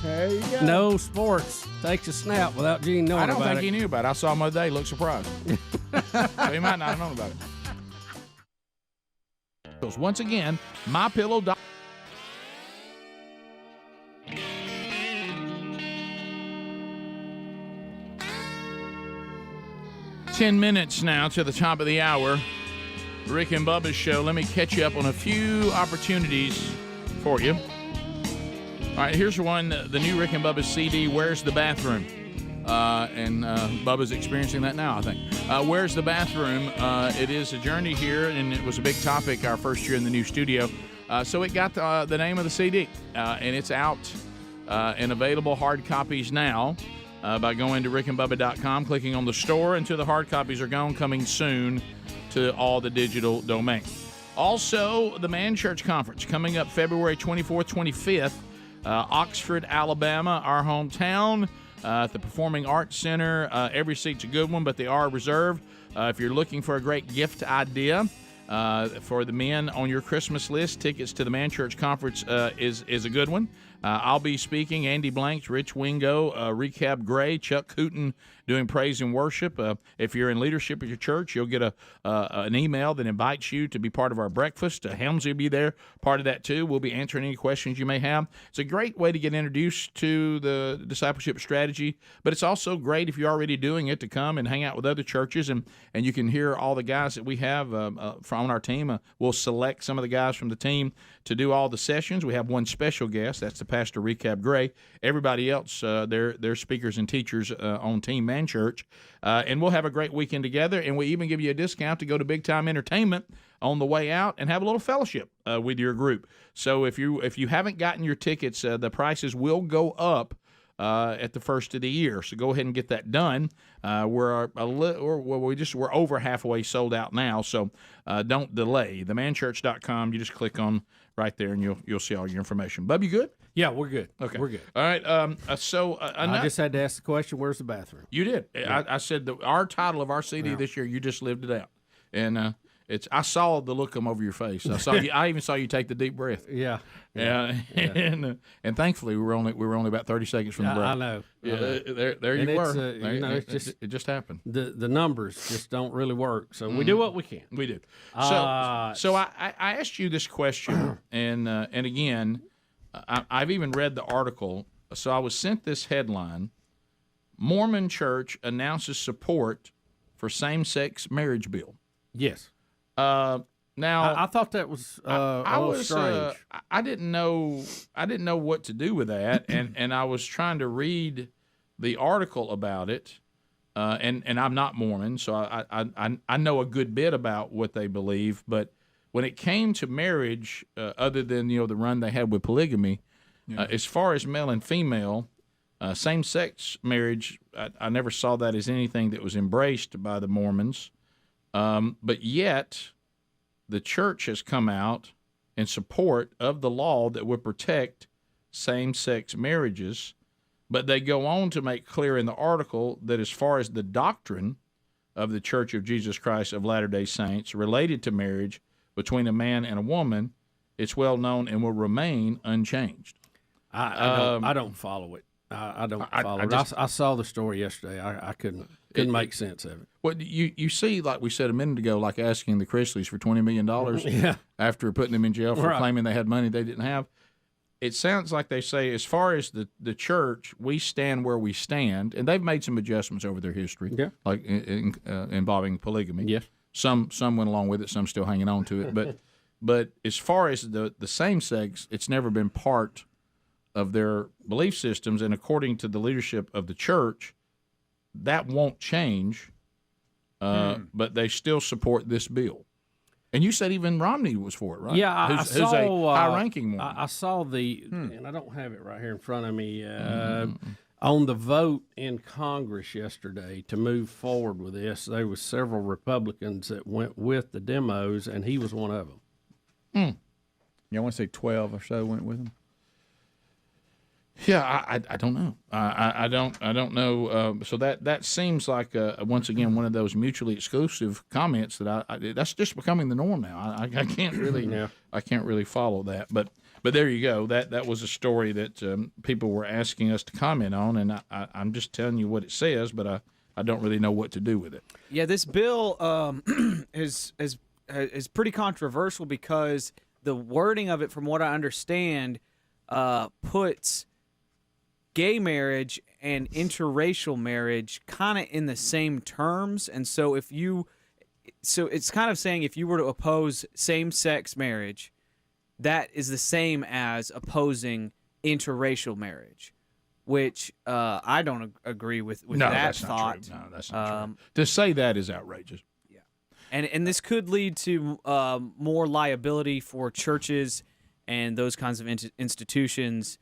There you go. No sports takes a snap without Gene knowing I don't about think it. he knew about it. I saw him the other day. Looked surprised. So he might not have known about it. Once again, MyPillow.com. Ten minutes now to the top of the hour. Rick and Bubba's show. Let me catch you up on a few opportunities for you. All right, here's one. The new Rick and Bubba's CD, Where's the Bathroom? And Bubba's experiencing that now, I think. Where's the Bathroom? It is a journey here, and it was a big topic our first year in the new studio. So it got the name of the CD, and it's out and available hard copies now by going to rickandbubba.com, clicking on the store until the hard copies are gone, coming soon to all the digital domains. Also, the Man Church Conference coming up February 24th, 25th, Oxford, Alabama, our hometown, at the Performing Arts Center. Every seat's a good one, but they are reserved. If you're looking for a great gift idea for the men on your Christmas list, tickets to the Man Church Conference is a good one. I'll be speaking. Andy Blanks, Rich Wingo, Recap Gray, Chuck Hooten doing praise and worship. If you're in leadership at your church, you'll get an email that invites you to be part of our breakfast. Helmsy will be there, part of that too. We'll be answering any questions you may have. It's a great way to get introduced to the discipleship strategy, but it's also great if you're already doing it to come and hang out with other churches, and you can hear all the guys that we have from our team. We'll select some of the guys from the team to do all the sessions. We have one special guest. That's the Pastor Recap Gray. Everybody else, they're speakers and teachers on Team Man Church. And we'll have a great weekend together, and we even give you a discount to go to Big Time Entertainment on the way out and have a little fellowship with your group. So if you haven't gotten your tickets, the prices will go up at the first of the year. So go ahead and get that done. We're over halfway sold out now, so don't delay. Themanchurch.com. You just click on right there, and you'll see all your information. Bub, you good? Yeah, we're good. Okay, we're good. All right. I just had to ask the question, where's the bathroom? You did. Yeah. I said our title of our CD this year. You just lived it out, and I saw the look come over your face. I even saw you take the deep breath. Yeah. And thankfully we were only about 30 seconds from the break. I know. There you were. It just happened. The numbers just don't really work. So we do what we can. We do. So I asked you this question, and again, I've even read the article. So I was sent this headline: Mormon Church announces support for same-sex marriage bill. Yes. Now I thought that was I was strange. I didn't know what to do with that, and I was trying to read the article about it, and I'm not Mormon, so I know a good bit about what they believe, but when it came to marriage, other than the run they had with polygamy, as far as male and female. Same-sex marriage, I never saw that as anything that was embraced by the Mormons, but yet the church has come out in support of the law that would protect same-sex marriages, but they go on to make clear in the article that as far as the doctrine of the Church of Jesus Christ of Latter-day Saints related to marriage between a man and a woman, it's well known and will remain unchanged. I don't follow it. I don't follow it. I saw the story yesterday. I couldn't make sense of it. Well, you see, like we said a minute ago, like asking the Chrisleys for $20 million after putting them in jail for claiming they had money they didn't have. It sounds like they say, as far as the church, we stand where we stand, and they've made some adjustments over their history, like involving polygamy. Yes, some went along with it, some still hanging on to it. But as far as the same sex, it's never been part of their belief systems, and according to the leadership of the church, that won't change, but they still support this bill. And you said even Romney was for it, right? Yeah, who's a high-ranking one. I saw and I don't have it right here in front of me, on the vote in Congress yesterday to move forward with this. There was several Republicans that went with the demos, and he was one of them. Yeah, I want to say 12 or so went with him. Yeah, I don't know. I don't know. So that seems like once again one of those mutually exclusive comments that that's just becoming the norm now. I can't really follow that. But there you go. That was a story that people were asking us to comment on, and I'm just telling you what it says. But I don't really know what to do with it. Yeah, this bill is pretty controversial because the wording of it, from what I understand, puts gay marriage and interracial marriage kind of in the same terms. And so it's kind of saying if you were to oppose same-sex marriage, that is the same as opposing interracial marriage, which I don't agree with that thought. No, that's not true. To say that is outrageous. Yeah. And this could lead to more liability for churches and those kinds of institutions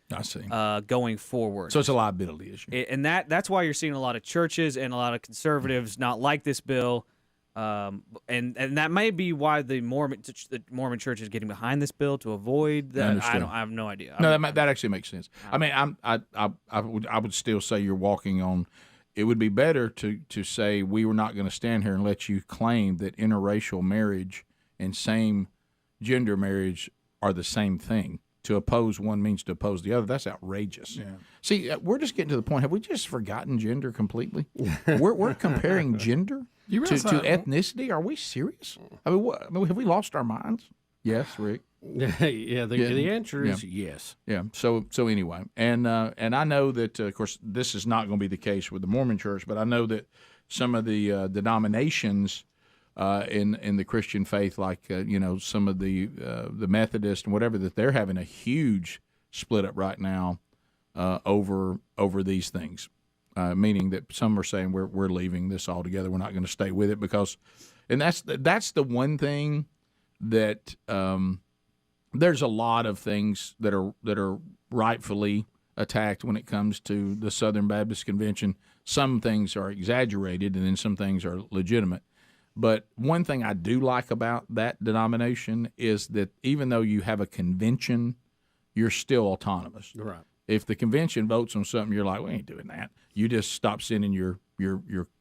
going forward. So it's a liability issue. And that's why you're seeing a lot of churches and a lot of conservatives not like this bill. And that may be why the Mormon Church is getting behind this bill to avoid that. I have no idea. No, that actually makes sense. I mean, I would still say you're walking on. It would be better to say we were not going to stand here and let you claim that interracial marriage and same gender marriage are the same thing. To oppose one means to oppose the other. That's outrageous. Yeah. See, we're just getting to the point. Have we just forgotten gender completely? we're comparing gender to ethnicity. Are we serious? I mean, have we lost our minds? Yes, Rick. The answer is yes. Yeah. So anyway, and I know that of course this is not going to be the case with the Mormon Church, but I know that some of the denominations in the Christian faith, like some of the Methodists and whatever, that they're having a huge split up right now over these things, meaning that some are saying we're leaving this altogether. We're not going to stay with it because, and that's the one thing that there's a lot of things that are rightfully attacked when it comes to the Southern Baptist Convention. Some things are exaggerated, and then some things are legitimate. But one thing I do like about that denomination is that even though you have a convention, you're still autonomous. Right. If the convention votes on something, you're like, we ain't doing that. You just stop sending your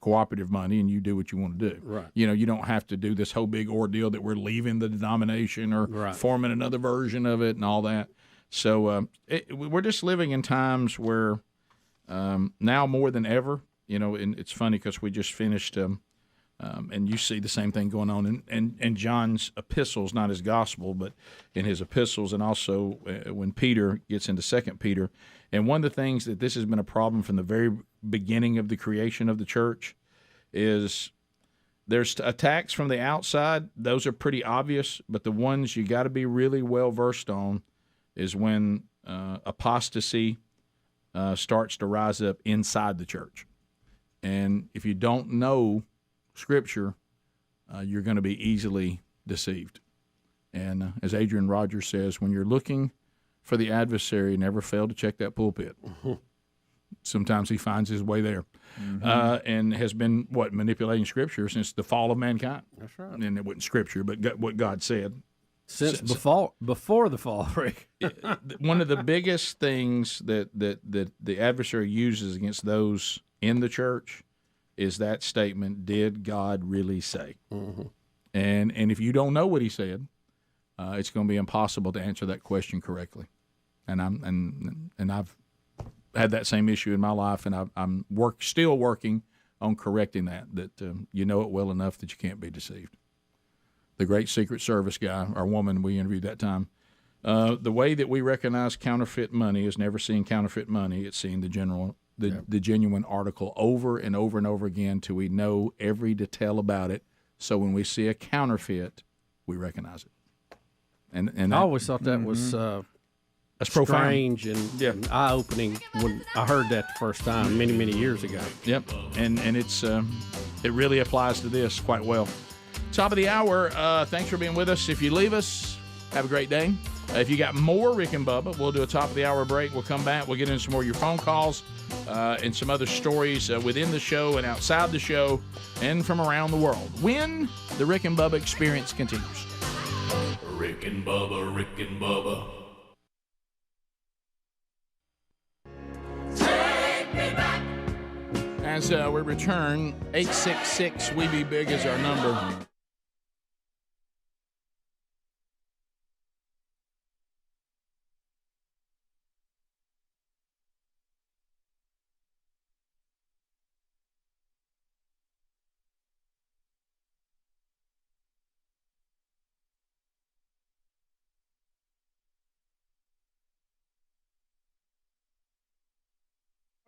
cooperative money and you do what you want to do. Right. You don't have to do this whole big ordeal that we're leaving the denomination or forming another version of it and all that. So we're just living in times where now more than ever, and it's funny because we just finished, and you see the same thing going on in John's epistles, not his gospel, but in his epistles, and also when Peter gets into 2 Peter. And one of the things that this has been a problem from the very beginning of the creation of the church is there's attacks from the outside. Those are pretty obvious, but the ones you got to be really well versed on is when apostasy starts to rise up inside the church. And if you don't know Scripture, you're going to be easily deceived. And as Adrian Rogers says, when you're looking for the adversary, never fail to check that pulpit. Sometimes he finds his way there. And has been, manipulating Scripture since the fall of mankind. That's right. And it wasn't Scripture, but what God said. Since before the fall, Rick. One of the biggest things that the adversary uses against those in the church is that statement, did God really say? And if you don't know what he said, it's going to be impossible to answer that question correctly. And I've had that same issue in my life, and I'm still working on correcting that you know it well enough that you can't be deceived. The great Secret Service guy, or woman we interviewed that time, the way that we recognize counterfeit money is never seeing counterfeit money. It's seeing the genuine article over and over and over again till we know every detail about it. So when we see a counterfeit, we recognize it. And I always thought that was that's profound. Strange and eye-opening when I heard that the first time many, many years ago. Yep, and it's it really applies to this quite well. Top of the hour, thanks for being with us. If you leave us, have a great day. If you got more Rick and Bubba, we'll do a top of the hour break. We'll come back. We'll get into some more of your phone calls and some other stories within the show and outside the show and from around the world when the Rick and Bubba experience continues. Rick and Bubba, Rick and Bubba. Take me back. As we return, 866-WE-BE-BIG is our number.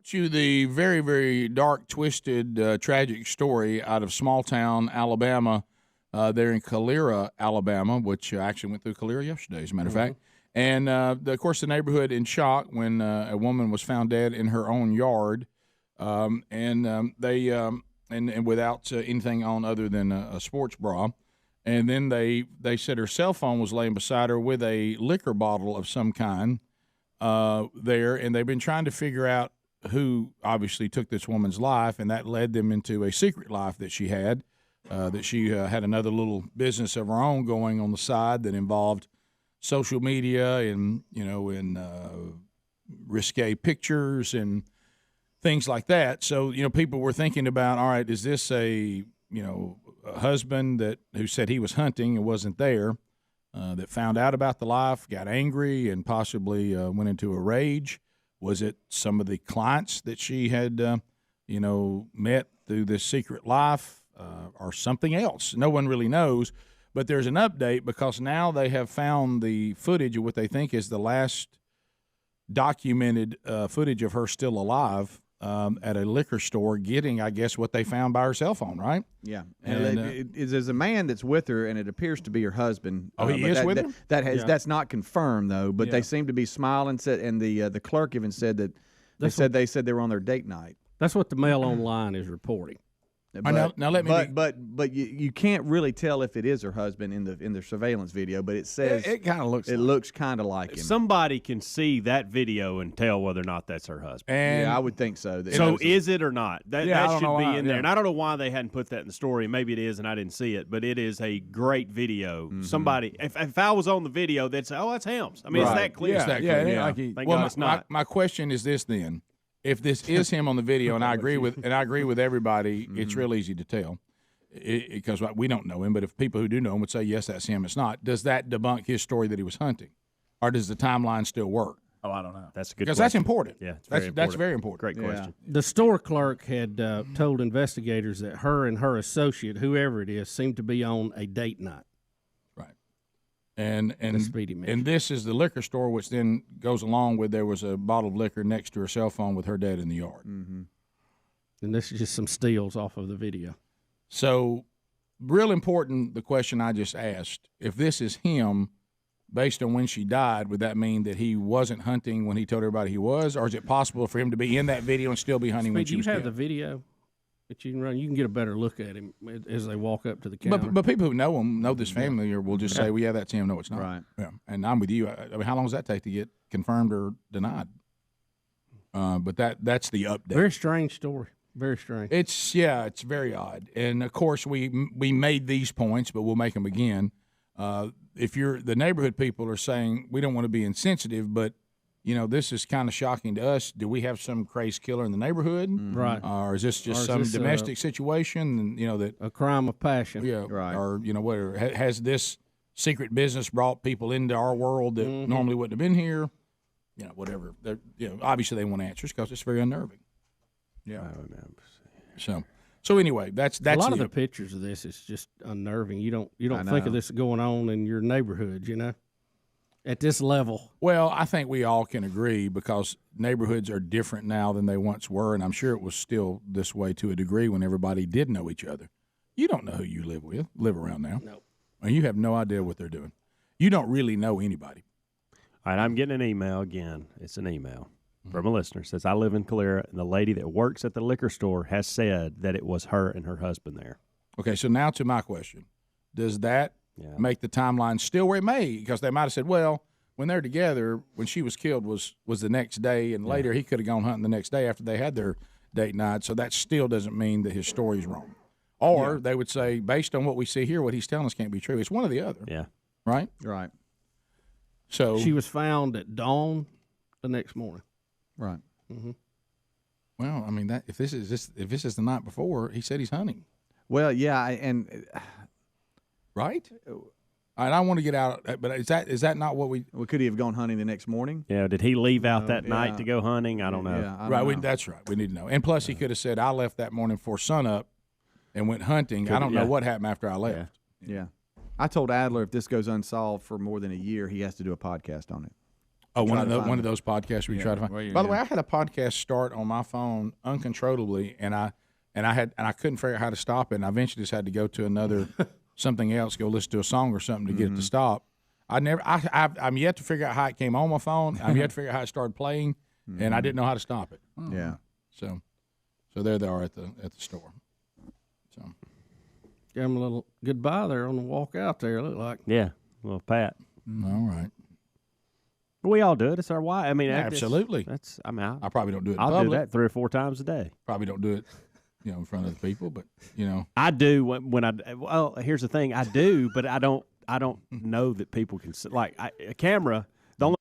You the very, very dark, twisted, tragic story out of small-town Alabama, there in Calera, Alabama, which I actually went through Calera yesterday, as a matter of fact. And, of course, the neighborhood in shock when a woman was found dead in her own yard, and without anything on other than a sports bra. And then they said her cell phone was laying beside her with a liquor bottle of some kind there, and they've been trying to figure out who obviously took this woman's life, and that led them into a secret life that she had, that she had another little business of her own going on the side that involved social media and, risque pictures and things like that. So, people were thinking about, all right, is this a husband who said he was hunting and wasn't there, that found out about the life, got angry, and possibly went into a rage? Was it some of the clients that she had, met through this secret life, or something else? No one really knows. But there's an update because now they have found the footage of what they think is the last documented footage of her still alive at a liquor store getting, I guess, what they found by her cell phone, right? Yeah. And there's a man that's with her, and it appears to be her husband. Oh, he is with her? That's not confirmed, though, but they seem to be smiling, and the clerk even said that they said they were on their date night. That's what the Mail Online is reporting. But, now let me. But you can't really tell if it is her husband in the surveillance video. But it says it kind of looks. It looks kind of like him. Somebody can see that video and tell whether or not that's her husband. And I would think so. So is it or not? That should be in there. Yeah. And I don't know why they hadn't put that in the story. Maybe it is, and I didn't see it. But it is a great video. Somebody, if I was on the video, they'd say, "Oh, that's Helms." I mean, it's that clear. It's that clear. Thank God it's not. My question is this then: if this is him on the video, and I agree with everybody, it's real easy to tell. Because we don't know him, but if people who do know him would say, yes, that's him, it's not. Does that debunk his story that he was hunting? Or does the timeline still work? Oh, I don't know. That's a good question. Because that's important. Yeah, that's very important. Great question. The store clerk had told investigators that her and her associate, whoever it is, seemed to be on a date night. Right. And Speedy mentioned. and this is the liquor store, which then goes along with there was a bottle of liquor next to her cell phone with her dad in the yard. And this is just some steals off of the video. So, real important, the question I just asked, if this is him, based on when she died, would that mean that he wasn't hunting when he told everybody he was? Or is it possible for him to be in that video and still be hunting when she was Do you have killed? the video that you can run? You can get a better look at him as they walk up to the counter. But people who know him, know this family, or will just say, well, yeah, that's him. No, it's not. Right. Yeah. And I'm with you. I mean, how long does that take to get confirmed or denied? But that's the update. Very strange story. Very strange. It's very odd. And of course, we made these points, but we'll make them again. If the neighborhood people are saying we don't want to be insensitive, but this is kind of shocking to us. Do we have some crazy killer in the neighborhood, Right? Or is this just some domestic situation? And that a crime of passion, yeah, right? Or whatever. Has this secret business brought people into our world that normally wouldn't have been here? Whatever. Obviously they want answers because it's very unnerving. Yeah. So anyway, that's a lot of the pictures of this is just unnerving. You don't think of this going on in your neighborhood, at this level. Well, I think we all can agree because neighborhoods are different now than they once were, and I'm sure it was still this way to a degree when everybody did know each other. You don't know who you live around now. No. And you have no idea what they're doing. You don't really know anybody. All right, I'm getting an email again. It's an email from a listener. It says, I live in Calera, and the lady that works at the liquor store has said that it was her and her husband there. Okay, so now to my question. Does that make the timeline still where it may? Because they might have said, well, when they're together, when she was killed was the next day, and later he could have gone hunting the next day after they had their date night, so that still doesn't mean that his story's wrong. Or they would say, based on what we see here, what he's telling us can't be true. It's one or the other. Yeah. Right? Right. So she was found at dawn the next morning. Right. Mm-hmm. Well, I mean, that if this is the night before, he said he's hunting. Well, yeah, and right. And I want to get out, but is that not what we? Well, could he have gone hunting the next morning? Yeah. Did he leave out that night to go hunting? I don't know. Yeah, I don't right. know. That's right. We need to know. And plus, he could have said, "I left that morning before sunup and went hunting." I don't know what happened after I left. Yeah. I told Adler if this goes unsolved for more than a year, he has to do a podcast on it. Oh, one of those podcasts where you try to find. By the way, I had a podcast start on my phone uncontrollably, and I couldn't figure out how to stop it. And I eventually just had to go to another something else, go listen to a song or something to get it to stop. I'm yet to figure out how it came on my phone. I'm yet to figure out how it started playing, and I didn't know how to stop it. Yeah. So there they are at the store. So give them a little goodbye there on the walk out there. Look like a little pat. All right. We all do it. It's our why. I mean, absolutely. I'm out. I probably don't do it. I'll public. do that 3 or 4 times a day. Probably don't do it, in front of the people. But I do when I. Well, here's the thing. I do, but I don't know that people can see. Like a camera. The only.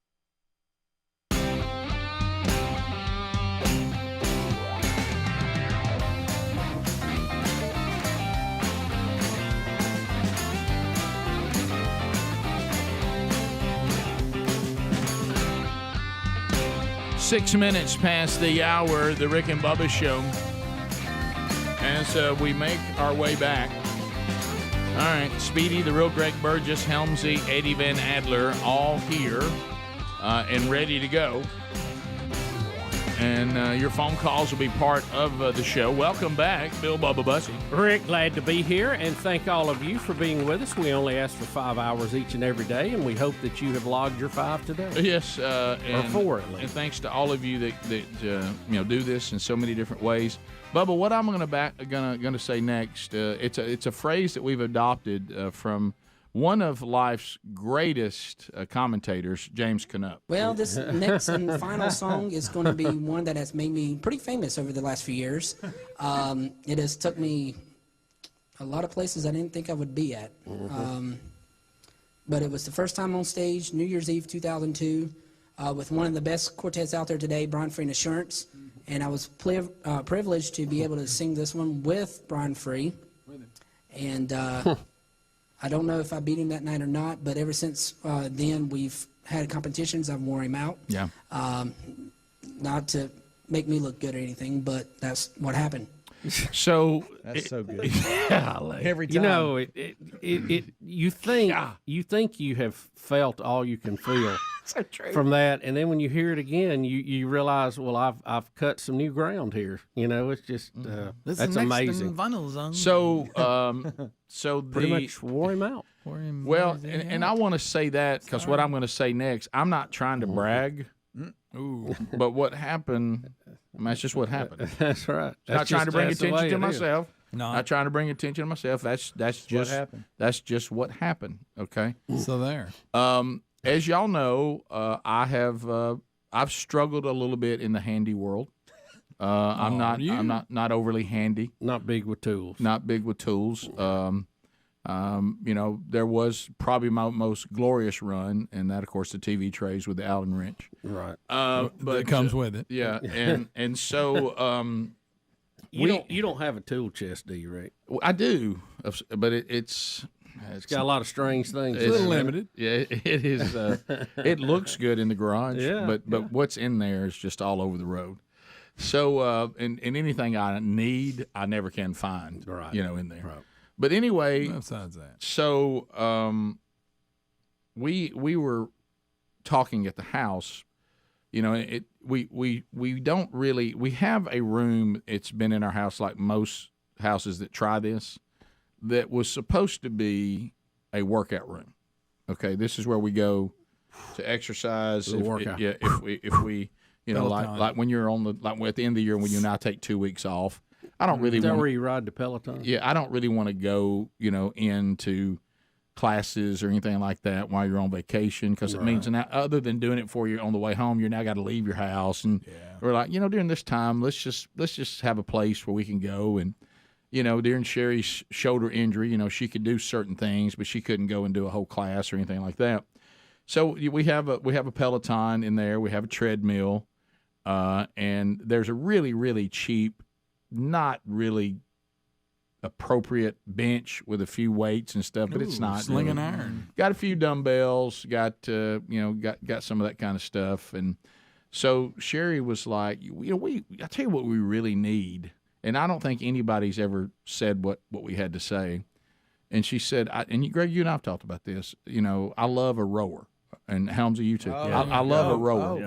Six minutes past the hour, the Rick and Bubba Show, as we make our way back. All right, Speedy, the real Greg Burgess, Helmsy, Eddie Van Adler, all here and ready to go. And your phone calls will be part of the show. Welcome back, Bill Bubba Bussy. Rick, glad to be here, and thank all of you for being with us. We only ask for 5 hours each and every day, and we hope that you have logged your 5 today. Yes, or 4 at least. And thanks to all of you that do this in so many different ways. Bubba, what I'm gonna say next, it's a phrase that we've adopted from one of life's greatest commentators, James Canuck. Well, this next and final song is going to be one that has made me pretty famous over the last few years. It has took me a lot of places I didn't think I would be at. But it was the first time on stage, New Year's Eve 2002, with one of the best quartets out there today, Brian Free and Assurance. And I was privileged to be able to sing this one with Brian Free. And I don't know if I beat him that night or not, but ever since then, we've had competitions. I've wore him out. Yeah. Not to make me look good or anything, but that's what happened. So that's so good. Every time. You know, you think you have felt all you can feel so true. from that, and then when you hear it again, you realize, well, I've cut some new ground here. You know, it's just that's amazing. So pretty much wore him out. Well, and I want to say that because what I'm going to say next, I'm not trying to brag. Ooh. But what happened? I mean, that's just what happened. That's right. Not trying to bring attention to myself. No. Not trying to bring attention to myself. That's just what happened. That's just what happened. Okay. So there. As y'all know, I've struggled a little bit in the handy world. I'm not overly handy. Not big with tools. Not big with tools. There was probably my most glorious run, and that, of course, the TV trays with the Allen wrench. Right. But it comes with it. Yeah, and so you don't have a tool chest, do you, Rick? I do, but it's got a lot of strange things. It's a little limited. Yeah, it is. It looks good in the garage, but what's in there is just all over the road. So, and anything I need, I never can find. Right. In there. Right. But anyway, besides that, so we were talking at the house. We don't really. We have a room. It's been in our house like most houses that try this. That was supposed to be a workout room. Okay, this is where we go to exercise. If we like when you're on at the end of the year when you now take 2 weeks off. I don't really. Is that want where you ride the Peloton? Yeah, I don't really want to go, into classes or anything like that while you're on vacation because it means now, other than doing it for you on the way home, you're now got to leave your house, and we're like, during this time, let's just have a place where we can go. And during Sherry's shoulder injury, she could do certain things, but she couldn't go and do a whole class or anything like that. So we have a Peloton in there, we have a treadmill, and there's a really, really cheap, not really appropriate bench with a few weights and stuff, but it's not slinging iron. Got a few dumbbells, got some of that kind of stuff, and so Sherry was like, I tell you what we really need, and I don't think anybody's ever said what we had to say, and she said, Greg, you and I've talked about this. I love a rower. And Helmsy, you too. I love a rower.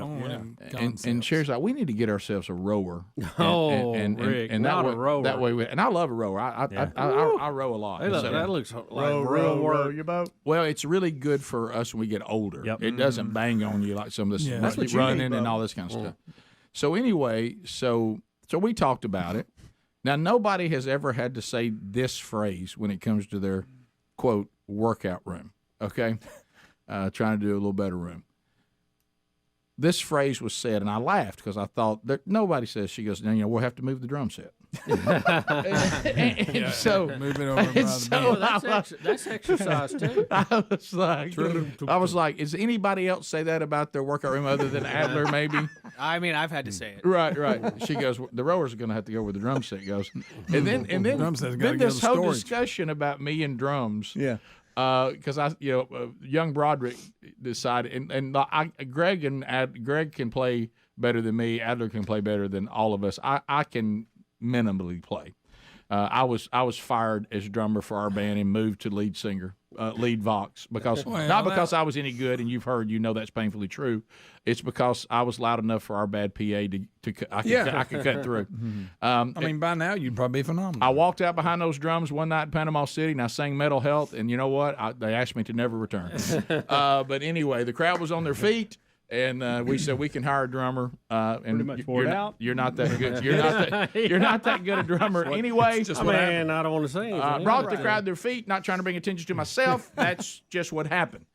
And Sherry's like, we need to get ourselves a rower. Rick, and not that way, a rower. That way, and I love a rower. I row a lot. That looks like real work. Your boat. Well, it's really good for us when we get older. Yep. It doesn't bang on you like some of this That's what you running need, and all this kind of stuff. So anyway, so we talked about it. Now, nobody has ever had to say this phrase when it comes to their, quote, workout room, okay? Trying to do a little better room. This phrase was said, and I laughed because I thought nobody says. She goes, we'll have to move the drum set. and so move it over. That's exercise too. I was like, is anybody else say that about their workout room other than Adler? Maybe. I mean, I've had to say it. Right. She goes, the rowers are going to have to go where the drum set goes, and then this whole discussion about me and drums. Yeah. Because young Broderick decided, and Greg can play better than me. Adler can play better than all of us. I can minimally play. I was fired as drummer for our band and moved to lead singer lead Vox because Well, not because I was any good, and you've heard, that's painfully true. It's because I was loud enough for our bad PA I could cut through. I mean, by now you'd probably be phenomenal. I walked out behind those drums one night in Panama City, and I sang Mental Health, and you know what? They asked me to never return. But anyway, the crowd was on their feet. And we said we can hire a drummer. And pretty much wore it out. You're not that good. You're not that good a drummer anyway. I don't want to say anything. Brought the crowd to their feet, not trying to bring attention to myself. That's just what happened.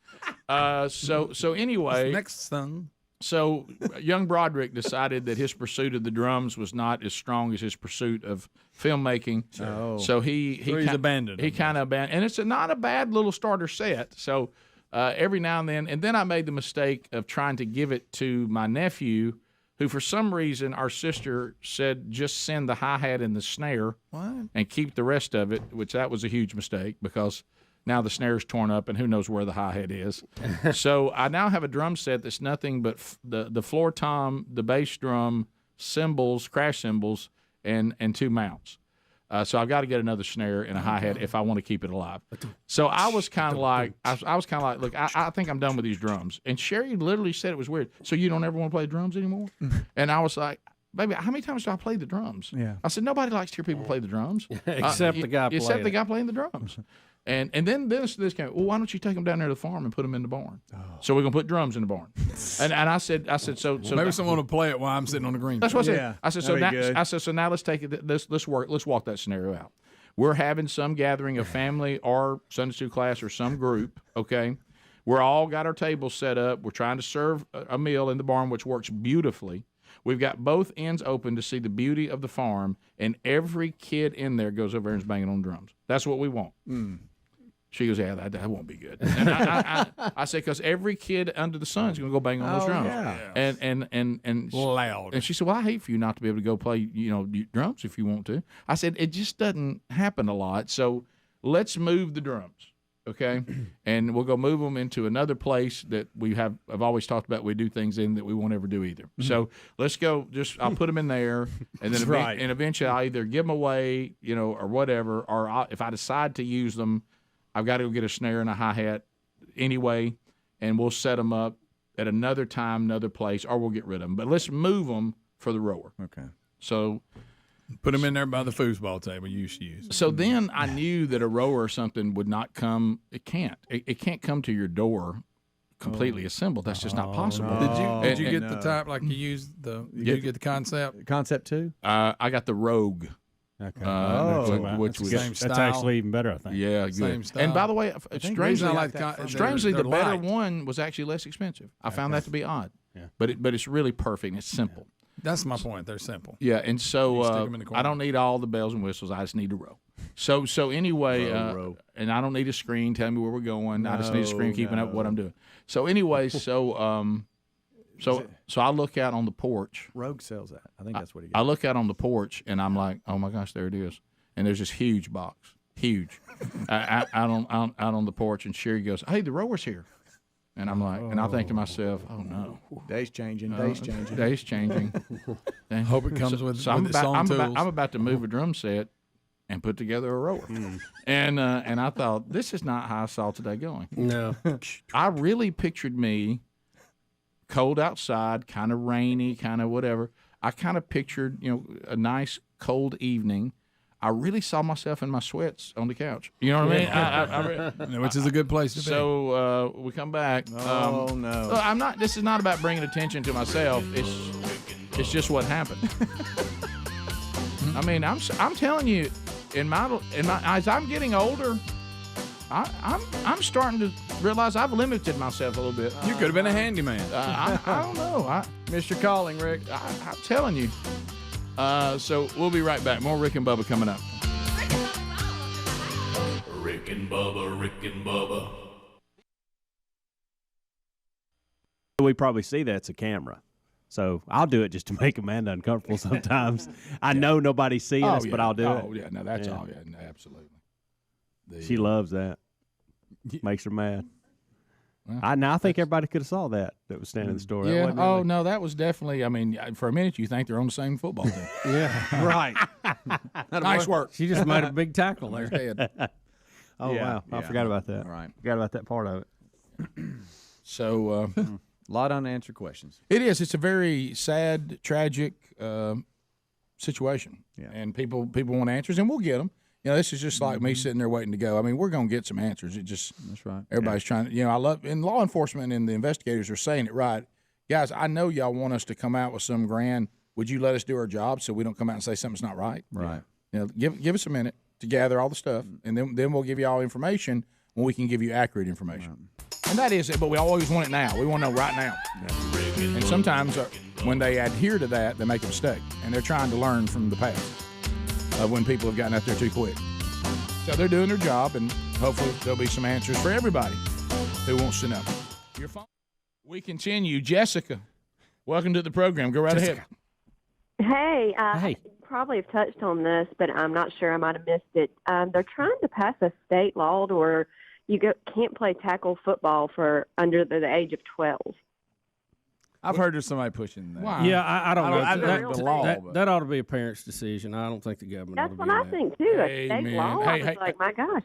So anyway, next thing. So young Broderick decided that his pursuit of the drums was not as strong as his pursuit of filmmaking. So he's abandoned. He kind of abandoned, and it's not a bad little starter set. So. Every now and then I made the mistake of trying to give it to my nephew, who for some reason our sister said just send the hi-hat and the snare and keep the rest of it, which that was a huge mistake because now the snare's torn up and who knows where the hi-hat is. So I now have a drum set that's nothing but the floor tom, the bass drum, cymbals, crash cymbals, and 2 mounts. So I've got to get another snare and a hi-hat if I want to keep it alive. So I was kind of like, look, I think I'm done with these drums. And Sherry literally said it was weird. So you don't ever want to play drums anymore? And I was like, baby, how many times do I play the drums? Yeah. I said, nobody likes to hear people play the drums. Except the guy playing. Except the guy playing the drums. And then this came, well, why don't you take them down there to the farm and put them in the barn? So we're going to put drums in the barn. And I said, so maybe someone will play it while I'm sitting on the green. That's what I said. Yeah, I said, so now let's take it. Let's walk that scenario out. We're having some gathering of family or Sunday school class or some group. Okay, we're all got our tables set up. We're trying to serve a meal in the barn, which works beautifully. We've got both ends open to see the beauty of the farm, and every kid in there goes over there and is banging on drums. That's what we want. She goes, yeah, that won't be good. And I said, because every kid under the sun is going to go bang on those drums. Yeah. And loud. And she said, well, I hate for you not to be able to go play, drums if you want to. I said, it just doesn't happen a lot. So let's move the drums, okay? And we'll go move them into another place that I've always talked about we do things in that we won't ever do either. So let's go, I'll put them in there, and then and eventually I'll either give them away, or whatever, or if I decide to use them, I've got to go get a snare and a hi-hat anyway, and we'll set them up at another time, another place, or we'll get rid of them. But let's move them for the rower. Okay. So put them in there by the foosball table you used to use. So then I knew that a rower or something would not come. It can't. It can't come to your door completely assembled. That's just not possible. No. Did you get the type like you used the? Did you get the concept? Concept 2? I got the Rogue. Okay. Which was same style. That's actually even better, I think. Yeah, Same good. style. And by the way, strangely, they're the better light. one was actually less expensive. I found that to be odd. Yeah. But it's really perfect and it's simple. That's my point. They're simple. Yeah, and so stick 'em in the corner. I don't need all the bells and whistles. I just need a row. So anyway, Row. and I don't need a screen telling me where we're going. I just need a screen keeping up with what I'm doing. So anyway, so I look out on the porch. Rogue sells that. I think that's what he I got. look out on the porch and I'm like, oh my gosh, there it is. And there's this huge box, huge, out on the porch. And Sherry goes, hey, the rower's here. And I'm like, and I think to myself, oh no, Days changing. Days changing. And Hope it comes with I'm its own tools. I'm about to move a drum set and put together a rower. And I thought, this is not how I saw today going. No. I really pictured me cold outside, kind of rainy, kind of whatever. I kind of pictured, a nice cold evening. I really saw myself in my sweats on the couch. You know what I mean? Which is a good place to be. So we come back. Oh no! Look, I'm not. This is not about bringing attention to myself. It's just what happened. I mean, I'm telling you, in my as I'm getting older, I'm starting to realize I've limited myself a little bit. You could have been a handyman. I don't know. Missed your calling, Rick. I'm telling you. So we'll be right back. More Rick and Bubba coming up. Rick and Bubba, Rick and Bubba. We probably see that's a camera. So I'll do it just to make Amanda uncomfortable sometimes. I know nobody's seeing us, but I'll do it. Oh, yeah. No, that's all. Yeah, no, absolutely. She loves that. Makes her mad. I think everybody could have saw that was standing in the store. Yeah. Oh, no, that was definitely, I mean, for a minute you think they're on the same football team. Yeah, right. Nice work. She just made a big tackle there. Oh, wow. I forgot about that. Right. Forgot about that part of it. So, a lot of unanswered questions. It is. It's a very sad, tragic situation. Yeah. And people want answers, and we'll get them. This is just like me sitting there waiting to go. I mean, we're going to get some answers. That's right. Everybody's trying to, I love, and law enforcement and the investigators are saying it right. Guys, I know y'all want us to come out with some grand, would you let us do our job so we don't come out and say something's not right? Right. Give us a minute to gather all the stuff, and then we'll give you all information when we can give you accurate information. Right. And that is it, but we always want it now. We want to know right now. And sometimes when they adhere to that, they make a mistake, and they're trying to learn from the past of when people have gotten out there too quick. So they're doing their job, and hopefully there'll be some answers for everybody who wants to know. Your phone. We continue. Jessica, welcome to the program. Go right ahead. Hey, I probably have touched on this, but I'm not sure. I might have missed it. They're trying to pass a state law to where you can't play tackle football for under the age of 12. I've heard of somebody pushing that. Wow. Yeah, I don't know. I know the law, that ought to be a parent's decision. I don't think the government. That's ought to what I that. think too. A state Amen. law. Hey, I was like, my gosh.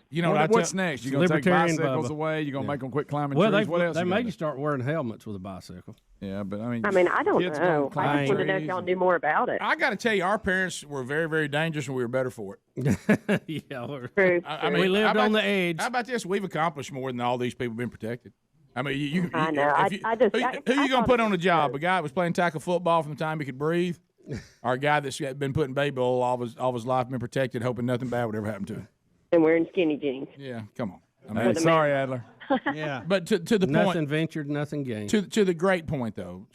What's next? You're going to take Libertarian bicycles Bubba. away? You're going to make them quit climbing Well, trees? What else? they you made gonna you start wearing helmets with a bicycle. Yeah, but I mean, I don't kids know. gonna I just wanted to know if y'all knew more about it. I got to tell you, our parents were very, very dangerous, and we were better for it. Yeah, True. I mean, we lived on the edge. How about this? We've accomplished more than all these people have been protected. I mean, I know. who you going to put on the job? A guy that was playing tackle football from the time he could breathe, or a guy that's been put in baby oil all his life, been protected, hoping nothing bad would ever happen to him? And wearing skinny jeans. Yeah, come on. Hey, sorry, Adler. Yeah, but to the point, nothing ventured, nothing gained. To the great point, though,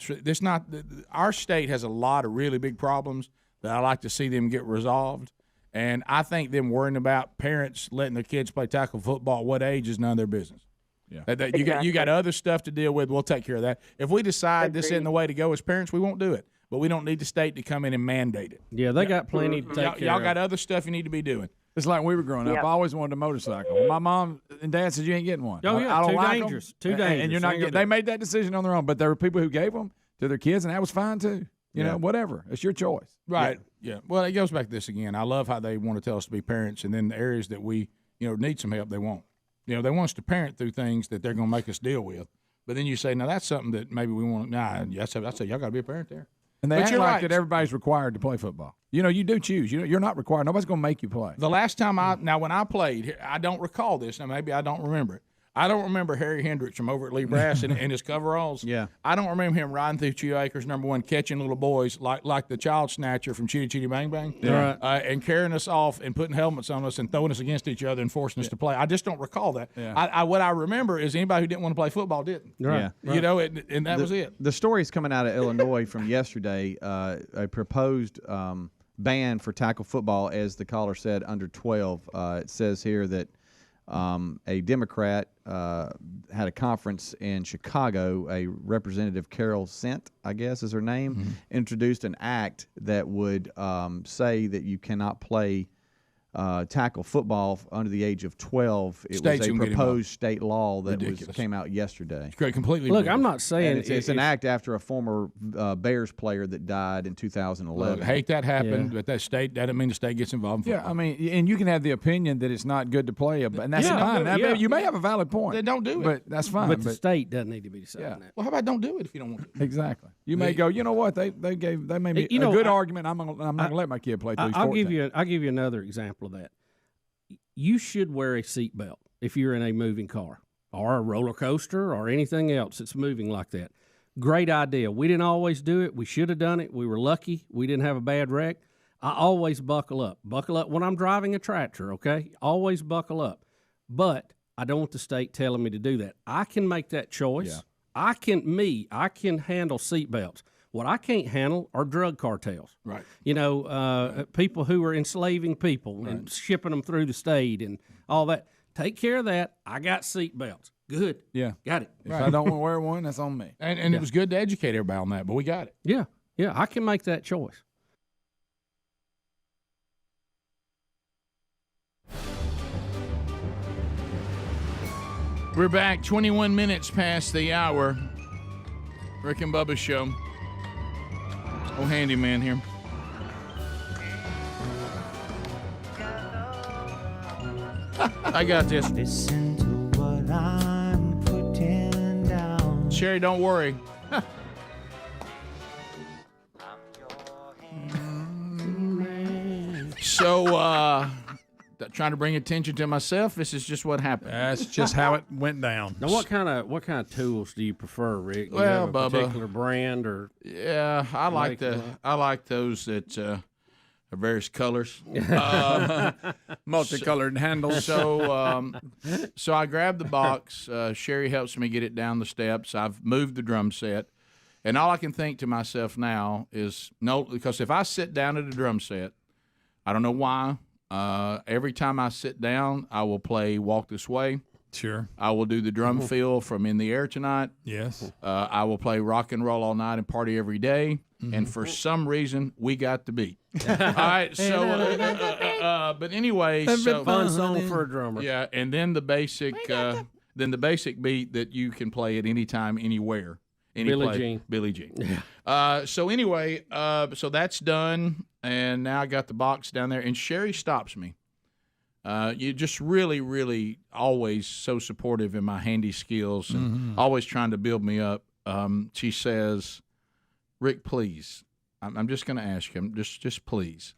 our state has a lot of really big problems that I like to see them get resolved. And I think them worrying about parents letting their kids play tackle football at what age is none of their business. Yeah. You got other stuff to deal with. We'll take care of that. If we decide this isn't the way to go as parents, we won't do it. But we don't need the state to come in and mandate it. Yeah, they got plenty to take care Y'all of. got other stuff you need to be doing. It's like we were growing up. I always wanted a motorcycle. My mom and dad said you ain't getting one. Oh yeah, I don't too like dangerous. them. Too dangerous. And you're not getting. They made that decision on their own. But there were people who gave them to their kids, and that was fine too. You know, whatever. It's your choice. Right. Yeah. Well, it goes back to this again. I love how they want to tell us to be parents, and then the areas that we need some help, they won't. They want us to parent through things that they're going to make us deal with. But then you say, now that's something that maybe we want. Nah, I say y'all got to be a parent there. And they but act you're like right. that everybody's required to play football. You do choose. You're not required. Nobody's going to make you play. The last time when I played, I don't recall this. Now maybe I don't remember it. I don't remember Harry Hendricks from over at Lee Brass in his coveralls. Yeah. I don't remember him riding through Chew Acres, #1, catching little boys like the child snatcher from Chitty Chitty Bang Bang. Yeah. And carrying us off and putting helmets on us and throwing us against each other and forcing us to play. I just don't recall that. Yeah. What I remember is anybody who didn't want to play football didn't. Right. Yeah. And that was it. The story's coming out of Illinois from yesterday. A proposed ban for tackle football, as the caller said, under 12. It says here that a Democrat had a conference in Chicago. A representative, Carol Sent, I guess is her name, introduced an act that would say that you cannot play tackle football under the age of 12. It States was a can get proposed state law that Ridiculous. came out yesterday. It's great, completely. Look, ridiculous. I'm not saying It's an act after a former Bears player that died in 2011. Look, hate that happened, but that doesn't mean the state gets involved. In Yeah, I mean, and you can have the opinion that it's not good to play, and that's fine. I mean, you may have a valid point. Then don't do it. But that's fine. But the state doesn't need to be deciding that. Well, how about don't do it if you don't want to? Exactly. You may go, you know what? They made me a good argument. I'm not going to let my kid play till he's 14. I'll give you another example of that. You should wear a seatbelt if you're in a moving car or a roller coaster or anything else that's moving like that. Great idea. We didn't always do it. We should have done it. We were lucky. We didn't have a bad wreck. I always buckle up. Buckle up when I'm driving a tractor, okay? Always buckle up. But I don't want the state telling me to do that. I can make that choice. Yeah. I can handle seatbelts. What I can't handle are drug cartels. Right. People who are enslaving people and shipping them through the state and all that. Take care of that. I got seatbelts. Good. Yeah. Got it. If I don't want to wear one, that's on me. And it was good to educate everybody on that, but we got it. Yeah. Yeah. I can make that choice. We're back 21 minutes past the hour. Rick and Bubba show. Oh, handyman here. I got this. Listen to what I'm putting down. Sherry, don't worry. So, trying to bring attention to myself. This is just what happened. That's just how it went down. Now, what kind of tools do you prefer, Rick? Do you Well, have a Bubba, particular brand or? Yeah, I like those that are various colors, multicolored handles. So I grabbed the box. Sherry helps me get it down the steps. I've moved the drum set, and all I can think to myself now is no, because if I sit down at a drum set, I don't know why. Every time I sit down, I will play "Walk This Way." Sure. I will do the drum fill from "In the Air Tonight." Yes. I will play "Rock and Roll All Night" and "Party Every Day." And for some reason, we got the beat. All right. So, but anyway, fun song for a drummer. Yeah, and then the basic beat that you can play at any time, anywhere. Billie Jean. Billie Jean. So anyway, so that's done, and now I got the box down there, and Sherry stops me. You're just really, really always so supportive in my handy skills and always trying to build me up. She says, "Rick, please, I'm just going to ask you, just please,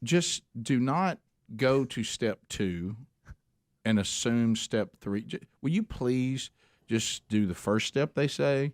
just do not go to step 2 and assume step 3. Will you please just do the first step they say?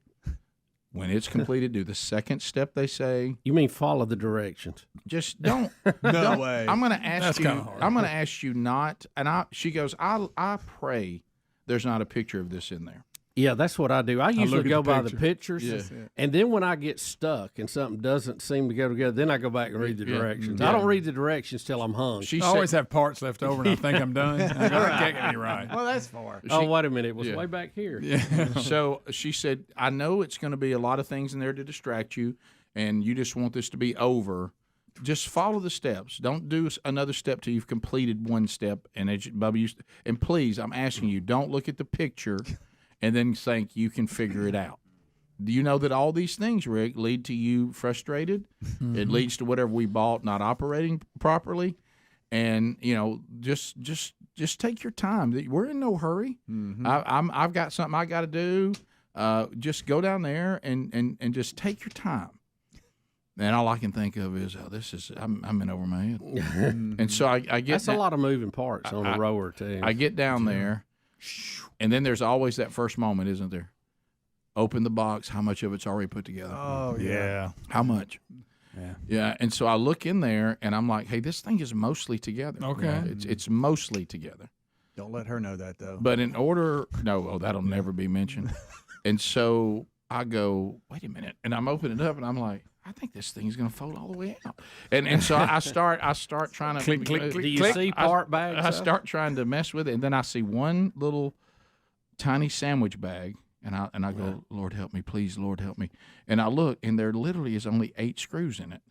When it's completed, do the second step they say. You mean follow the directions? Just don't. No way. I'm going to ask That's you. kinda hard. I'm going to ask you not. And she goes, I pray there's not a picture of this in there. Yeah, that's what I do. I usually look at go the by the picture. pictures, Yeah. and then when I get stuck and something doesn't seem to go together, then I go back and read the Yeah. directions. Yeah. I don't read the directions till I'm hung. She I always have parts left over, and I think I'm done. I go, that can't get me right. Well, that's far. Oh, wait a minute. It was Yeah. way back here. So she said, I know it's going to be a lot of things in there to distract you, and you just want this to be over. Just follow the steps. Don't do another step till you've completed one step. And and please, I'm asking you, don't look at the picture and then think you can figure it out. Do you know that all these things, Rick, lead to you frustrated? It leads to whatever we bought not operating properly. And just take your time. We're in no hurry. I've got something I got to do. Just go down there and just take your time. And all I can think of is, I'm in over my head. And so I get That's a lot of moving parts on a rower too. I get down there, and then there's always that first moment, isn't there? Open the box. How much of it's already put together? Oh, yeah. How much? Yeah. And so I look in there, and I'm like, hey, this thing is mostly together. Okay. It's mostly together. Don't let her know that, though. But that'll never be mentioned. And so I go, wait a minute, and I'm opening it up, and I'm like, I think this thing's going to fold all the way out. And so I start trying to Click, click, Do click. you see part bags? I start trying to mess with it, and then I see one little tiny sandwich bag, and I go, Lord help me, please, Lord help me. And I look, and there literally is only 8 screws in it.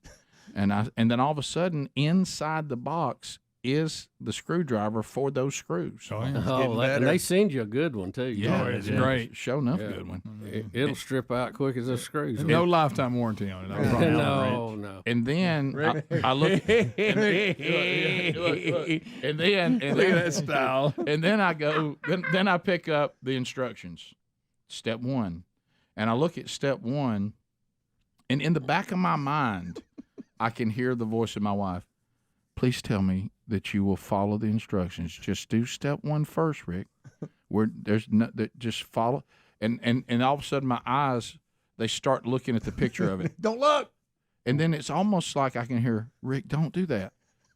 And then all of a sudden, inside the box is the screwdriver for those screws. Oh, yeah. Oh, and they send you a good one too. Yeah, it's great. Sure enough, good one. It'll strip out quick as those screws. No lifetime warranty on it. I promise. No. And then I look, and then Look at that style. And then I go, then I pick up the instructions, step 1, and I look at step 1, and in the back of my mind, I can hear the voice of my wife. Please tell me that you will follow the instructions. Just do step 1 first, Rick. Just follow, and all of a sudden my eyes, they start looking at the picture of it. Don't look. And then it's almost like I can hear, Rick, don't do that.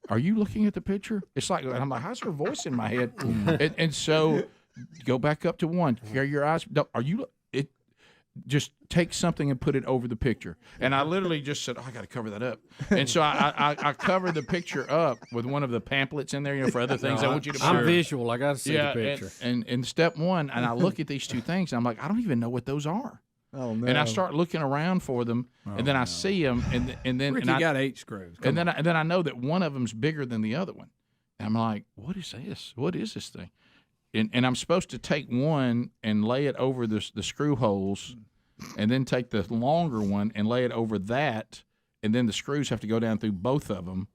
Are you looking at the picture? It's like, and I'm like, how's her voice in my head? and so go back up to 1. Hear your eyes. Just take something and put it over the picture. And I literally just said, I got to cover that up. And so I covered the picture up with one of the pamphlets in there, for other things I want you to. I'm visual. I got to see the picture. And step 1, and I look at these 2 things, and I'm like, I don't even know what those are. Oh no! And I start looking around for them, and then I see them, and then Ricky got 8 screws. and then I know that one of them's bigger than the other one. And I'm like, what is this? What is this thing? And I'm supposed to take one and lay it over the screw holes, and then take the longer one and lay it over that, and then the screws have to go down through both of them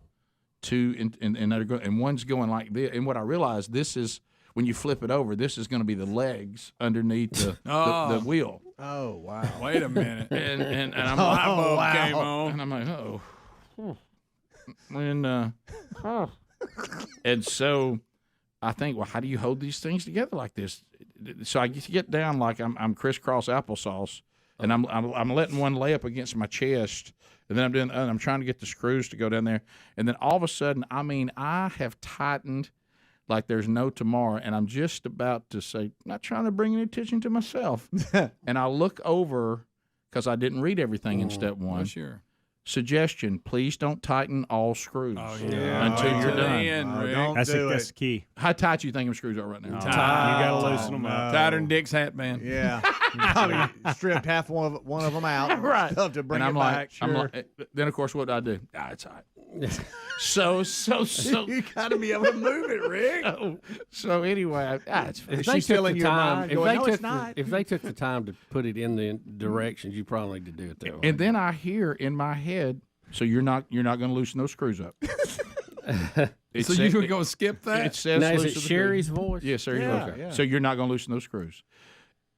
and one's going like this. And what I realized, this is when you flip it over, this is going to be the legs underneath the wheel. Oh wow! Wait a minute. And I'm light like, bulb came on. And I'm like, and so I think, well, how do you hold these things together like this? So I get down like I'm crisscross applesauce, and I'm letting one lay up against my chest, and then I'm trying to get the screws to go down there, and then all of a sudden, I have tightened like there's no tomorrow, and I'm just about to say, not trying to bring any attention to myself, and I look over because I didn't read everything in step one. Sure. Suggestion: please don't tighten all screws until you're done. That's the key. How tight you think them screws are right now? Tight. You got to loosen them up. Tighter than Dick's hat band. Yeah. Probably stripped half one of them out. Right. Stuff to bring and it back. I'm like, then of course, what do I do? It's hot. So you got to be able to move it, Rick. So anyway, it's fine. If they She's took still in the your time, mind if going, they "No, took it's not." if they took the time to put it in the directions, you probably need to do it that way. And then I hear in my head, so you're not going to loosen those screws up. So you were going to skip that? It says now, is it loosen the Sherry's screws. voice? Yes, sir. Yeah. So you're not going to loosen those screws.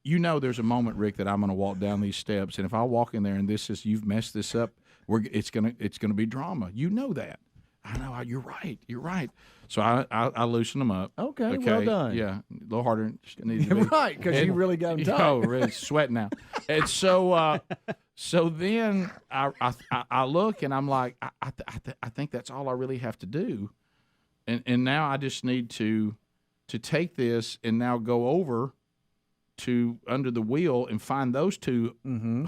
You know, there's a moment, Rick, that I'm going to walk down these steps, and if I walk in there and you've messed this up, it's gonna be drama. You know that. I know. You're right. You're right. So I loosen them up. Okay, well done. Yeah, a little harder than it needs to be. Right, because you really got them tight. Oh, really sweating now. And so then I look and I'm like, I think that's all I really have to do, and now I just need to take this and now go over to under the wheel and find those two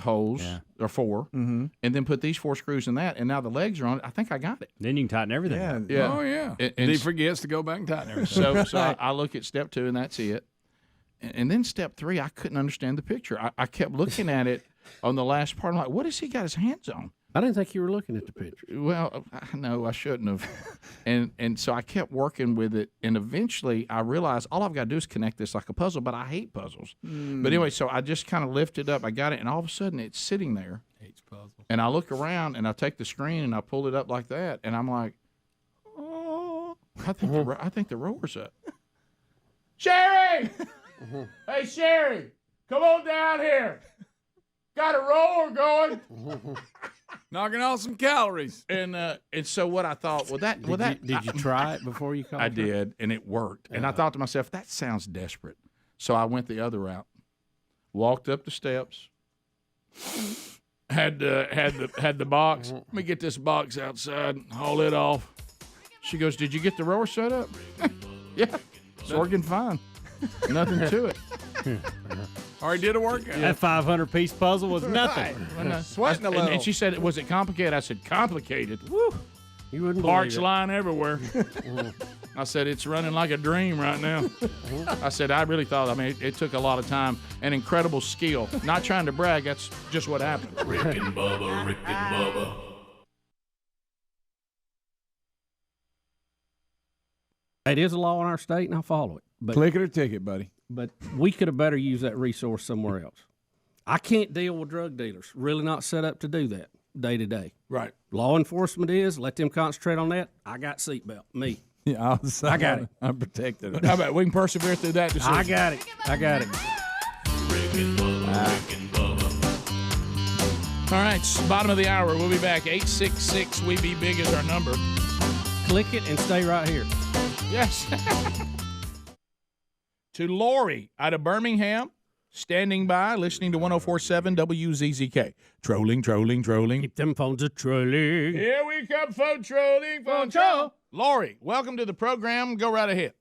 holes or four, and then put these 4 screws in that, and now the legs are on it. I think I got it. Then you can tighten everything. Yeah. Oh yeah. And he forgets to go back and tighten everything. So I look at step 2 and that's it, and then step 3 I couldn't understand the picture. I kept looking at it on the last part. I'm like, what has he got his hands on? I didn't think you were looking at the picture. Well, no, I shouldn't have. and so I kept working with it, and eventually I realized all I've got to do is connect this like a puzzle, but I hate puzzles. But anyway, so I just kind of lifted up. I got it, and all of a sudden it's sitting there. Hates puzzles. And I look around, and I take the screen, and I pull it up like that, and I'm like, oh, I think the rower's up. Sherry! Hey, Sherry, come on down here. Got a rower going. Knocking off some calories. And so what I thought, did you try it before you called? I did, and it worked. And I thought to myself, that sounds desperate. So I went the other route. Walked up the steps. Had the box. Let me get this box outside and haul it off. She goes, did you get the rower set up? Yeah, it's working fine. Nothing to it. Already did a workout. That 500-piece puzzle was nothing. Sweating a little. And she said, was it complicated? I said, complicated. Woo. You wouldn't Parts believe it. lying everywhere. I said, it's running like a dream right now. I said, I really thought, it took a lot of time and incredible skill. Not trying to brag, that's just what happened. Rick and Bubba, Rick and Bubba. It is a law in our state, and I follow it. But Click it or ticket, buddy. But we could have better used that resource somewhere else. I can't deal with drug dealers. Really not set up to do that day to day. Right. Law enforcement is. Let them concentrate on that. I got seatbelt. Me. Yeah, I got it. I'm protected. How about we can persevere through that decision? I got it. Rick and Bubba, Rick and Bubba. All right, bottom of the hour. We'll be back. 866-WE-BE-BIG is our number. Click it and stay right here. Yes. To Lori out of Birmingham, standing by, listening to 104.7 WZZK. Trolling. Keep them phones a trolling. Here we come, phone trolling, phone troll. Lori, welcome to the program. Go right ahead.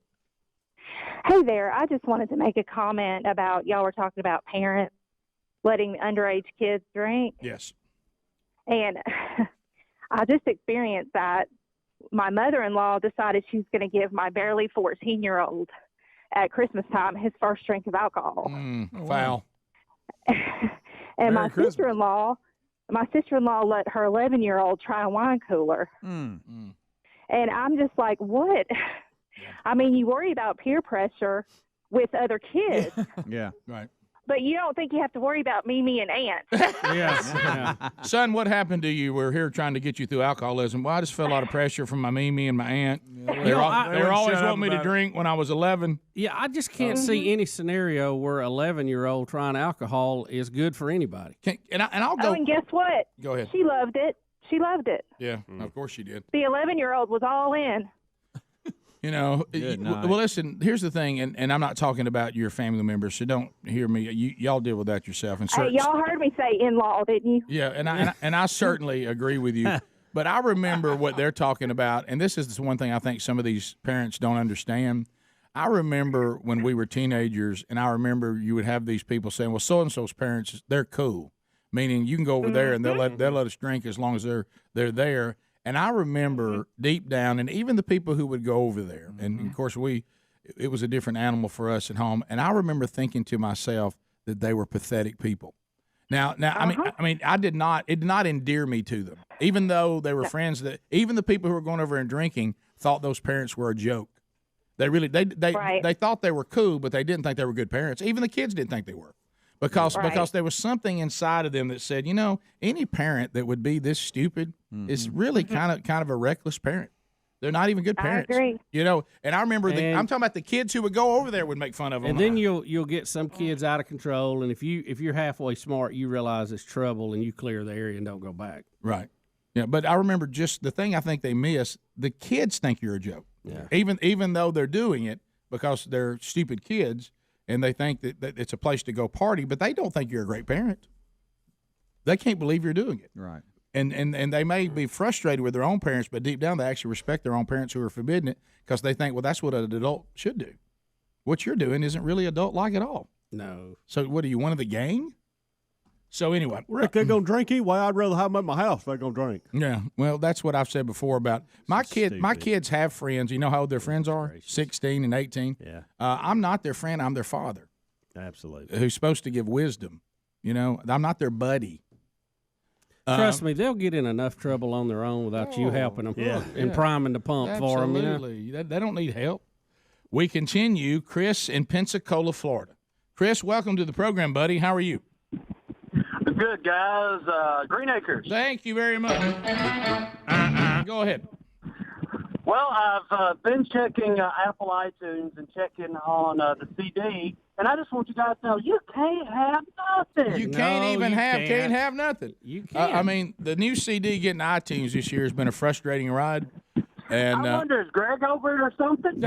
Hey there. I just wanted to make a comment about y'all were talking about parents letting underage kids drink. Yes. And I just experienced that. My mother-in-law decided she was going to give my barely 14-year-old at Christmas time his first drink of alcohol. Foul. And my sister-in-law let her 11-year-old try a wine cooler. And I'm just like, what? I mean, you worry about peer pressure with other kids. Yeah, right. but you don't think you have to worry about Mimi and Aunt. Son, what happened to you? We're here trying to get you through alcoholism. Well, I just felt a lot of pressure from my Mimi and my aunt. They were always wanting me to drink when I was 11. Yeah, I just can't see any scenario where an 11-year-old trying alcohol is good for anybody. I'll go. Oh, and guess what? Go ahead. She loved it. She loved it. Yeah, of course she did. The 11-year-old was all in. You know, well, listen, here's the thing, and I'm not talking about your family members, so don't hear me. Y'all deal with that yourself. And Hey, y'all heard me say in-law, didn't you? Yeah, and I certainly agree with you. But I remember what they're talking about, and this is the one thing I think some of these parents don't understand. I remember when we were teenagers, and I remember you would have these people saying, well, so-and-so's parents, they're cool, meaning you can go over there and they'll let us drink as long as they're there. And I remember deep down, and even the people who would go over there, and of course it was a different animal for us at home. And I remember thinking to myself that they were pathetic people. Now, I mean, it did not endear me to them, even though they were friends. That even the people who were going over and drinking thought those parents were a joke. They really they thought they were cool, but they didn't think they were good parents. Even the kids didn't think they were. Because there was something inside of them that said, you know, any parent that would be this stupid is really kind of a reckless parent. They're not even good parents. I agree. You know, and I remember I'm talking about the kids who would go over there would make fun of them. And then you'll get some kids out of control, and if you're halfway smart, you realize it's trouble, and you clear the area and don't go back. Right. Yeah, but I remember just the thing I think they miss, the kids think you're a joke. Yeah. Even though they're doing it because they're stupid kids, and they think that it's a place to go party, but they don't think you're a great parent. They can't believe you're doing it. Right. And they may be frustrated with their own parents, but deep down they actually respect their own parents who are forbidding it because they think, well, that's what an adult should do. What you're doing isn't really adult-like at all. No. So what are you, one of the gang? So anyway. Rick, they're going to drink anyway. I'd rather have them at my house if they're going to drink. Yeah. Well, that's what I've said before about my kids have friends. You know how old their friends are? 16 and 18. Yeah. I'm not their friend. I'm their father. Absolutely. Who's supposed to give wisdom. You know, I'm not their buddy. Trust me, they'll get in enough trouble on their own without you helping them and priming the pump for them. Absolutely. You know? They don't need help. We continue. Chris in Pensacola, Florida. Chris, welcome to the program, buddy. How are you? Good, guys. Green Acres. Thank you very much. Go ahead. Well, I've been checking Apple iTunes and checking on the CD, and I just want you guys to know you can't have nothing. You can't can't have nothing. You can't. I mean, the new CD getting iTunes this year has been a frustrating ride. And I wonder, is Greg over it or something?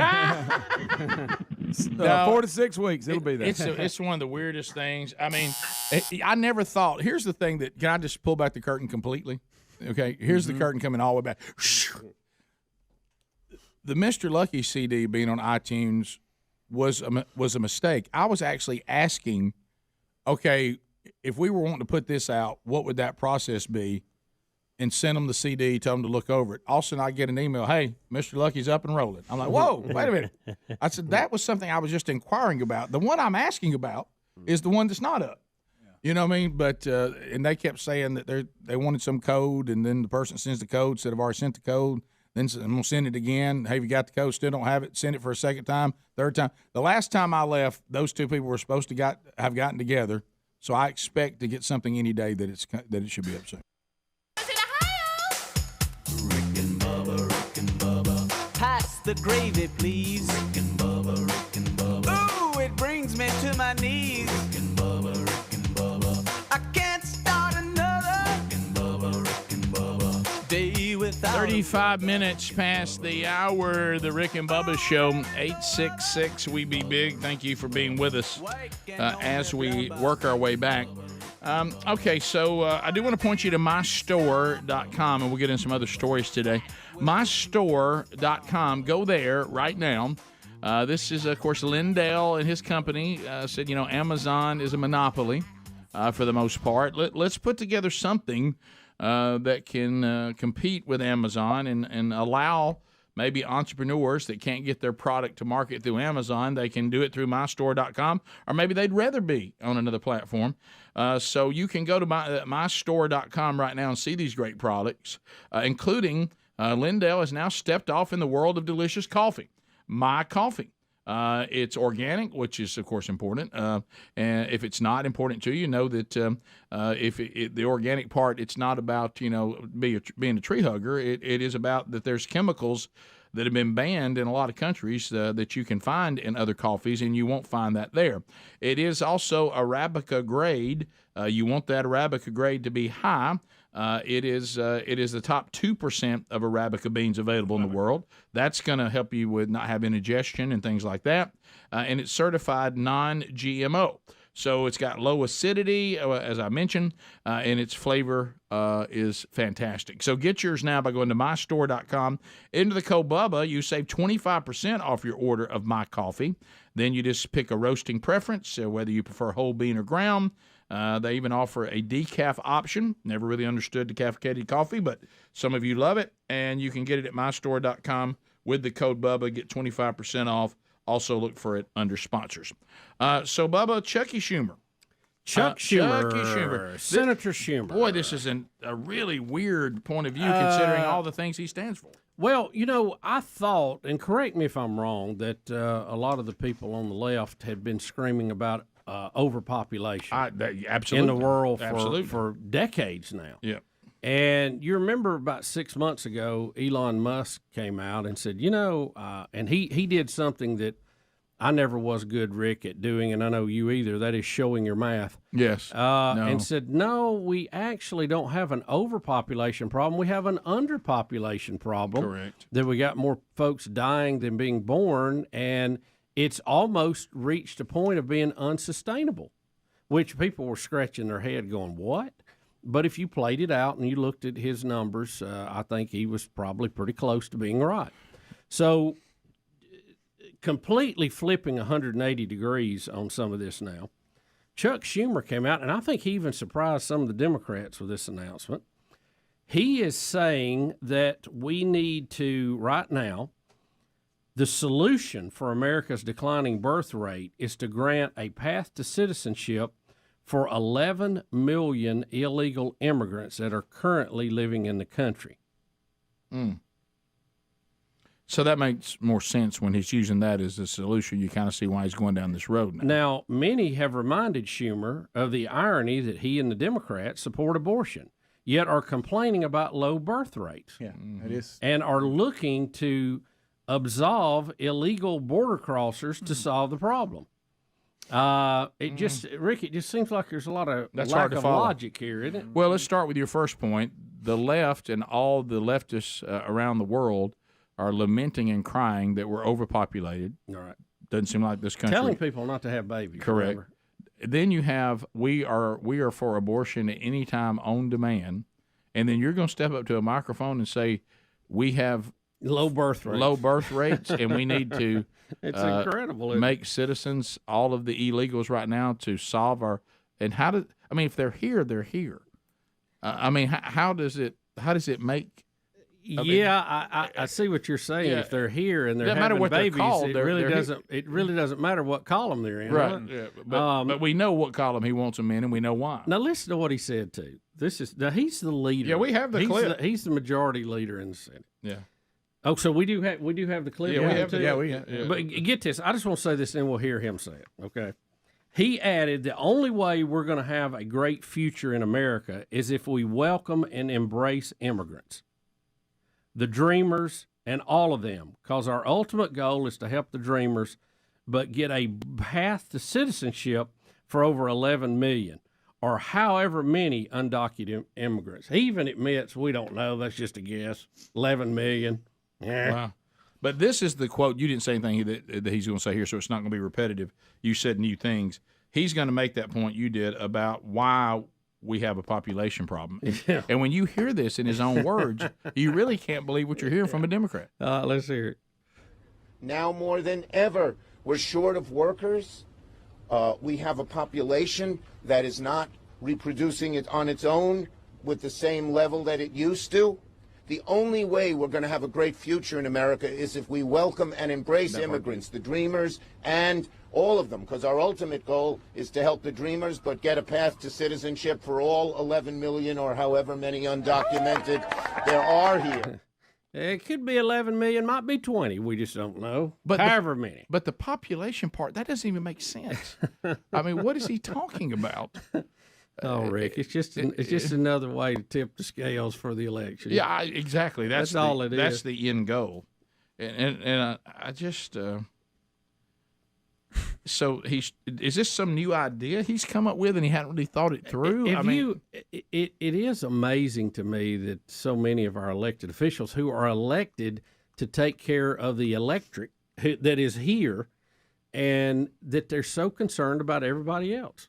4 to 6 weeks, it'll be there. It's one of the weirdest things. I mean, I never thought. Here's the thing that can I just pull back the curtain completely? Okay, here's the curtain coming all the way back. The Mr. Lucky CD being on iTunes was a mistake. I was actually asking, okay, if we were wanting to put this out, what would that process be? And send them the CD, tell them to look over it. All of a sudden, I get an email, hey, Mr. Lucky's up and rolling. I'm like, whoa, wait a minute. I said, that was something I was just inquiring about. The one I'm asking about is the one that's not up. You know what I mean? But and they kept saying that they wanted some code, and then the person sends the code, said, I've already sent the code. Then I'm going to send it again. Hey, you got the code? Still don't have it. Send it for a second time, third time. The last time I left, those two people were supposed to have gotten together. So I expect to get something any day that it should be up soon. Pass the gravy, please. Rick and Bubba, Rick and Bubba. Ooh, it brings me to my knees. Rick and Bubba, Rick and Bubba. I can't start another. Rick and Bubba, Rick and Bubba. Day without 35 minutes past the hour, the Rick and Bubba Show, 866 We Be Big. Thank you for being with us as we work our way back. Okay, so I do want to point you to mystore.com, and we'll get in some other stories today. Mystore.com. Go there right now. This is, of course, Lindell and his company said, you know, Amazon is a monopoly for the most part. Let's put together something that can compete with Amazon and allow maybe entrepreneurs that can't get their product to market through Amazon, they can do it through mystore.com, or maybe they'd rather be on another platform. So you can go to mystore.com right now and see these great products, including Lindell has now stepped off in the world of delicious coffee. My Coffee. It's organic, which is, of course, important. And if it's not important to you, know that the organic part, it's not about, being a tree hugger. It is about that there's chemicals that have been banned in a lot of countries that you can find in other coffees, and you won't find that there. It is also Arabica grade. You want that Arabica grade to be high. It is the top 2% of Arabica beans available in the world. That's going to help you with not having indigestion and things like that. And it's certified non-GMO. So it's got low acidity, as I mentioned, and its flavor is fantastic. So get yours now by going to mystore.com. Enter the code Bubba. You save 25% off your order of My Coffee. Then you just pick a roasting preference, whether you prefer whole bean or ground. They even offer a decaf option. Never really understood decaffeinated coffee, but some of you love it. And you can get it at mystore.com with the code Bubba. Get 25% off. Also look for it under sponsors. So, Bubba, Chucky Schumer. Chucky Schumer. Senator Schumer. Boy, this is a really weird point of view considering all the things he stands for. Well, I thought, and correct me if I'm wrong, that a lot of the people on the left had been screaming about overpopulation absolutely. in the world for decades now. Yeah. And you remember about 6 months ago, Elon Musk came out and said, and he did something that I never was good, Rick, at doing, and I know you either. That is showing your math. Yes. And said, no, we actually don't have an overpopulation problem. We have an underpopulation problem. Correct. That we got more folks dying than being born, and it's almost reached a point of being unsustainable, which people were scratching their head going, what? But if you played it out and you looked at his numbers, I think he was probably pretty close to being right. So completely flipping 180 degrees on some of this now, Chuck Schumer came out, and I think he even surprised some of the Democrats with this announcement. He is saying that we need to, right now, the solution for America's declining birth rate is to grant a path to citizenship for 11 million illegal immigrants that are currently living in the country. So that makes more sense when he's using that as a solution. You kind of see why he's going down this road now. Now, many have reminded Schumer of the irony that he and the Democrats support abortion, yet are complaining about low birth rates. Yeah, it is. And are looking to absolve illegal border crossers to solve the problem. It just seems like there's a lot of lack of logic here, isn't it? Well, let's start with your first point. The left and all the leftists around the world are lamenting and crying that we're overpopulated. All right. Doesn't seem like this country. Telling people not to have babies. Correct. Remember? Then you have we are for abortion at any time on demand, and then you're going to step up to a microphone and say we have low birth rates, and we need to. It's incredible. Make citizens all of the illegals right now to solve our. And if they're here, they're here. How does it make? I see what you're saying. Yeah. If they're here and they're Doesn't matter having what they're babies, called, it really doesn't matter what column they're in. Right. Yeah. But we know what column he wants them in, and we know why. Now listen to what he said too. He's the leader. Yeah, we have the clip. He's the majority leader in the Senate. Yeah. Oh, so we do have the clip. Yeah, we have. Too? Yeah, we have. Yeah. But get this. I just want to say this, and we'll hear him say it. Okay. He added, the only way we're going to have a great future in America is if we welcome and embrace immigrants, the dreamers, and all of them, because our ultimate goal is to help the dreamers, but get a path to citizenship for over 11 million, or however many undocumented immigrants. He even admits we don't know. That's just a guess. 11 million. Yeah. Wow. But this is the quote. You didn't say anything that he's going to say here, so it's not going to be repetitive. You said new things. He's going to make that point you did about why we have a population problem. Yeah. And when you hear this in his own words, you really can't believe what you're hearing from a Democrat. Let's hear it. Now more than ever, we're short of workers. We have a population that is not reproducing it on its own with the same level that it used to. The only way we're going to have a great future in America is if we welcome and embrace immigrants, the dreamers, and all of them, because our ultimate goal is to help the dreamers, but get a path to citizenship for all 11 million or however many undocumented there are here. It could be 11 million, might be 20. We just don't know. But however many. But the population part, that doesn't even make sense. I mean, what is he talking about? Oh, Rick, it's just another way to tip the scales for the election. Yeah, exactly. That's all it is. That's the end goal. And I just so is this some new idea he's come up with and he hadn't really thought it through? It is amazing to me that so many of our elected officials who are elected to take care of the electorate that is here, and that they're so concerned about everybody else.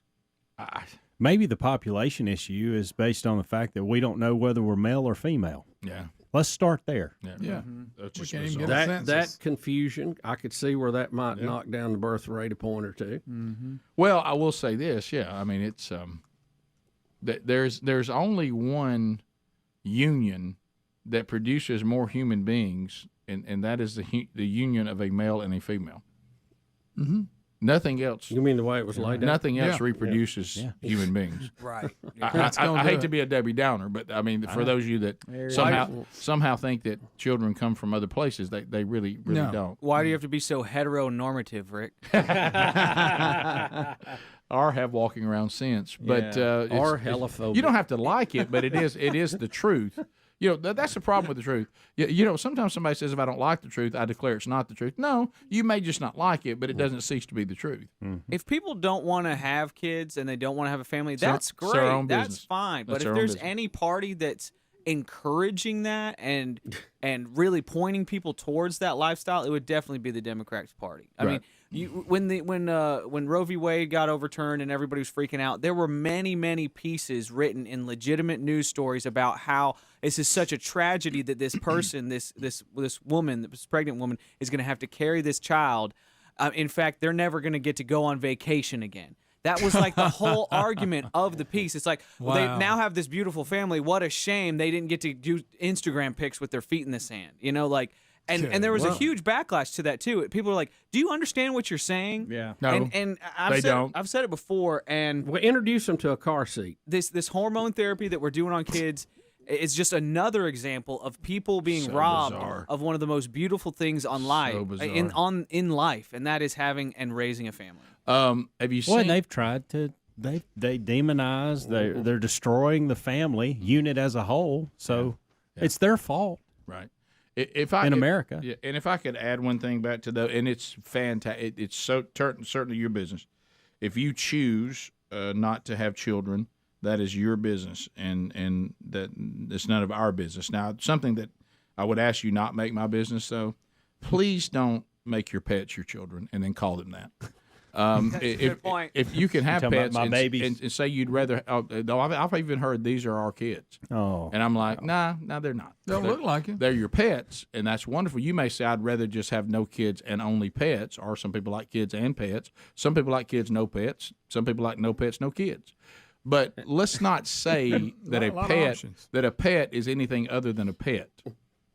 Maybe the population issue is based on the fact that we don't know whether we're male or female. Yeah. Let's start there. Yeah. We can't even get a census. That confusion, I could see where that might knock down the birth rate a point or two. Mm-hmm. Well, I will say this. Yeah, I mean, it's there's only one union that produces more human beings, and that is the union of a male and a female. Mm-hmm. Nothing else. You mean the way it was laid out? Nothing else reproduces human beings. Right. I hate to be a Debbie Downer, but I mean, for those of you that somehow think that children come from other places, they really don't. Why do you have to be so heteronormative, Rick? Or have walking around sense, but or hellophobic. You don't have to like it, but it is the truth. You know, that's the problem with the truth. You know, sometimes somebody says, if I don't like the truth, I declare it's not the truth. No, you may just not like it, but it doesn't cease to be the truth. Mm-hmm. If people don't want to have kids and they don't want to have a family, that's It's their own great. That's business. fine. That's But their if own there's business. any party that's encouraging that and really pointing people towards that lifestyle, it would definitely be the Democratic Party. I mean, when Roe v. Wade got overturned and everybody was freaking out, there were many pieces written in legitimate news stories about how this is such a tragedy that this person, this woman, this pregnant woman, is going to have to carry this child. In fact, they're never going to get to go on vacation again. That was like the whole argument of the piece. It's like, well, they now have this beautiful family. What a shame they didn't get to do Instagram pics with their feet in the sand. You know, like, and there was a huge backlash to that too. People are like, "Do you understand what you're saying?" Yeah, no, and I've said it before. And we introduce them to a car seat. This hormone therapy that we're doing on kids is just another example of people being robbed of one of the most beautiful things on life in life, and that is having and raising a family. Have you seen? Well, they've tried to. They demonize. They're destroying the family unit as a whole. So it's their fault. Right. In America. Yeah, and if I could add one thing back to and it's fantastic. It's certainly your business. If you choose not to have children, that is your business, and that it's none of our business. Now, something that I would ask you not make my business, though, please don't make your pets your children and then call them that. If you can have pets and say you'd rather, I've even heard these are our kids. Oh, and I'm like, nah, they're not. Don't look like it. They're your pets, and that's wonderful. You may say I'd rather just have no kids and only pets, or some people like kids and pets. Some people like kids, no pets. Some people like no pets, no kids. But let's not say that a pet is anything other than a pet.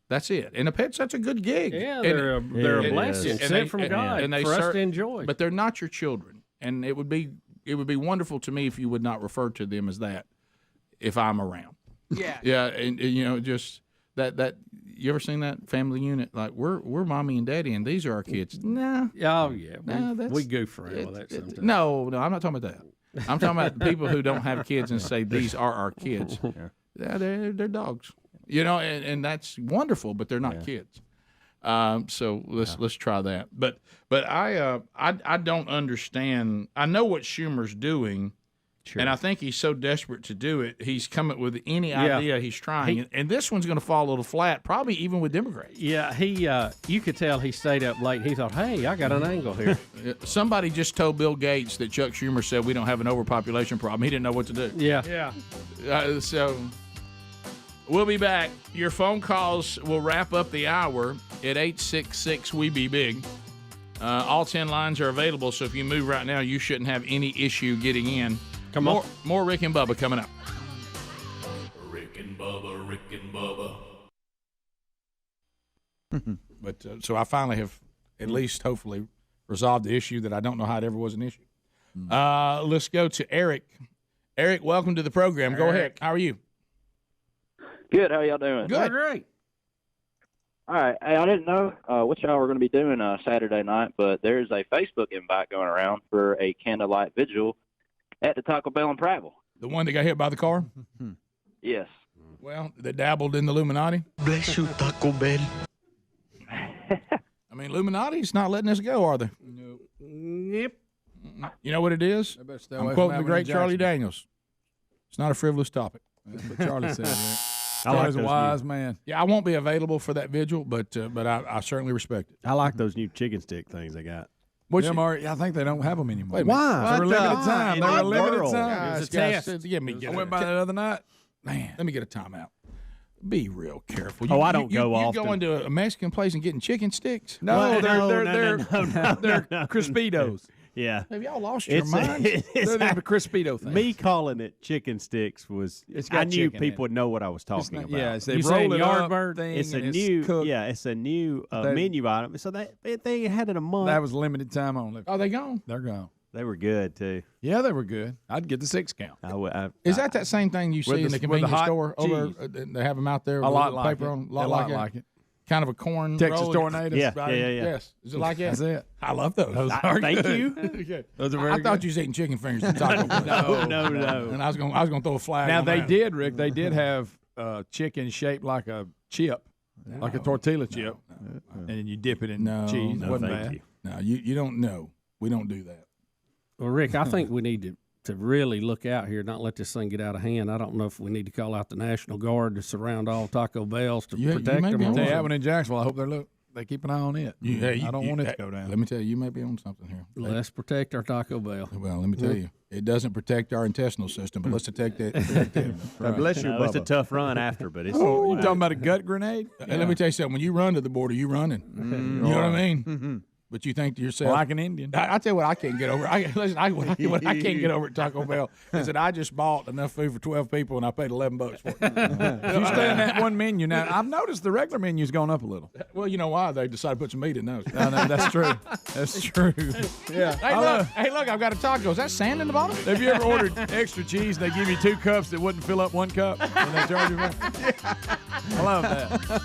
That's it. And a pet's such a good gig. Yeah, they're a blessing sent from God for us to enjoy. But they're not your children. And it would be wonderful to me if you would not refer to them as that if I'm around. Yeah. Yeah, and you know, just that you ever seen that family unit? Like we're mommy and daddy and these are our kids. Nah. Oh yeah. Nah, we goof around with that sometimes. No, I'm not talking about that. I'm talking about the people who don't have kids and say these are our kids. Yeah, they're dogs. You know, and that's wonderful, but they're not kids. So let's try that. But I don't understand. I know what Schumer's doing, and I think he's so desperate to do it. He's coming with any idea he's trying, and this one's going to fall a little flat, probably even with Democrats. Yeah, you could tell he stayed up late. He thought, hey, I got an angle here. Somebody just told Bill Gates that Chuck Schumer said we don't have an overpopulation problem. He didn't know what to do. Yeah. So. We'll be back. Your phone calls will wrap up the hour at 866-WE-BE-BIG. All 10 lines are available, so if you move right now, you shouldn't have any issue getting in. Come on. More Rick and Bubba coming up. Rick and Bubba, Rick and Bubba. But so I finally have at least hopefully resolved the issue that I don't know how it ever was an issue. Let's go to Eric. Eric, welcome to the program. Go ahead. How are you? Good. How y'all doing? Good. Great. All right. Hey, I didn't know what y'all were going to be doing Saturday night, but there's a Facebook invite going around for a candlelight vigil at the Taco Bell in Prattville. The one that got hit by the car? Yes. Well, they dabbled in the Illuminati. Bless you, Taco Bell. I mean, Illuminati's not letting us go, are they? Yep. You know what it is? They better stay I'm away quoting from the great Jackson. Charlie Daniels. It's not a frivolous topic. That's what Charlie said. Right? I like Charlie's a those wise man. Yeah, I won't be available for that vigil, but I certainly respect it. I like those new chicken stick things they got. I think they don't have them anymore. Wait a minute. Why? They were limited time. They were limited world? time. Guys, It's a test. I went by the other night. Man, let me get a timeout. Be real careful. Oh, I don't go often. You go into a Mexican place and getting chicken sticks? No, What? they're No. Crispitos. Yeah. Have y'all lost your minds? They're the Crispito thing. Me calling it chicken sticks was It's got I knew chicken in people would know what I was talking about. Yeah, they You roll saying it up. Yardbird Thing, It's a and new cooked. it's a new They- menu item. So they had it a month. That was limited time only. Are they gone? They're gone. They were good too. Yeah, they were good. I'd get the 6 count. Is that same thing you see in the with the convenience hot store? Over, cheese. They have them out there. A with lot the like paper it. on, A lot like it. Kind of a corn Texas roll. tornadoes. Yeah, right? yeah. Yes. Is it like that? That's it. I love those. Thank you. Okay. Those are very I thought good. you was eating chicken fingers at Taco Bell. No. And I was gonna throw a flag. Now on they that. did, Rick. They did have chicken shaped like a chip, like a tortilla chip, and you dip it in cheese. No, Wasn't thank bad. you. No, you don't know. We don't do that. Well, Rick, I think we need to really look out here, not let this thing get out of hand. I don't know if we need to call out the National Guard to surround all Taco Bells to You protect may them. be or on Tell you what. that one in Jacksonville. I hope they keep an eye on it. I don't want it to go down. Let me tell you may be on something here. Let's protect our Taco Bell. Well, let me tell you, it doesn't protect our intestinal system, but let's protect that. Bless you. It's a tough run after, but it's. Oh, you talking about a gut grenade? And let me tell you something. When you run to the border, you running. You know what I mean? But you think to yourself, Like an Indian. I tell you what I can't get over. What I can't get over at Taco Bell is that I just bought enough food for 12 people and I paid $11 for it. If you stay in that one menu now, I've noticed the regular menu's gone up a little. Well, you know why? They decided to put some meat in those. No, that's true. That's true. Yeah. Hey, look, I've got a taco. Is that sand in the bottom? Have you ever ordered extra cheese? They give you 2 cups that wouldn't fill up 1 cup, and they charge you for it. I love that.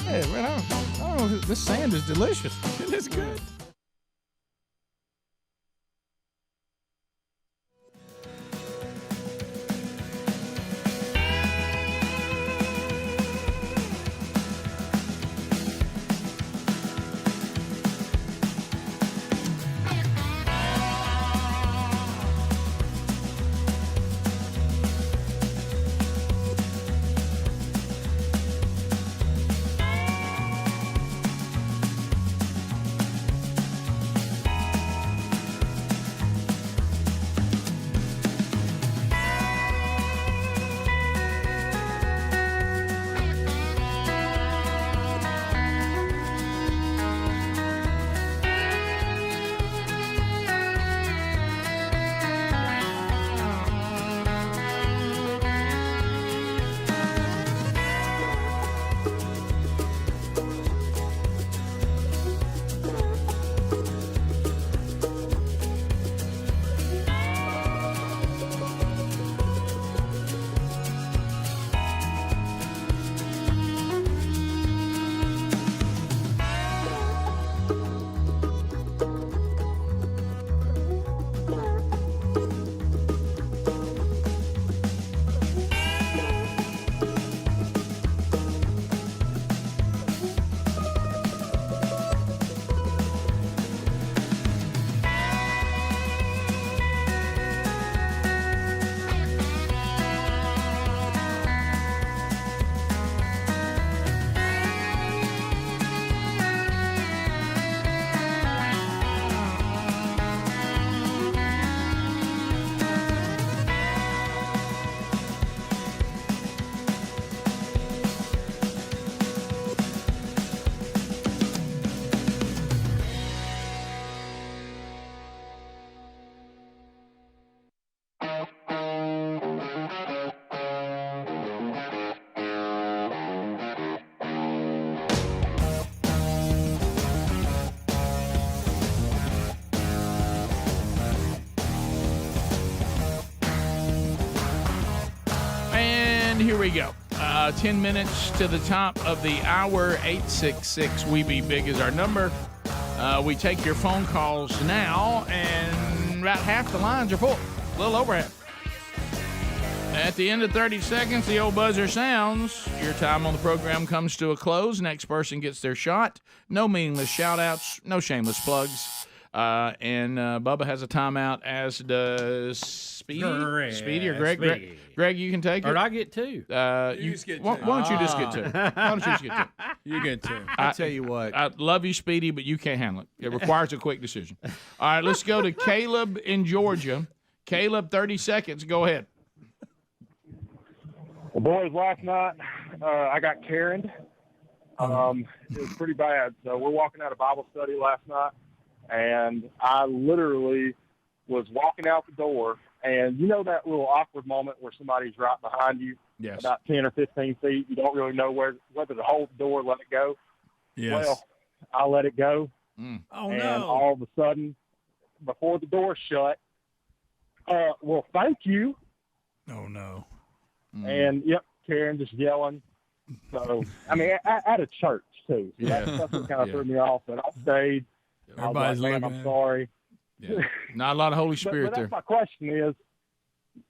Hey, man, I don't know. This sand is delicious. It is good. And here we go. 10 minutes to the top of the hour. 866-WE-BE-BIG is our number. We take your phone calls now, and about half the lines are full. A little over half. At the end of 30 seconds, the old buzzer sounds. Your time on the program comes to a close. Next person gets their shot. No meaningless shout-outs. No shameless plugs. And Bubba has a timeout, as does Speedy. Speedy or Greg? Speedy. Greg, you can take it. Or I get two. You just get two. Why don't you just get two? Why don't you just get two? You get two. I tell you what. I love you, Speedy, but you can't handle it. It requires a quick decision. All right, let's go to Caleb in Georgia. Caleb, 30 seconds. Go ahead. Well, boys, last night I got Karened. It was pretty bad. So we're walking out of Bible study last night, and I literally was walking out the door, and you know that little awkward moment where somebody's right behind you, yes, about 10 or 15 feet. You don't really know whether to hold the door or let it go. Yes. Well, I let it go, Oh, and no. all of a sudden, before the door shut, well, thank you. Oh, no. And, yep, Karen just yelling. So, I mean, at a church, too. So Yeah. that's what kind of threw me off. But I stayed. Everybody's I was like, man, looking I'm at sorry. Yeah. Not a lot of Holy Spirit but there. that's my question is,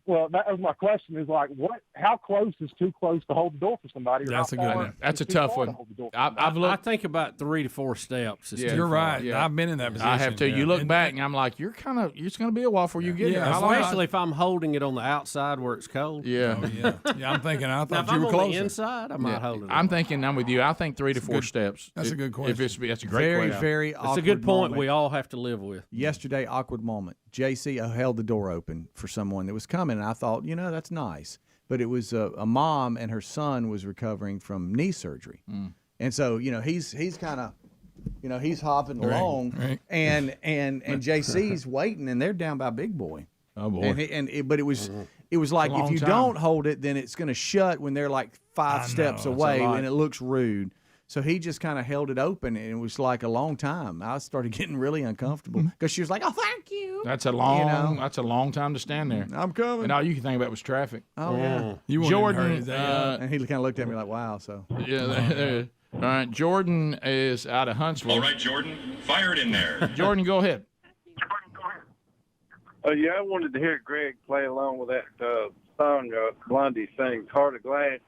well, that was my question is like, how close is too close to hold the door for somebody? Or That's how a good far one. That's is a too tough far to one. hold the door for I've somebody? I think about 3 to 4 steps. Is too You're far. right. I've been in that position. I have too. Yeah. You look And- back, and I'm like, it's going to be a while before you get there. How long- Especially if I'm holding it on the outside where it's cold. Yeah. Oh, yeah. Yeah, I'm thinking, I Now, thought if you I'm were on closer. the inside, I might hold it. I'm thinking, I'm with you. I think 3 to 4 steps. That's a good question. That's a great Very, question. very It's awkward a good point moment. we all have to live with. Yesterday, awkward moment. JC held the door open for someone that was coming, and I thought, that's nice. But it was a mom, and her son was recovering from knee surgery. And so, he's kind of, he's hopping Right, along, right. and JC's waiting, and they're down by Big Boy. Oh boy! But it was like, long if you time. don't hold it, then it's going to shut when they're like 5 steps know, it's a away, lot. and it looks rude. So he just kind of held it open, and it was like a long time. I started getting really uncomfortable because she was like, "Oh, thank you." That's a long time to stand there. I'm coming. And all you can think about was traffic. Oh yeah. You wouldn't Jordan, hurt his head. And he kind of looked at me like, "Wow." So Yeah. there. All right. Jordan is out of Huntsville. All right, Jordan, fire it in there. Jordan, go ahead. Yeah, I wanted to hear Greg play along with that song Blondie sings, Heart of Glass.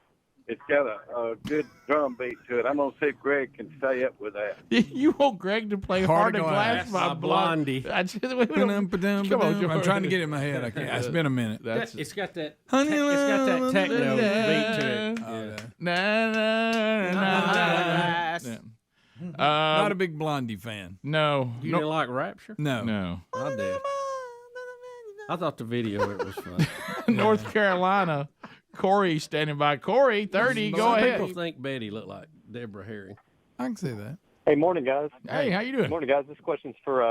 It's got a good drum beat to it. I'm going to see if Greg can stay up with that. You want Greg to play Heart of Glass by Blondie? Come on, Jordan. I'm trying to get it in my head. I can't. It's been a minute. It's got that. Honey, It's got that techno love, beat to it. Oh, yeah. Na, na, na, na. Yeah. Not a big Blondie fan. No. You no, didn't like Rapture? no. I did. I thought the video it was fun. North Carolina. Corey standing by. Corey, 30. Go Some ahead. people think Betty looked like Deborah Herring. I can see that. Hey, morning, guys. Hey, how you doing? Morning, guys. This question's for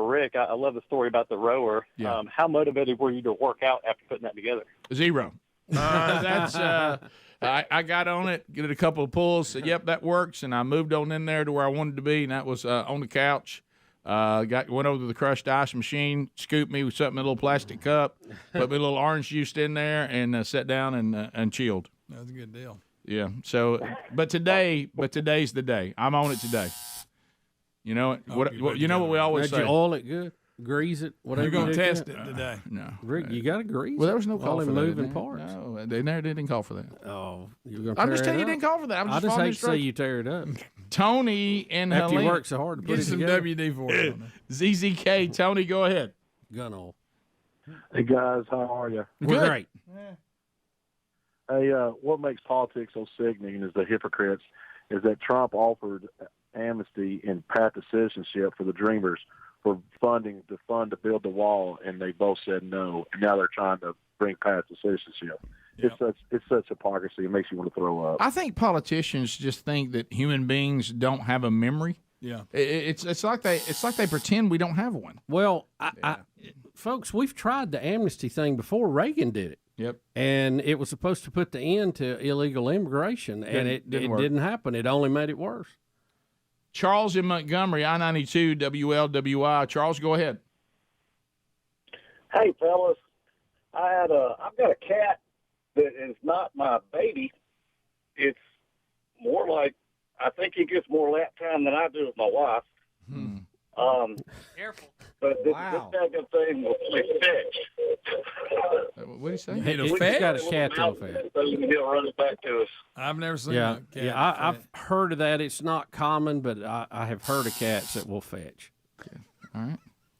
Rick. I love the story about the rower. Yeah. How motivated were you to work out after putting that together? 0. That's I got on it, did a couple of pulls, said, yep, that works, and I moved on in there to where I wanted to be, and that was on the couch. Went over to the crushed ice machine, scooped me with something in a little plastic cup, put me a little orange juice in there, and sat down and chilled. That was a good deal. Yeah. So, but today's the day. I'm on it today. You know what? You know what we always Did say. you oil it good? Grease it? Whatever. You're going to you do test to it today. No. Rick, you got to grease. Well, there was no call all for them that. moving in there. parts. No, they never didn't call for that. Oh, you're going to I'm just telling you, didn't call for that. I'm I just just following hate to see instructions. you tear it up. Tony and After you Helena. work so hard to put Get it some together. WD-40 on there. ZZK. Tony, go ahead. Gun oil. Hey, guys, how are you? We're great. Hey, what makes politics so sickening is the hypocrites is that Trump offered amnesty and path to citizenship for the Dreamers for funding to build the wall, and they both said no. And now they're trying to bring path to citizenship. Yep. It's such hypocrisy. It makes you want to throw up. I think politicians just think that human beings don't have a memory. Yeah. It's like they pretend we don't have one. Well, folks, we've tried the amnesty thing before. Reagan did it. Yep. And it was supposed to put the end to illegal immigration, and it didn't happen. It only made it worse. Charles in Montgomery, I-92, WLWI. Charles, go ahead. Hey, fellas, I've got a cat that is not my baby, it's more like I think he gets more lap time than I do with my wife. Careful. But this second thing will fetch. What do you say? He's got a cat that'll fetch. He'll run it back to us. I've never seen Yeah, a cat. I've heard of that. It's not common, but I have heard of cats that will fetch. All right.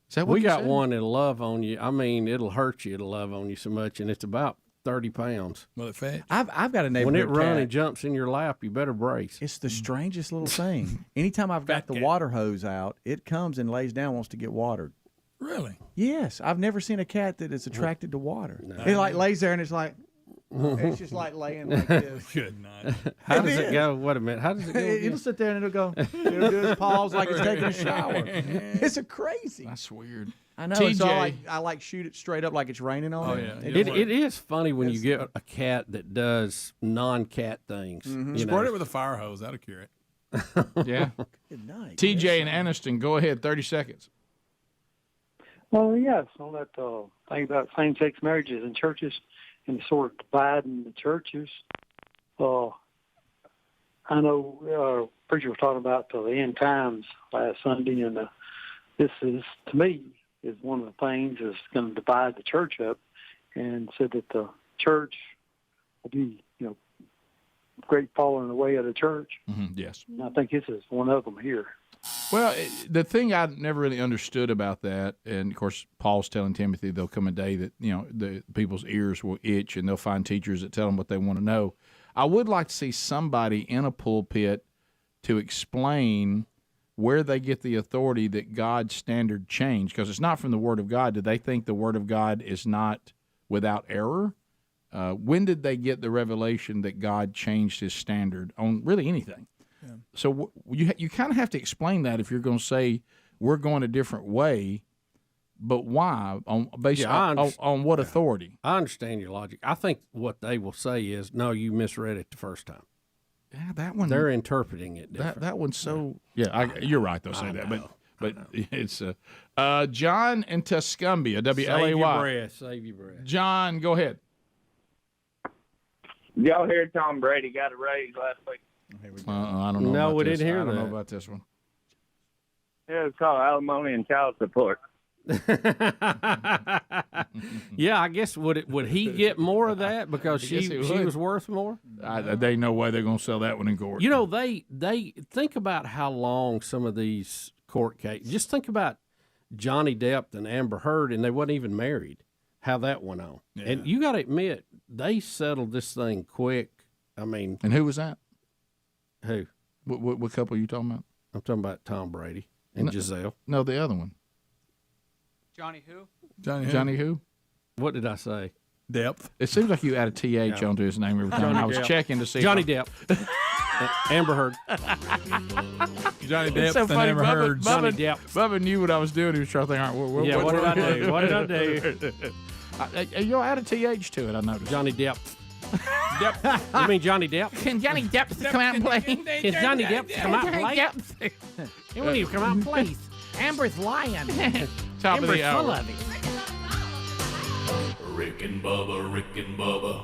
Is that what We you got said? one that'll love on you. I mean, it'll hurt you. It'll love on you so much, and it's about 30 pounds. Will it fetch? I've got a When neighborhood it runs cat. and jumps in your lap, you better brace. It's the strangest little thing. Anytime I've got the water hose out, it comes and lays down, wants to get watered. Really? Yes, I've never seen a cat that is attracted to water. It like lays there and it's like, it's just like laying like this. Good night. How does it go? Wait a minute. How does it go? It'll sit there and it'll go. It'll do its paws like it's taking a shower. It's a crazy. That's weird. I know. TJ. So I like shoot it straight up like it's raining on it. yeah. It is funny when you get a cat that does non-cat things. Mm-hmm. You know? Squirt it with a fire hose. That'll cure it. Yeah. Good night. TJ and Anniston, go ahead. 30 seconds. Well, yes, on that thing about same-sex marriages in churches and sort of dividing the churches. I know preacher was talking about the end times last Sunday, and this is, to me, is one of the things that's going to divide the church up, and said that the church will be, great falling away of the church. Mm-hmm. Yes. And I think this is one of them here. Well, the thing I never really understood about that, and of course Paul's telling Timothy there'll come a day that the people's ears will itch and they'll find teachers that tell them what they want to know. I would like to see somebody in a pulpit to explain where they get the authority that God's standard changed, because it's not from the Word of God. Do they think the Word of God is not without error? When did they get the revelation that God changed His standard on really anything? Yeah. So you kind of have to explain that if you're going to say we're going a different way, but why? Based on what authority? I understand your logic. I think what they will say is, no, you misread it the first time. Yeah, that one. They're interpreting it different. That one's so. Yeah, you're right. They'll say that, but it's John in Tuscumbia, WLAY. Save your breath. John, go ahead. Y'all hear Tom Brady got a raise last week? I don't know. No, about we this. didn't hear I don't that. know about this one. Yeah, it's called alimony and child support. Yeah, I guess would he get more of that because she was worth more? They no way they're going to sell that one in court. They think about how long some of these court cases. Just think about Johnny Depp and Amber Heard, and they wasn't even married. How that went on, and you got to admit they settled this thing quick. I mean, and who was that? Who? What couple are you talking about? I'm talking about Tom Brady and Giselle. No, the other one. Johnny who? Johnny who? What did I say? Depp. It seems like you add a TH onto his name every time. I was checking to see. Johnny Depp. Amber Heard. Johnny Depp so and funny. Amber Heard. Johnny Depp. Bubba knew what I was doing. He was trying to think, all right, what did I do? What did I do? You'll add a TH to it, I noticed. Johnny Depp. Depp. You mean Johnny Depp? Can Johnny Depp come out and play? Can Johnny Depp come out and play? He won't even come out and play. Amber's lying. Top of Amber's the hour. full of it. Rick and Bubba, Rick and Bubba.